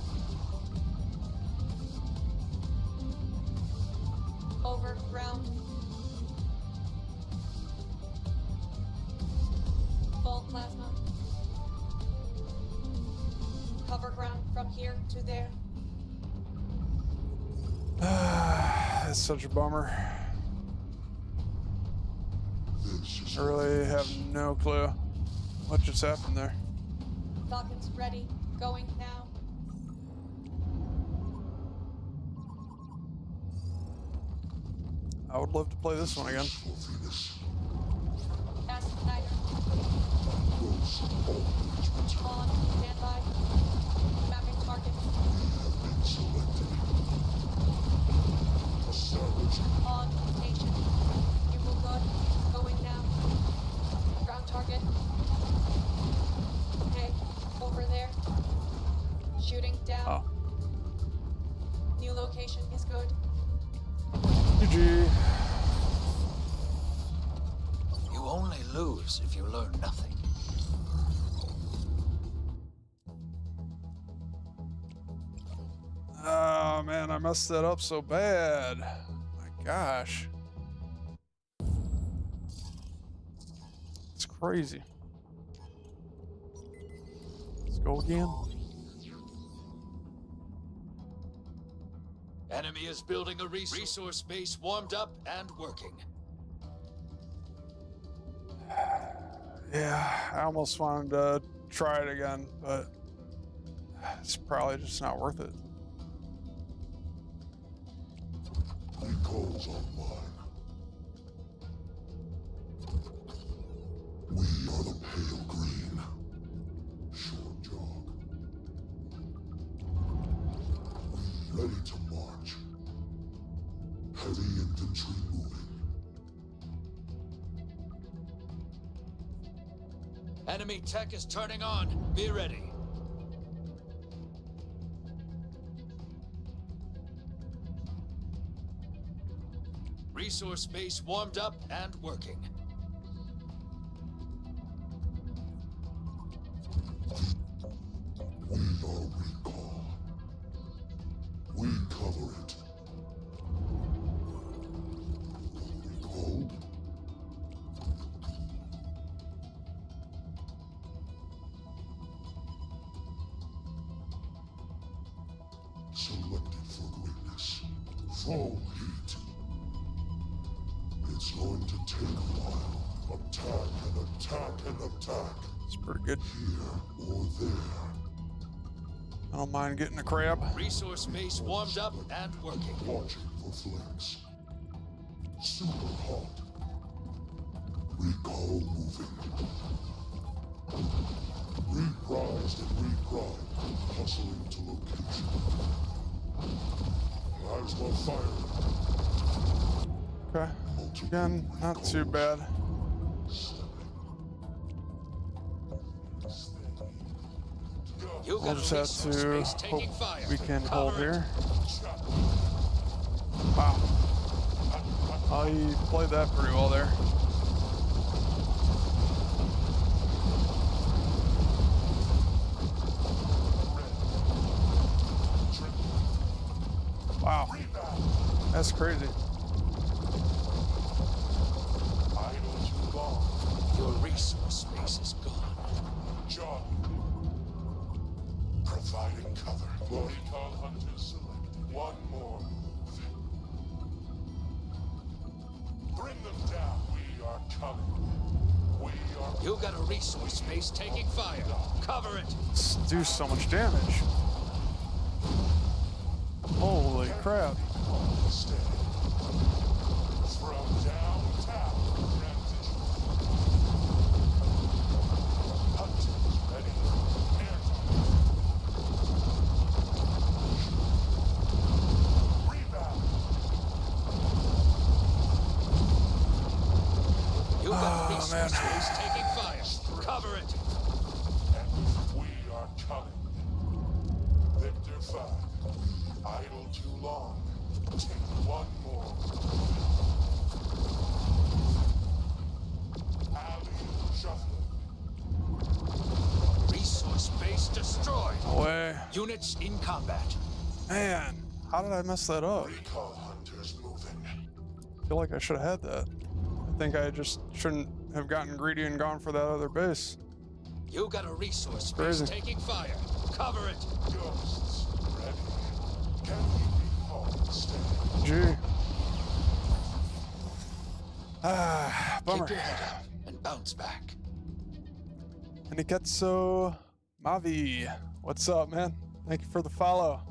Over ground. Full plasma. Cover ground from here to there. That's such a bummer. This is I really have no clue what just happened there. Falcons ready. Going now. I would love to play this one again. for Venus. Ask Snyder. Those always return. On standby. Mapping target. Have been selected. Establishing On station. You will good. Going now. Ground target. Okay. Over there. Shooting down. Oh, New location is good. GG. You only lose if you learn nothing. Oh man, I messed that up so bad. My gosh. It's crazy. Let's go again. Enemy is building a resource base warmed up and working. Yeah, I almost wanted to try it again, but it's probably just not worth it. recalls online. We are the pale green. Short jog. Ready to march. Heavy infantry moving. Enemy tech is turning on. Be ready. Resource base warmed up and working. We are recall. We cover it. Recalled? Selected for greatness. Full heat. It's going to take a while. Attack and attack and attack. It's pretty good. Here or there. I don't mind getting a crab. Resource base warmed up and working. Watching for flanks. Super hot. Recall moving. Reprised and reprimed. Hustling to location. Might as well fire. Okay. Again, not too bad. You We'll got just a have resource to base taking hope fire. we can Cover hold it. here. Wow. Oh, he played that pretty well there. Wow. That's crazy. Idle too long. Your resource base is gone. John. Providing cover. Recall hunters selected. One more. Bring them down. We are coming. We are. You got a resource base taking fire. Cover it. Do so much damage. Holy crap. Stay. From downtown. Transition. Hunters ready. Airtime. Rebound. You got a Oh, resource man. base taking fire. Cover it. And we are coming. Victor 5. Idle too long. Take one more. Alley shuffling. Resource base destroyed. Away. Units in combat. Man, how did I mess that up? Recall hunters moving. I feel like I should have had that. I think I just shouldn't have gotten greedy and gone for that other base. You got a resource Crazy. base taking fire. Cover it. Ghosts ready. Can we recall instead? Gee. Ah, bummer. Keep your head up and bounce back. Aniketsu Mavi. What's up, man? Thank you for the follow.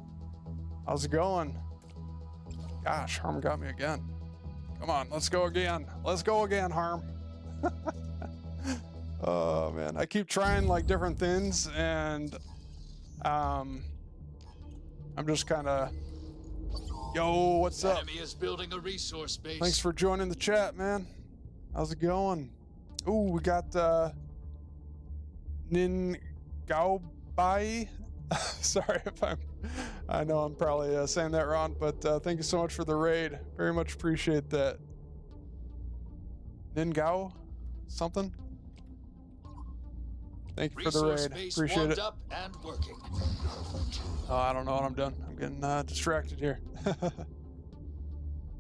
How's it going? Gosh, Harm got me again. Come on, let's go again. Let's go again, Harm. Oh man, I keep trying like different things, and I'm just kind of, yo, what's up? Enemy is building a resource base. Thanks for joining the chat, man. How's it going? Ooh, we got Nin Gaobai. Sorry if I know I'm probably saying that wrong, but thank you so much for the raid. Very much appreciate that. Nin Gao something? Thank you for the Resource raid. base Appreciate warmed it. up and working. Oh, I don't know what I'm doing. I'm getting distracted here.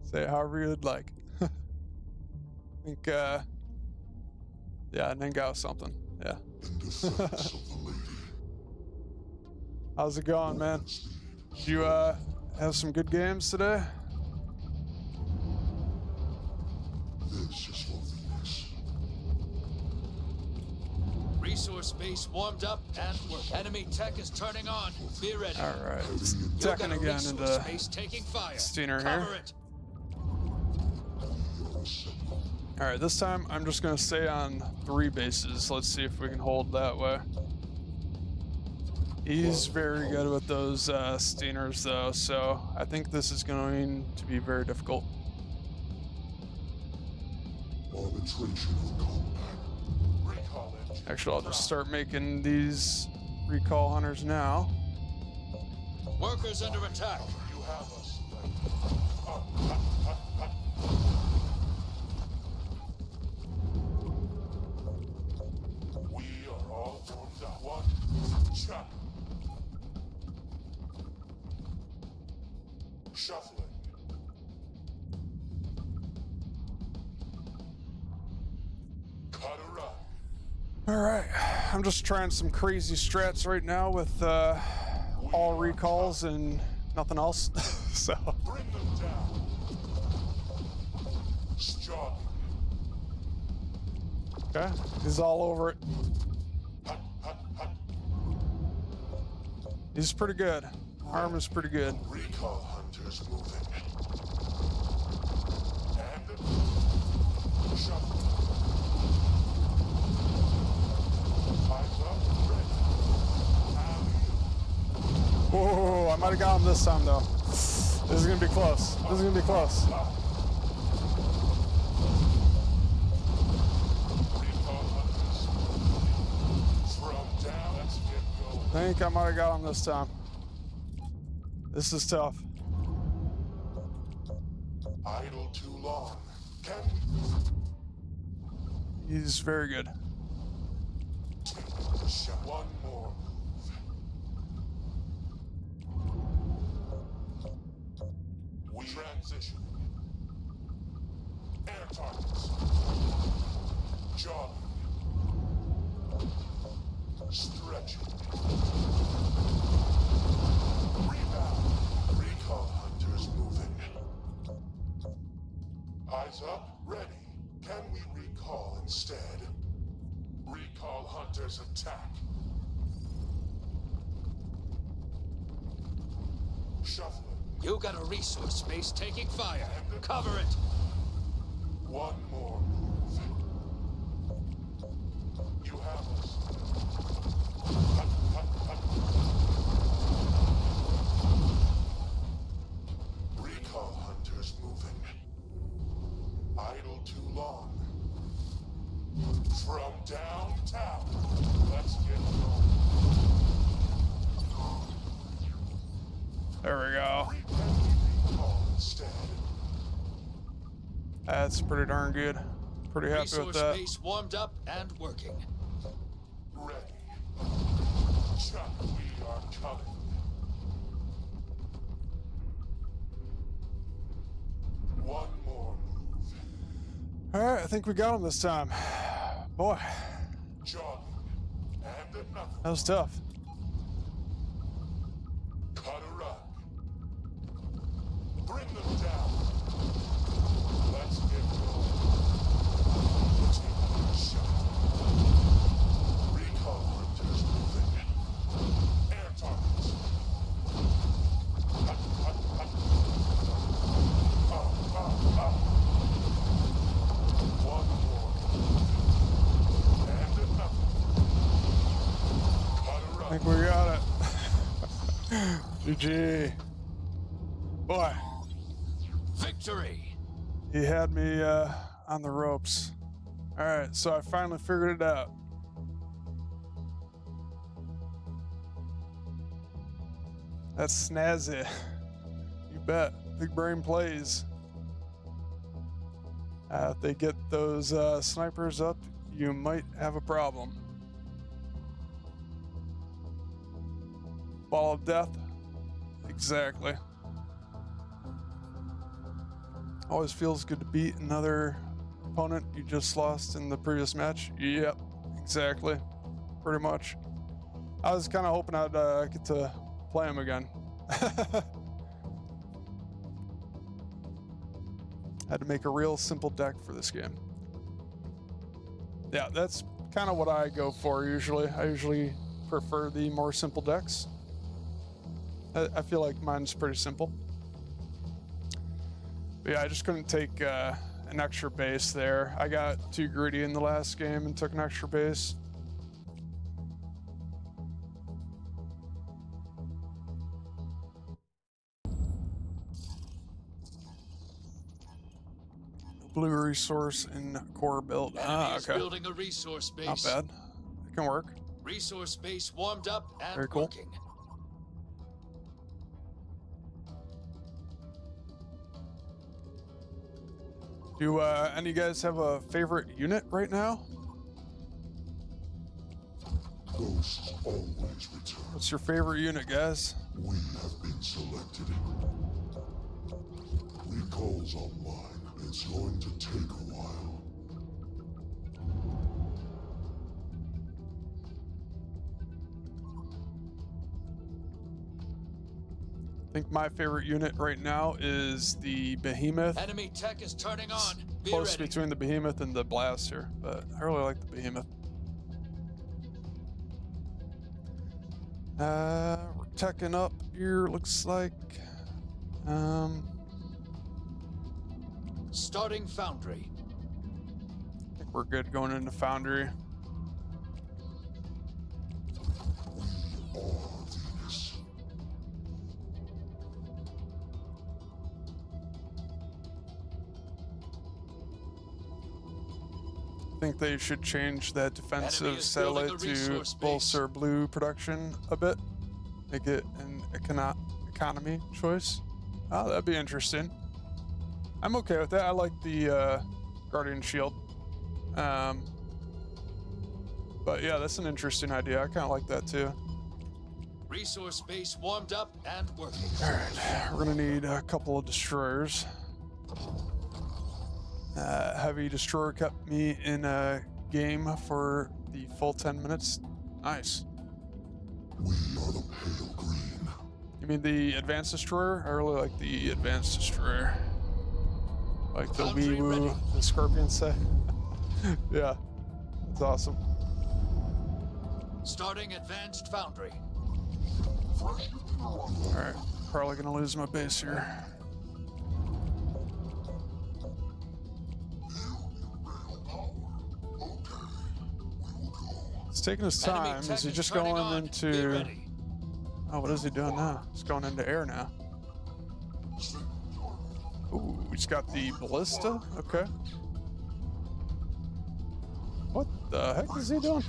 Say it however you'd like. I think, yeah, Ningao something. Yeah. In defense of the lady. How's it going, man? Did you have some good games today? This is for Venus. Resource base warmed up and working. Enemy tech is turning on. Be ready. All right. You got Teching a again resource into base taking fire. Steiner Cover here. it. All right, this time I'm just gonna stay on 3 bases. Let's see if we can hold that way. He's very good with those Steiners though, so I think this is going to be very difficult. Arbitration of combat. Recall engine. Actually, I'll just start making these recall hunters now. Workers under attack. You have us. We are all formed up. One. Chop. Shuffling. Cut a run. All right, I'm just trying some crazy strats right now with all recalls and nothing else. So Bring them down. Strong. okay, he's all over it. Hut, hut, hut. He's pretty good. Arm is pretty good. Recall hunters moving. And shuffle. Eyes up, ready. Alley. Whoa, I might have got him this time though. This is gonna be close. This is gonna be close. Recall hunters. From down, let's get going. I think I might have got him this time. This is tough. Idle too long. Can we He's very good. take the shot? One more move. We transition. Air targets. Jogging. Stretching. Rebound. Recall hunters moving. Eyes up, ready. Can we recall instead? Recall hunters attack. Shuffling. You got a resource space taking fire. Cover it. One more move. You have us. Hut, hut, hut. Recall hunters moving. Idle too long. From downtown. Let's get going. There we go. Recall instead. That's pretty darn good. Pretty happy with Resource that. space warmed up and working. Ready. Chuck, we are coming. One more move. All right, I think we got him this time. Boy, Jogging. And another. that was tough. Cut a rug. Bring them down. Let's get going. Take a shot. Recall hunters moving. Air targets. Hut, hut, hut. Up, up, up. One more. And another. Cut a I rug. think we got it. GG. Boy, Victory. he had me on the ropes. All right, so I finally figured it out. That's snazzy. You bet. Big brain plays. If they get those snipers up, you might have a problem. Ball of death? Exactly. Always feels good to beat another opponent you just lost in the previous match. Yep, exactly. Pretty much. I was kind of hoping I'd get to play him again. Had to make a real simple deck for this game. Yeah, that's kind of what I go for usually. I usually prefer the more simple decks. I feel like mine's pretty simple. But yeah, I just couldn't take an extra base there. I got too greedy in the last game and took an extra base. Blue resource in core build. Enemy is Okay. building a resource base. Not bad. It can work. Resource base warmed up and Very cool. working. Do any of you guys have a favorite unit right now? Ghosts always return. What's your favorite unit, guys? We have been selected. Recall's online. It's going to take a while. I think my favorite unit right now is the Behemoth. Enemy tech is turning on. Be Close ready. between the Behemoth and the Blaster, but I really like the Behemoth. We're teching up here, looks like. Starting foundry. I think we're good going into Foundry. Venus. I think they should change that defensive Enemy is building satellite a to resource base. bolster blue production a bit. Make it an economy choice. Oh, that'd be interesting. I'm okay with that. I like the Guardian Shield. But yeah, that's an interesting idea. I kind of like that too. Resource base warmed up and working. All right, we're gonna need a couple of destroyers. Heavy destroyer kept me in a game for the full 10 minutes. Nice. We are the pale green. You mean the advanced destroyer? I really like the advanced destroyer. Like the Foundry wee woo, ready. the scorpions say. Yeah, that's awesome. Starting advanced foundry. All right, probably gonna lose my base here. It's taking his Enemy time. tech Is he is just turning going on. Be into? ready. Oh, what is he doing now? He's going into air now. Ooh, he's got the ballista. Okay. What the heck is he doing?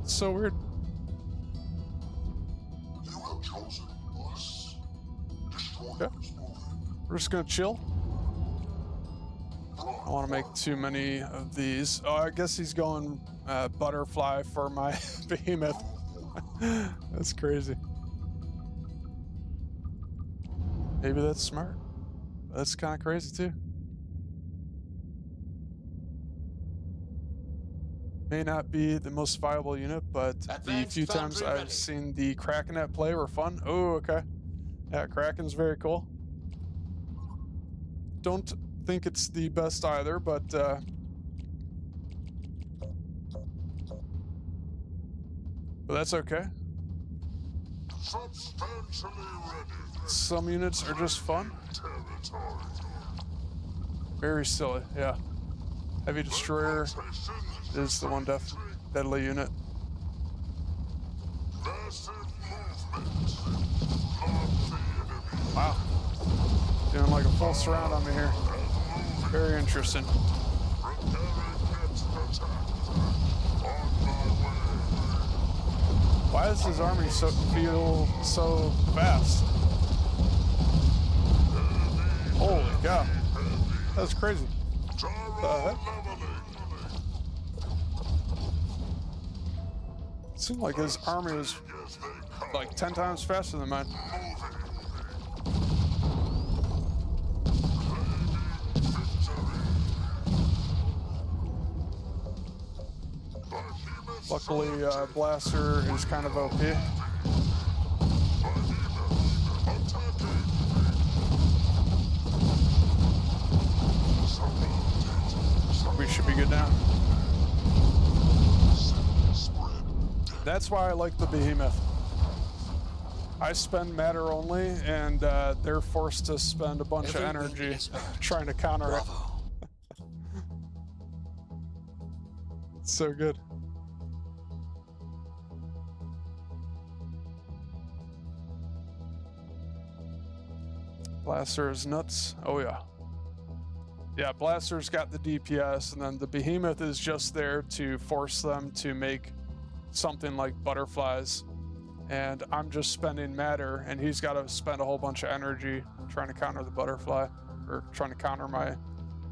It's so weird. You have chosen us. Destroyers Okay. moving. We're just gonna chill. I don't want to make too many of these. Oh, I guess he's going butterfly for my behemoth. That's crazy. Maybe that's smart. That's kind of crazy too. May not be the most viable unit, but the Advanced few times foundry I've ready. seen the Kraken at play were fun. Oh, okay. Yeah, Kraken's very cool. Don't think it's the best either, but that's okay. Substantially ready. Some units are just fun. Territory. Very silly, yeah. Heavy Destroyer Rotations is the one deadly unit. Massive movement. Not the enemy. Wow. Doing like a full surround on me here. Very interesting. Preparing next attack. On my way. Why does his army feel so fast? Holy cow. That's crazy. Gyro heck? leveling. It seemed like his army was As they come. like 10 times faster than mine. Luckily, Blaster is kind of OP. We should be good now. That's why I like the Behemoth. I spend matter only, and they're forced to spend a bunch of Everything energy is earned. trying to counter it. Bravo. It's so good. Blaster is nuts. Oh yeah. Yeah, Blaster's got the DPS, and then the Behemoth is just there to force them to make something like butterflies. And I'm just spending matter, and he's got to spend a whole bunch of energy trying to counter the butterfly, or trying to counter my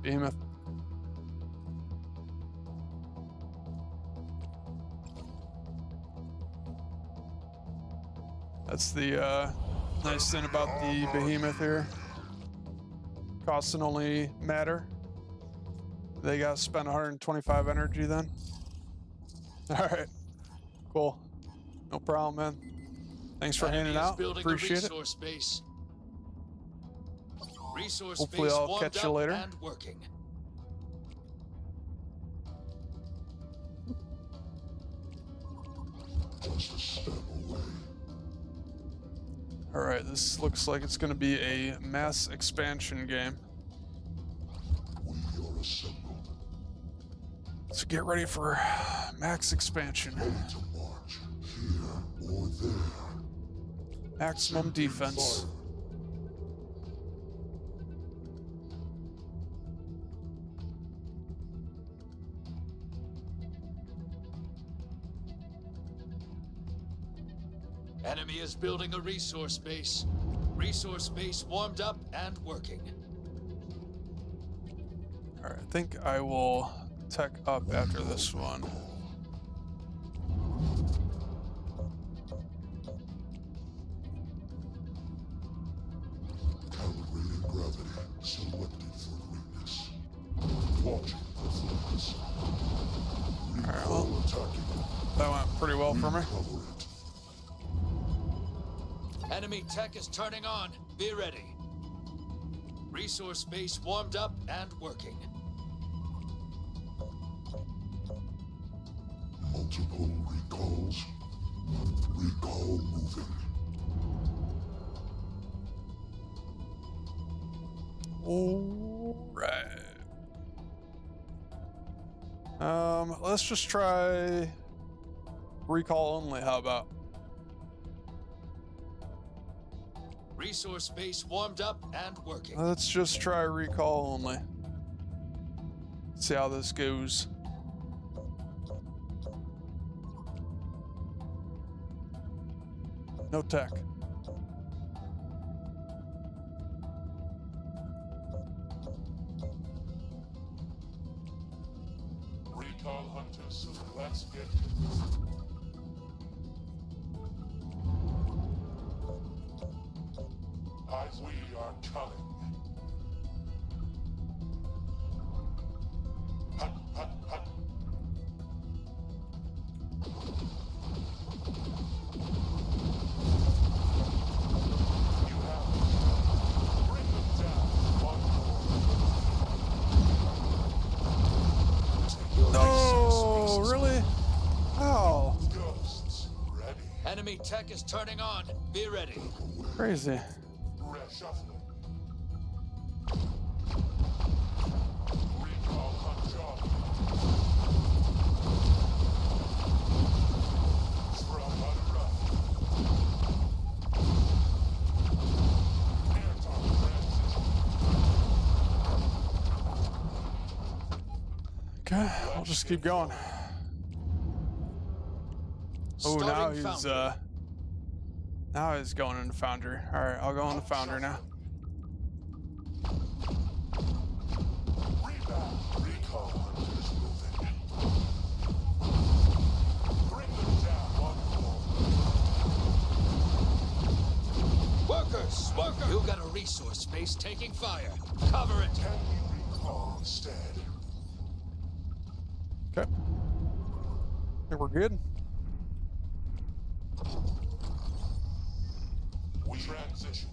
Behemoth. That's the nice thing about the Behemoth here. Costing only matter. They got to spend 125 energy then. All right, cool. No problem, man. Thanks for Enemy hanging is out. building Appreciate a it. resource base. Resource Hopefully base I'll warmed catch you up later. and working. Just a step away. All right, this looks like it's going to be a mass expansion game. We are assembled, So get ready for max expansion. ready to march here or there. Maximum defense. Fire. Enemy is building a resource base. Resource base warmed up and working. All right, I think I will tech up after this one. Calibrating gravity, selected for greatness. Watching performance. right, well. Recall attacking. That went pretty well for me. Recover it. Enemy tech is turning on. Be ready. Resource base warmed up and working. Multiple recalls. Recall moving. All right. Let's just try recall only. How about? Resource base warmed up and working. Let's just try recall only. See how this goes. No tech. Recall hunters, let's get Eyes, we are coming. Hut, hut, hut. You have it. Bring them down. One more. No, really? How? Ghosts ready. Enemy tech is turning on. Be ready. Crazy. Reshuffling. Recall hunter. From unruffed. Airtime transition. Okay, I'll just keep going. Oh, now Starting he's foundry. now he's going into Foundry. All right, I'll go into Foundry now. Rebound. Recall hunters moving. Bring them down. One more. Workers! Worker! You got a resource base taking fire. Cover it. Can we recall instead? Okay. Okay, we're good. We transitioning.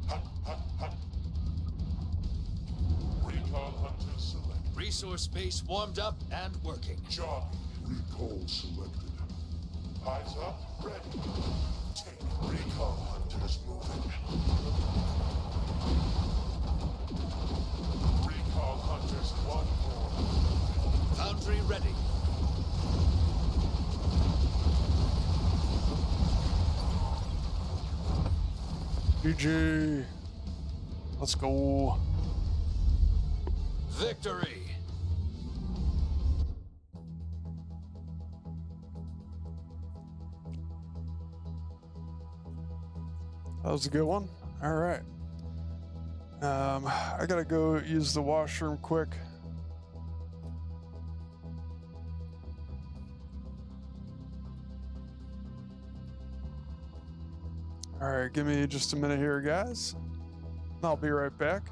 Hut, hut, hut. Recall hunters select. Resource base warmed up and working. Jogging. Recall selected. Eyes up. Ready. Take recall hunters moving. Recall hunters one more. Foundry ready. GG. Let's go. Victory. That was a good one. All right. I gotta go use the washroom quick. All right, give me just a minute here, guys. I'll be right back.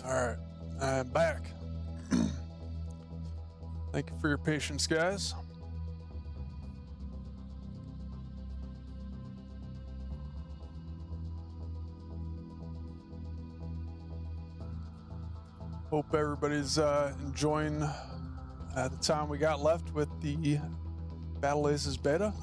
Alright, I'm back. Thank you for your patience, guys. Hope everybody's enjoying the time we got left with the Battle Aces beta.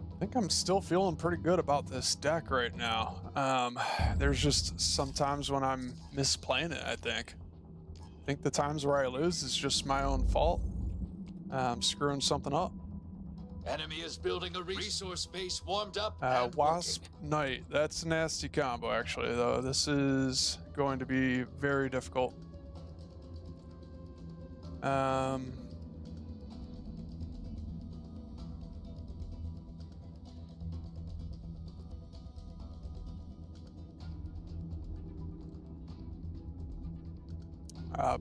I think I'm still feeling pretty good about this deck right now. There's just some times when I'm misplaying it, I think. I think the times where I lose is just my own fault. I'm screwing something up. Enemy is building a resource base warmed up. Wasp Knight. That's a nasty combo, actually, though. This is going to be very difficult.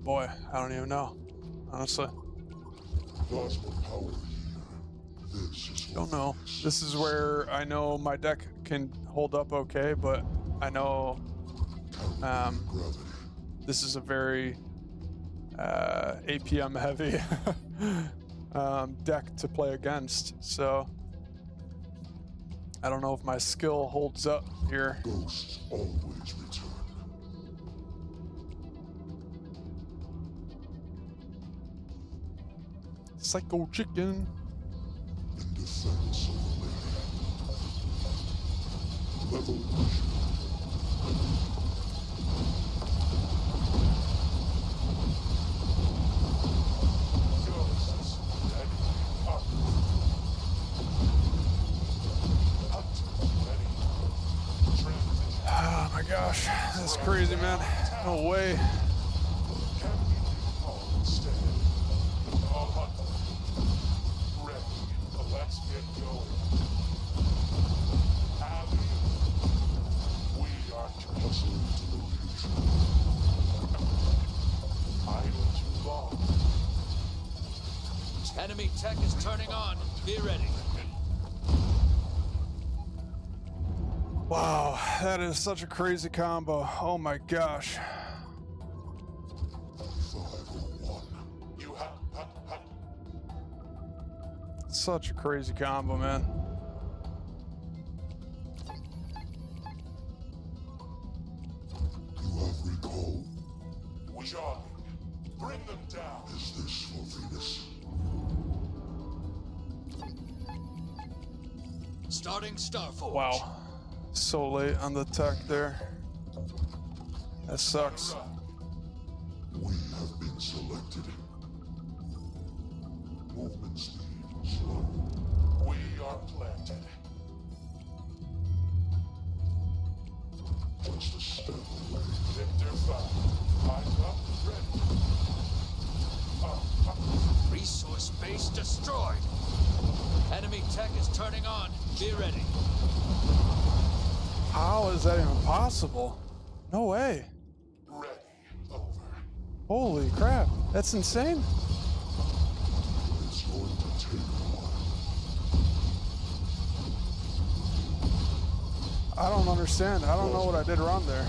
Boy, I don't even know, honestly. Plasma power here. This is Don't know. This is where I know my deck can hold up okay, but I know this is a very APM heavy deck to play against, so I don't know if my skill holds up here. Ghosts always return. Psycho Chicken. In defense of the lady. Revolution. Ghosts ready. Up. Hunters ready. Transition. Oh my gosh, that's crazy, man. No way. Can we recall instead? All hunters. Ready. Let's get going. Abby, we are hustling to location. Idle too long. Enemy tech is turning on. Be ready. Wow, that is such a crazy combo. Oh my gosh. 501. You have. Such a crazy combo, man. You have recall. Jogging. Bring them down. Is this for Venus? Starting Starforge. Wow. So late on the tech there. That sucks. We have been selected. Movement speed slow. We are planted. Just a step away. Victor 5. Eyes up. Ready. Resource base destroyed. Enemy tech is turning on. Be ready. How is that even possible? No way. Ready. Over. Holy crap. That's insane. It's going to take a while. I don't understand. I don't know what I did wrong there.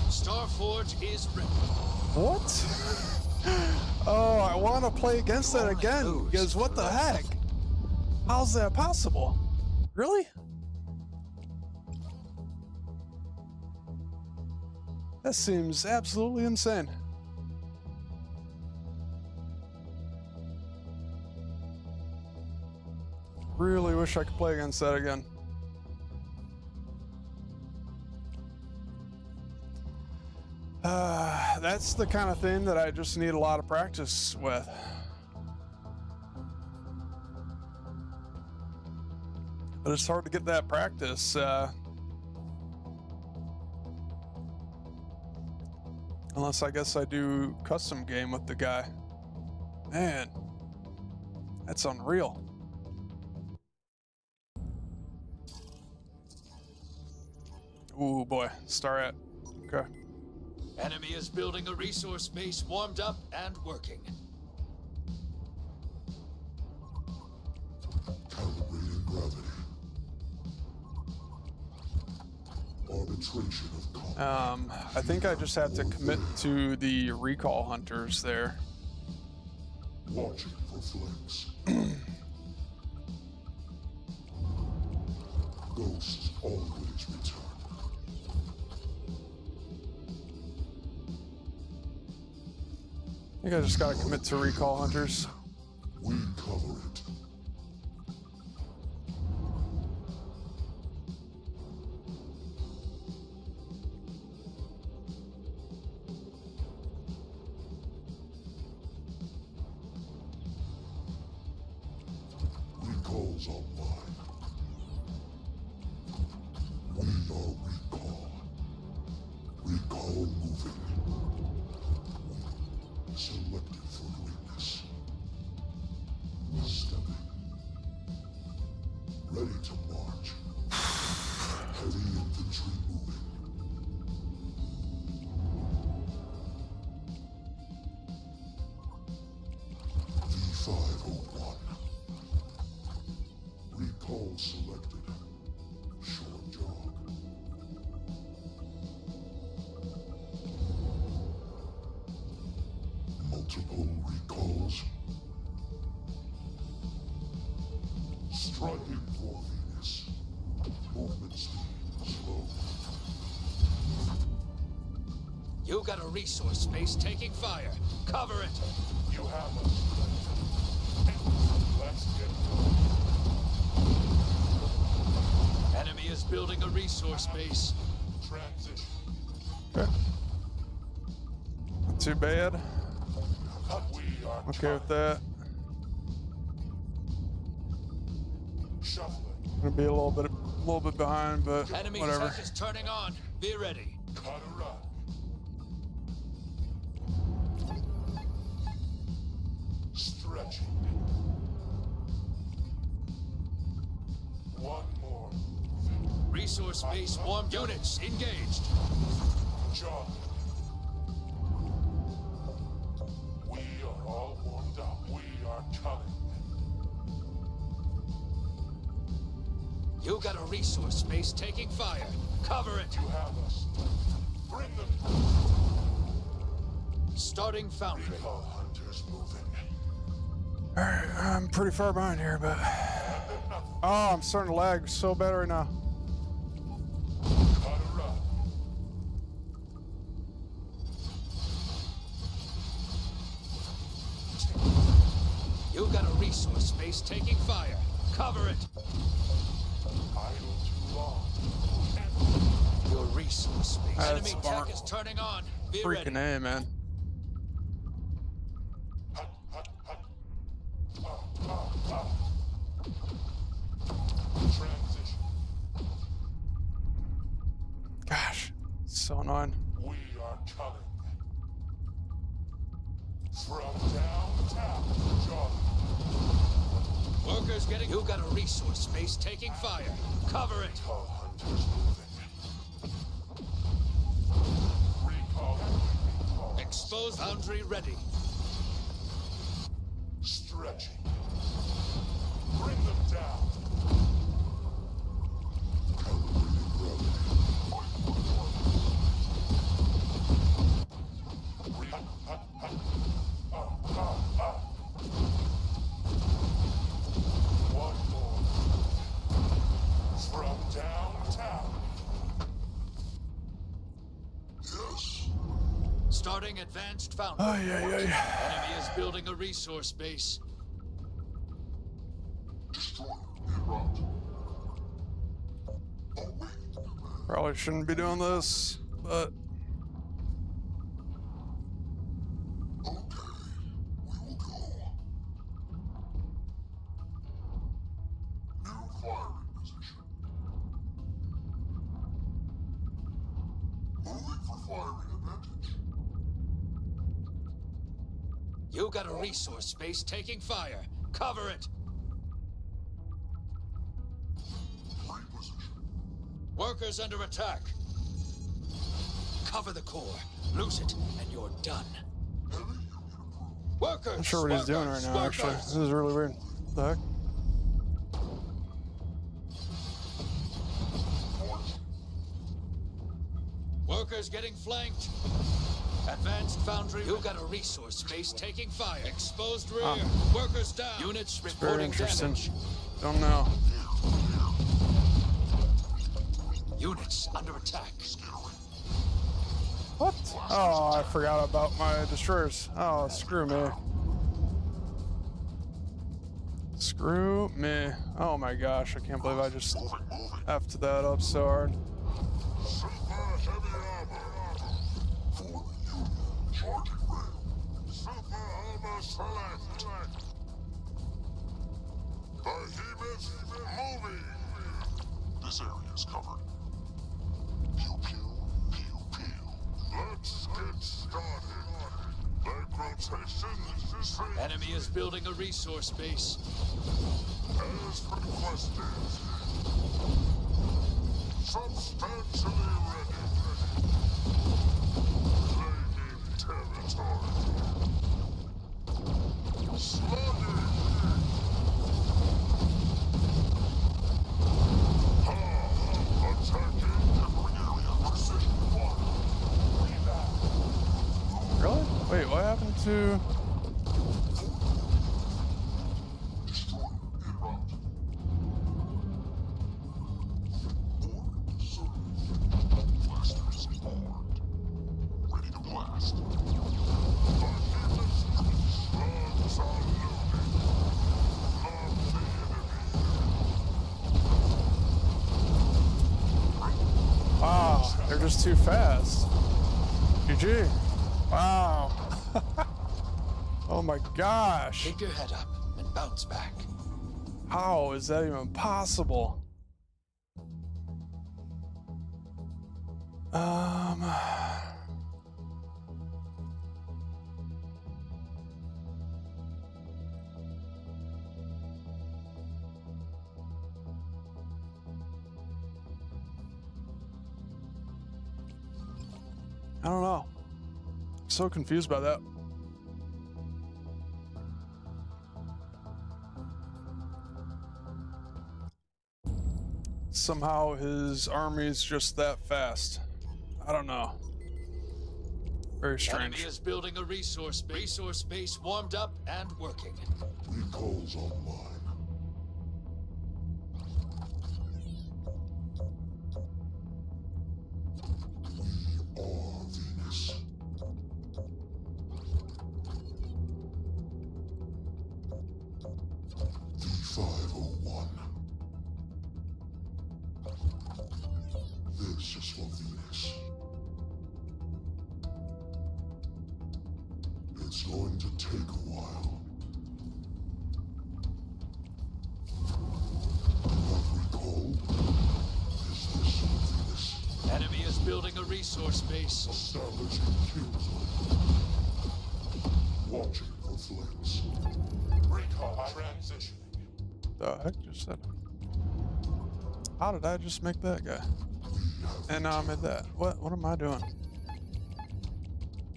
Starforge is ready. What? Oh, I want to play against that again, because what the heck? How's that possible? Really? That seems absolutely insane. Really wish I could play against that again. That's the kind of thing that I just need a lot of practice with. But it's hard to get that practice. Unless I guess I do custom game with the guy. Man, that's unreal. Ooh, boy. Star at. Okay. Enemy is building a resource base warmed up and working. Calibrating gravity. Arbitration of calm. I think I just have to commit to the recall hunters there. Watching for flanks. Ghosts always return. I think I just gotta commit to recall hunters. We cover it. Recalls online. We are recall. Recall moving. Selected for greatness. Stepping. Ready to march. Heavy infantry moving. V501. Recall selected. Short jog. Multiple recalls. Striking for Venus. Movement speed slow. You got a resource space taking fire. Cover it. You have us. Let's get Enemy is building a resource base. transition. Okay. Not too bad. We are Okay with that. shuffling. Gonna be a little bit behind, but Enemy whatever. tech is turning on. Be ready. Cut a run. Stretching. One more. Resource base warmed. Units engaged. Jog. We are all warmed up. We are coming. You got a resource space taking fire. Cover it. You have us. Bring them. Starting foundry. Recall hunters moving. Alright, I'm pretty far behind here, but oh, I'm starting to lag so bad right now. Cut a run. You got a resource space taking fire. Cover it. Idle too long. Your resource space. That's Enemy a bummer. tech is turning on. Be Freaking ready. A, man. Hut, hut, hut. Transition. Gosh, so annoying. We are coming. From downtown. Jog. Workers getting. You got a resource space taking fire. Cover it. Recall hunters moving. Recall. Exposed foundry ready. Stretching. Bring them down. Calibrating gravity. One more. From downtown. Yes. Starting advanced foundry. Oh, yeah. Enemy is building a resource base. Destroyer en route. Probably shouldn't be doing this, but Okay, we will go. New firing position. Moving for firing advantage. You got a resource space taking fire. Cover it. Free position. Workers under attack. Cover the core. Lose it, and you're done. Workers! I'm not sure what he's doing right now, actually. This is really weird. What the heck? Workers getting flanked. Advanced foundry. You got a resource space taking fire. Exposed rear. Workers down. Units Very reporting interesting. damage. Don't know. Units under attack. What? Oh, I forgot about my destroyers. Oh, screw me. Screw me. Oh my gosh, I can't believe I just effed that up so hard. Super heavy armor. For the Union, charging rail. Super armor select. Behemoth moving. This area is covered. Pew pew, pew pew. Let's get started. Leg rotation. Enemy is building a resource base. As requested. Substantially ready. Claiming territory. Slugging. Attacking every area. Precision fire. Rebound. Really? Wait, what happened to... Destroyer en route. Order served. Blasters armed. Ready to blast. Behemoth slugs are loaded. Love the enemy. Wow, they're just too fast. GG. Wow. Oh my gosh. Keep your head up and bounce back. How is that even possible? I don't know. I'm so confused by that. Somehow his army's just that fast. I don't know. Very Enemy strange. is building a resource base warmed up and working. Recalls online. We are Venus. V501. This is for Venus. It's going to take a while. Not recall? Is this for Venus? Enemy is building a resource base. Establishing kill zone. Watching for flames. Recall transitioning. The heck just said? How did I just make that guy? And now I'm at that. What am I doing?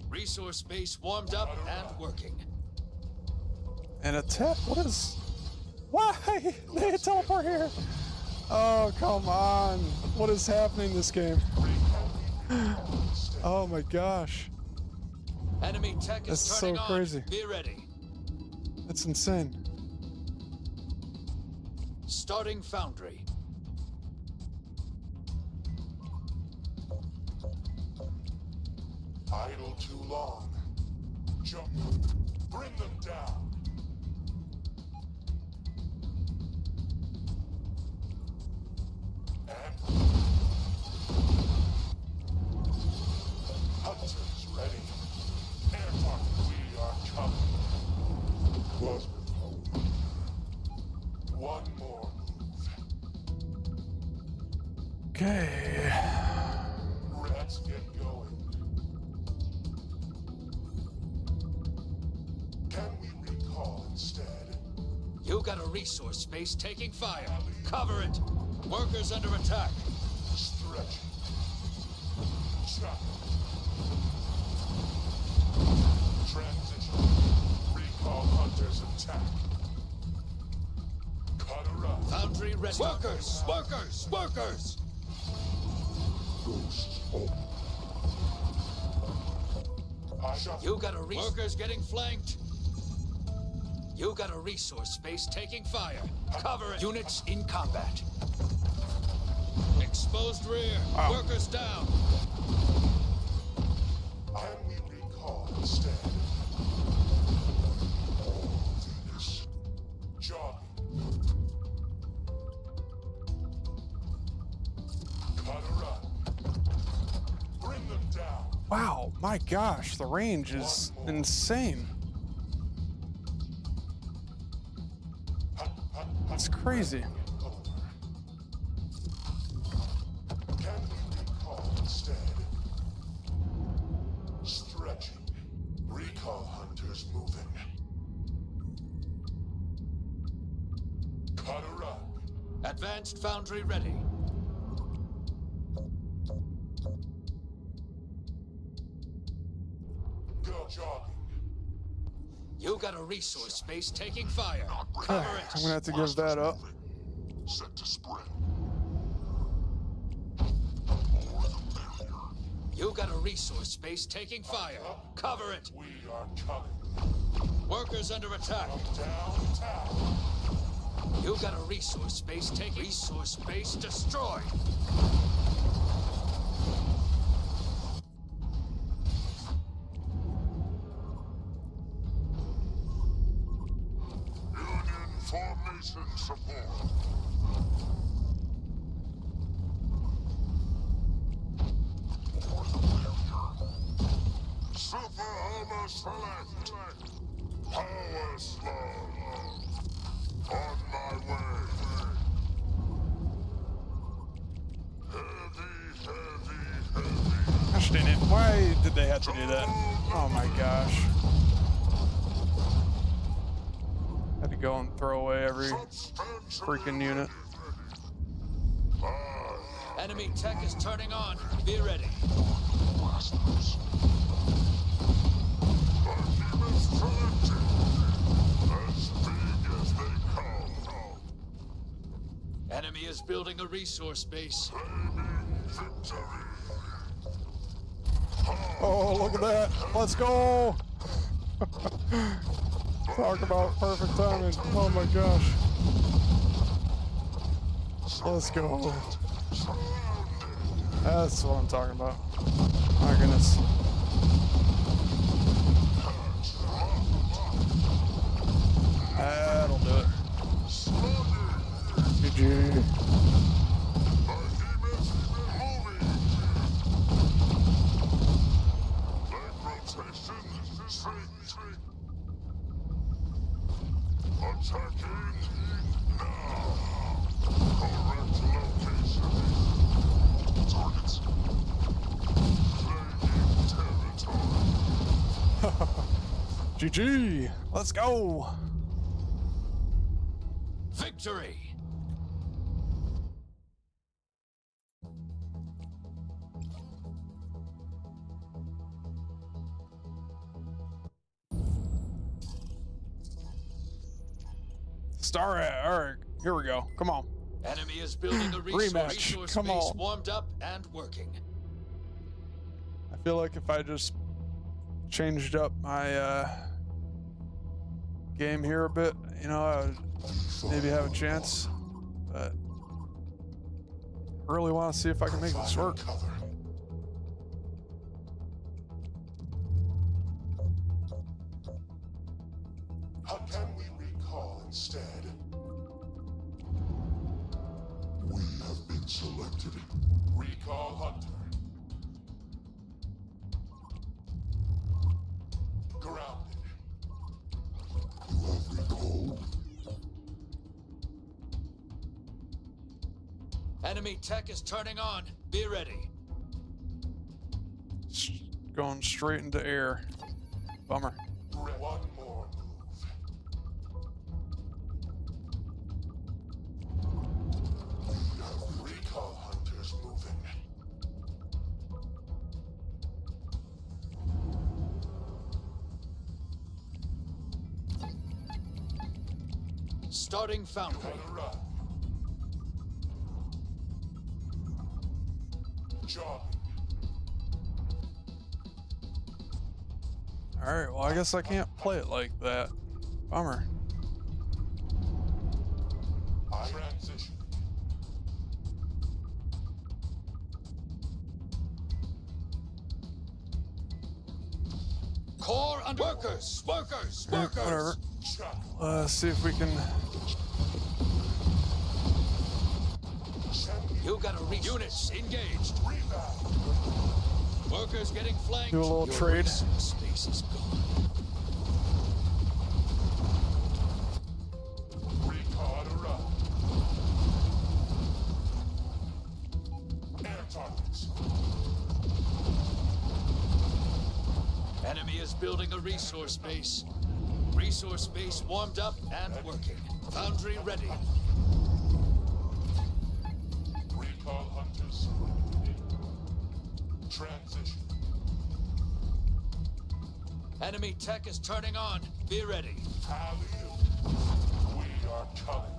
Resource base warmed up and working. And a tip? What is... Why? They teleport here. Oh, come on. What is happening in this game? Oh my gosh. Enemy tech is That's turning so on. crazy. Be ready. That's insane. Starting foundry. Idle too long. Jump. Bring them down. And hunters ready. Airlock, we are coming. Plasma power. One more move. Okay. Let's get going. Can we recall instead? You got a resource space taking fire. Cover it. Workers under attack. Stretching. Chop. Transition. Recall hunters attack. Cut her up. Foundry ready. Workers! Workers! Workers! Ghosts home. I shall. You got a workers getting flanked. You got a resource space taking fire. Cover it. Units in combat. Exposed rear. Wow. Workers down. Can we recall instead? Venus. Jogging. Cut her up. Bring them down. Wow, my gosh, the range is insane. That's crazy. Can we recall instead? Stretching. Recall hunters moving. Cut her up. Advanced foundry ready. Go jogging. You got a resource space taking fire. Cover I'm it. gonna have to give that up. Set to spread. You got a resource space taking fire. Cover it. We are coming. Workers under attack. Downtown. You got a resource space taking. Resource space destroyed. Union formation support. Super armor select. Power slug. On my way. Heavy. Gosh dang it, why did they have to do that? Oh my gosh. Had to go and throw away every freaking unit. Enemy tech is turning on. Be ready. Blasters. Behemoth selected. As big as they come. Enemy is building a resource base. Claiming victory. Oh, look at that. Let's go. Talk about perfect timing. Oh my gosh. Let's go. That's what I'm talking about. My goodness. That'll do it. GG. Attacking now. Correct location. Targets. Claiming territory. GG. Let's go. Victory! Star at. All right, here we go. Come on. Enemy is building a Rematch. resource Come base on. warmed up and working. I feel like if I just changed up my game here a bit, you know, I would maybe have a chance. But I really want to see if I can make this work. Cover. How can we recall instead? We have been selected. Recall hunter. Grounded. You have recalled. Enemy tech is turning on. Be ready. Going straight into air. Bummer. One more move. We have recall hunters moving. Starting foundry. Colorado. Jogging. Alright, well, I guess I can't play it like that. Bummer. Transition. Core and workers. Workers. Alright, Workers. whatever. Shot. Let's see if we can. You got a units engaged. Rebound. Workers getting flanked. Do a little Your trade. resource space is gone. Recon around. Air targets. Enemy is building a resource base. Resource base warmed up and working. Foundry ready. Recall hunters. Transition. Enemy tech is turning on. Be ready. Alley-oop. We are coming.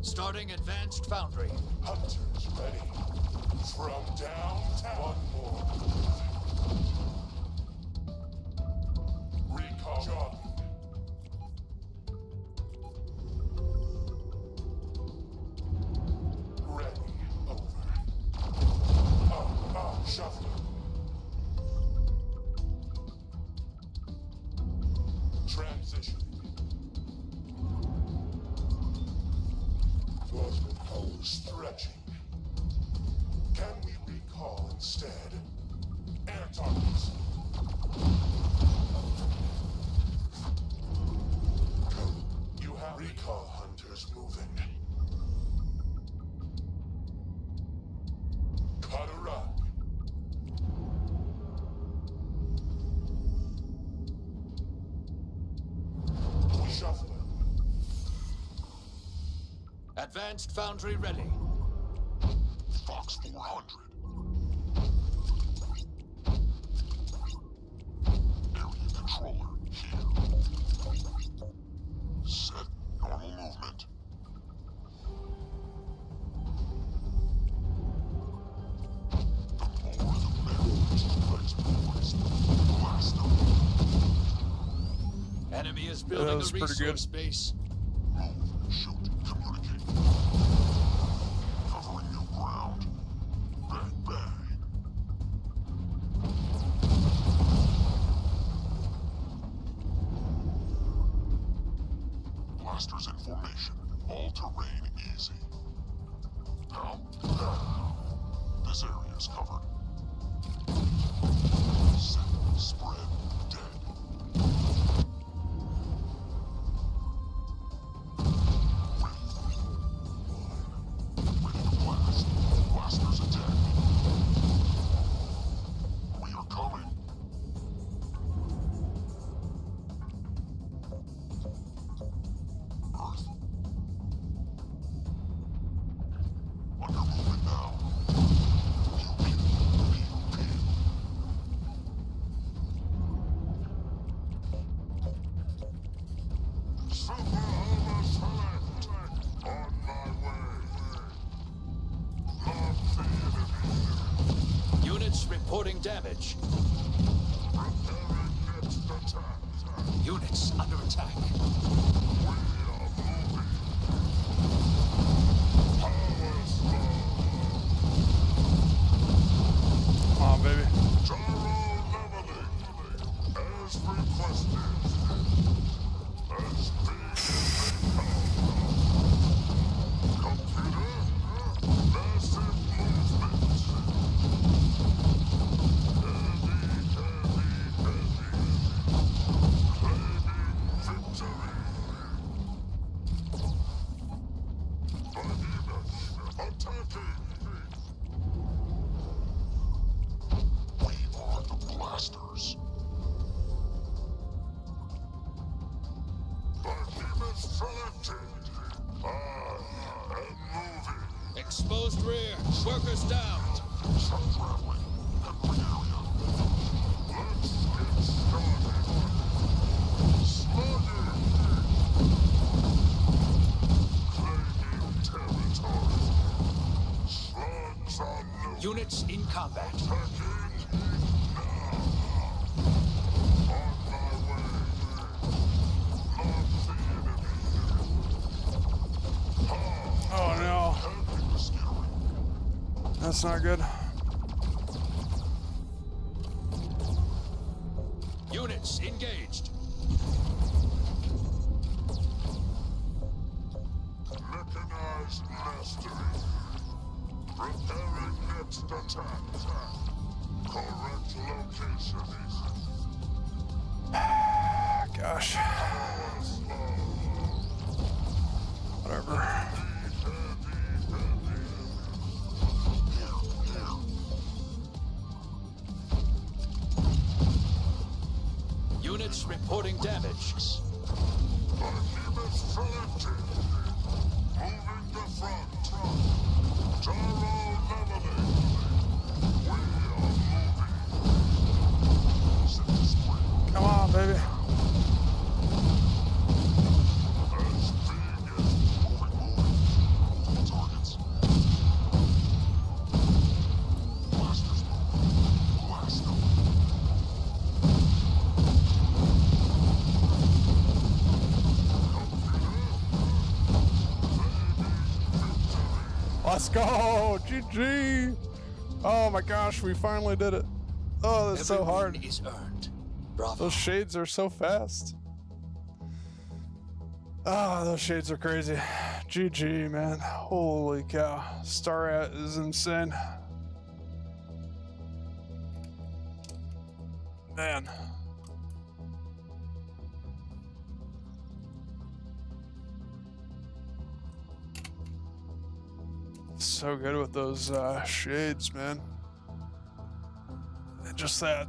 Starting advanced foundry. Hunters ready. From downtown. One more. Recall jogging. Ready. Over. Up. Shuffle. Transition. Plasma power stretching. Can we recall instead? Air targets. You have recall hunters moving. Cut a rug. Shuffle. Advanced foundry ready. Fox 400. Area controller here. Set normal movement. The more the merrier. Let's blast them. Enemy is that building was a pretty good. resource base. Move, shoot, communicate. Covering new ground. Bang, bang. Blasters in formation. All terrain easy. Now. This area is covered. Set, spread, dead. Ready to blast. Blasters attack. We are coming. Earth. Under movement now. Pew, pew, pew, pew. Super Homer Select. On my way. Mark the enemy. Units reporting damage. Preparing next attack. Units under attack. We are moving. Power slow. Come on, baby. Gyro leveling. As requested. As big as they come. Computer. Massive movement. Heavy, heavy, heavy. Claiming victory. Behemoth attacking. We are the blasters. Behemoth selected. I am moving. Exposed rear. Workers down. Sun traveling. Every area. Let's get started. Slugging. Units in combat. Oh no. That's not good. Units engaged. Mechanized mastery. Preparing next attack. Correct location. Gosh. Whatever. Units reporting damage. Behemoth selected. Moving the front. Taro leveling. We are moving. Set the spring. Come on, baby. As big as moving. Targets. Blasters move. Blast them. Let's go! GG! Oh my gosh, we finally did it. Oh, that's so Every hard. win is earned. Bravo. Those shades are so fast. Ah, those shades are crazy. GG, man. Holy cow. Star at is insane. Man. So good with those shades, man. And just that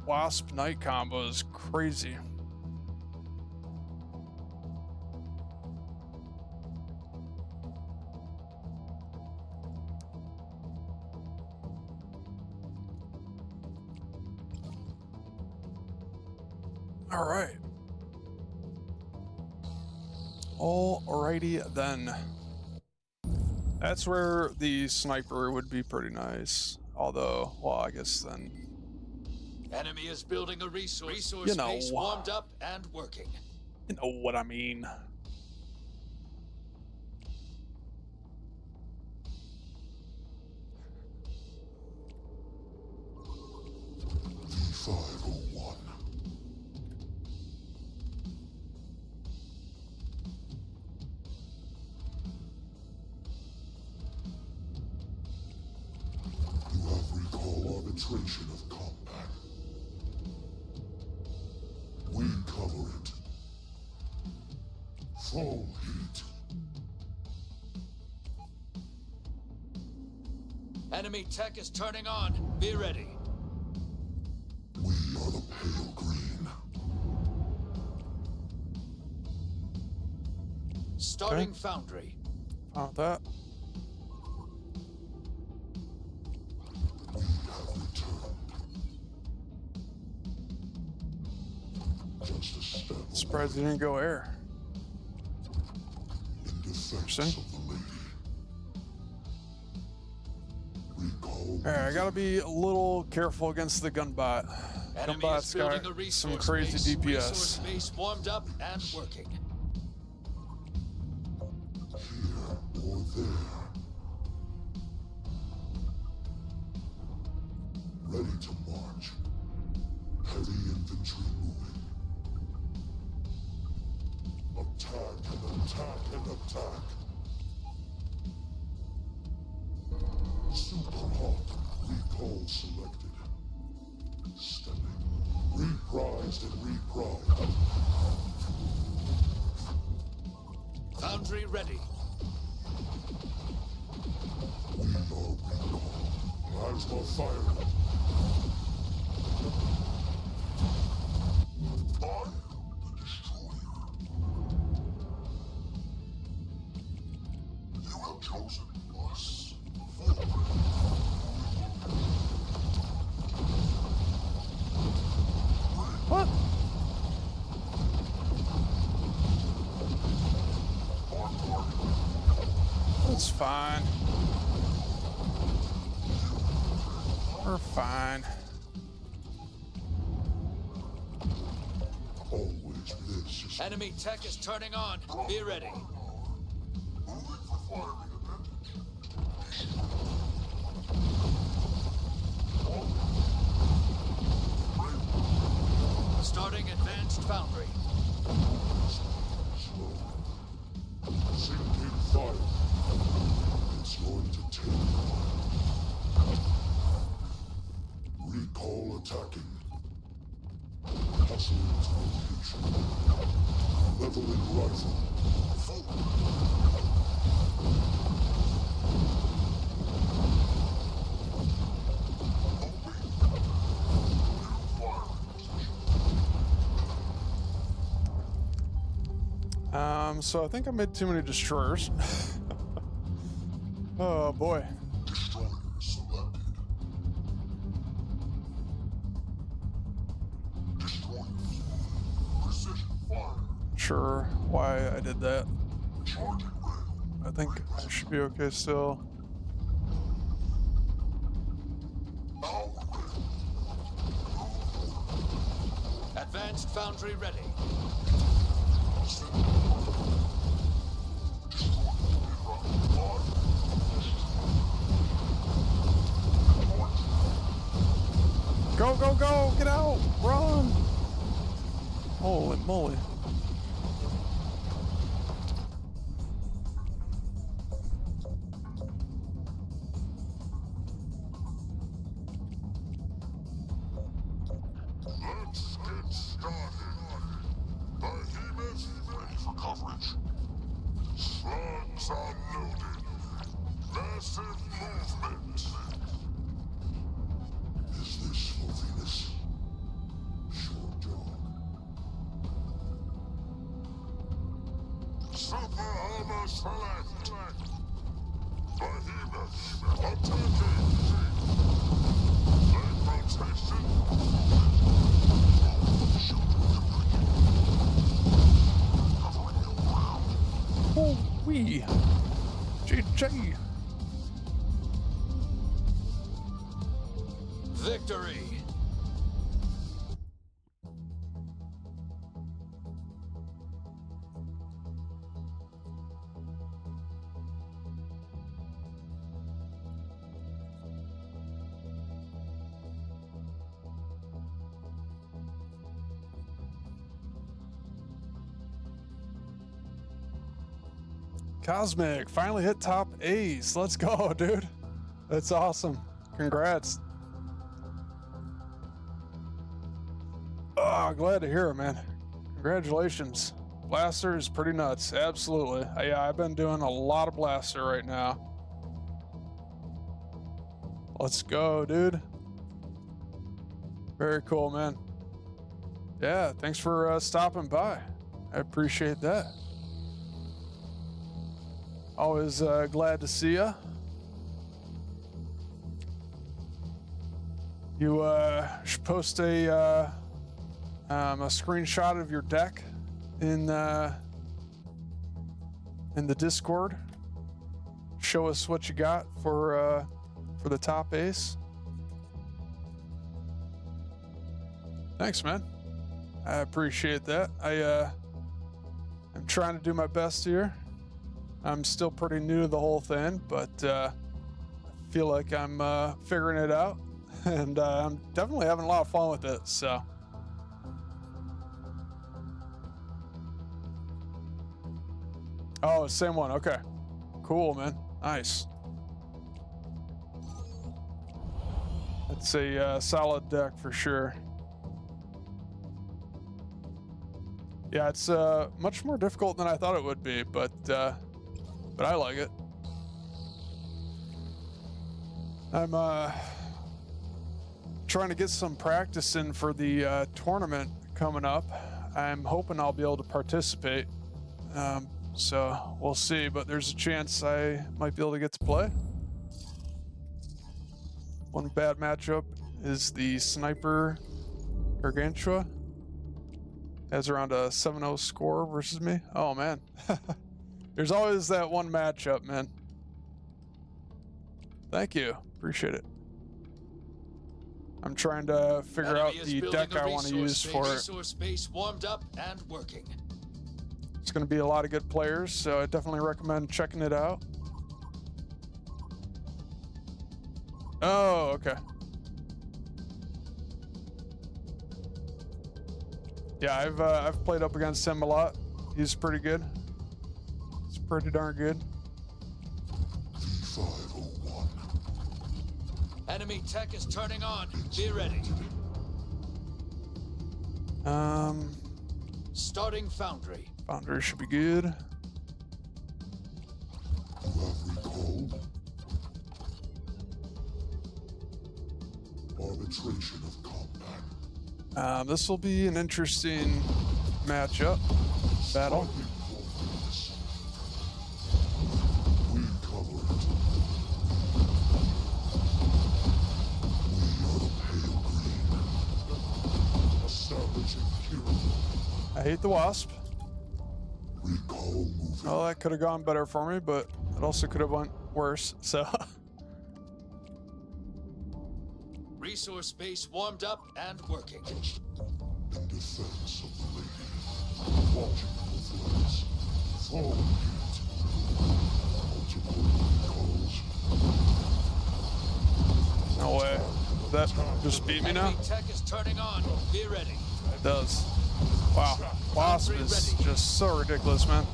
Wasp Knight combo is crazy. All right. Alrighty then. That's where the sniper would be pretty nice. Although, well, I guess then. Enemy is building a resource You know. base warmed up and working. You know what I mean. V501. You have recall arbitration of combat. We cover it. Full heat. Enemy tech is turning on. Be ready. We are the pale green. Starting foundry. Found that. We have returned. Just a step Surprised he didn't go air. in defense Interesting. of the lady. Recall. Alright, I gotta be a little careful against the gunbot. Enemy Gunbot's is building got a resource some crazy base. Resource DPS. base warmed up and working. Here or there. Ready to march. Heavy infantry moving. Attack and attack and attack. Super Hawk. Recall selected. Stepping. Reprised and reprised. Foundry ready. We are recall. Plasma firing. I am the destroyer. You have chosen us. What? That's fine. We're fine. Always this is Enemy tech is turning on. Be ready. Starting advanced foundry. sinking fire. It's going to take a while. Recall attacking. Hustle into location. Leveling rifle. So I think I made too many destroyers. Oh boy. Destroyer selected. Destroyer. Precision fire. Sure why I did that. Charging rail. I think I should be okay still. Now Advanced foundry ready. Go, go, go! Get out! Run! Holy moly. let's get started. Behemoth ready for coverage. Slugs are loaded. Massive movement. Is this for Venus? Sure dog. Super armor select. Behemoth attacking. Leg rotation. Oh, wee! GG! Victory. Cosmic finally hit top A's. Let's go, dude. That's awesome. Congrats. Oh, glad to hear it, man. Congratulations. Blaster is pretty nuts. Absolutely. Yeah, I've been doing a lot of Blaster right now. Let's go, dude. Very cool, man. Yeah, thanks for stopping by. I appreciate that. Always glad to see ya. You should post a screenshot of your deck in the Discord. Show us what you got for the top ace. Thanks, man. I appreciate that. I'm trying to do my best here. I'm still pretty new to the whole thing, but I feel like I'm figuring it out, and I'm definitely having a lot of fun with it, so. Oh, same one, okay. Cool, man, nice. It's a solid deck for sure. Yeah, it's much more difficult than I thought it would be, but I like it. I'm trying to get some practice in for the tournament coming up. I'm hoping I'll be able to participate. So we'll see, but there's a chance I might be able to get to play. One bad matchup is the Sniper Gargantua. Has around a 7-0 score versus me. Oh man. There's always that one matchup, man. Thank you. Appreciate it. I'm trying to figure out Enemy is the building deck a I want to resource use space. for it. Resource space warmed up and working. It's going to be a lot of good players, so I definitely recommend checking it out. Oh, okay. Yeah, I've played up against him a lot. He's pretty good. It's pretty darn good. V501. Enemy tech is turning on. Be ready. Starting foundry. Foundry should be good. You have recall. Arbitration of combat. This will be an interesting matchup. Battle. We cover it. We are the pale green. Establishing hero. I hate the Wasp. Recall moving. Well, that could have gone better for me, but it also could have went worse, so. Resource space warmed up and working. In defense of the lady. Watching the flares. Following it. Multiple recalls. No way. That just beat me now? Enemy tech is turning on. Be ready. It does. Wow. Wasp is just so ridiculous, man.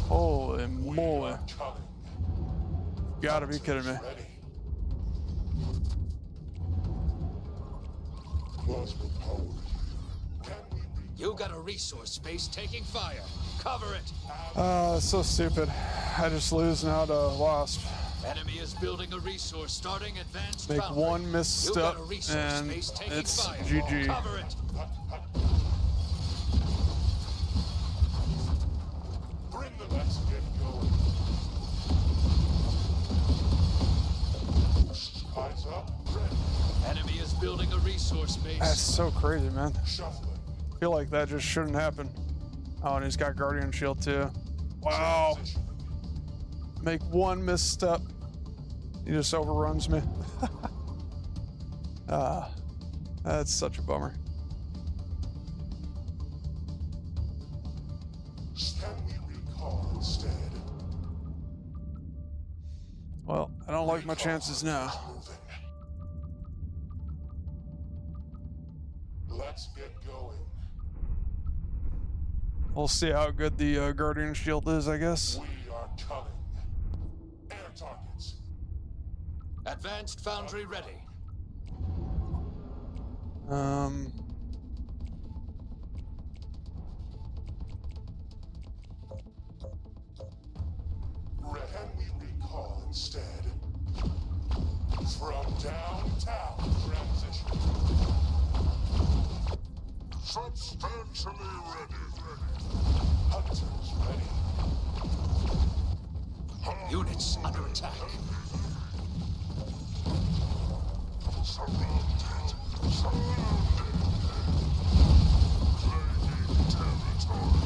Holy moly. Gotta be kidding me. Plasma power here. You got a resource space taking fire. Cover it. So stupid. I just lose now to Wasp. Enemy is building a resource. Starting advanced Make foundry. one You misstep got a resource and space taking it's fire. GG. Cover it. Bring the let's get going. Eyes up. Ready. Enemy is building a resource space. That's so crazy, man. Shuffling. I feel like that just shouldn't happen. Oh, and he's got Guardian Shield too. Wow. Transition. Make one misstep. He just overruns me. That's such a bummer. Can we recall instead? Well, I don't like my chances now. Moving. Let's get going. We'll see how good the Guardian Shield is, I guess. We are coming. Air targets. Advanced foundry ready. Can we recall instead? From downtown transition. Substantially ready. Hunters ready. Units under attack. Surrounded. Claiming territory.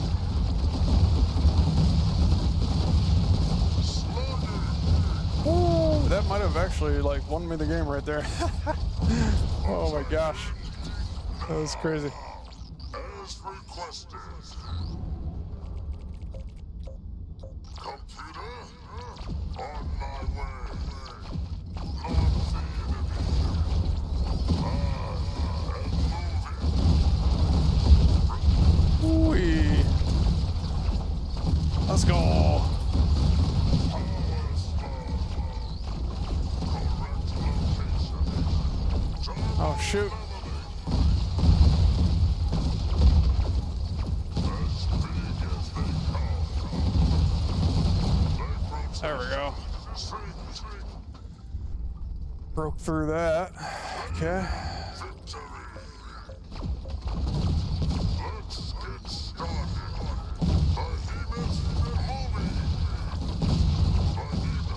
Slugging. Ooh, that might have actually like won me the game right there. Oh my gosh. That was crazy. As requested. Computer, on my way. Launch the enemy. Ooh. Let's go. Oh shoot. There we go. Broke through that. Okay. Let's get started. Behemoth moving. Behemoth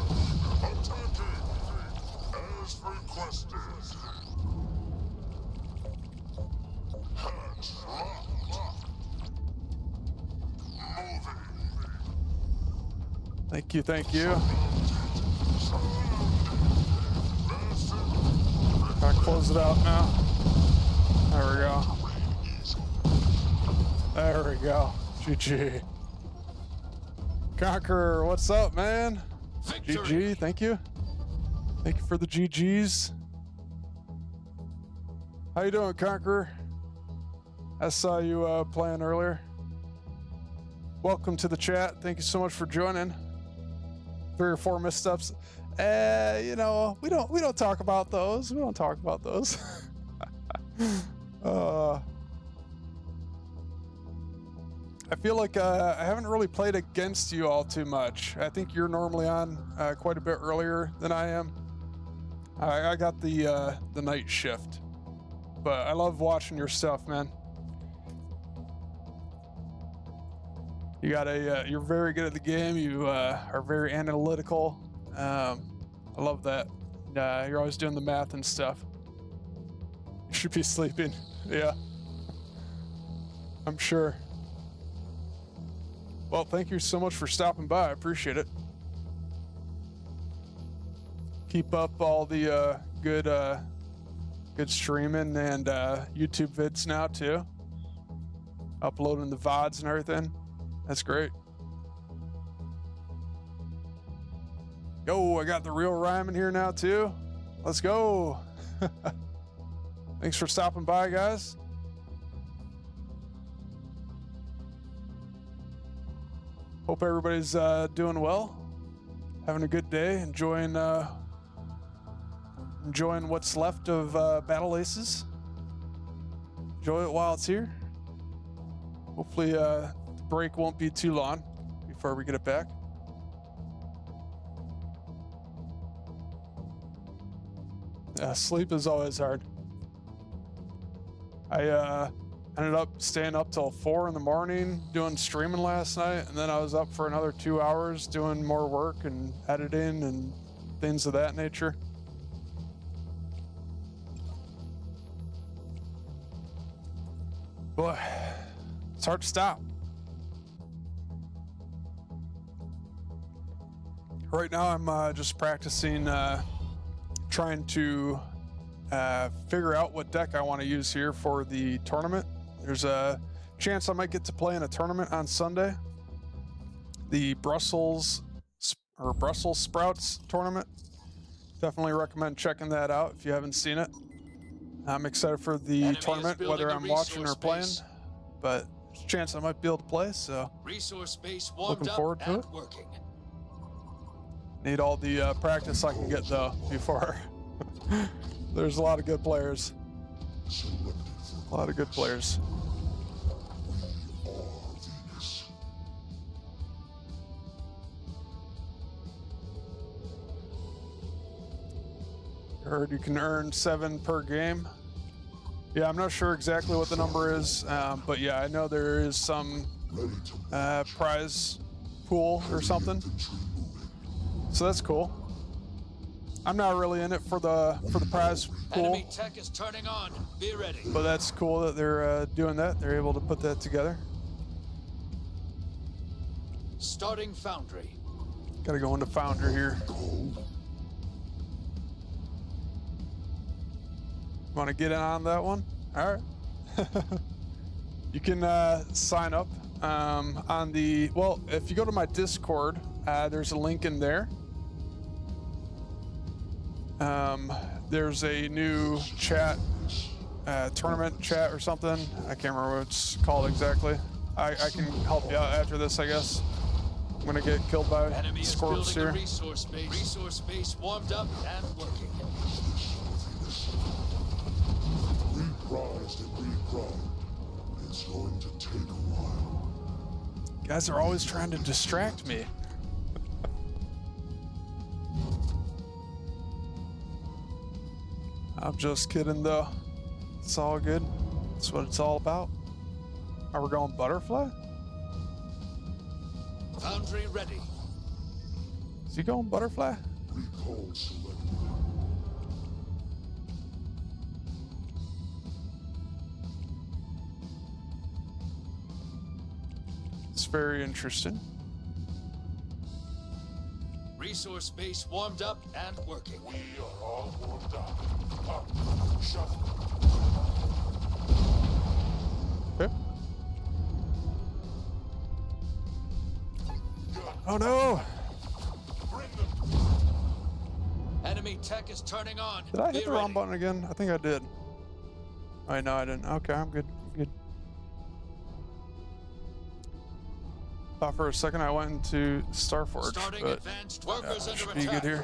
attacking. As requested. Hatch locked. Moving. Thank you, thank you. Gotta close it out now. There we go. There we go. GG. Conqueror, what's up, man? Victory. GG, thank you. Thank you for the GGs. How you doing, Conqueror? I saw you playing earlier. Welcome to the chat. Thank you so much for joining. 3 or 4 missteps. You know, we don't talk about those. We don't talk about those. I feel like I haven't really played against you all too much. I think you're normally on quite a bit earlier than I am. I got the night shift, but I love watching your stuff, man. You got you're very good at the game. You are very analytical. I love that. You're always doing the math and stuff. You should be sleeping. Yeah, I'm sure. Well, thank you so much for stopping by. I appreciate it. Keep up all the good streaming and YouTube vids now too. Uploading the VODs and everything. That's great. Yo, I got the real rhyme in here now too. Let's go. Thanks for stopping by, guys. Hope everybody's doing well, having a good day, enjoying what's left of Battle Aces. Enjoy it while it's here. Hopefully the break won't be too long before we get it back. Yeah, sleep is always hard. I ended up staying up till 4 in the morning doing streaming last night, and then I was up for another 2 hours doing more work and editing and things of that nature. Boy, it's hard to stop. Right now I'm just practicing trying to figure out what deck I want to use here for the tournament. There's a chance I might get to play in a tournament on Sunday. The Brussels Sprouts tournament. Definitely recommend checking that out if you haven't seen it. I'm excited for the Enemy is tournament, building whether a I'm watching or resource playing, base. but there's a chance I might be able to play, so Resource base warmed Looking up forward to and it. working. need all the practice I can get though before. There's a lot of good players. A lot of good players. Heard you can earn 7 per game. Yeah, I'm not sure exactly what the number is, but yeah, I know there is some prize pool or something. So that's cool. I'm not really in it for the prize pool, Enemy tech is turning on. Be ready. but that's cool that they're doing that. They're able to put that together. Starting foundry. Gotta go into Founder here. Want to get in on that one? All right. You can sign up on the, well, if you go to my Discord, there's a link in there. There's a new chat, tournament chat or something. I can't remember what it's called exactly. I can help you out after this, I guess. I'm gonna get killed by Enemy is Scorps building a here. resource base. Resource base warmed up and working. Reprised and reprimed. It's going to take a while. Guys are always trying to distract me. I'm just kidding though. It's all good. That's what it's all about. Are we going butterfly? Foundry ready. Is he going butterfly? Recall selected. It's very interesting. Resource base warmed up and working. We are all warmed up. Up, shuffle. Okay. Oh no! Bring them. Enemy tech is turning on. Did I Be hit the wrong ready. button again? I think I did. Oh, no, I didn't. Okay, I'm good. I'm good. Thought for a second I went into Starforge, Starting but advanced workers under should be attack. good here.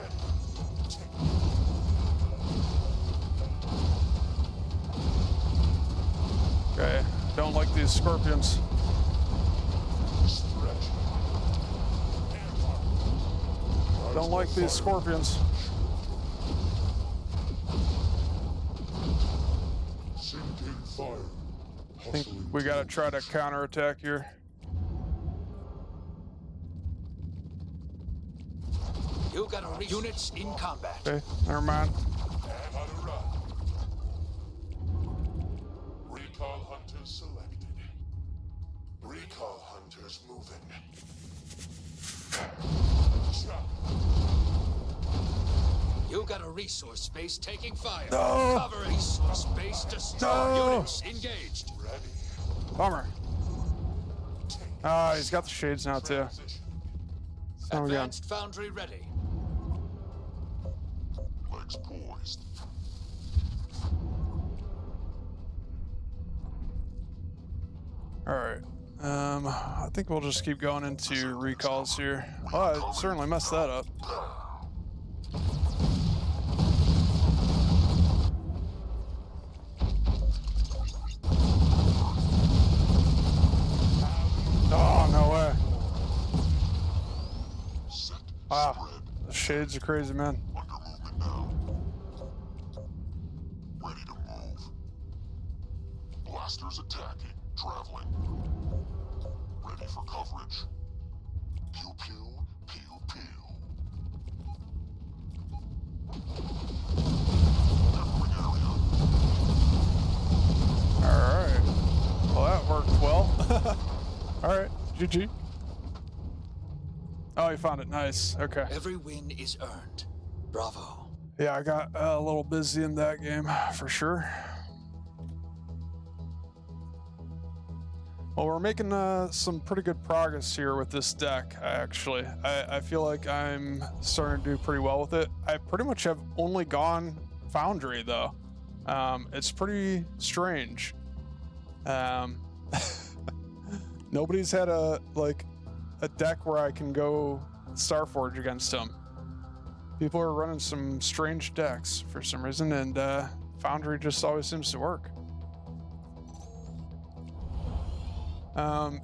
Okay, don't like these scorpions. Stretch. Don't like these scorpions. Sink in fire. I think we gotta try to counterattack here. You got a units in combat. Okay, never mind. And on a run. Recall hunters selected. Recall hunters moving. Chop. You got a resource space taking fire. No. Cover resource space destroyed. No. Units engaged. Ready. Bummer. Ah, he's got the shades now too. Transition. So we got. Advanced foundry ready. Legs poised. All right. I think we'll just keep going into recalls here. Oh, I certainly messed that up. Oh, no way. Set. Wow. Spread. The shades are crazy, man. Under movement now. Ready to move. Blasters attacking. Traveling. Ready for coverage. Pew pew, pew pew. Covering area. Alright. Well, that worked well. Alright, GG. Oh, you found it. Nice. Okay. Every win is earned. Bravo. Yeah, I got a little busy in that game, for sure. Well, we're making some pretty good progress here with this deck, actually. I feel like I'm starting to do pretty well with it. I pretty much have only gone Foundry, though. It's pretty strange. Nobody's had a deck where I can go Starforge against them. People are running some strange decks for some reason, and Foundry just always seems to work.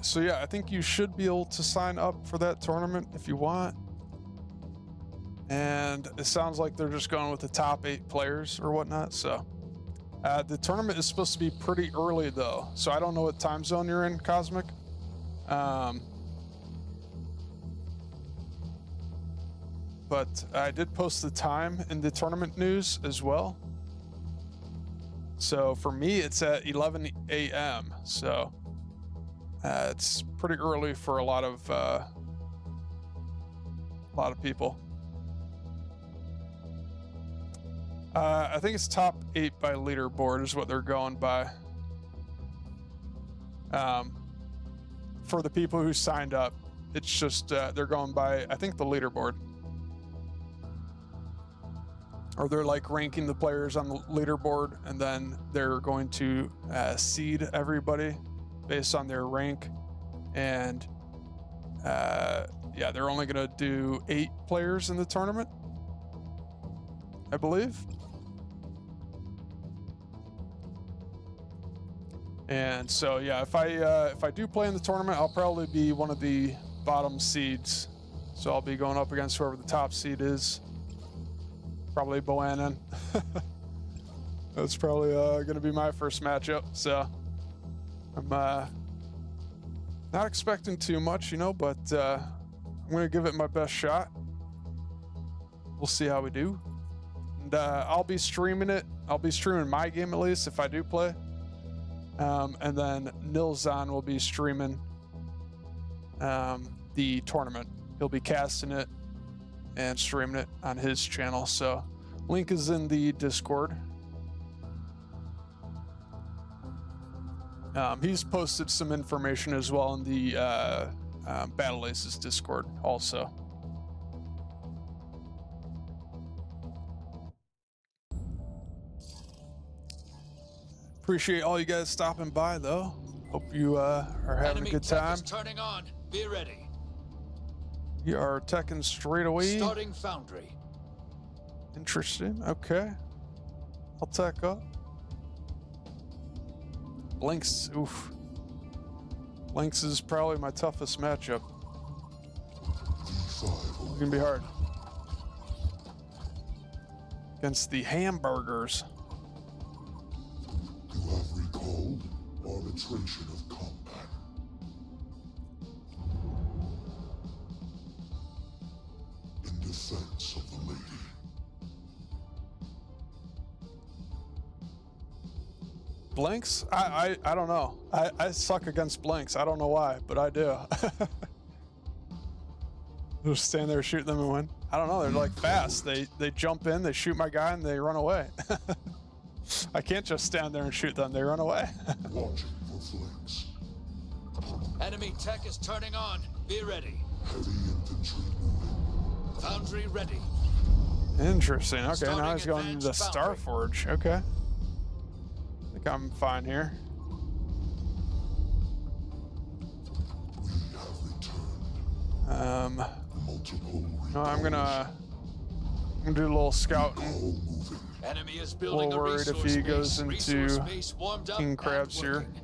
So yeah, I think you should be able to sign up for that tournament if you want. And it sounds like they're just going with the top 8 players or whatnot. So the tournament is supposed to be pretty early though. So I don't know what time zone you're in, Cosmic. But I did post the time in the tournament news as well. So for me, it's at 11 a.m. So it's pretty early for a lot of people. I think it's top 8 by leaderboard is what they're going by. For the people who signed up, it's just they're going by, I think, the leaderboard. Or they're like ranking the players on the leaderboard, and then they're going to seed everybody based on their rank. And yeah, they're only going to do 8 players in the tournament, I believe. And so yeah, if I do play in the tournament, I'll probably be one of the bottom seeds. So I'll be going up against whoever the top seed is. Probably Boannon. That's probably going to be my first matchup. So I'm not expecting too much, but I'm going to give it my best shot. We'll see how we do. And I'll be streaming it. I'll be streaming my game at least if I do play. And then Nilzon will be streaming the tournament. He'll be casting it and streaming it on his channel. So link is in the Discord. He's posted some information as well in the Battle Aces Discord also. Appreciate all you guys stopping by, though. Hope you are having Enemy a good tech time. is turning on. Be ready. You are teching straight away. Starting foundry. Interesting. Okay. I'll tech up. Blinks. Oof. Blinks is probably my toughest matchup. It's gonna be hard. Against the hamburgers. You have recalled arbitration of combat. In defense of the lady. Blinks? I don't know. I suck against blinks. I don't know why, but I do. Just stand there, shoot them and win. I don't know. They're like fast. They jump in, they shoot my guy, and they run away. I can't just stand there and shoot them. They run away. Watching for flanks. Enemy tech is turning on. Be ready. Heavy infantry moving. Foundry ready. Interesting. Okay, Starting now he's going into the advanced foundry. Starforge. Okay. I think I'm fine here. We have returned. Multiple No, I'm gonna do a little scouting. recall moving. Enemy is A building little a worried if resource he goes base. into Resource base warmed up King and Crabs here. working.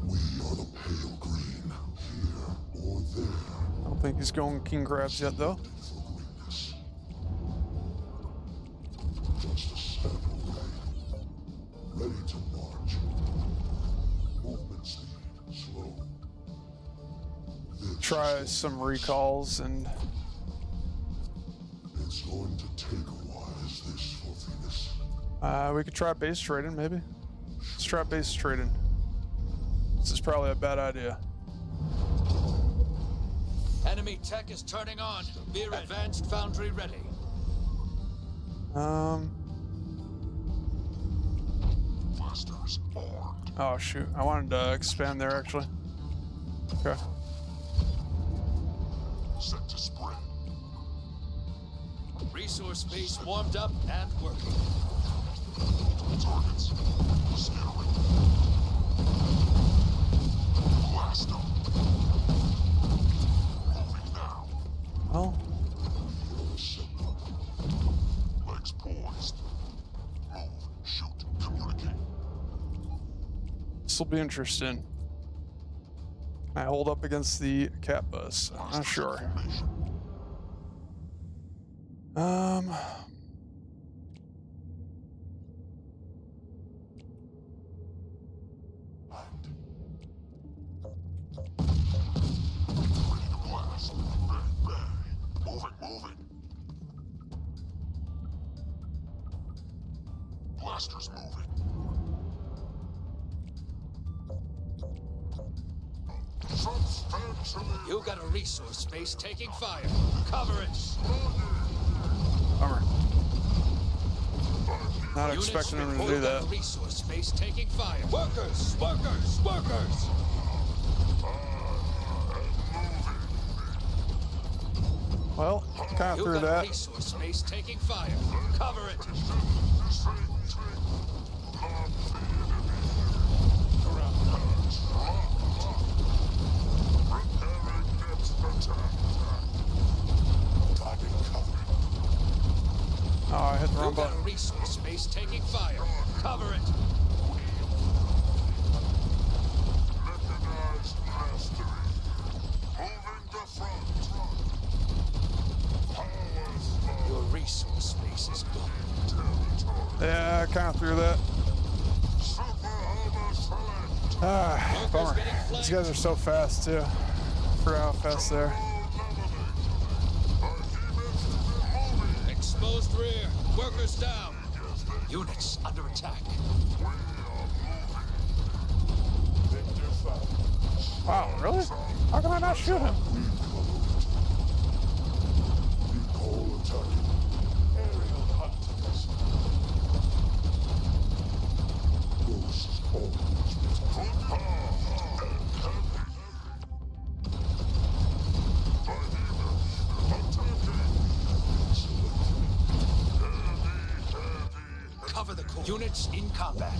We are the pale green. Here or there. I don't think he's going King Crabs yet, though. For greatness. Just a step away. Ready to march. Movement speed slow. This Try is some recalls and It's going to take a while. Is this for Venus? we could try base trading, maybe. Let's try base trading. This is probably a bad idea. Enemy tech is turning on. Be ready. Advanced foundry ready. Blasters armed. Oh shoot, I wanted to expand there actually. Okay. Set to spread. Resource base warmed up and working. Targets. Scattering. Blast them. Moving now. Well, Legs poised. Move. Shoot. Communicate. this will be interesting. Can I hold up against the cat bus? I'm not sure. Formation. Ready to blast. Bang, bang. Moving. Blasters moving. Substantially. You got a resource space taking fire. Cover it. Bummer. Not Units expecting him to report do on that. the resource space taking fire. Workers! Workers! Workers! Well, kind of You through got a that. resource space taking fire. Cover it. Oh, I hit the You wrong got a button. resource space taking fire. Cover it. Mechanized mastery. Moving the front. Power Your resource space is gone. territory. Yeah, kind of through that. Super armor select. Ah, bummer. These guys are so fast too. Forgot how fast they are. Exposed rear. Workers down. Units under attack. Wow, really? How can I not shoot him? Units in combat.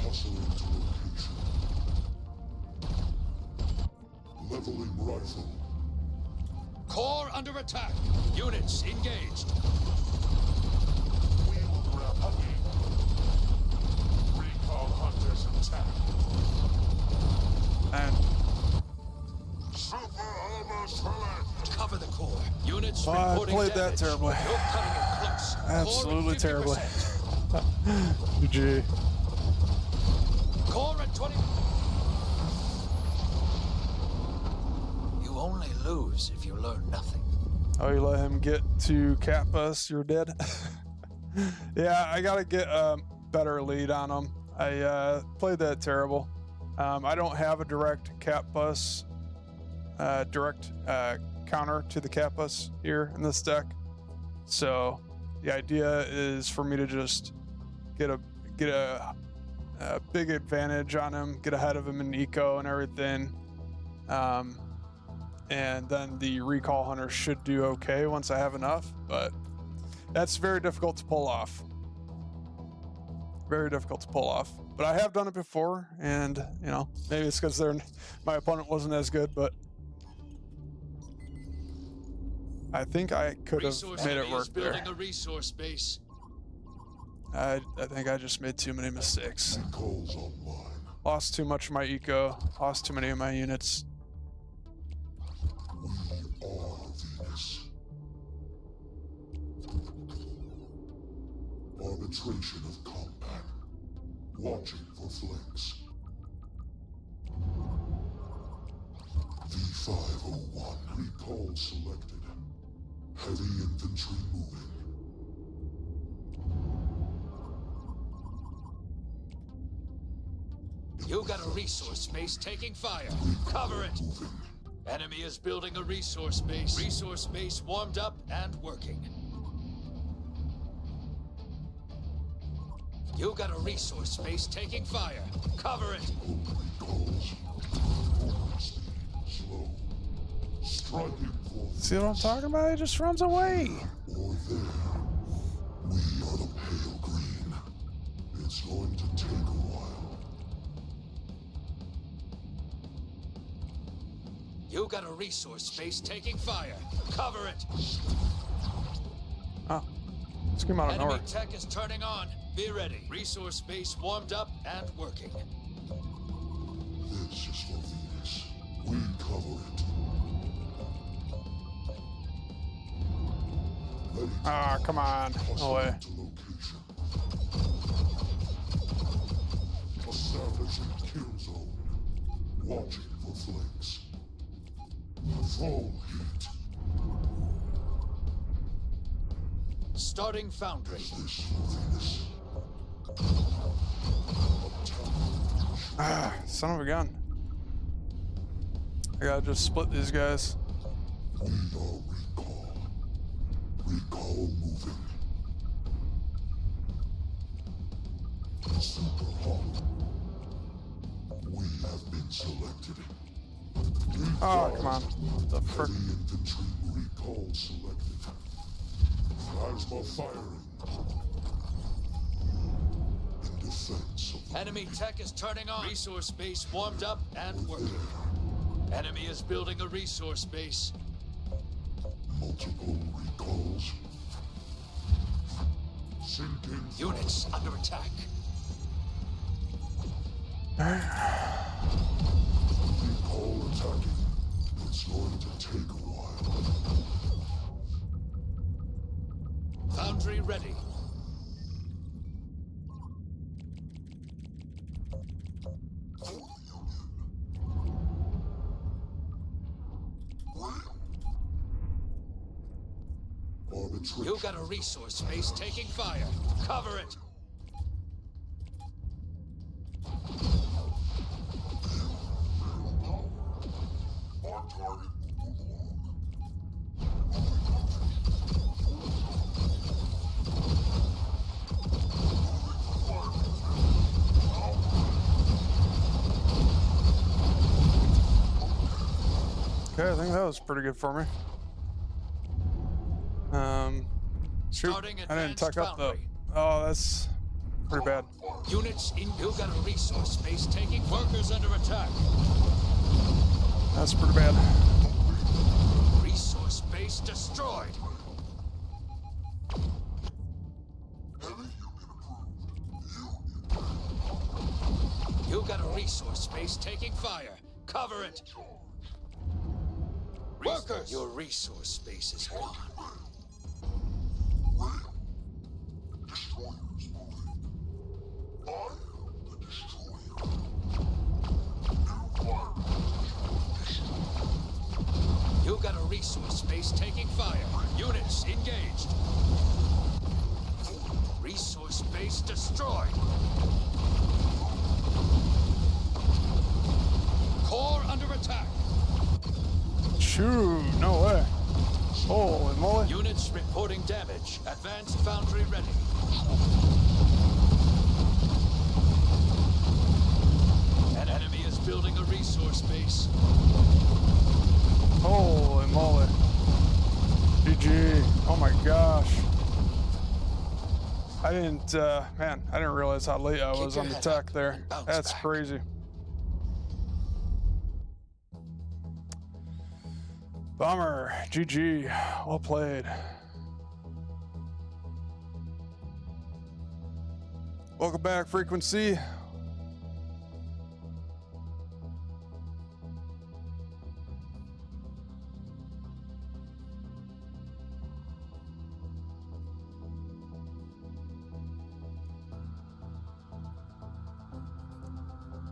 Hustling to location. Leveling rifle. Core under attack. Units engaged. We will grab Huggy. Recall hunters attack. And Super armor select. Cover the core. Units I reporting played that damage. terribly. You're cutting it close. Core at Absolutely terribly. 50%. GG. Core at 20. You only lose if you learn nothing. Oh, you let him get to cap us, you're dead. Yeah, I gotta get a better lead on him. I played that terrible. I don't have a direct cap bus, direct counter to the cap bus here in this deck. So the idea is for me to just get a big advantage on him, get ahead of him in eco and everything. And then the recall hunter should do okay once I have enough, but that's very difficult to pull off. Very difficult to pull off. But I have done it before, and you know, maybe it's because my opponent wasn't as good, but I think I could have made it work there. Building a resource base. I think I just made too many mistakes. Recalls online. Lost too much of my eco, lost too many of my units. We are Venus. Arbitration of combat. Watching for flanks. V501. Recall selected. Heavy infantry moving. You got a resource space taking fire. Cover it. Enemy is building a resource base. Resource base warmed up and working. You got a resource space taking fire. Cover it. Recalls. Slow. Striking for See what I'm talking about? He just runs away. or there. We are the pale green. It's going to take a while. You got a resource space taking fire. Cover it. Oh, just came out of Enemy nowhere. tech is turning on. Be ready. Resource base warmed up and working. This is for Venus. We cover it. Ready to Ah, come on. No way. hustle to location. Establishing kill zone. Watching for flanks. Full heat. Starting foundry. This for Venus. Ah, son of a gun. I gotta just split these guys. We are recall. Recall moving. Super hot. We have been selected. Oh, come on. The frick. Heavy infantry recall selected. Plasma firing. In defense of the Enemy tech is turning on. Resource base warmed up and working. Enemy is building a resource base. multiple recalls. Sinking Units under attack. recall attacking. It's going to take a while. Foundry ready. Arbitration. You got a resource base taking fire. Cover it. On target. Move along. Okay, I think that was pretty good for me. Shoot, Starting I didn't tuck advanced up the Oh, that's pretty bad. Units in. You got a resource space taking. Workers under attack. That's pretty bad. Resource base destroyed. You got a resource space taking fire. Cover it. Workers! Your resource space is gone. You got a resource space taking fire. Units engaged. Resource base destroyed. Core under attack. Shoo, no way. Holy moly. Units reporting damage. Advanced foundry ready. An enemy is building a resource base. Holy moly. GG. Oh my gosh. I didn't realize how late I was on the tech there. That's crazy. Bummer. GG. Well played. Welcome back, Frequency.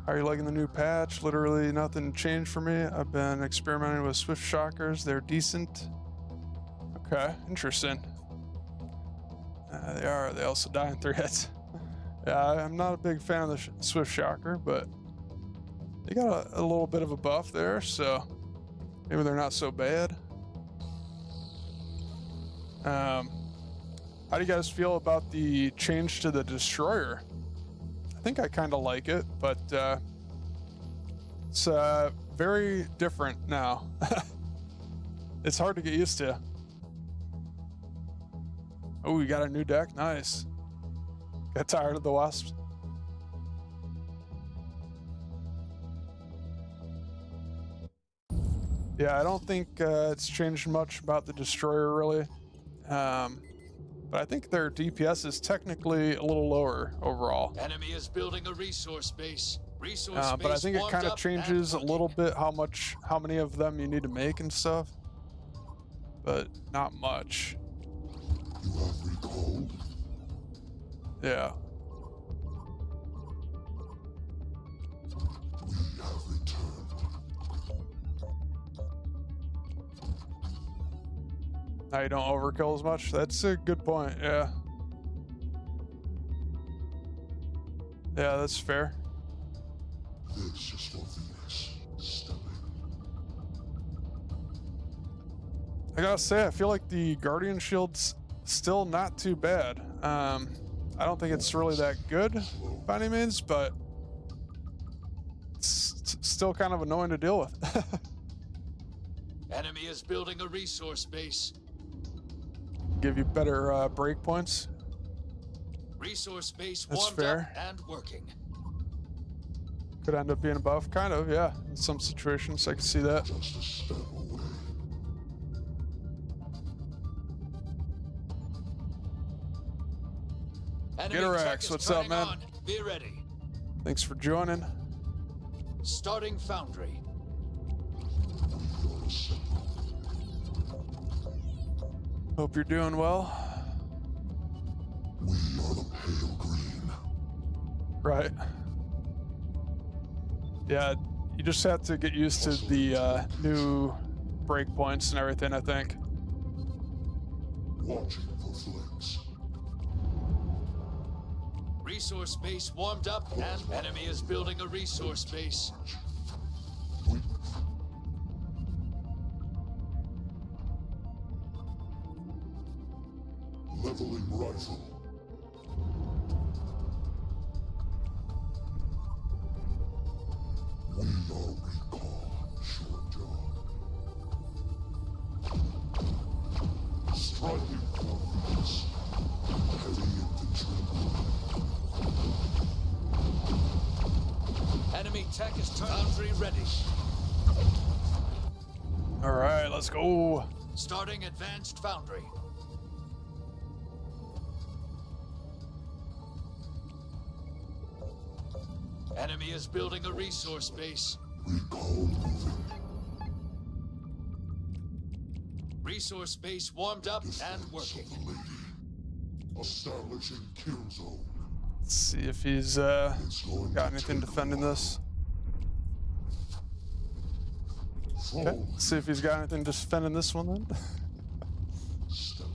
How are you liking the new patch? Literally nothing changed for me. I've been experimenting with Swift Shockers. They're decent. Okay, interesting. They are. They also die in 3 hits. Yeah, I'm not a big fan of the Swift Shocker, but they got a little bit of a buff there, so maybe they're not so bad. How do you guys feel about the change to the Destroyer? I think I kind of like it, but it's very different now. It's hard to get used to. Oh, we got a new deck. Nice. Got tired of the Wasps. Yeah, I don't think it's changed much about the Destroyer, really. But I think their DPS is technically a little lower overall. Enemy is building a resource base. Resource but I think it kind of changes a little bit how many of them you need to make and stuff. But not much. You have recalled? Yeah. We have returned. Now you don't overkill as much. That's a good point. Yeah. Yeah, that's fair. This is for Venus. Step in. I gotta say, I feel like the Guardian Shield's still not too bad. I don't think it's really that good by any means, but it's still kind of annoying to deal with. Enemy is building a resource base. Give you better breakpoints. Resource base That's warmed fair. up and working. Could end up being a buff, kind of, yeah. In some situations, I can see that. Just a step away. Enemy Geterax, tech is what's up, turning man? on. Be ready. Thanks for joining. Starting foundry. Hope you're doing well. We are the pale green. Right. Yeah, you just have to get used to the new breakpoints and everything, I think. Watching for flanks. Resource base warmed up and enemy is building a resource base. Leveling rifle. We are recall, short jog. Striking for Venus. Heavy infantry tech is turned. Foundry ready. All right, let's go. Starting advanced foundry. Enemy is building a resource base. Recall moving. Resource base warmed up and Defense working. of the lady. Establishing kill zone. Let's see if he's It's going got to anything take a defending while. this. Okay, Fall. let's see if he's got anything defending this one then. Stunning.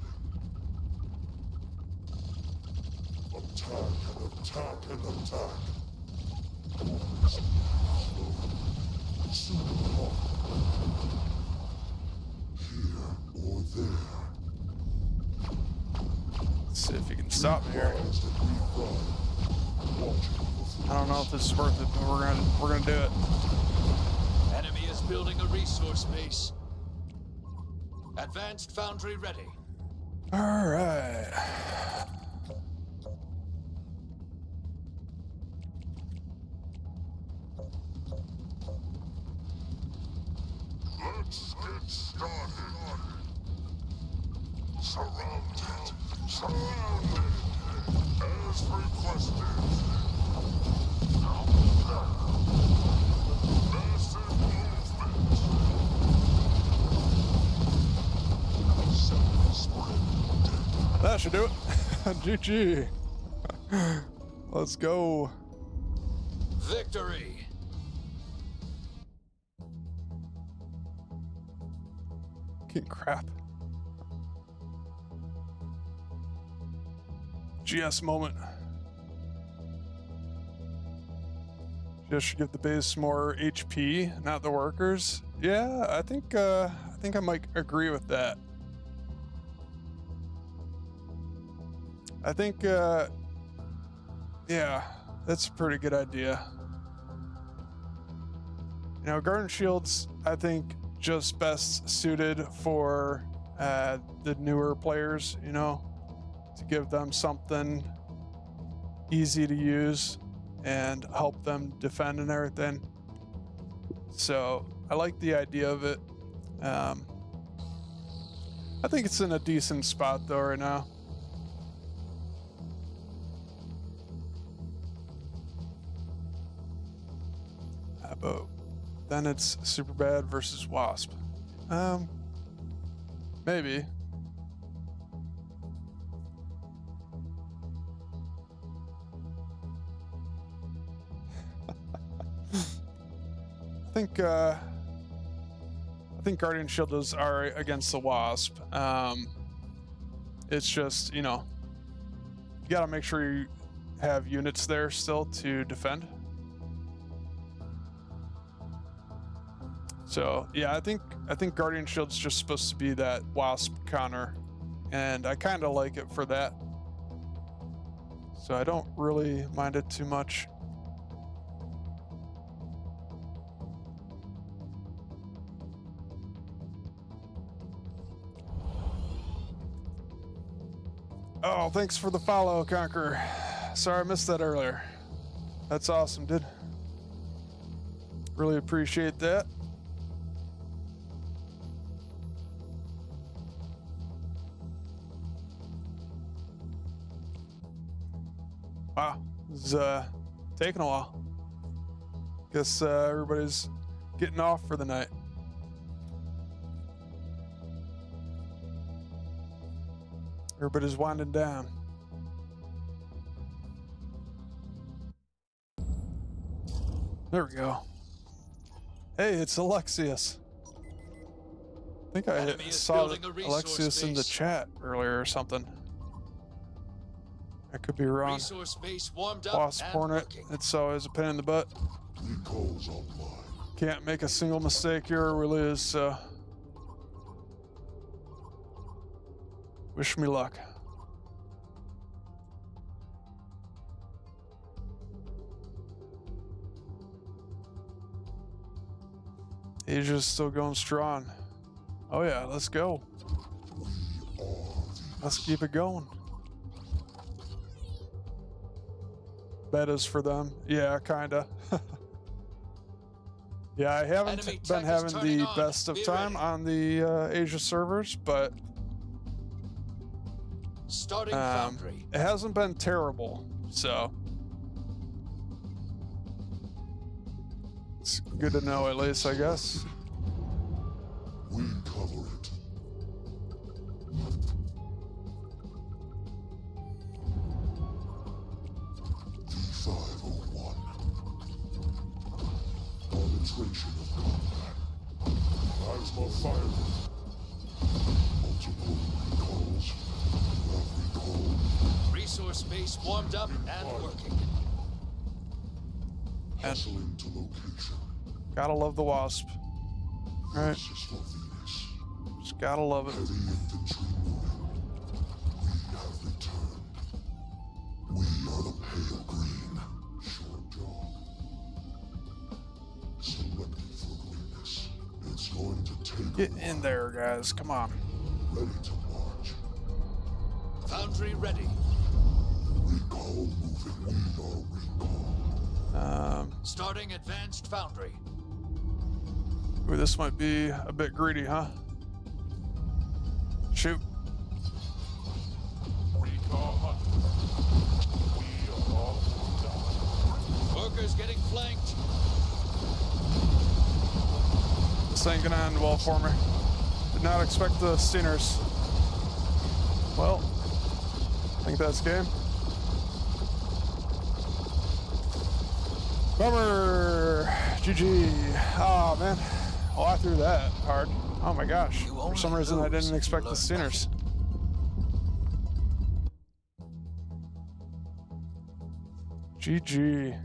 Attack and attack and attack. Soon enough. Here or there. Let's see if he can stop me here. Advise that we run. Watching I don't know if this is worth it, but we're gonna do it. Enemy is building a resource base. Advanced foundry ready. All right. Let's get started. Surrounded. Surrounded. As requested. Massive movement. Spread. That should do it. GG. Let's go. Victory. King crap. GS moment. Just should give the base more HP, not the workers. Yeah, I think I might agree with that. I think yeah, that's a pretty good idea. You know, Garden Shield's I think just best suited for the newer players, you know, to give them something easy to use and help them defend and everything. So I like the idea of it. I think it's in a decent spot though right now. But then it's super bad versus Wasp. Maybe. I think Guardian Shield is alright against the Wasp. It's just, you know, you gotta make sure you have units there still to defend. So yeah, I think Guardian Shield's just supposed to be that Wasp counter, and I kind of like it for that. So I don't really mind it too much. Oh, thanks for the follow, Conqueror. Sorry I missed that earlier. That's awesome, dude. Really appreciate that. Wow, this is taking a while. Guess everybody's getting off for the night. Everybody's winding down. There we go. Hey, it's Alexius. I think I Enemy is saw building a resource Alexius in the base. chat earlier or something. I could be wrong. Resource base warmed up Wasp and Hornet, working. it's always a pain in the butt. Recalls online. Can't make a single mistake here or we lose, so. Wish me luck. Asia's still going strong. Oh yeah, let's go. Let's keep it going. Betas for them. Yeah, kinda. Yeah, I haven't Enemy been tech is having turning the on. best of Be time ready. on the Asia servers, but Starting foundry. it hasn't been terrible, so it's good to know at least, I guess. We cover it. V501. Arbitration of combat. Plasma firing. Multiple recalls. Love recall. Resource base warmed up and working. Hustling to location. Gotta love the Wasp. All right, This is for Venus. just gotta love it. Heavy infantry moving. We have returned. We are the pale green. Short dog. Selected for greatness. It's going to take Get a while. in there, guys. Come on. Ready to march. Foundry ready. Recall moving. We are recall. Starting advanced foundry. Ooh, this might be a bit greedy, huh? Shoot. Workers getting flanked. This ain't gonna end well for me. Did not expect the Stingers. Well, I think that's game. Bummer! GG. Oh, man. Oh, I threw that hard. Oh my gosh. You For some only reason, I lose didn't if expect you the learn Stingers. GG.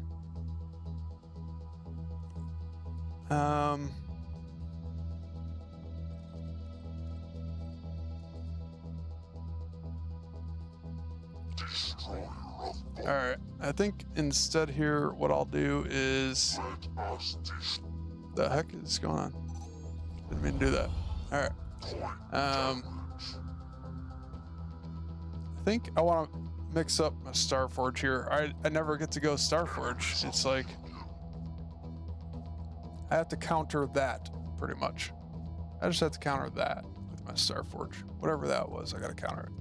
Alright, I think instead here, what I'll do is... The heck is going on? Didn't mean to do that. Alright. I think I want to mix up my Starforge here. I never get to go Starforge. It's like... I have to counter that, pretty much. I just have to counter that with my Starforge. Whatever that was, I gotta counter it.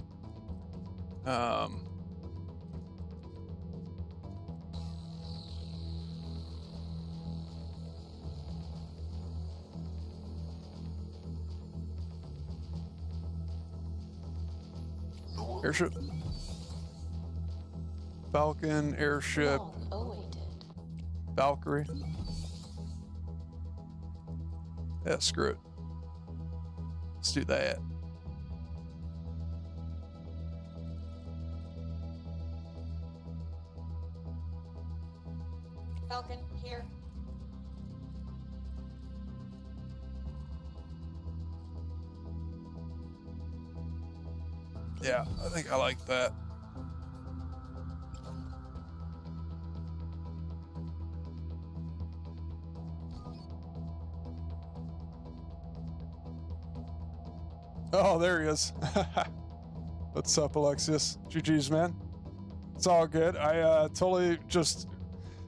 Airship. Falcon, airship, Long awaited. Valkyrie. Yeah, screw it. Let's do that. Falcon, here. Yeah, I think I like that. Oh, there he is. What's up, Alexius? GG's, man. It's all good. I totally just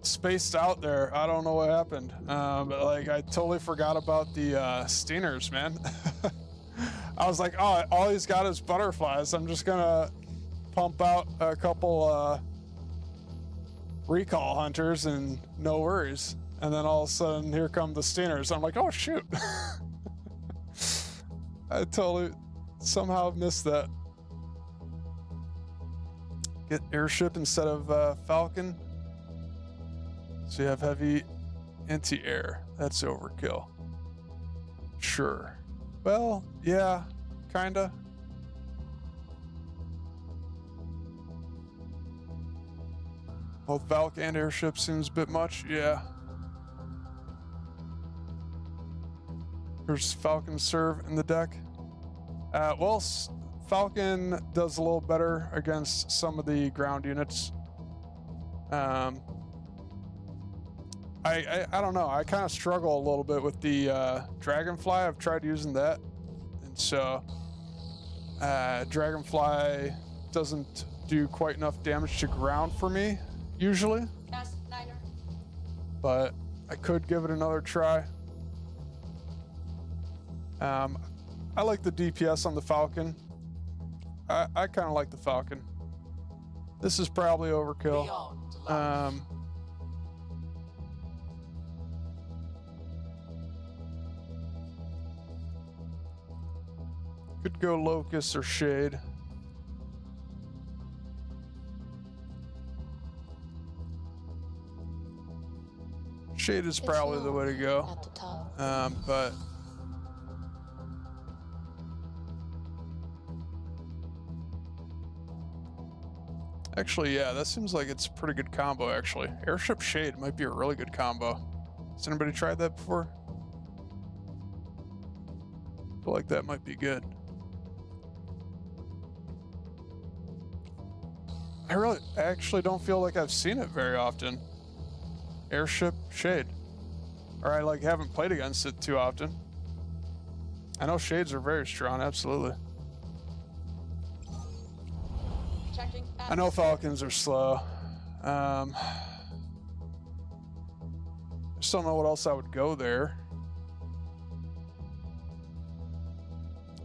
spaced out there. I don't know what happened. But like, I totally forgot about the Stingers, man. I was like, oh, all he's got is butterflies. I'm just gonna pump out a couple recall hunters and no worries. And then all of a sudden, here come the Stingers. I'm like, oh shoot. I totally somehow missed that. Get airship instead of Falcon. So you have heavy anti-air. That's overkill. Sure. Well, yeah, kinda. Both Valk and airship seems a bit much, yeah. Here's Falcon serve in the deck. Well, Falcon does a little better against some of the ground units. I don't know. I kind of struggle a little bit with the Dragonfly. I've tried using that, and so Dragonfly doesn't do quite enough damage to ground for me usually. Cast Niner. But I could give it another try. I like the DPS on the Falcon. I kind of like the Falcon. This is probably overkill. Could go Locust or Shade. Shade is probably the way to go. At the top. But actually, yeah, that seems like it's a pretty good combo, actually. Airship Shade might be a really good combo. Has anybody tried that before? I feel like that might be good. I actually don't feel like I've seen it very often. Airship Shade. Or I like haven't played against it too often. I know Shades are very strong, absolutely. Checking. I know Falcons are slow. Just don't know what else I would go there.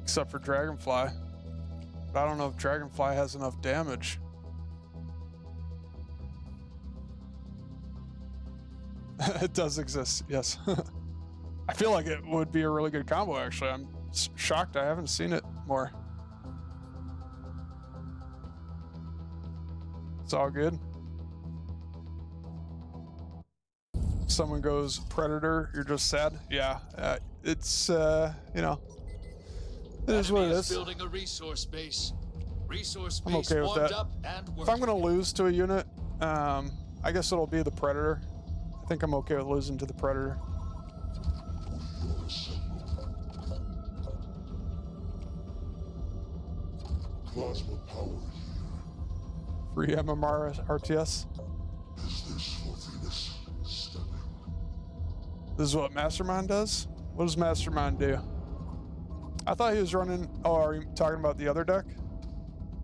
Except for Dragonfly. But I don't know if Dragonfly has enough damage. It does exist, yes. I feel like it would be a really good combo, actually. I'm shocked I haven't seen it more. It's all good. Someone goes Predator, you're just sad. Yeah, it's, you know, it is what it is. Building a resource base. Resource I'm base okay with warmed that. up and working. If I'm going to lose to a unit, I guess it'll be the Predator. I think I'm okay with losing to the Predator. Plasma power here. Free MMR RTS. Is this for Venus stepping? This is what Mastermind does? What does Mastermind do? I thought he was running... Oh, are you talking about the other deck?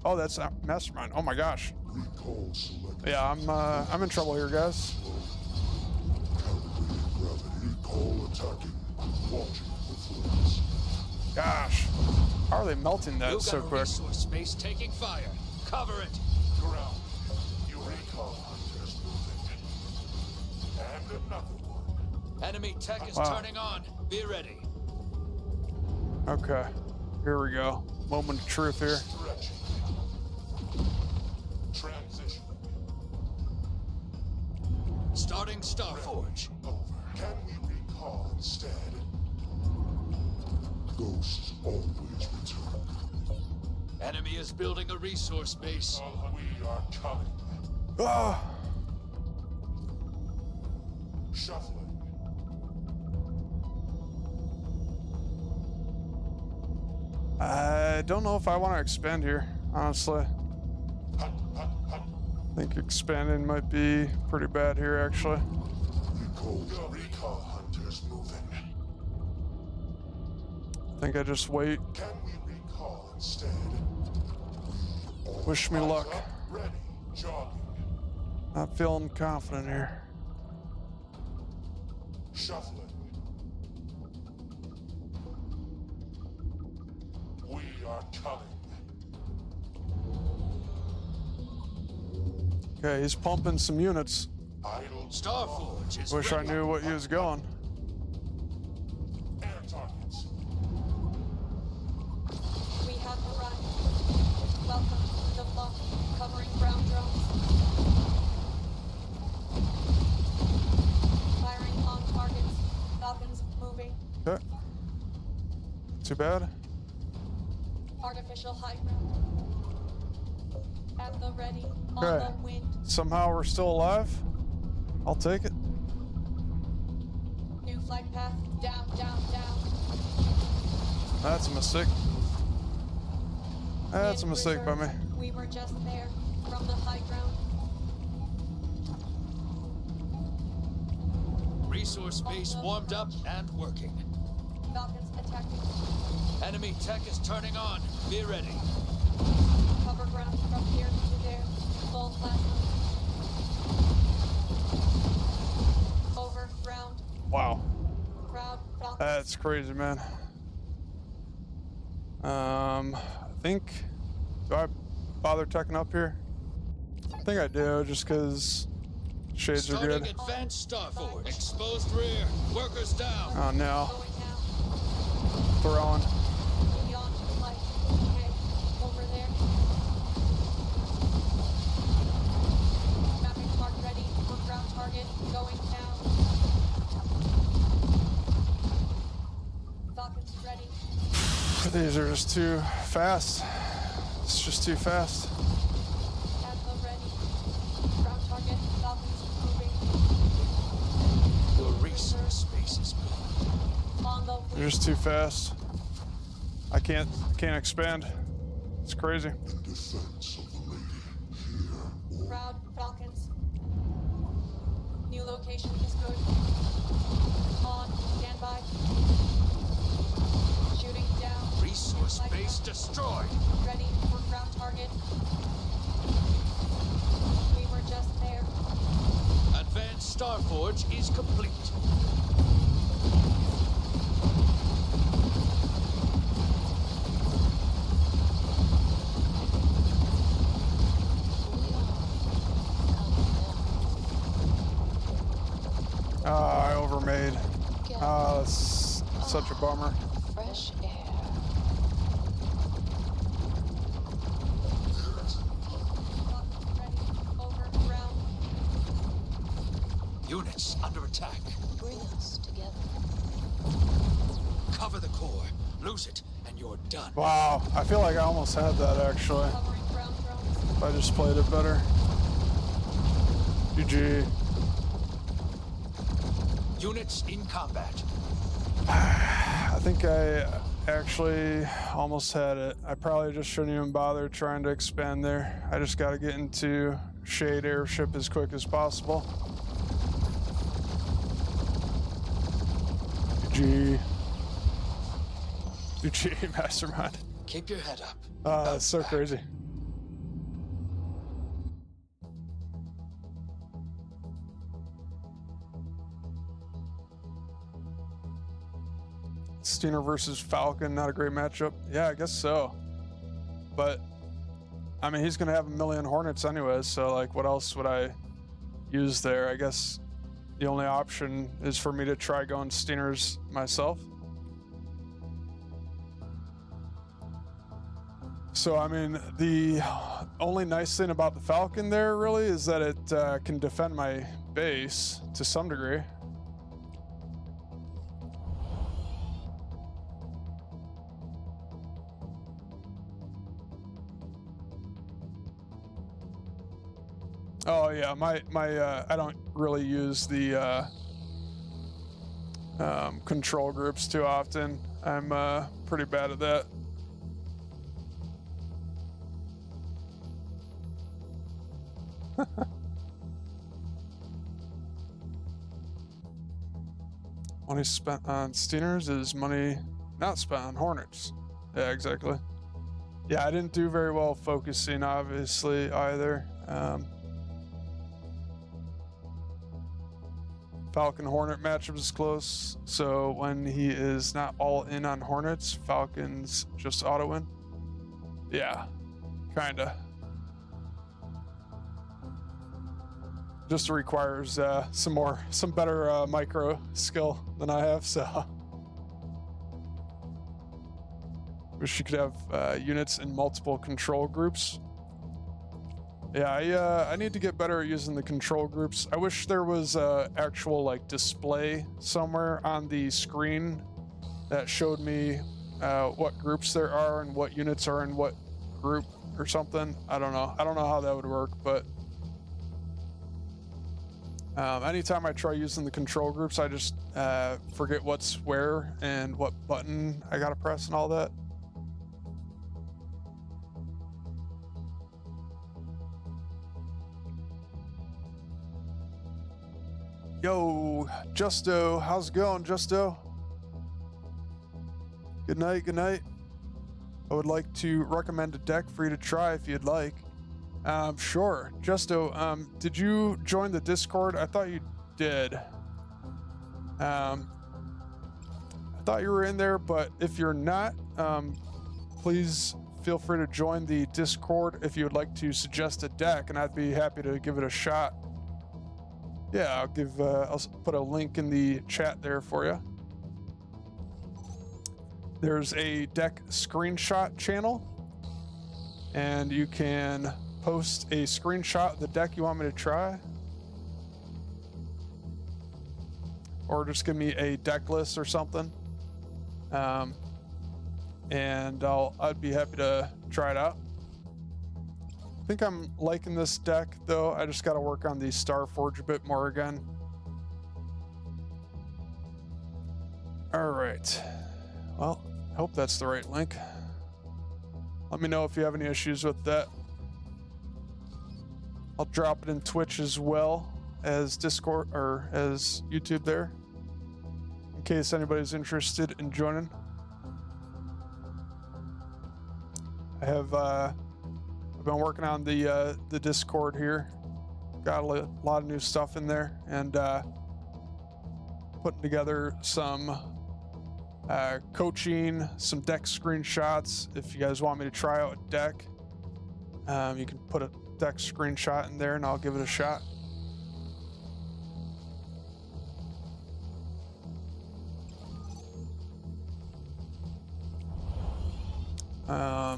Oh, that's not Mastermind. Oh my gosh. Recall select. Yeah, I'm in trouble here, guys. Calculated gravity. Recall attacking. Watching the flames. Gosh. How are they melting that You've so got a quick? resource space taking fire. Cover it. Ground. You recall hunters moving. And another one. Enemy tech is Wow. turning on. Be ready. Okay. Here we go. Moment of truth here. Stretching. Transitioning. Starting Starforge. Over. Can we recall instead? Ghosts always return. Enemy is building a resource base. We are coming. Ah! Shuffling. I don't know if I want to expand here, honestly. Hut, hut, hut. I think expanding might be pretty bad here, actually. Recall hunters moving. I think I just wait. Can we recall instead? Wish me Eyes luck. up, ready. Jogging. Not feeling confident here. Shuffling. We are coming. Okay, he's pumping some units. Idle. Starforge is Wish I ready. knew what he was going. Air targets. We have arrived. Welcome to the block, covering ground drones. Firing on targets. Falcons moving. Okay. Too bad. Artificial high ground. At the ready. On Okay. the wind. Somehow we're still alive. I'll take it. New flight path. Down, down, down. That's a mistake. That's a In mistake by me. reserve, We were just there. From the high ground. Resource base warmed up and working. Falcons attacking. Enemy tech is turning on. Be ready. Cover ground from here to there. Full plasma. Over ground. Wow. Crowd. Falcons. That's crazy, man. I think, do I bother teching up here? I think I do, just because shades are Starting good. advanced starboard. Exposed rear. Workers down. Oh no, Going now. throwing. Beyond the light. Okay. Over there. Mapping target ready. On ground target. Going now. Falcons ready. These are just too fast. It's just too fast. Adlo ready. Ground target. Falcons moving. Your resource space is gone. Longbow, They're please. just too fast. I can't expand. It's crazy. In defense of the lady, here or Crowd, Falcons. New location is good. On, standby. Shooting down. Resource base destroyed. Ready for ground target. We were just there. Advanced Starforge is complete. I overmade. That's such a bummer. Fresh air. Falcons ready. Over, ground. Units under attack. Bring us together. Cover the core. Lose it, and you're done. Wow, I feel like I almost had that actually. Covering ground drones. If I just played it better. GG. Units in combat. I think I actually almost had it. I probably just shouldn't even bother trying to expand there. I just got to get into Shade Airship as quick as possible. GG. GG, Mastermind. Keep your head up. It's so crazy. Steiner versus Falcon, not a great matchup. Yeah, I guess so. But, I mean, he's going to have a million Hornets anyways, so, like, what else would I use there? I guess the only option is for me to try going Steiners myself. So, I mean, the only nice thing about the Falcon there, really, is that it can defend my base to some degree. Oh yeah, my I don't really use the control groups too often. I'm pretty bad at that. Money spent on Steiners is money not spent on Hornets. Yeah, exactly. Yeah, I didn't do very well focusing, obviously, either. Falcon Hornet matchup is close, so when he is not all in on Hornets, Falcons just auto win. Yeah, kinda. Just requires some better micro skill than I have. So wish you could have units in multiple control groups. Yeah, I need to get better at using the control groups. I wish there was actual like display somewhere on the screen that showed me what groups there are and what units are in what group or something. I don't know how that would work, but anytime I try using the control groups, I just forget what's where and what button I gotta press and all that. Yo, Justo, how's it going, Justo? Good night, good night. I would like to recommend a deck for you to try if you'd like. Sure. Justo, did you join the Discord? I thought you did. I thought you were in there, but if you're not, please feel free to join the Discord if you would like to suggest a deck, and I'd be happy to give it a shot. Yeah, I'll put a link in the chat there for you. There's a deck screenshot channel, and you can post a screenshot of the deck you want me to try, or just give me a deck list or something, and I'd be happy to try it out. I think I'm liking this deck, though. I just got to work on the Starforge a bit more again. All right. Well, I hope that's the right link. Let me know if you have any issues with that. I'll drop it in Twitch as well as Discord or as YouTube there, in case anybody's interested in joining. I have I've been working on the Discord here. Got a lot of new stuff in there, and putting together some coaching, some deck screenshots. If you guys want me to try out a deck, you can put a deck screenshot in there and I'll give it a shot.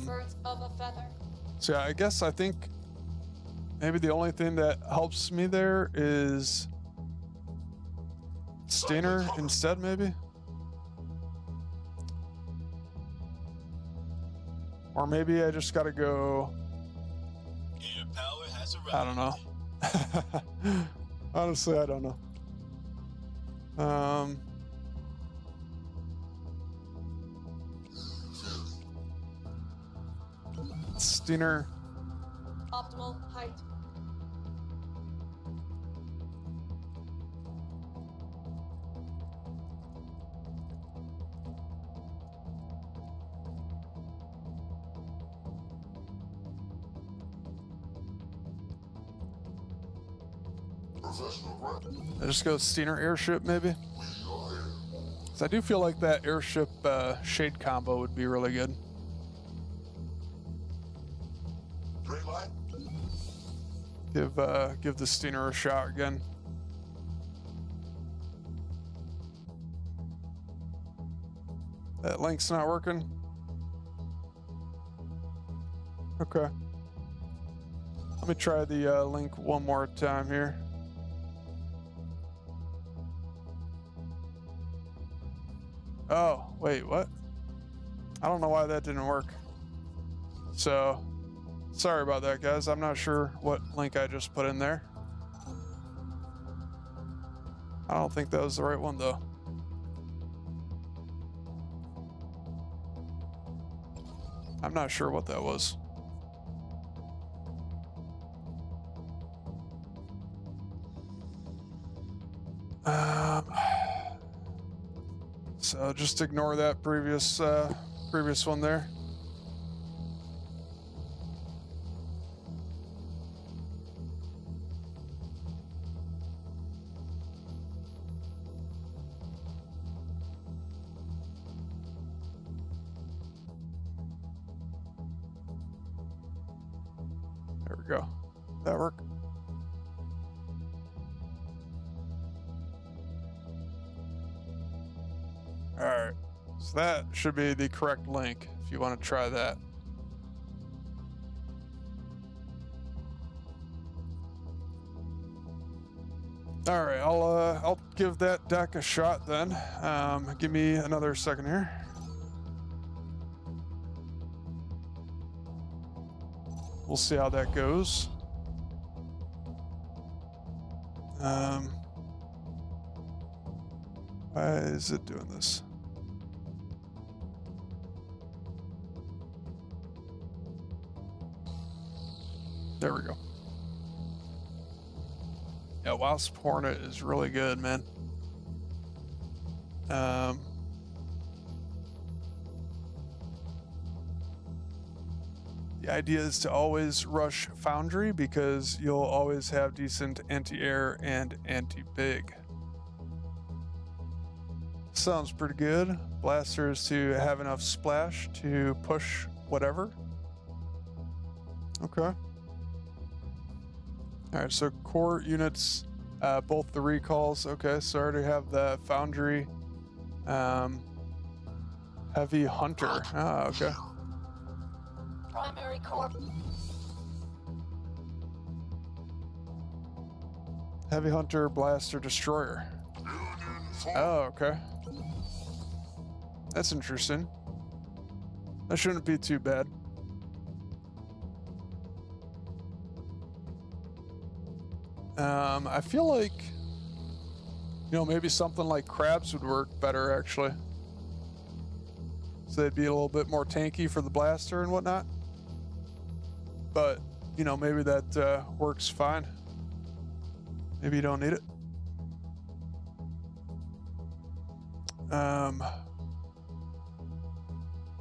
Birds of a feather. So yeah, I think maybe the only thing that helps me there is Steiner instead, maybe. Or maybe I just gotta go. I don't know. Honestly, I don't know. Steiner. Optimal height. I just go Steiner airship, maybe. 'Cause I do feel like that airship shade combo would be really good. Give the Steiner a shot again. That link's not working. Okay. Let me try the link one more time here. Oh, wait, what? I don't know why that didn't work. So, sorry about that, guys. I'm not sure what link I just put in there. I don't think that was the right one, though. I'm not sure what that was. So just ignore that previous one there. There we go. That work? All right, so that should be the correct link if you want to try that. All right, I'll give that deck a shot then. Give me another second here. We'll see how that goes. Why is it doing this? There we go. Yeah, Wasp Hornet is really good, man. The idea is to always rush Foundry because you'll always have decent anti-air and anti-big. Sounds pretty good. Blasters to have enough splash to push whatever. Okay. Alright, so core units, both the recalls. Okay, so I already have the Foundry. Heavy Hunter. Ah, okay. Primary core. Heavy Hunter, Blaster, Destroyer. Oh, okay. That's interesting. That shouldn't be too bad. I feel like, maybe something like crabs would work better, actually. So they'd be a little bit more tanky for the blaster and whatnot. But, maybe that works fine. Maybe you don't need it.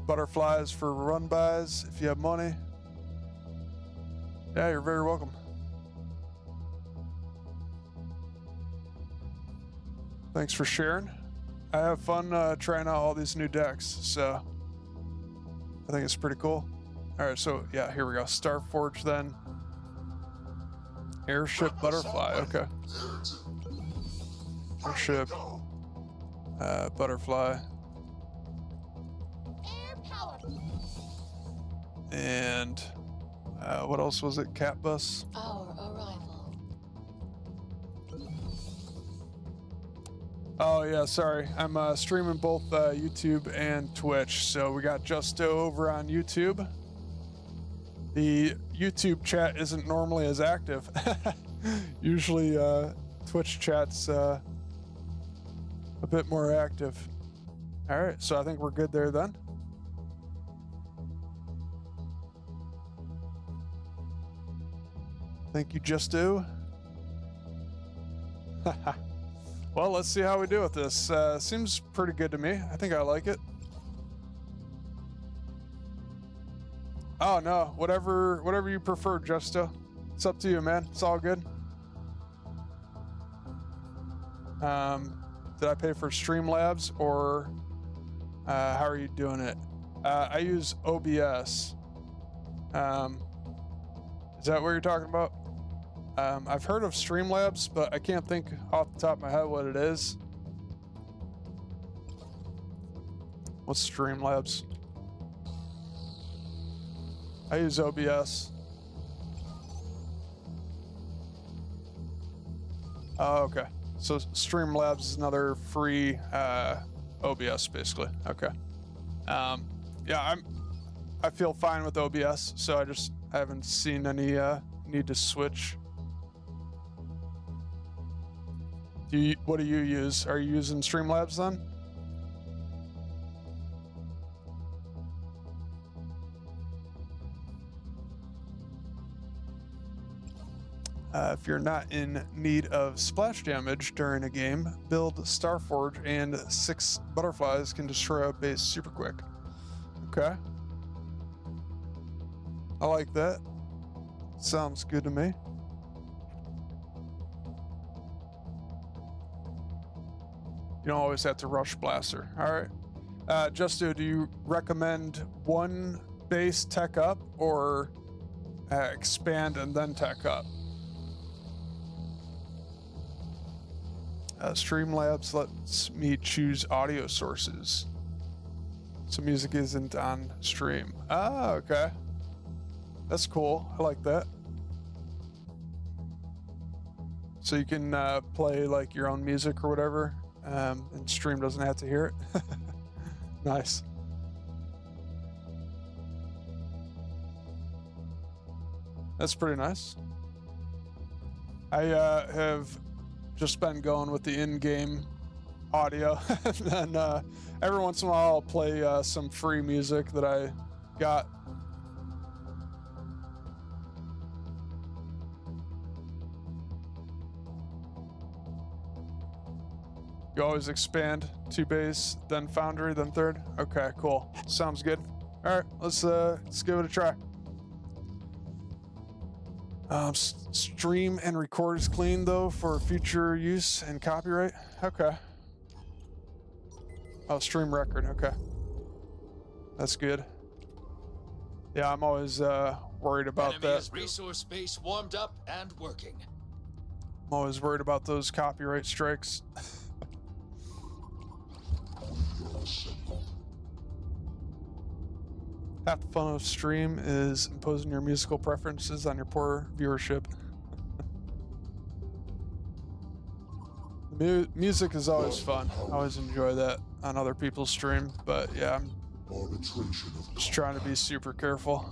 Butterflies for run buys if you have money. Yeah, you're very welcome. Thanks for sharing. I have fun trying out all these new decks, so I think it's pretty cool. All right, so yeah, here we go. Starforge then. Airship Butterfly, okay. Airship Butterfly. Air power. And what else was it? Cat Bus? Our arrival. Oh yeah, sorry. I'm streaming both YouTube and Twitch. So we got Justo over on YouTube. The YouTube chat isn't normally as active. Usually Twitch chat's a bit more active. All right, so I think we're good there then. Thank you, Justo. Well, let's see how we do with this. Seems pretty good to me. I think I like it. Oh no, whatever you prefer, Justo. It's up to you, man. It's all good. Did I pay for Streamlabs or how are you doing it? I use OBS. Is that what you're talking about? I've heard of Streamlabs, but I can't think off the top of my head what it is. What's Streamlabs? I use OBS. Oh, okay. So Streamlabs is another free OBS, basically. Okay. Yeah, I feel fine with OBS, so I haven't seen any need to switch. What do you use? Are you using Streamlabs then? If you're not in need of splash damage during a game, build Starforge and 6 butterflies can destroy a base super quick. Okay. I like that. Sounds good to me. You don't always have to rush blaster. All right. Justo, do you recommend one base tech up or expand and then tech up? Streamlabs lets me choose audio sources, so music isn't on stream. Ah, okay. That's cool. I like that. So you can play like your own music or whatever, and stream doesn't have to hear it. Nice. That's pretty nice. I have just been going with the in-game audio, and then every once in a while I'll play some free music that I got. You always expand 2 base, then Foundry, then 3rd. Okay, cool. Sounds good. All right, let's give it a try. Stream and record is clean though for future use and copyright. Okay. Oh, stream record. Okay, that's good. Yeah, I'm always worried about Enemy that. is resource base warmed up and working. I'm always worried about those copyright strikes. Half the fun of stream is imposing your musical preferences on your poor viewership. Music is always fun. I always enjoy that on other people's stream, but yeah, I'm just trying to be super careful.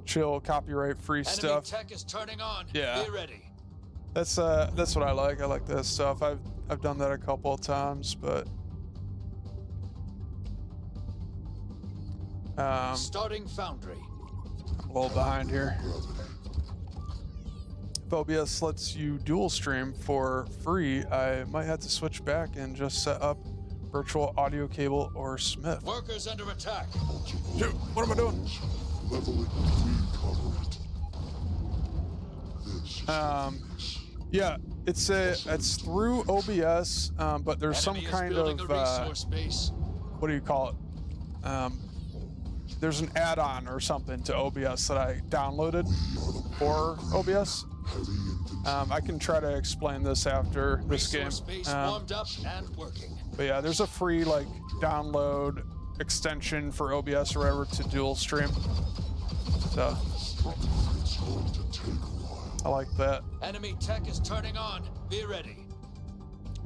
Chill, copyright-free Enemy stuff. tech is turning on. Yeah. Be ready. That's what I like. I like that stuff. I've done that a couple of times, but Starting foundry. I'm a little behind here. If OBS lets you dual stream for free, I might have to switch back and just set up virtual audio cable or Smith. Workers under attack. Shoot, what am I doing? Level it, recover it. This is Yeah, it's through OBS, but there's some Enemy is kind building of a resource base. what do you call it? There's an add-on or something to OBS that I downloaded for OBS. I can try to explain this after this game. Resource base warmed up and working. But yeah, there's a free like download extension for OBS or whatever to dual stream. So I like that. Enemy tech is turning on. Be ready.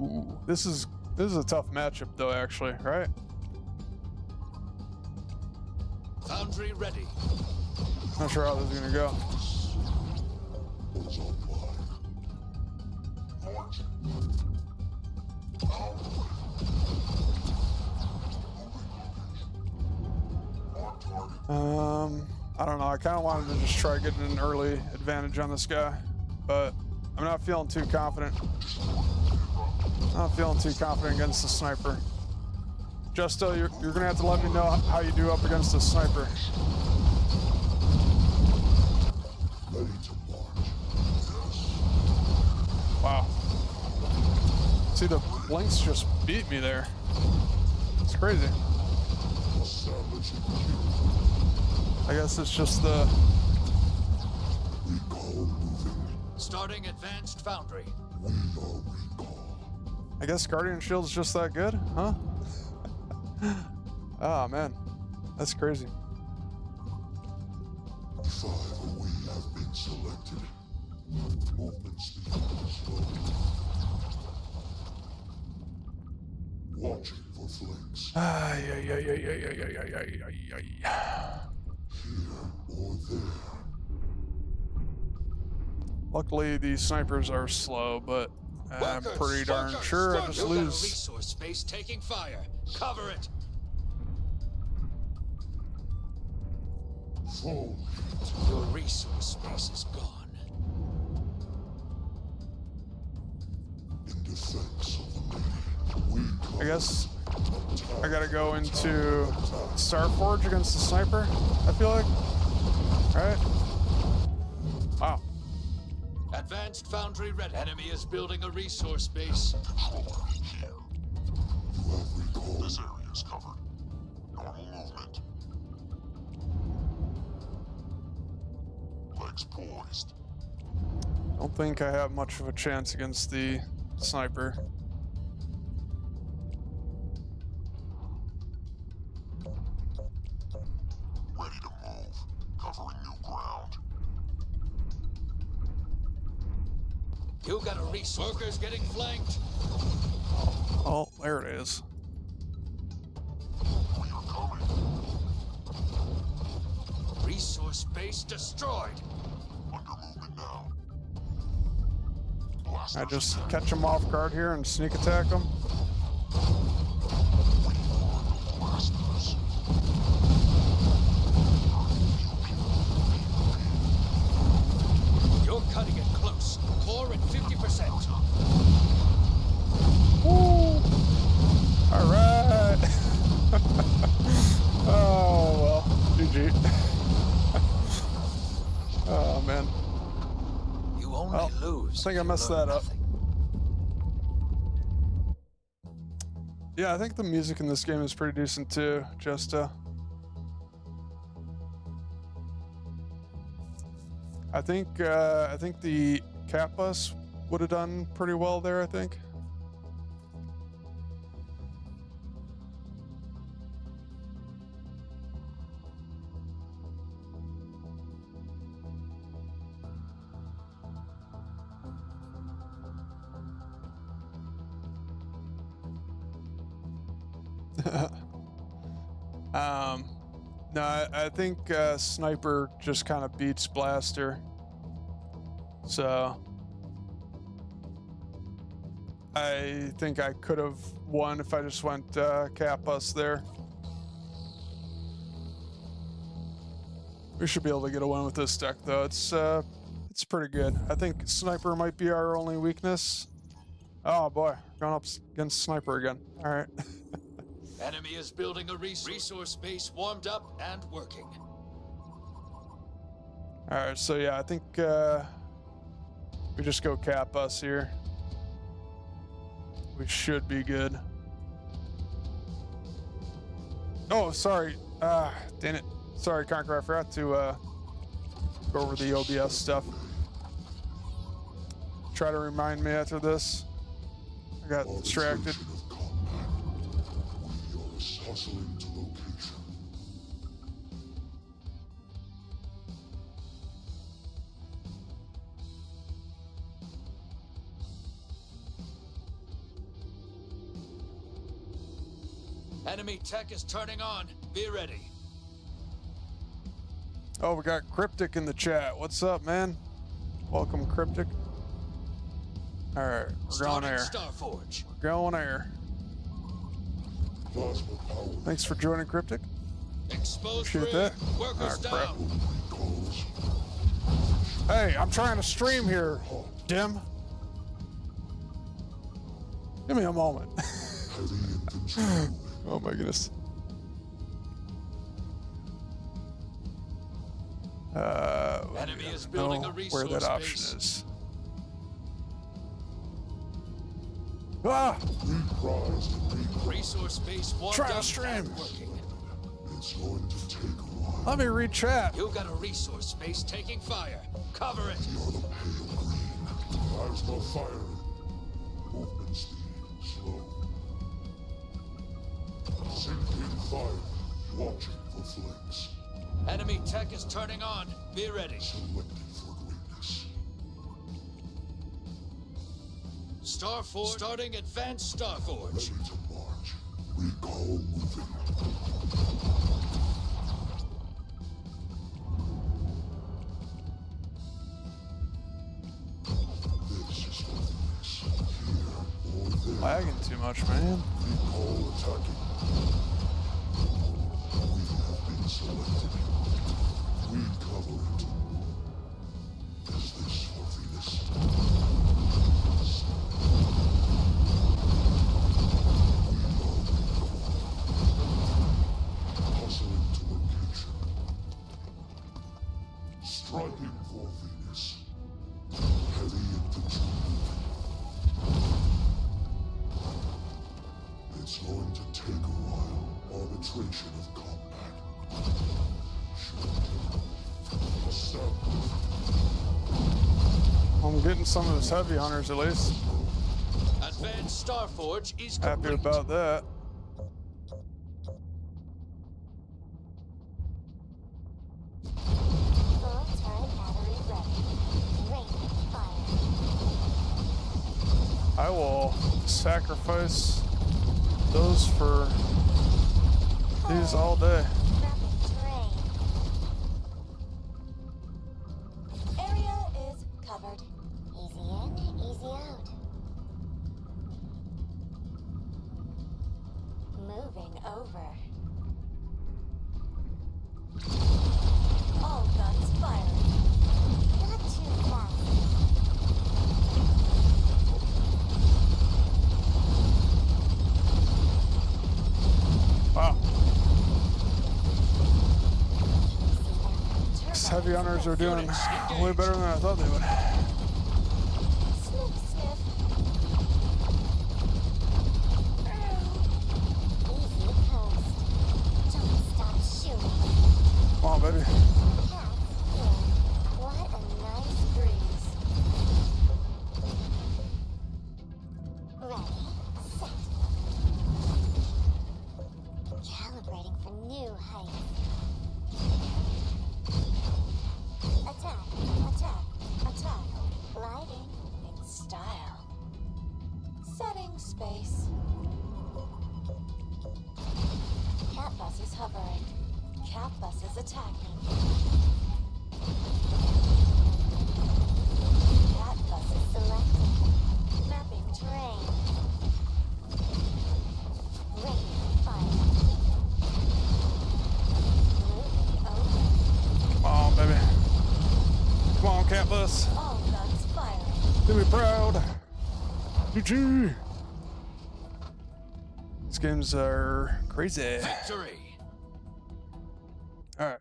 Ooh, this is a tough matchup though, actually, right? Foundry ready. Not sure how this is gonna go. I don't know. I kind of wanted to just try getting an early advantage on this guy, but I'm not feeling too confident. Not feeling too confident against the sniper. Justo, you're gonna have to let me know how you do up against the sniper. Wow. See, the blinks just beat me there. It's crazy. I guess it's just the... Starting advanced foundry. I guess Guardian Shield's just that good, huh? Oh man, that's crazy. 5 away have been selected. Movement speed slow. Watching for flanks. Ay. Here or there. Luckily, these snipers are slow, but I'm Workers, pretty darn workers, sure I workers. just You've got a lose. resource space taking fire. Cover it. Full. Your resource space is gone. In defense of the lady. We I guess I gotta go into Starforge against the sniper, I feel like. Alright. Wow. Advanced foundry ready. Enemy is building a resource base. control here. You have recall. This area is covered. Normal movement. Legs poised. Don't think I have much of a chance against the sniper. Ready to move. Covering new ground. You got a resource. Workers getting flanked. Oh, there it is. We are coming. Resource base destroyed. Under movement now. I just catch them off guard here and sneak attack them. Blasters. You're cutting it close. Core at 50%. Woo! All right. Oh well, GG. Oh man. You only Well, lose. I think I if you messed learn that up. nothing. Yeah, I think the music in this game is pretty decent too, I think the cat bus would have done pretty well there, I think. No, I think Sniper just kind of beats Blaster. So I think I could have won if I just went Cat Bus there. We should be able to get a win with this deck though. It's pretty good. I think Sniper might be our only weakness. Oh boy, going up against Sniper again. All right. Enemy is building a resource base warmed up and working. All right, so yeah, I think we just go Cat Bus here. We should be good. Oh, sorry. Dang it. Sorry, Conqueror. I forgot to go over the OBS stuff. Try to remind me after this. I got distracted. Hustling to location. Enemy tech is turning on. Be ready. Oh, we got Cryptic in the chat. What's up, man? Welcome, Cryptic. All right, we're going Starting air. Starforge. We're going air. Plasma power. Thanks for joining, Cryptic. Exposed Appreciate rear. that. Workers Ah, crap. down. Calls. Hey, I'm trying to stream here, Dim. Give me a moment. Heavy infantry. Oh my goodness. Enemy is Know building a where resource that option base. is. Ah! Reprised and Resource base warmed Try to up stream. and working. It's going to take a while. Let me read chat. You got a resource base taking fire. Cover it. You're the pale green. Plasma firing. Movement speed slow. Sinking fire. Watching for flanks. Enemy tech is turning on. Be ready. Selecting for greatness. Starforge starting advanced Starforge. Ready to march. Recall moving. This is for this. Here or there. Lagging too much, man. Recall attacking. We have been selected. We cover it. Is this for Venus? Hustling to location. Striking for Venus. Heavy infantry moving. It's going to take a while. Arbitration of combat. Established. I'm getting some of his heavy hunters at least. Advanced Starforge is Happy complete. about that. Full turret battery ready. Rain fire. I will sacrifice those for these all day. Rapid terrain. Area is covered. Easy in, easy out. Moving over. All guns firing. Not too fast. Wow. These heavy hunters are doing way better than I thought they would. Sniff, sniff. space. Cat bus is hovering. Cat bus is attacking. Cat bus is selected. Mapping terrain. Raining fire. Moving open. Come on, baby. Come on, cat bus. All guns firing. Do me proud. GG. These games are crazy. Victory! All right.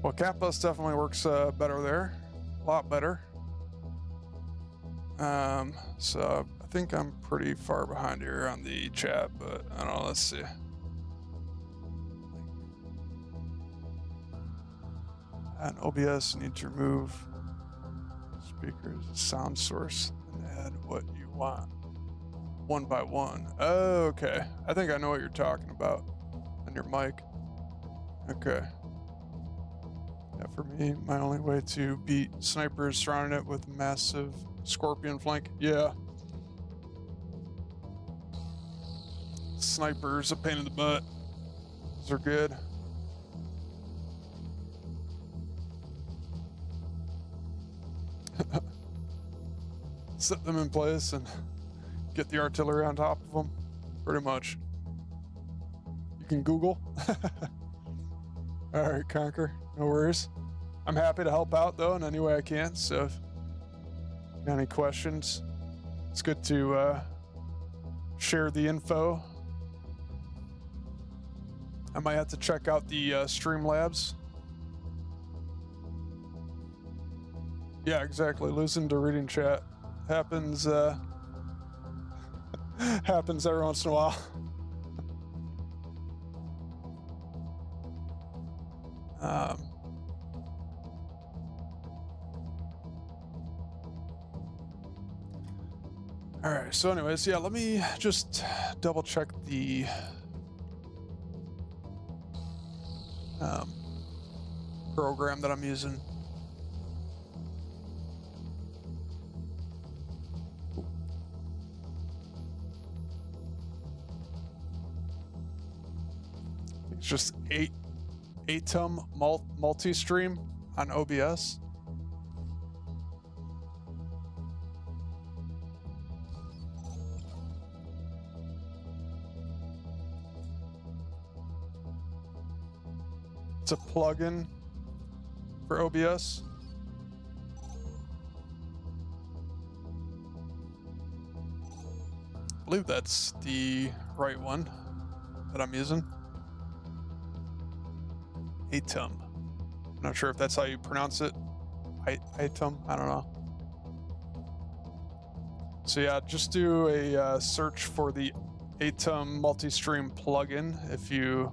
Well, cat bus definitely works better there. A lot better. So I think I'm pretty far behind here on the chat, but I don't know. Let's see. On OBS, you need to remove speakers, sound source, and add what you want. One by one. Oh, okay. I think I know what you're talking about on your mic. Okay. Yeah, for me, my only way to beat snipers is surrounding it with massive scorpion flank. Yeah. Snipers, a pain in the butt. Those are good. Set them in place and get the artillery on top of them. Pretty much. You can Google. All right, Conquer. No worries. I'm happy to help out though in any way I can. So if you got any questions, it's good to share the info. I might have to check out the Streamlabs. Yeah, exactly. Losing to reading chat happens. Happens every once in a while. All right. So, anyways, yeah. Let me just double check the program that I'm using. It's just Atom multi-stream on OBS. It's a plugin for OBS. I believe that's the right one that I'm using. Atom. I'm not sure if that's how you pronounce it. Atom. I don't know. So yeah, just do a search for the Atom multi-stream plugin if you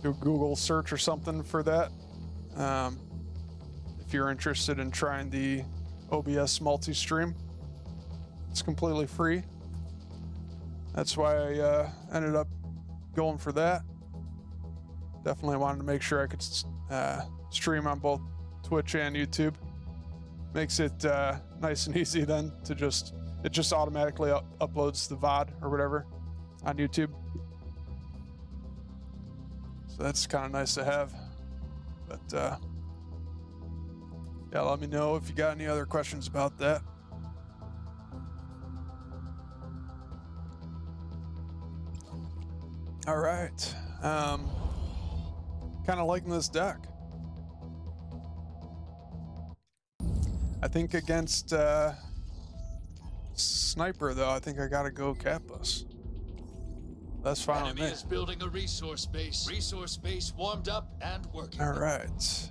do a Google search or something for that. If you're interested in trying the OBS multi-stream. It's completely free. That's why I ended up going for that. Definitely wanted to make sure I could stream on both Twitch and YouTube. Makes it nice and easy then to it just automatically uploads the VOD or whatever on YouTube. So that's kind of nice to have. But yeah, let me know if you got any other questions about that. All right. Kind of liking this deck. I think against Sniper, though, I think I gotta go Cat Bus. That's fine with Enemy me. is building a resource base. Resource base warmed up and working. All right.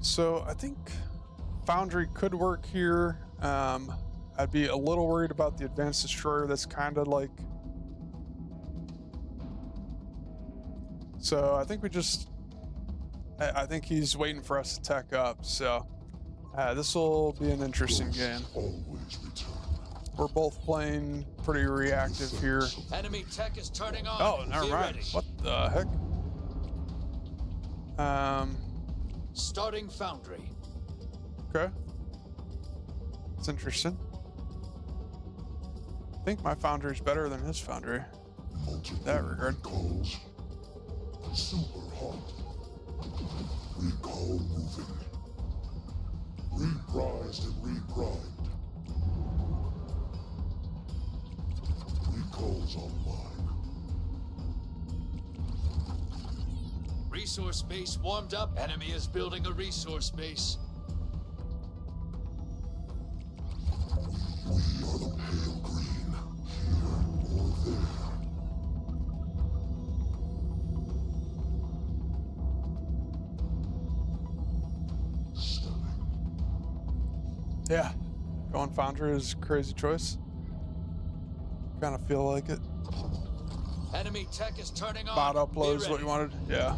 So I think Foundry could work here. I'd be a little worried about the advanced destroyer. That's kind of like... So I think we just... I think he's waiting for us to tech up, so... this will be an interesting game. Always return. We're both playing pretty reactive here. Enemy tech is turning on. Oh, never Be mind. ready. What the heck? Starting foundry. Okay. It's interesting. I think my foundry's better than his foundry. In that regard. Calls. Super hot. Recall moving. Reprised and reprimed. Recalls online. Resource base warmed up. Enemy is building a resource base. We are the pale green. Here or there. Yeah. Going foundry is a crazy choice. Kind of feel like it. Enemy tech is turning on. Bot upload is Be what you ready. wanted. Yeah.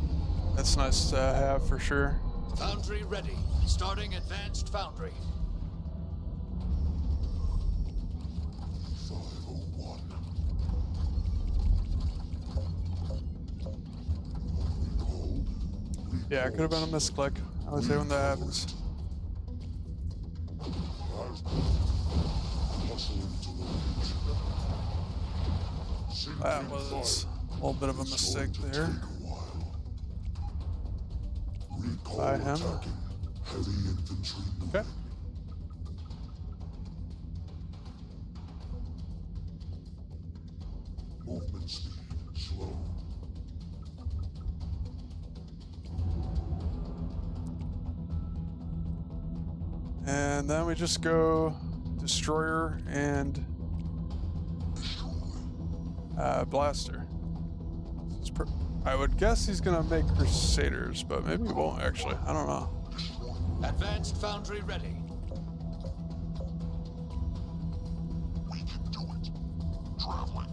That's nice to have for sure. Foundry ready. Starting advanced foundry. 501. Recalled. Yeah, it could have been a misclick. I always say when that happens. Hustling to the ridge. That was a little bit of a mistake there. By him. Heavy infantry moving. Okay. Movement speed slow. And then we just go destroyer and blaster. I would guess he's gonna make crusaders, but maybe he won't actually. I don't know. Advanced foundry ready. We can do it. Traveling.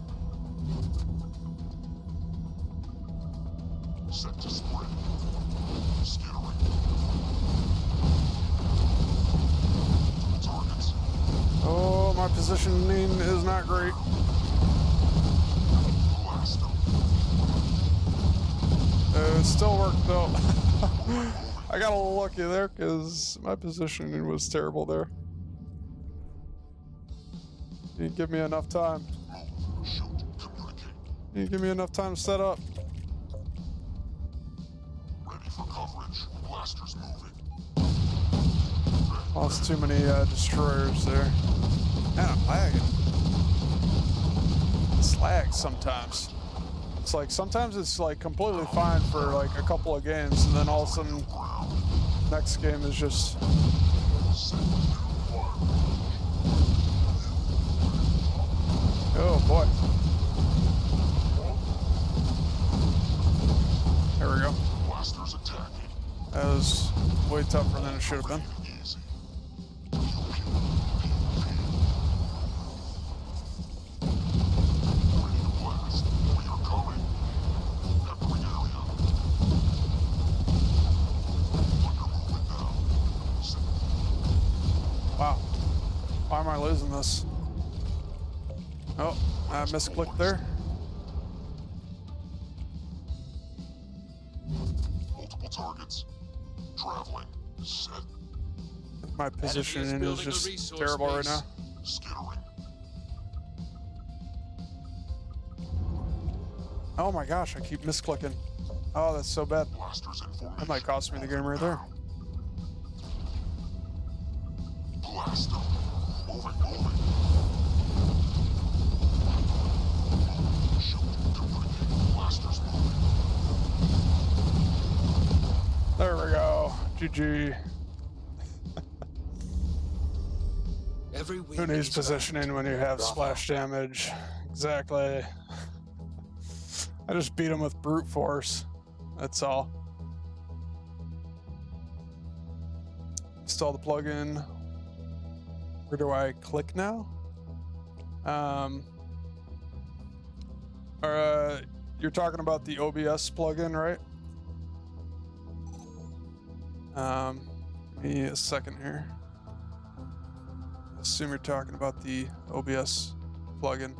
Set to spread. Skittering. Targets. Oh, my positioning is not great. Blast them. It still worked though. I got a little lucky there because my positioning was terrible there. You didn't give me enough time. Shoot. Communicate. You didn't give me enough time to set up. Ready for coverage. Blasters moving. Lost too many destroyers there. Man, I'm lagging. It's lags sometimes. It's like sometimes it's like completely fine for like a couple of games, and then all of a sudden, next game is just. Oh boy. There we go. Blasters attacking. That was way tougher than it should have been. Easy. Ready to blast. We are coming. Entering area. Under movement now. Wow. Why am I losing this? Oh, I misclicked there. Multiple targets. Traveling. Set. My positioning is building a just resource terrible right base. now. Skittering. Oh my gosh, I keep misclicking. Oh, that's so bad. Blasters in formation. That might cost me the game right there. Blast them. Moving. Shoot. Communicate. Blasters moving. There we go. GG. Every Who wing needs is positioning when you have splash damage? Exactly. I just beat him with brute force. That's all. Install the plugin. Where do I click now? You're talking about the OBS plugin, right? Give me a second here. Assume you're talking about the OBS plugin.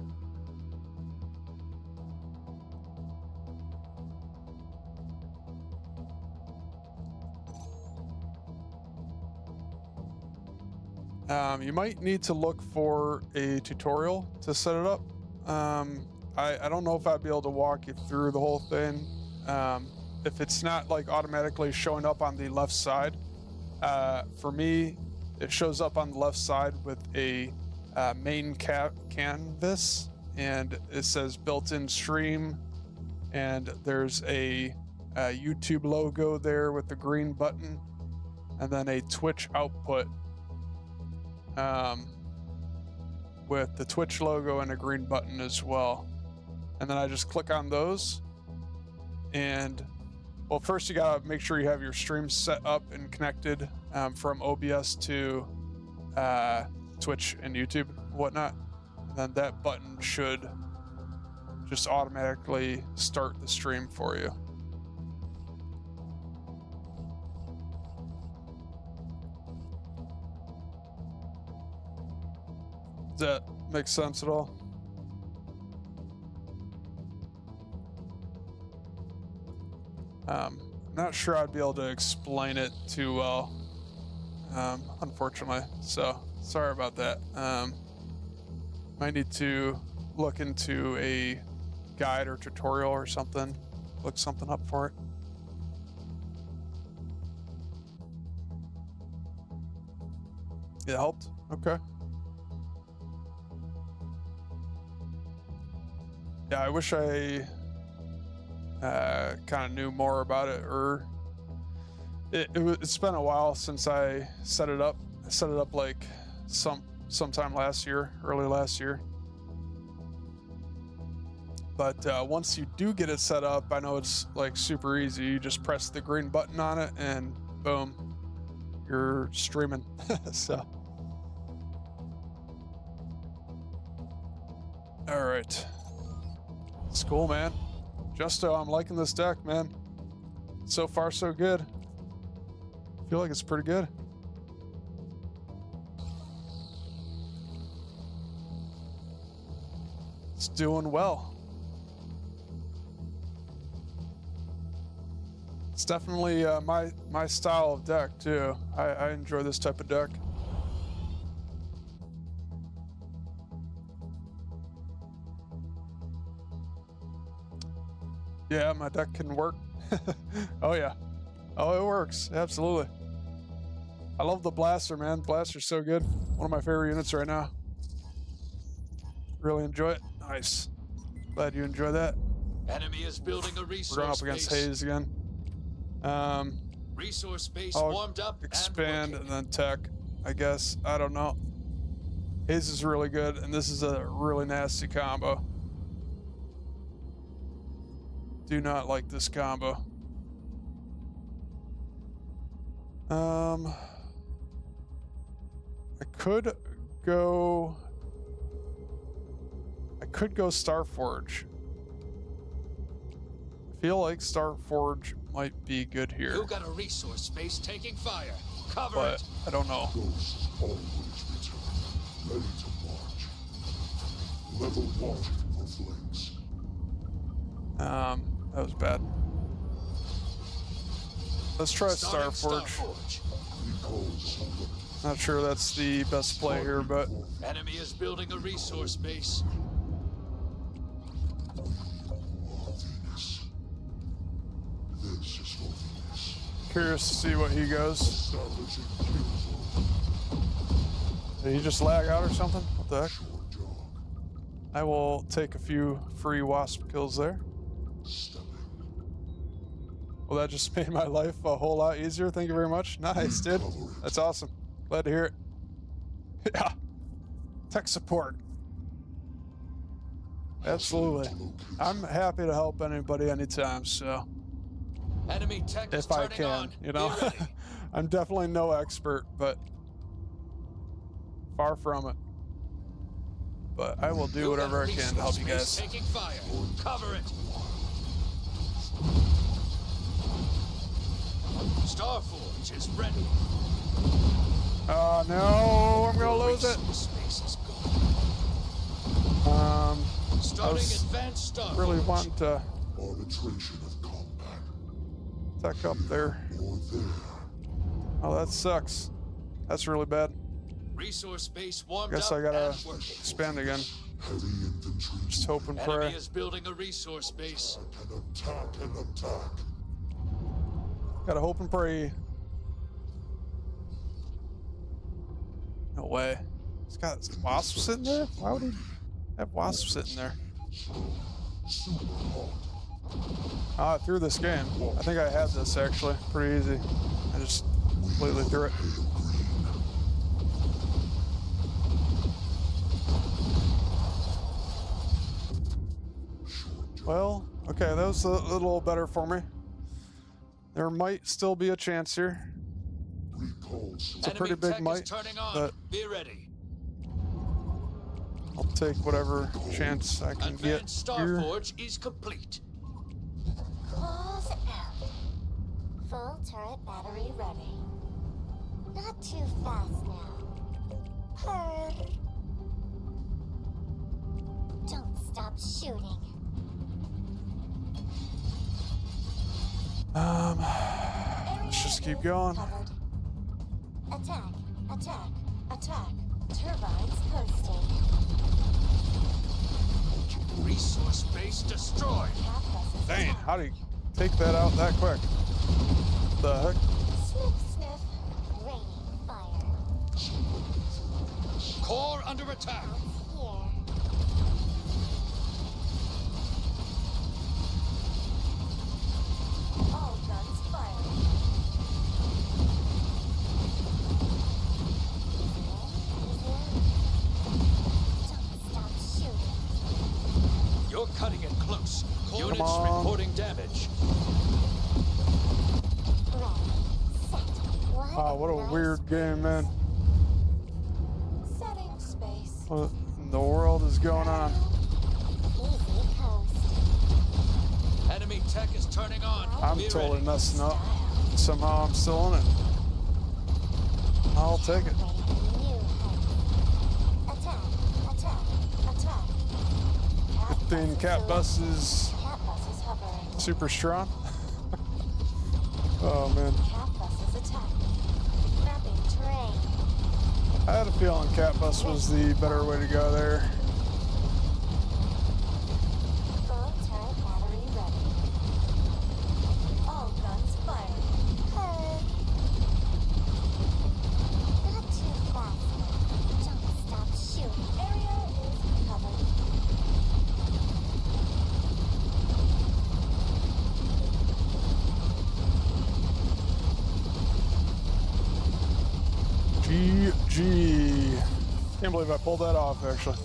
You might need to look for a tutorial to set it up. I don't know if I'd be able to walk you through the whole thing. If it's not like automatically showing up on the left side, for me, it shows up on the left side with a main canvas, and it says built-in stream, and there's a YouTube logo there with the green button, and then a Twitch output with the Twitch logo and a green button as well. And then I just click on those, and well, first you gotta make sure you have your stream set up and connected from OBS to Twitch and YouTube and whatnot. And then that button should just automatically start the stream for you. Does that make sense at all? I'm not sure I'd be able to explain it too well, unfortunately. So sorry about that. Might need to look into a guide or tutorial or something. Look something up for it. It helped? Okay. Yeah, I wish I kind of knew more about it, or it's been a while since I set it up. I set it up like sometime last year, early last year. But once you do get it set up, I know it's like super easy. You just press the green button on it and boom, you're streaming. So, all right. It's cool, man. Justo, I'm liking this deck, man. So far, so good. I feel like it's pretty good. It's doing well. It's definitely my style of deck, too. I enjoy this type of deck. Yeah, my deck can work. Oh, yeah. Oh, it works. Absolutely. I love the Blaster, man. Blaster's so good. One of my favorite units right now. Really enjoy it. Nice. Glad you enjoy that. Enemy is building a resource We're going up against base. Hayes again. Resource base I'll warmed up expand and and then tech, I guess. I don't know. Hayes is really good, and this is a really nasty combo. Do not like this combo. I could go Starforge. I feel like Starforge might be good here, You got a resource space taking fire. Cover but it. I don't know. Ghosts always return, ready to march. Level watching for flanks. That was bad. Let's try Starting Starforge. Starforge. Recall somebody. Not sure that's the best play here, but Enemy is building a resource base. Venus. This is for Venus. curious to see what he goes. Establishing kill zone. Did he just lag out or something? What the heck? Short jog. I will take a few free wasp kills there. Stepping. Well, that just made my life a whole lot easier. Thank you very much. Nice, dude. That's awesome. Glad to hear it. Yeah. Tech support. Absolutely. I'm happy to help anybody anytime, so Enemy tech is if I turning can, on. you know. Be ready. I'm definitely no expert, but Far from it. But I will do You've got whatever a I can to help you resource guys. base taking fire. Cover it. Starforge is ready. Oh no, I'm gonna lose it. Resource space is I gone. Starting was advanced Starforge. really wanting to Arbitration of combat. tuck up there. Or there. Oh, that sucks. That's really bad. Resource base warmed Guess up I gotta and working. expand again. Heavy infantry. Just hope and Enemy pray. is building a resource base. Attack and attack. Gotta hope and pray. No way. It's got wasps sitting there? Why would he have wasps sitting there? Super hot. Through this game. I think I had this actually. Pretty easy. I just completely threw it. Pale green. Well, okay, that was a little better for me. There might still be a chance here. Recall. It's a pretty big tech might, is turning on. but Be ready. I'll take whatever chance I can get Advanced here. Starforge is complete. Claws out. Full turret battery ready. Not too fast now. Purr. Don't stop shooting. Let's just keep going. Covered. Attack, attack, attack. Turbines coasting. Resource base destroyed. Cap buses Dang, attack. how do you take that out that quick? The heck? Sniff, sniff. Raining fire. Core under attack. Here. All guns firing. Don't stop shooting. You're cutting it close. Units on. reporting damage. Ready, set. Wow, what a nice weird game, man. setting space. What in the world is going on? Easy coast. Enemy tech is turning on. I'm Be totally ready. messing up. Somehow I'm still in it. I'll take it. New heights. Attack, attack, attack. Good thing Cat Bus is Cat bus is hovering. super strong. Oh man. Cat bus is attacking. Mapping terrain. I had a feeling Cat Bus was the better way to go there. Full turret battery ready. All guns firing. Not too fast. Don't stop shooting. Area is covered. GG. Can't believe I pulled that off actually.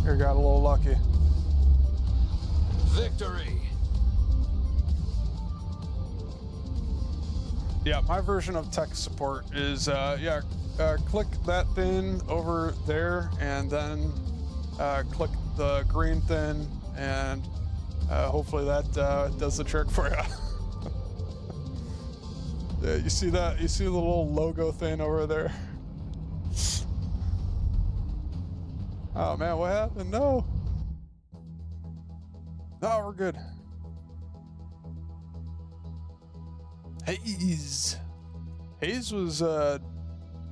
Here, got a little lucky. Victory. Yeah, my version of tech support is click that thing over there and then click the green thing and hopefully that does the trick for you. Yeah, you see that? You see the little logo thing over there? Oh man, what happened? No. No, we're good. Hayes was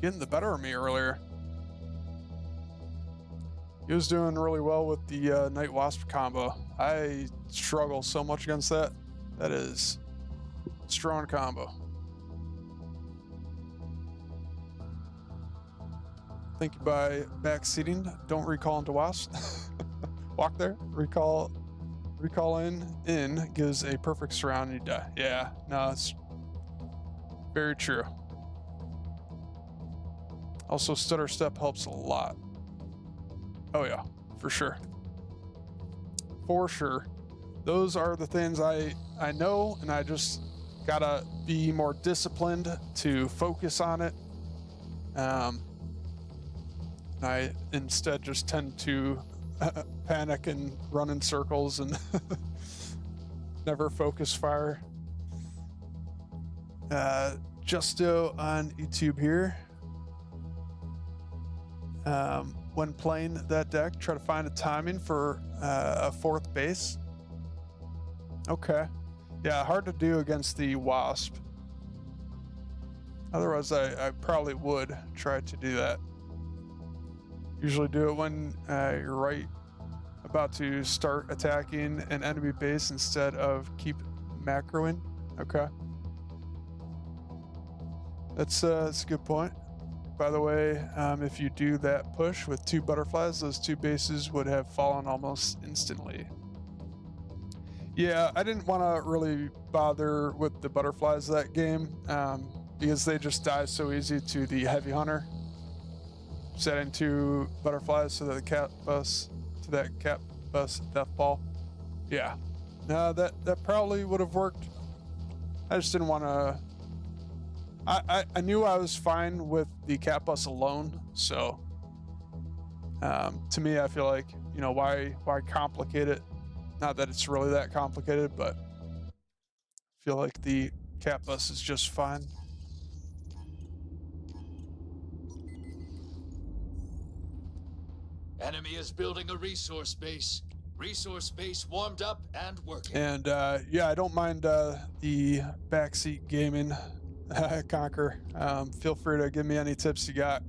getting the better of me earlier. He was doing really well with the Night Wasp combo. I struggle so much against that. That is a strong combo. Thank you by backseating. Don't recall into Wasp. Walk there. Recall in gives a perfect surround and you die. Yeah, no, it's very true. Also, stutter step helps a lot. Oh yeah, for sure. For sure. Those are the things I know, and I just gotta be more disciplined to focus on it. I instead just tend to panic and run in circles and never focus fire. Justo on YouTube here. When playing that deck, try to find a timing for a fourth base. Okay. Yeah, hard to do against the Wasp. Otherwise, I probably would try to do that. Usually do it when you're right about to start attacking an enemy base instead of keep macroing. Okay. That's a good point. By the way, if you do that push with 2 butterflies, those 2 bases would have fallen almost instantly. Yeah, I didn't want to really bother with the butterflies that game because they just die so easy to the heavy hunter. Setting 2 butterflies so that the cat bus death ball. Yeah, no, that probably would have worked. I just didn't want to. I knew I was fine with the cat bus alone, so to me, I feel like, you know, why complicate it? Not that it's really that complicated, but I feel like the cat bus is just fine. Enemy is building a resource base. Resource base warmed up and working. And yeah, I don't mind the backseat gaming. Conquer. Feel free to give me any tips you got.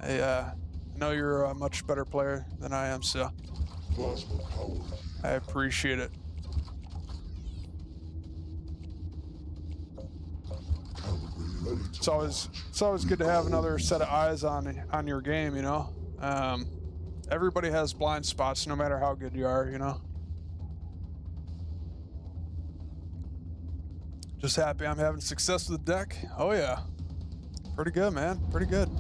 I know you're a much better player than I am, so Plasma power. I appreciate it. Calibrated, ready to It's always good to have another set of eyes on your game, you know. Everybody has blind spots, no matter how good you are, you know. Just happy I'm having success with the deck. Oh yeah, pretty good, man. Pretty good.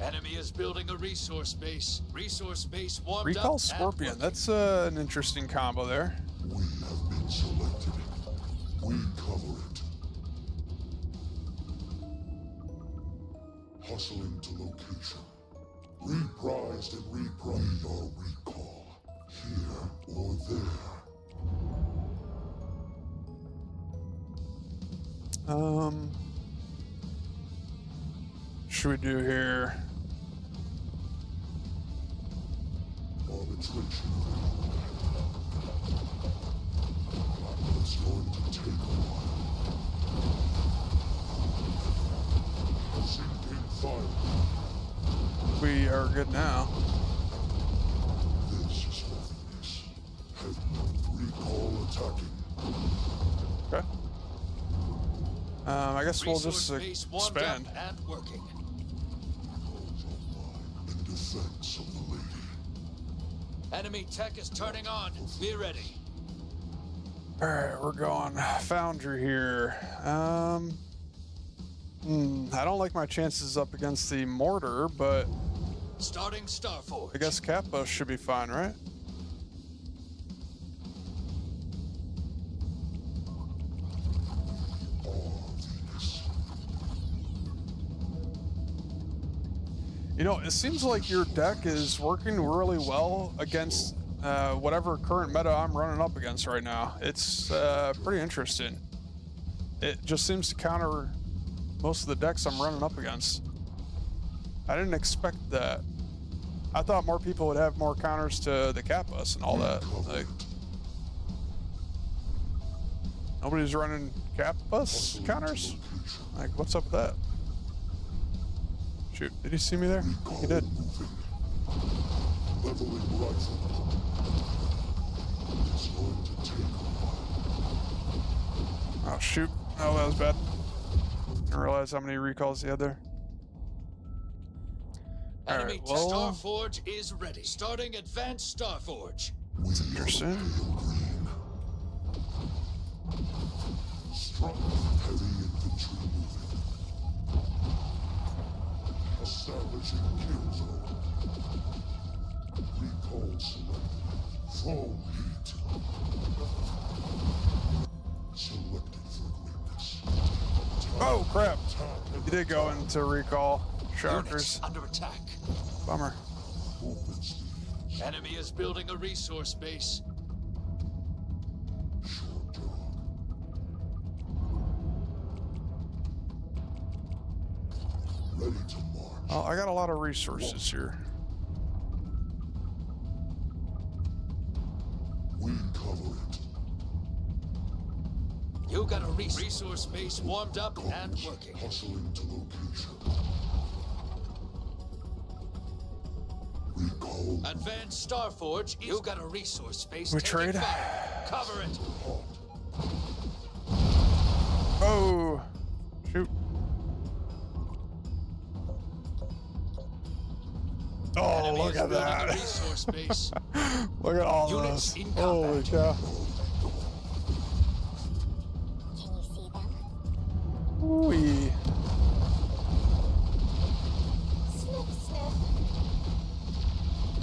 Enemy is building a resource base. Resource base warmed Recall up Scorpion. and That's an interesting combo there. We have been selected. We cover it. Hustling to location. Reprised and reprised. We are recall. Here or there. Should we do here? Arbitration. It's going to take a while. Sinking fire. We are good now. This is Venus. Recall attacking. Okay. I guess we'll just resource base warmed expand. up and working. In defense of the lady. Enemy tech is turning on. Be ready. All right, we're going Foundry here. I don't like my chances up against the mortar, but Starting Starforge. I guess Kappa should be fine, right? You know, it seems like your deck is working really well against whatever current meta I'm running up against right now. It's pretty interesting. It just seems to counter most of the decks I'm running up against. I didn't expect that. I thought more people would have more counters to the Kappas and all that. Like, nobody's running Kappas counters? Like, what's up with that? Shoot, did he see me there? He did. Leveling rifle. It's going to take a while. Oh, shoot. Oh, that was bad. Didn't realize how many recalls he had there. Enemy Alright, well, Starforge is ready. Starting Advanced Starforge. that's interesting. Strong, heavy infantry moving. Establishing kill zone. Recall selected. Foam heat. Selected for greatness. Oh crap! He did go into recall. Sharkers. Units under attack. Bummer. Opens the Enemy is building a resource base. short dog. Ready to march. Oh, I got a lot of resources here. We cover it. You got a resource base warmed up and working. Hustling to location. Recall Advanced Starforge, you got a resource base. We taking trade? fire. Cover it. Oh, shoot. Oh, Enemy look is at building a that. resource base. Look at all Units those. in Holy combat. cow. Can you see them? Ooh. Sniff, sniff.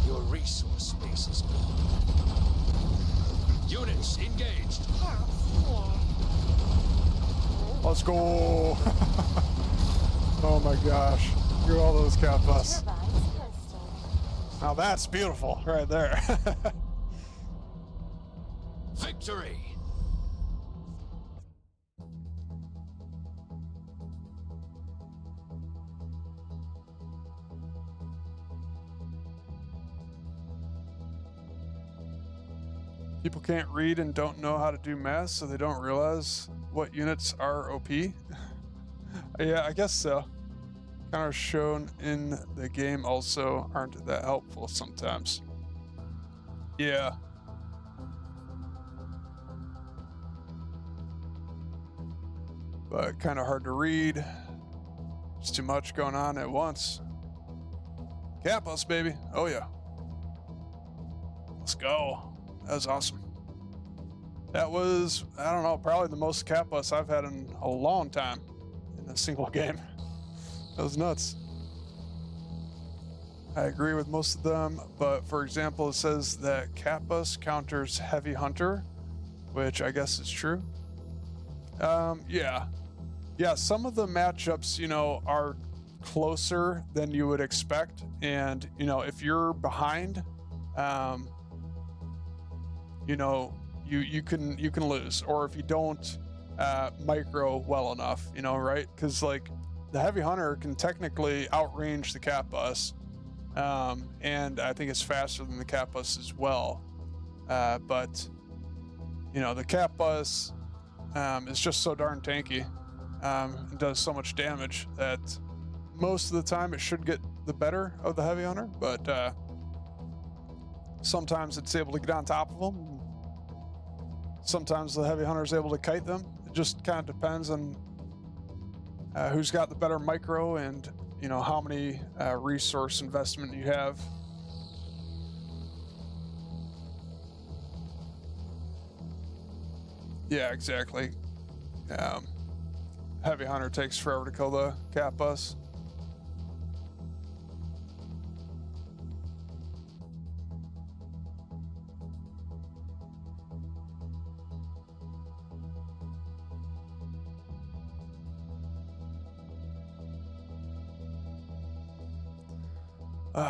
Your resource base is gone. Units engaged. Cats here. Let's go. Oh my gosh. Look at all those cat bus. Turbines coasting. Now that's beautiful right there. Victory. People can't read and don't know how to do math, so they don't realize what units are OP. Yeah, I guess so. Counters shown in the game also aren't that helpful sometimes. Yeah. But kind of hard to read. There's too much going on at once. Cat bus, baby. Oh, yeah. Let's go. That was awesome. That was, I don't know, probably the most cat bus I've had in a long time in a single game. That was nuts. I agree with most of them, but for example, it says that cat bus counters heavy hunter, which I guess is true. Yeah. Yeah, some of the matchups, you know, are closer than you would expect. And, you know, if you're behind, you know, you can lose. Or if you don't micro well enough, you know, right? Because like the heavy hunter can technically outrange the cat bus, and I think it's faster than the cat bus as well. But you know, the cat bus is just so darn tanky, and does so much damage that most of the time it should get the better of the heavy hunter. But sometimes it's able to get on top of them. Sometimes the heavy hunter is able to kite them. It just kind of depends on who's got the better micro and, you know, how many resource investment you have. Yeah, exactly. Heavy hunter takes forever to kill the cat bus.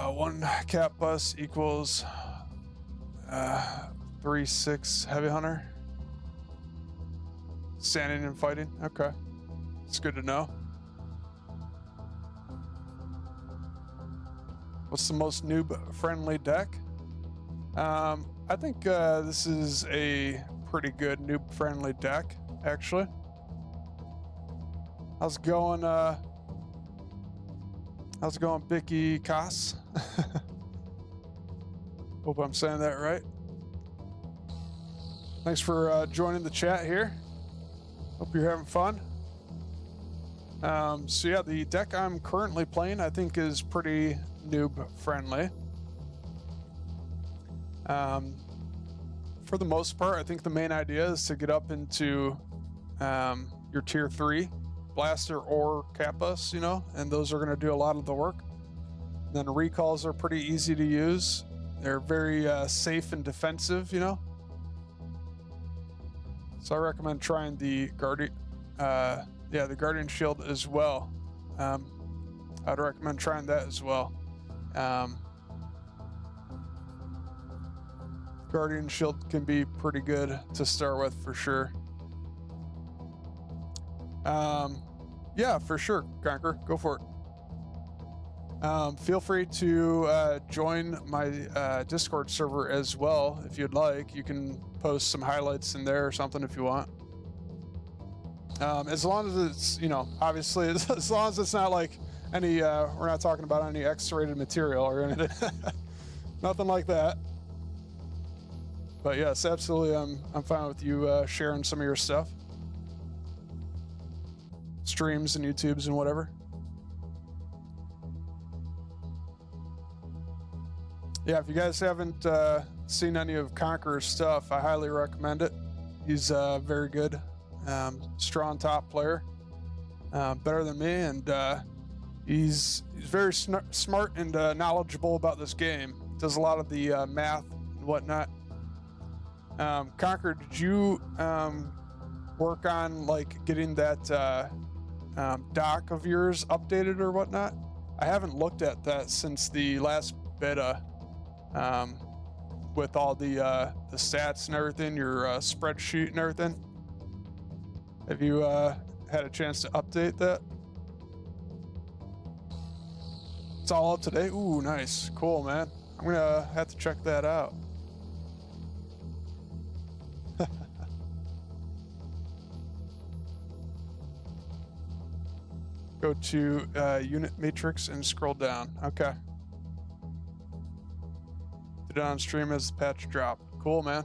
One cat bus equals 3-6 heavy hunter. Standing and fighting. Okay. It's good to know. What's the most noob-friendly deck? I think this is a pretty good noob-friendly deck, actually. How's it going, Bicky Koss? Hope I'm saying that right. Thanks for joining the chat here. Hope you're having fun. So yeah, the deck I'm currently playing, I think, is pretty noob friendly. For the most part, I think the main idea is to get up into your tier 3 blaster or cat bus, you know, and those are going to do a lot of the work. Then recalls are pretty easy to use. They're very safe and defensive, you know. So I recommend trying the Guardian, the Guardian Shield as well. I'd recommend trying that as well. Guardian Shield can be pretty good to start with for sure. Yeah, for sure, Conquer, go for it. Feel free to join my Discord server as well if you'd like. You can post some highlights in there or something if you want. As long as it's, obviously, as long as it's not like any, we're not talking about any X-rated material or anything. Nothing like that. But yes, absolutely, I'm fine with you sharing some of your stuff. Streams and YouTubes and whatever. Yeah, if you guys haven't seen any of Conqueror's stuff, I highly recommend it. He's very good, strong top player, better than me, and he's very smart and knowledgeable about this game. Does a lot of the math and whatnot. Conqueror, did you work on like getting that doc of yours updated or whatnot? I haven't looked at that since the last beta. With all the stats and everything, your spreadsheet and everything. Have you had a chance to update that? It's all up to date. Ooh, nice, cool, man. I'm gonna have to check that out. Go to unit matrix and scroll down. Okay. On stream as the patch drop. Cool, man.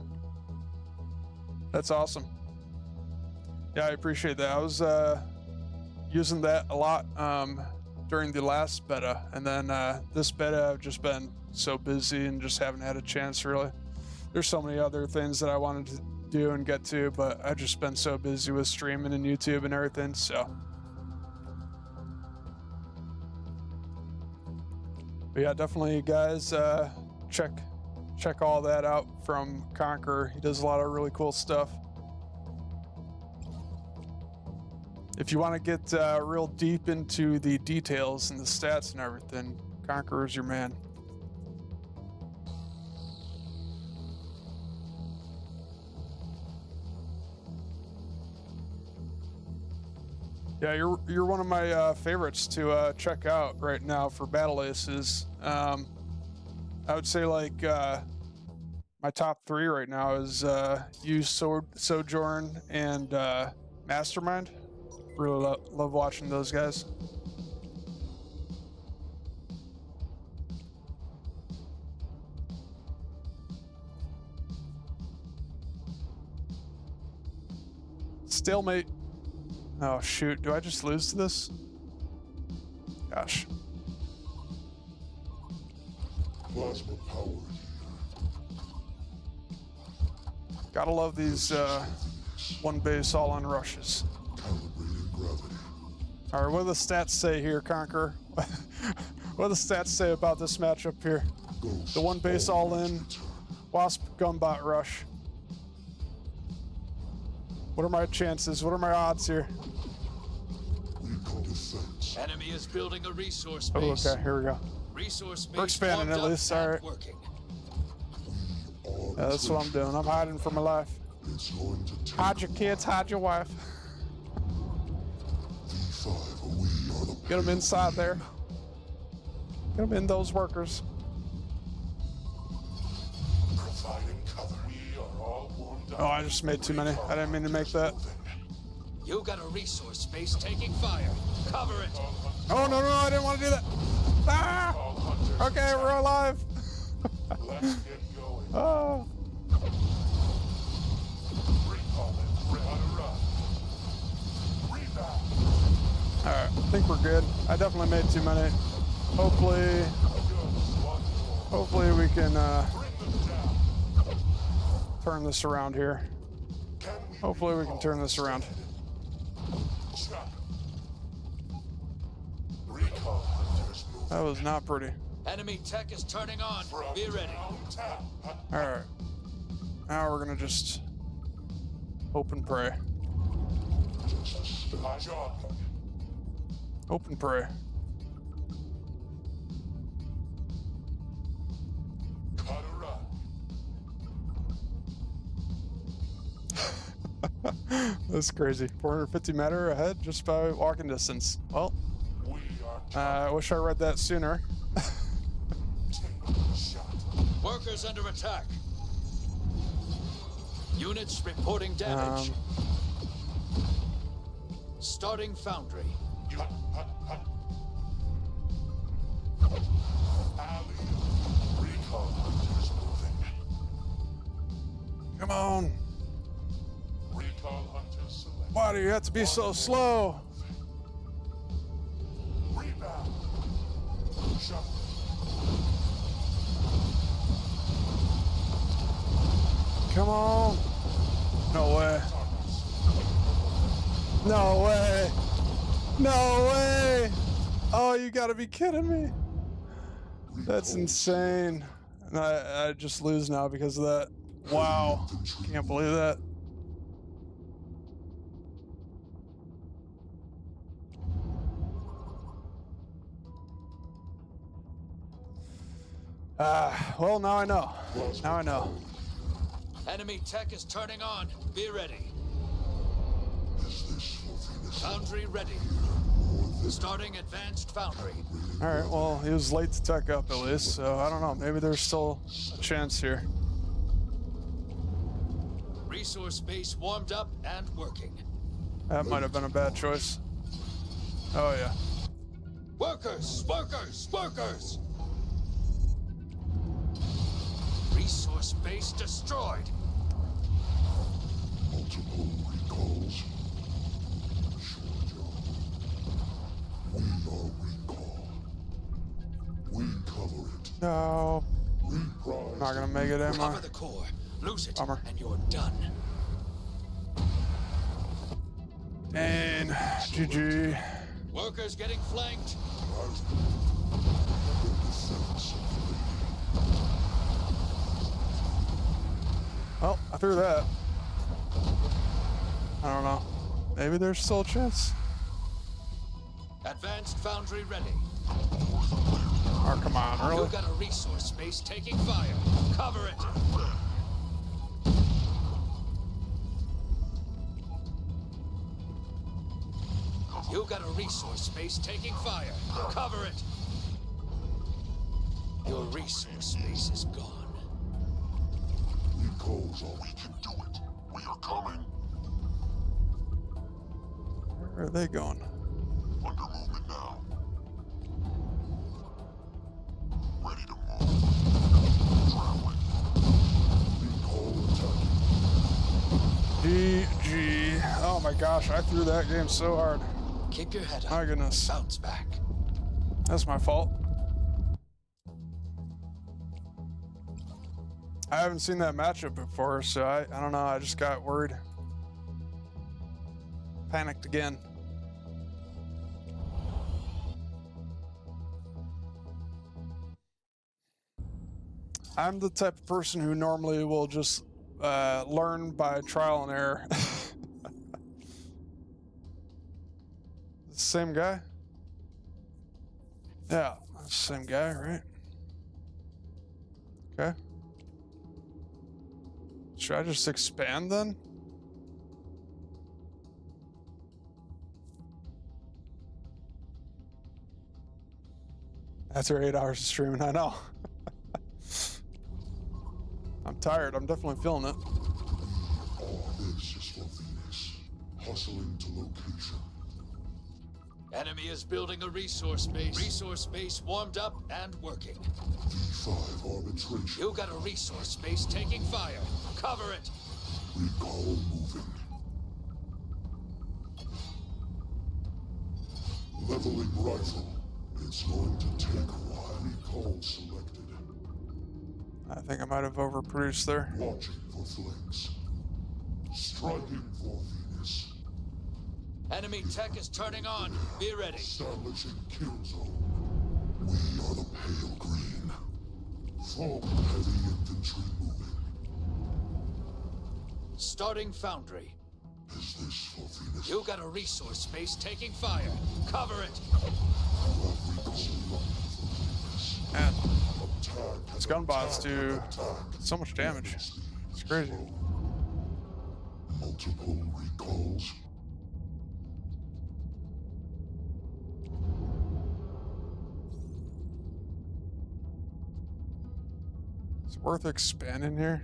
That's awesome. Yeah, I appreciate that. I was using that a lot during the last beta, and then this beta I've just been so busy and just haven't had a chance really. There's so many other things that I wanted to do and get to, but I've just been so busy with streaming and YouTube and everything, so. But yeah, definitely, guys, check all that out from Conqueror. He does a lot of really cool stuff. If you want to get real deep into the details and the stats and everything, Conqueror's your man. Yeah, you're one of my favorites to check out right now for Battle Aces. I would say like my top 3 right now is you, Sojourn, and Mastermind. Really love watching those guys. Stalemate. Oh shoot, do I just lose to this? Gosh. Plasma power here. Gotta love these one base all on rushes. Calibrating gravity. All right, what do the stats say here, Conqueror? What do the stats say about this matchup here? Ghost The one base all in, return. Wasp Gunbot rush. What are my chances? What are my odds here? Recall defense. Enemy is building a resource Oh, base. okay, here we go. Resource We're base expanding plugged at up least, and all right. working. Yeah, that's what I'm doing. I'm hiding for my life. It's going to take Hide your kids, hide your wife. V5. We are the Get them inside there. Get them in those workers. providing cover. We are all worn down. Oh, I just made too many. I didn't mean to make that. You got a resource space taking fire. Cover it. Oh, no, I didn't want to do that. Ah! All hunters. Okay, we're alive. Let's get going. Oh. Recall it. We're on a run. Rebound. All right, I think we're good. I definitely made too many. Hopefully we can Bring them down. turn this around here. Can we Hopefully we can turn this around. Chop. Recall hunters move. That was not pretty. Enemy tech is turning on. From Be ready. downtown. All right. Now we're gonna just Hope and pray. My job. Hope and pray. Cut her up. That's crazy. 450 meter ahead just by walking distance. Well, We are I wish I read that sooner. taking a shot. Workers under attack. Units reporting damage. Starting foundry. Hut, hut, hut. Alley. Recon hunters moving. Come on. Recon hunters select. Why do you have to be so slow? Rebound. Shuffle. Come on. No way. Targets. No way. No way. Oh, you gotta be kidding me. That's insane. And I just lose now because of that. Wow. Can't believe that. Well, now I know. Now I know. Enemy tech is turning on. Be ready. Is this for Venus? Foundry ready. Starting advanced foundry. All right, well, he was late to tech up at least, so I don't know. Maybe there's still a chance here. Resource base warmed up and working. That might have been a bad choice. Oh, yeah. Workers! Workers! Workers! Resource base destroyed. Multiple recalls. Sure, Joe. We are recall. We cover it. No, Reprise. not gonna make it, am I? Cover the core. Lose it, Bummer. and you're done. Dang, GG. Workers getting flanked. Well, I threw that. I don't know. Maybe there's still a chance. Advanced foundry ready. Oh, come on, really? You've got a resource space taking fire. Cover it. You got a resource space taking fire. Cover it. Your resource space is gone. Recalls are we can do it. We are coming. Where are they going? Under movement now. Ready to move. Traveling. Recall attacking. GG. Oh my gosh, I threw that game so hard. Keep your head up. My goodness. Bounce back. That's my fault. I haven't seen that matchup before, so I don't know. I just got worried. Panicked again. I'm the type of person who normally will just learn by trial and error. Same guy? Yeah, same guy, right? Okay. Should I just expand then? After 8 hours of streaming, I know. I'm tired. I'm definitely feeling it. All this is for Venus. Hustling to location. Enemy is building a resource base. Resource base warmed up and working. V5 arbitration. You got a resource space taking fire. Cover it. Recall moving. Leveling rifle. It's going to take a while. Recall selected. I think I might have overproduced there. Watching for flanks. Striking for Venus. Enemy tech is turning on. Be ready. Establishing kill zone. We are the pale green. Foe heavy infantry moving. Starting foundry. Is this for Venus? You got a resource space taking fire. Cover it. Man, these gun bots do so much damage. It's crazy. Multiple recalls. It's worth expanding here.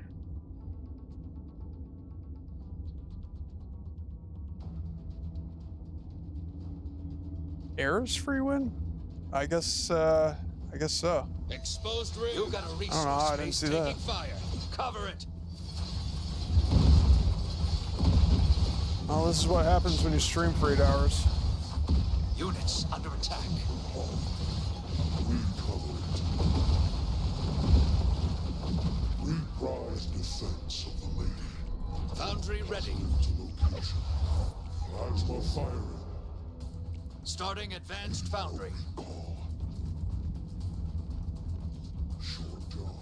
Errors free win? I guess so. Exposed room. You got a resource I don't know, I didn't space see taking that. fire. Cover it. Well, this is what happens when you stream for 8 hours. Units under attack. Reprise defense of the lady. Foundry ready. To location. Plasma firing. Starting advanced foundry. Recall. Short job.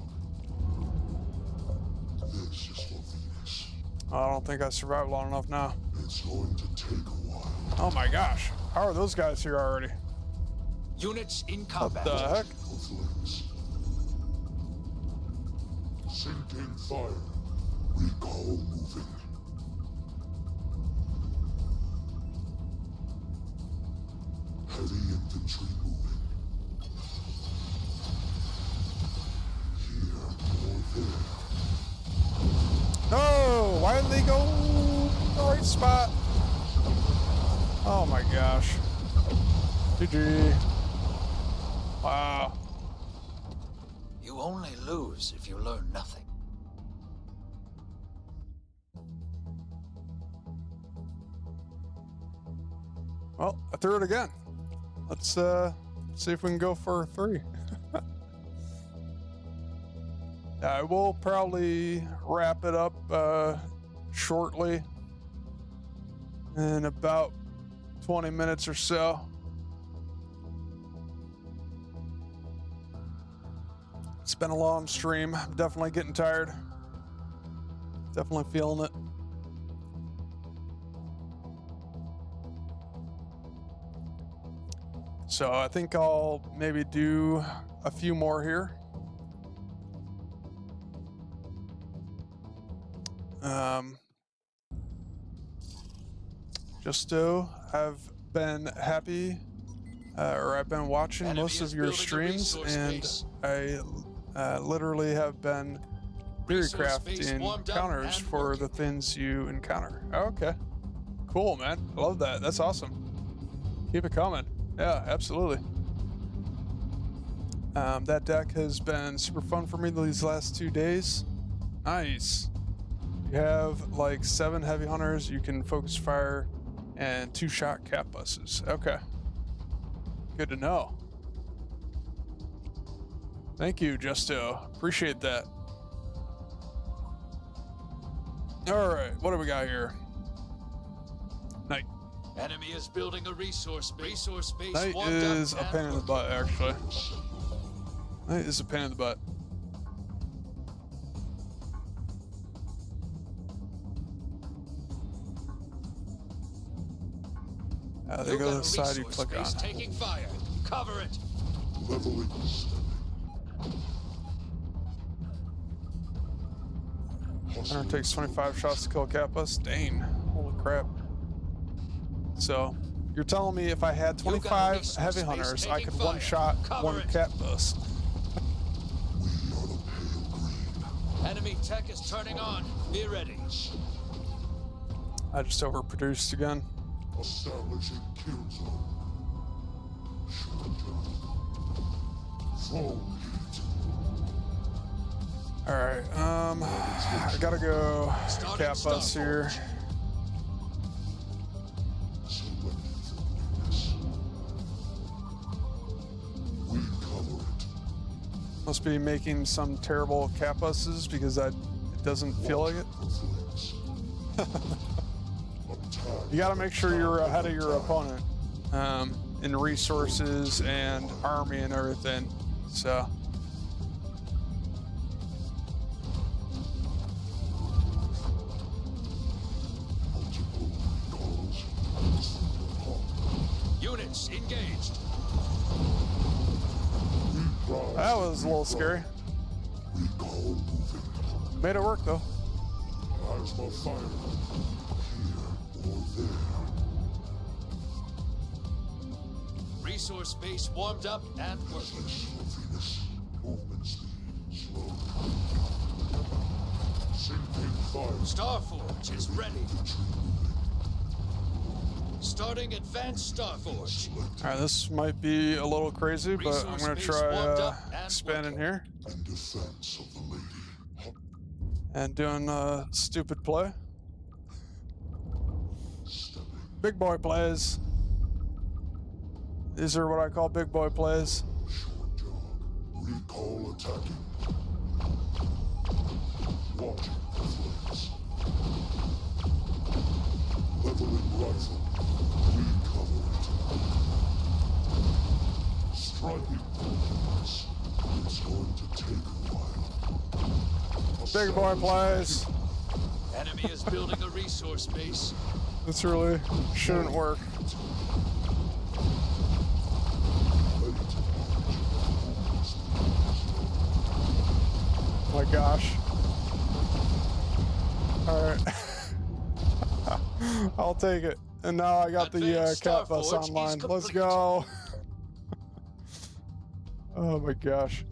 This is for Venus. I don't think I survived long enough now. It's going to take a while. Oh my gosh. How are those guys here already? Units in What combat. the heck? Conflicts. Sinking fire. Recall moving. Heavy infantry moving. Here or there. No! Why didn't they go in the right spot? Oh my gosh. GG. Wow. You only lose if you learn nothing. Well, I threw it again. Let's see if we can go for 3. I will probably wrap it up shortly in about 20 minutes or so. It's been a long stream. I'm definitely getting tired. Definitely feeling it. So I think I'll maybe do a few more here. Just to have been happy, or I've been watching Enemy most is of your building a streams, resource and base. I literally have been theory Resource base crafting warmed up counters and for working. the things you encounter. Okay, cool, man. I love that. That's awesome. Keep it coming. Yeah, absolutely. That deck has been super fun for me these last 2 days. Nice. You have like 7 heavy hunters. You can focus fire and 2-shot cap buses. Okay. Good to know. Thank you, Justo. Appreciate that. All right, what do we got here? Night. Enemy is building a resource base. Resource base Night warmed is up a and pain in the working. butt, actually. Night is a pain in the butt. There You go got the a side you resource click on. base taking fire. Cover it. Leveling. Hunter takes 25 shots to kill a cat bus. Dang. Holy crap. So, you're telling me if I had You got a 25 resource heavy base hunters, I taking could fire. one-shot Cover 1 it. cat bus. We are the pale green. Enemy tech is turning on. Be ready. I just overproduced again. Establishing kill zone. Short job. Full heat. Alright, I gotta go Starting cat bus stop. here. Selected for Venus. We cover it. Must be making some terrible cat buses because it doesn't feel like it. Conflicts. Attack. You gotta make sure you're ahead of your opponent in resources and army and everything. So. Multiple Force engaged. That was a little scary. Recall moving. Made it work though. Plasma fire. Here or there. Resource base warmed up and working. Flesh for Venus. Movement speed slow. Sinking fire. Starforge is ready. Starting advanced Starforge. All right, this might be a little crazy, but I'm Resource gonna base try warmed up and expanding working. here In defense of the lady. and doing a stupid play. Stepping. Big boy plays. These are what I call big boy plays. Short jog. Recall attacking. Watching the flames. Leveling rifle. Recover it. Striking forwards. It's going to take a while. Big boy plays. Enemy is building a resource base. This really shouldn't work. Oh my gosh. All right. I'll take it. And now I got the Advanced cat bus Starforge is online. Let's complete. go. Oh my gosh.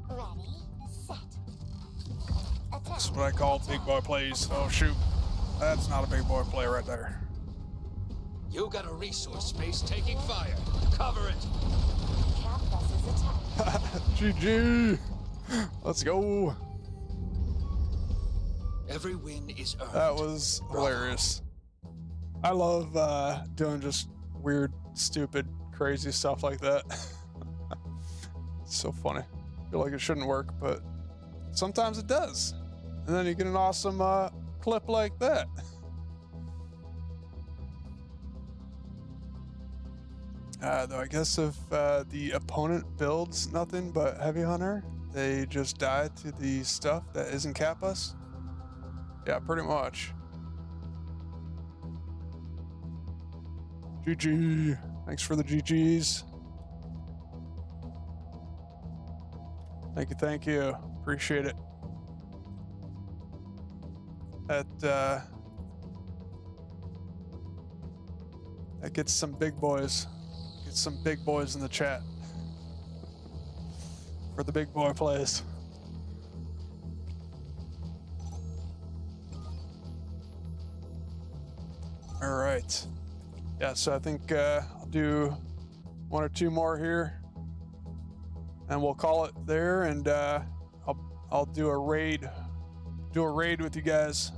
Ready, set. Attack. That's what I call big boy plays. Oh shoot. That's not a big boy play right there. You got a resource space taking fire. Cover it. Cat bus is attacked. GG. Let's go. Every win is earned. That was hilarious. I love doing just weird, stupid, crazy stuff like that. It's so funny. I feel like it shouldn't work, but sometimes it does. And then you get an awesome clip like that. Though I guess if the opponent builds nothing but Heavy Hunter, they just die to the stuff that isn't Kappas. Yeah, pretty much. GG. Thanks for the GGs. Thank you. Appreciate it. That gets some big boys. Gets some big boys in the chat. For the big boy plays. All right. Yeah, so I think I'll do one or two more here, and we'll call it there. And I'll do a raid with you guys.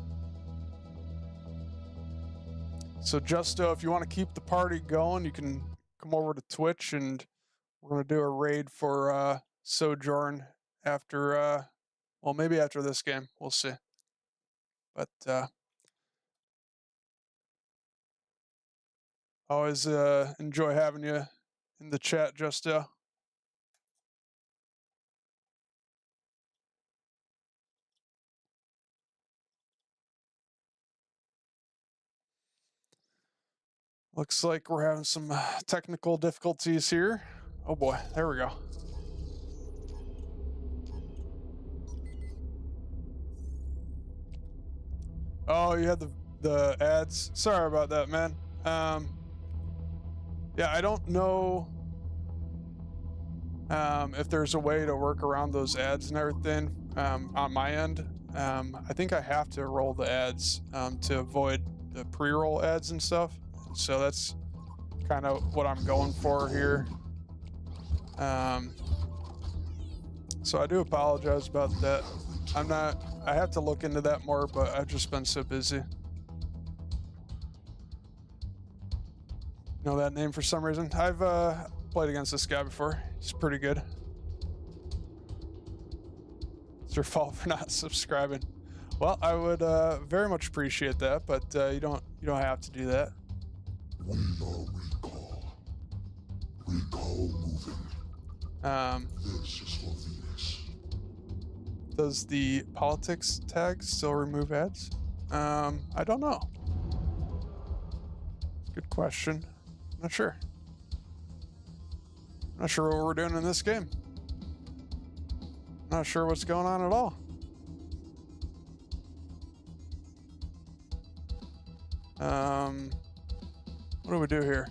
So Justo, if you want to keep the party going, you can come over to Twitch, and we're gonna do a raid for Sojourn after, well, maybe after this game. We'll see. But always enjoy having you in the chat, Justo. Looks like we're having some technical difficulties here. Oh boy, there we go. Oh, you had the ads. Sorry about that, man. Yeah, I don't know if there's a way to work around those ads and everything on my end. I think I have to roll the ads to avoid the pre-roll ads and stuff. So that's kind of what I'm going for here. So I do apologize about that. I have to look into that more, but I've just been so busy. Know that name for some reason. I've played against this guy before. He's pretty good. It's your fault for not subscribing. Well, I would very much appreciate that, but you don't have to do that. We are recall. Recall moving. This is for Venus. Does the politics tag still remove ads? I don't know. Good question. Not sure. Not sure what we're doing in this game. Not sure what's going on at all. What do we do here?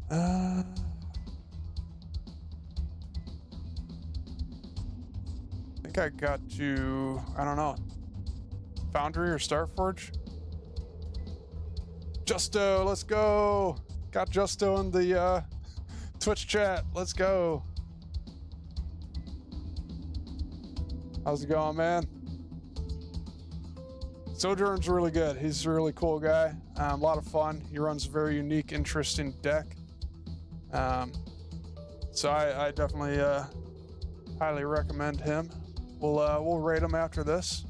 I think I got to, I don't know, Foundry or Starforge? Justo, let's go! Got Justo in the Twitch chat, let's go! How's it going, man? Sojourn's really good. He's a really cool guy. A lot of fun. He runs a very unique, interesting deck. So I definitely highly recommend him. We'll rate him after this.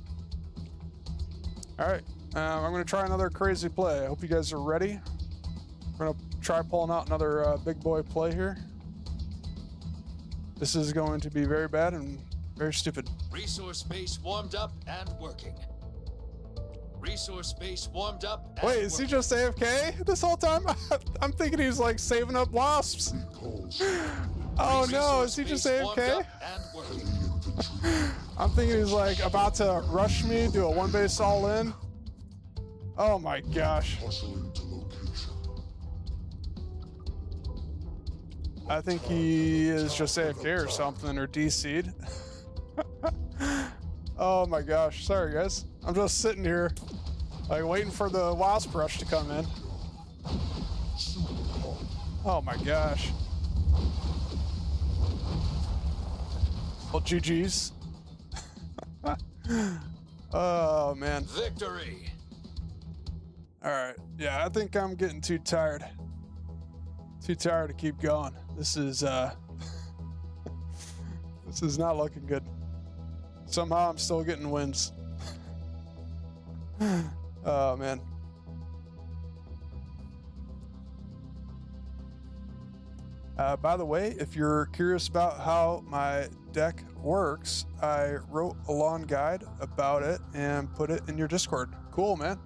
All right, I'm gonna try another crazy play. I hope you guys are ready. We're gonna try pulling out another big boy play here. This is going to be very bad and very stupid. Resource base warmed up and working. Resource base warmed up and Wait, is he just AFK this whole time? I'm thinking he's like saving up wasps. Oh no, is he just AFK? I'm thinking he's like about to rush me, do a one base all in. Oh my gosh. Hustling to location. I think he is just AFK or something, or DC'd. Oh my gosh, sorry guys. I'm just sitting here, like waiting for the wasp rush to come in. Oh my gosh. Well, GG's. Oh man. Victory. All right. Yeah, I think I'm getting too tired. Too tired to keep going. This is this is not looking good. Somehow I'm still getting wins. Oh man. By the way, if you're curious about how my deck works, I wrote a long guide about it and put it in your Discord. Cool, man.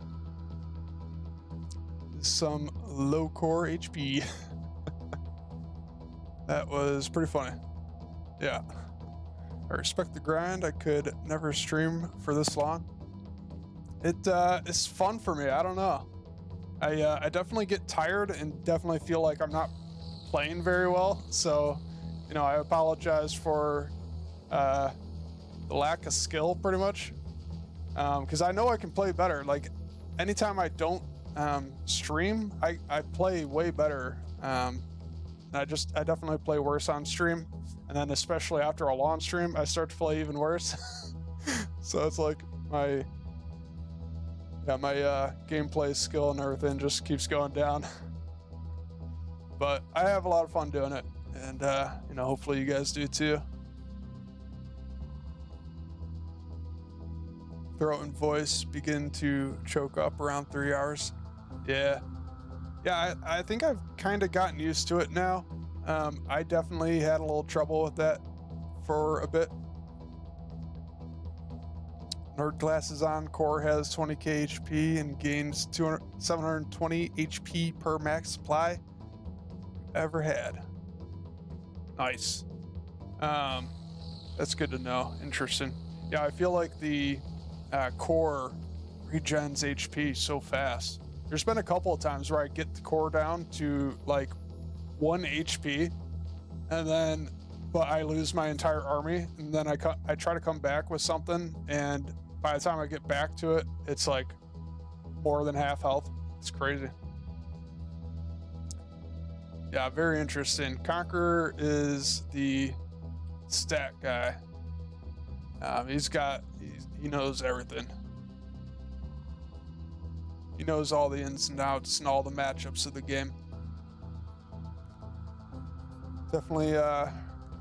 Some low core HP. That was pretty funny. Yeah. I respect the grind. I could never stream for this long. It's fun for me. I don't know. I definitely get tired and definitely feel like I'm not playing very well. So, you know, I apologize for the lack of skill pretty much. Because I know I can play better. Like anytime I don't stream, I play way better. I definitely play worse on stream. And then especially after a long stream, I start to play even worse. So it's like my gameplay skill and everything just keeps going down. But I have a lot of fun doing it, and you know, hopefully you guys do too. Throat and voice begin to choke up around 3 hours. Yeah, I think I've kind of gotten used to it now. I definitely had a little trouble with that for a bit. Nerd glasses on. Core has 20k HP and gains 720 HP per max supply ever had. Nice. That's good to know. Interesting. Yeah, I feel like the core regens HP so fast. There's been a couple of times where I get the core down to like 1 HP, and then but I lose my entire army, and then I try to come back with something, and by the time I get back to it, it's like more than half health. It's crazy. Yeah, very interesting. Conqueror is the stat guy. He knows everything. He knows all the ins and outs and all the matchups of the game. Definitely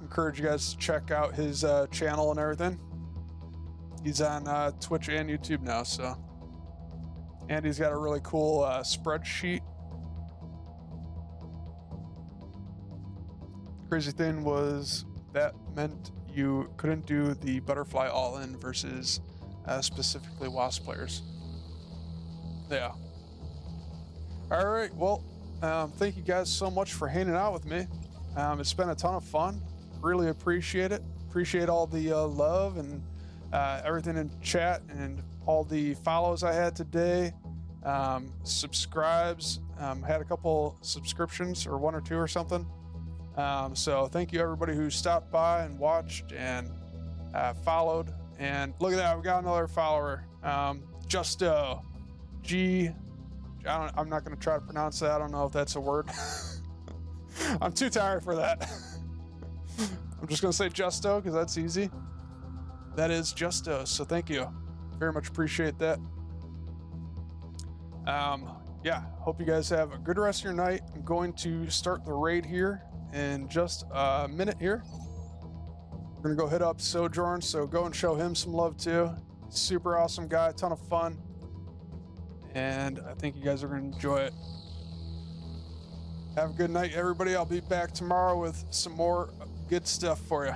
encourage you guys to check out his channel and everything. He's on Twitch and YouTube now, so. And he's got a really cool spreadsheet. Crazy thing was that meant you couldn't do the butterfly all-in versus specifically Wasp players. Yeah. All right. Well, thank you guys so much for hanging out with me. It's been a ton of fun. Really appreciate it. Appreciate all the love and everything in chat and all the follows I had today. Subscribes. Had a couple subscriptions, or 1 or 2 or something. So thank you everybody who stopped by and watched and followed. And look at that, we got another follower. Justo. I'm not going to try to pronounce that. I don't know if that's a word. I'm too tired for that. I'm just going to say Justo because that's easy. That is Justo. So thank you. Very much appreciate that. Yeah, hope you guys have a good rest of your night. I'm going to start the raid here in just a minute here. We're going to go hit up Sojourn, so go and show him some love too. Super awesome guy, ton of fun. And I think you guys are going to enjoy it. Have a good night, everybody. I'll be back tomorrow with some more good stuff for you.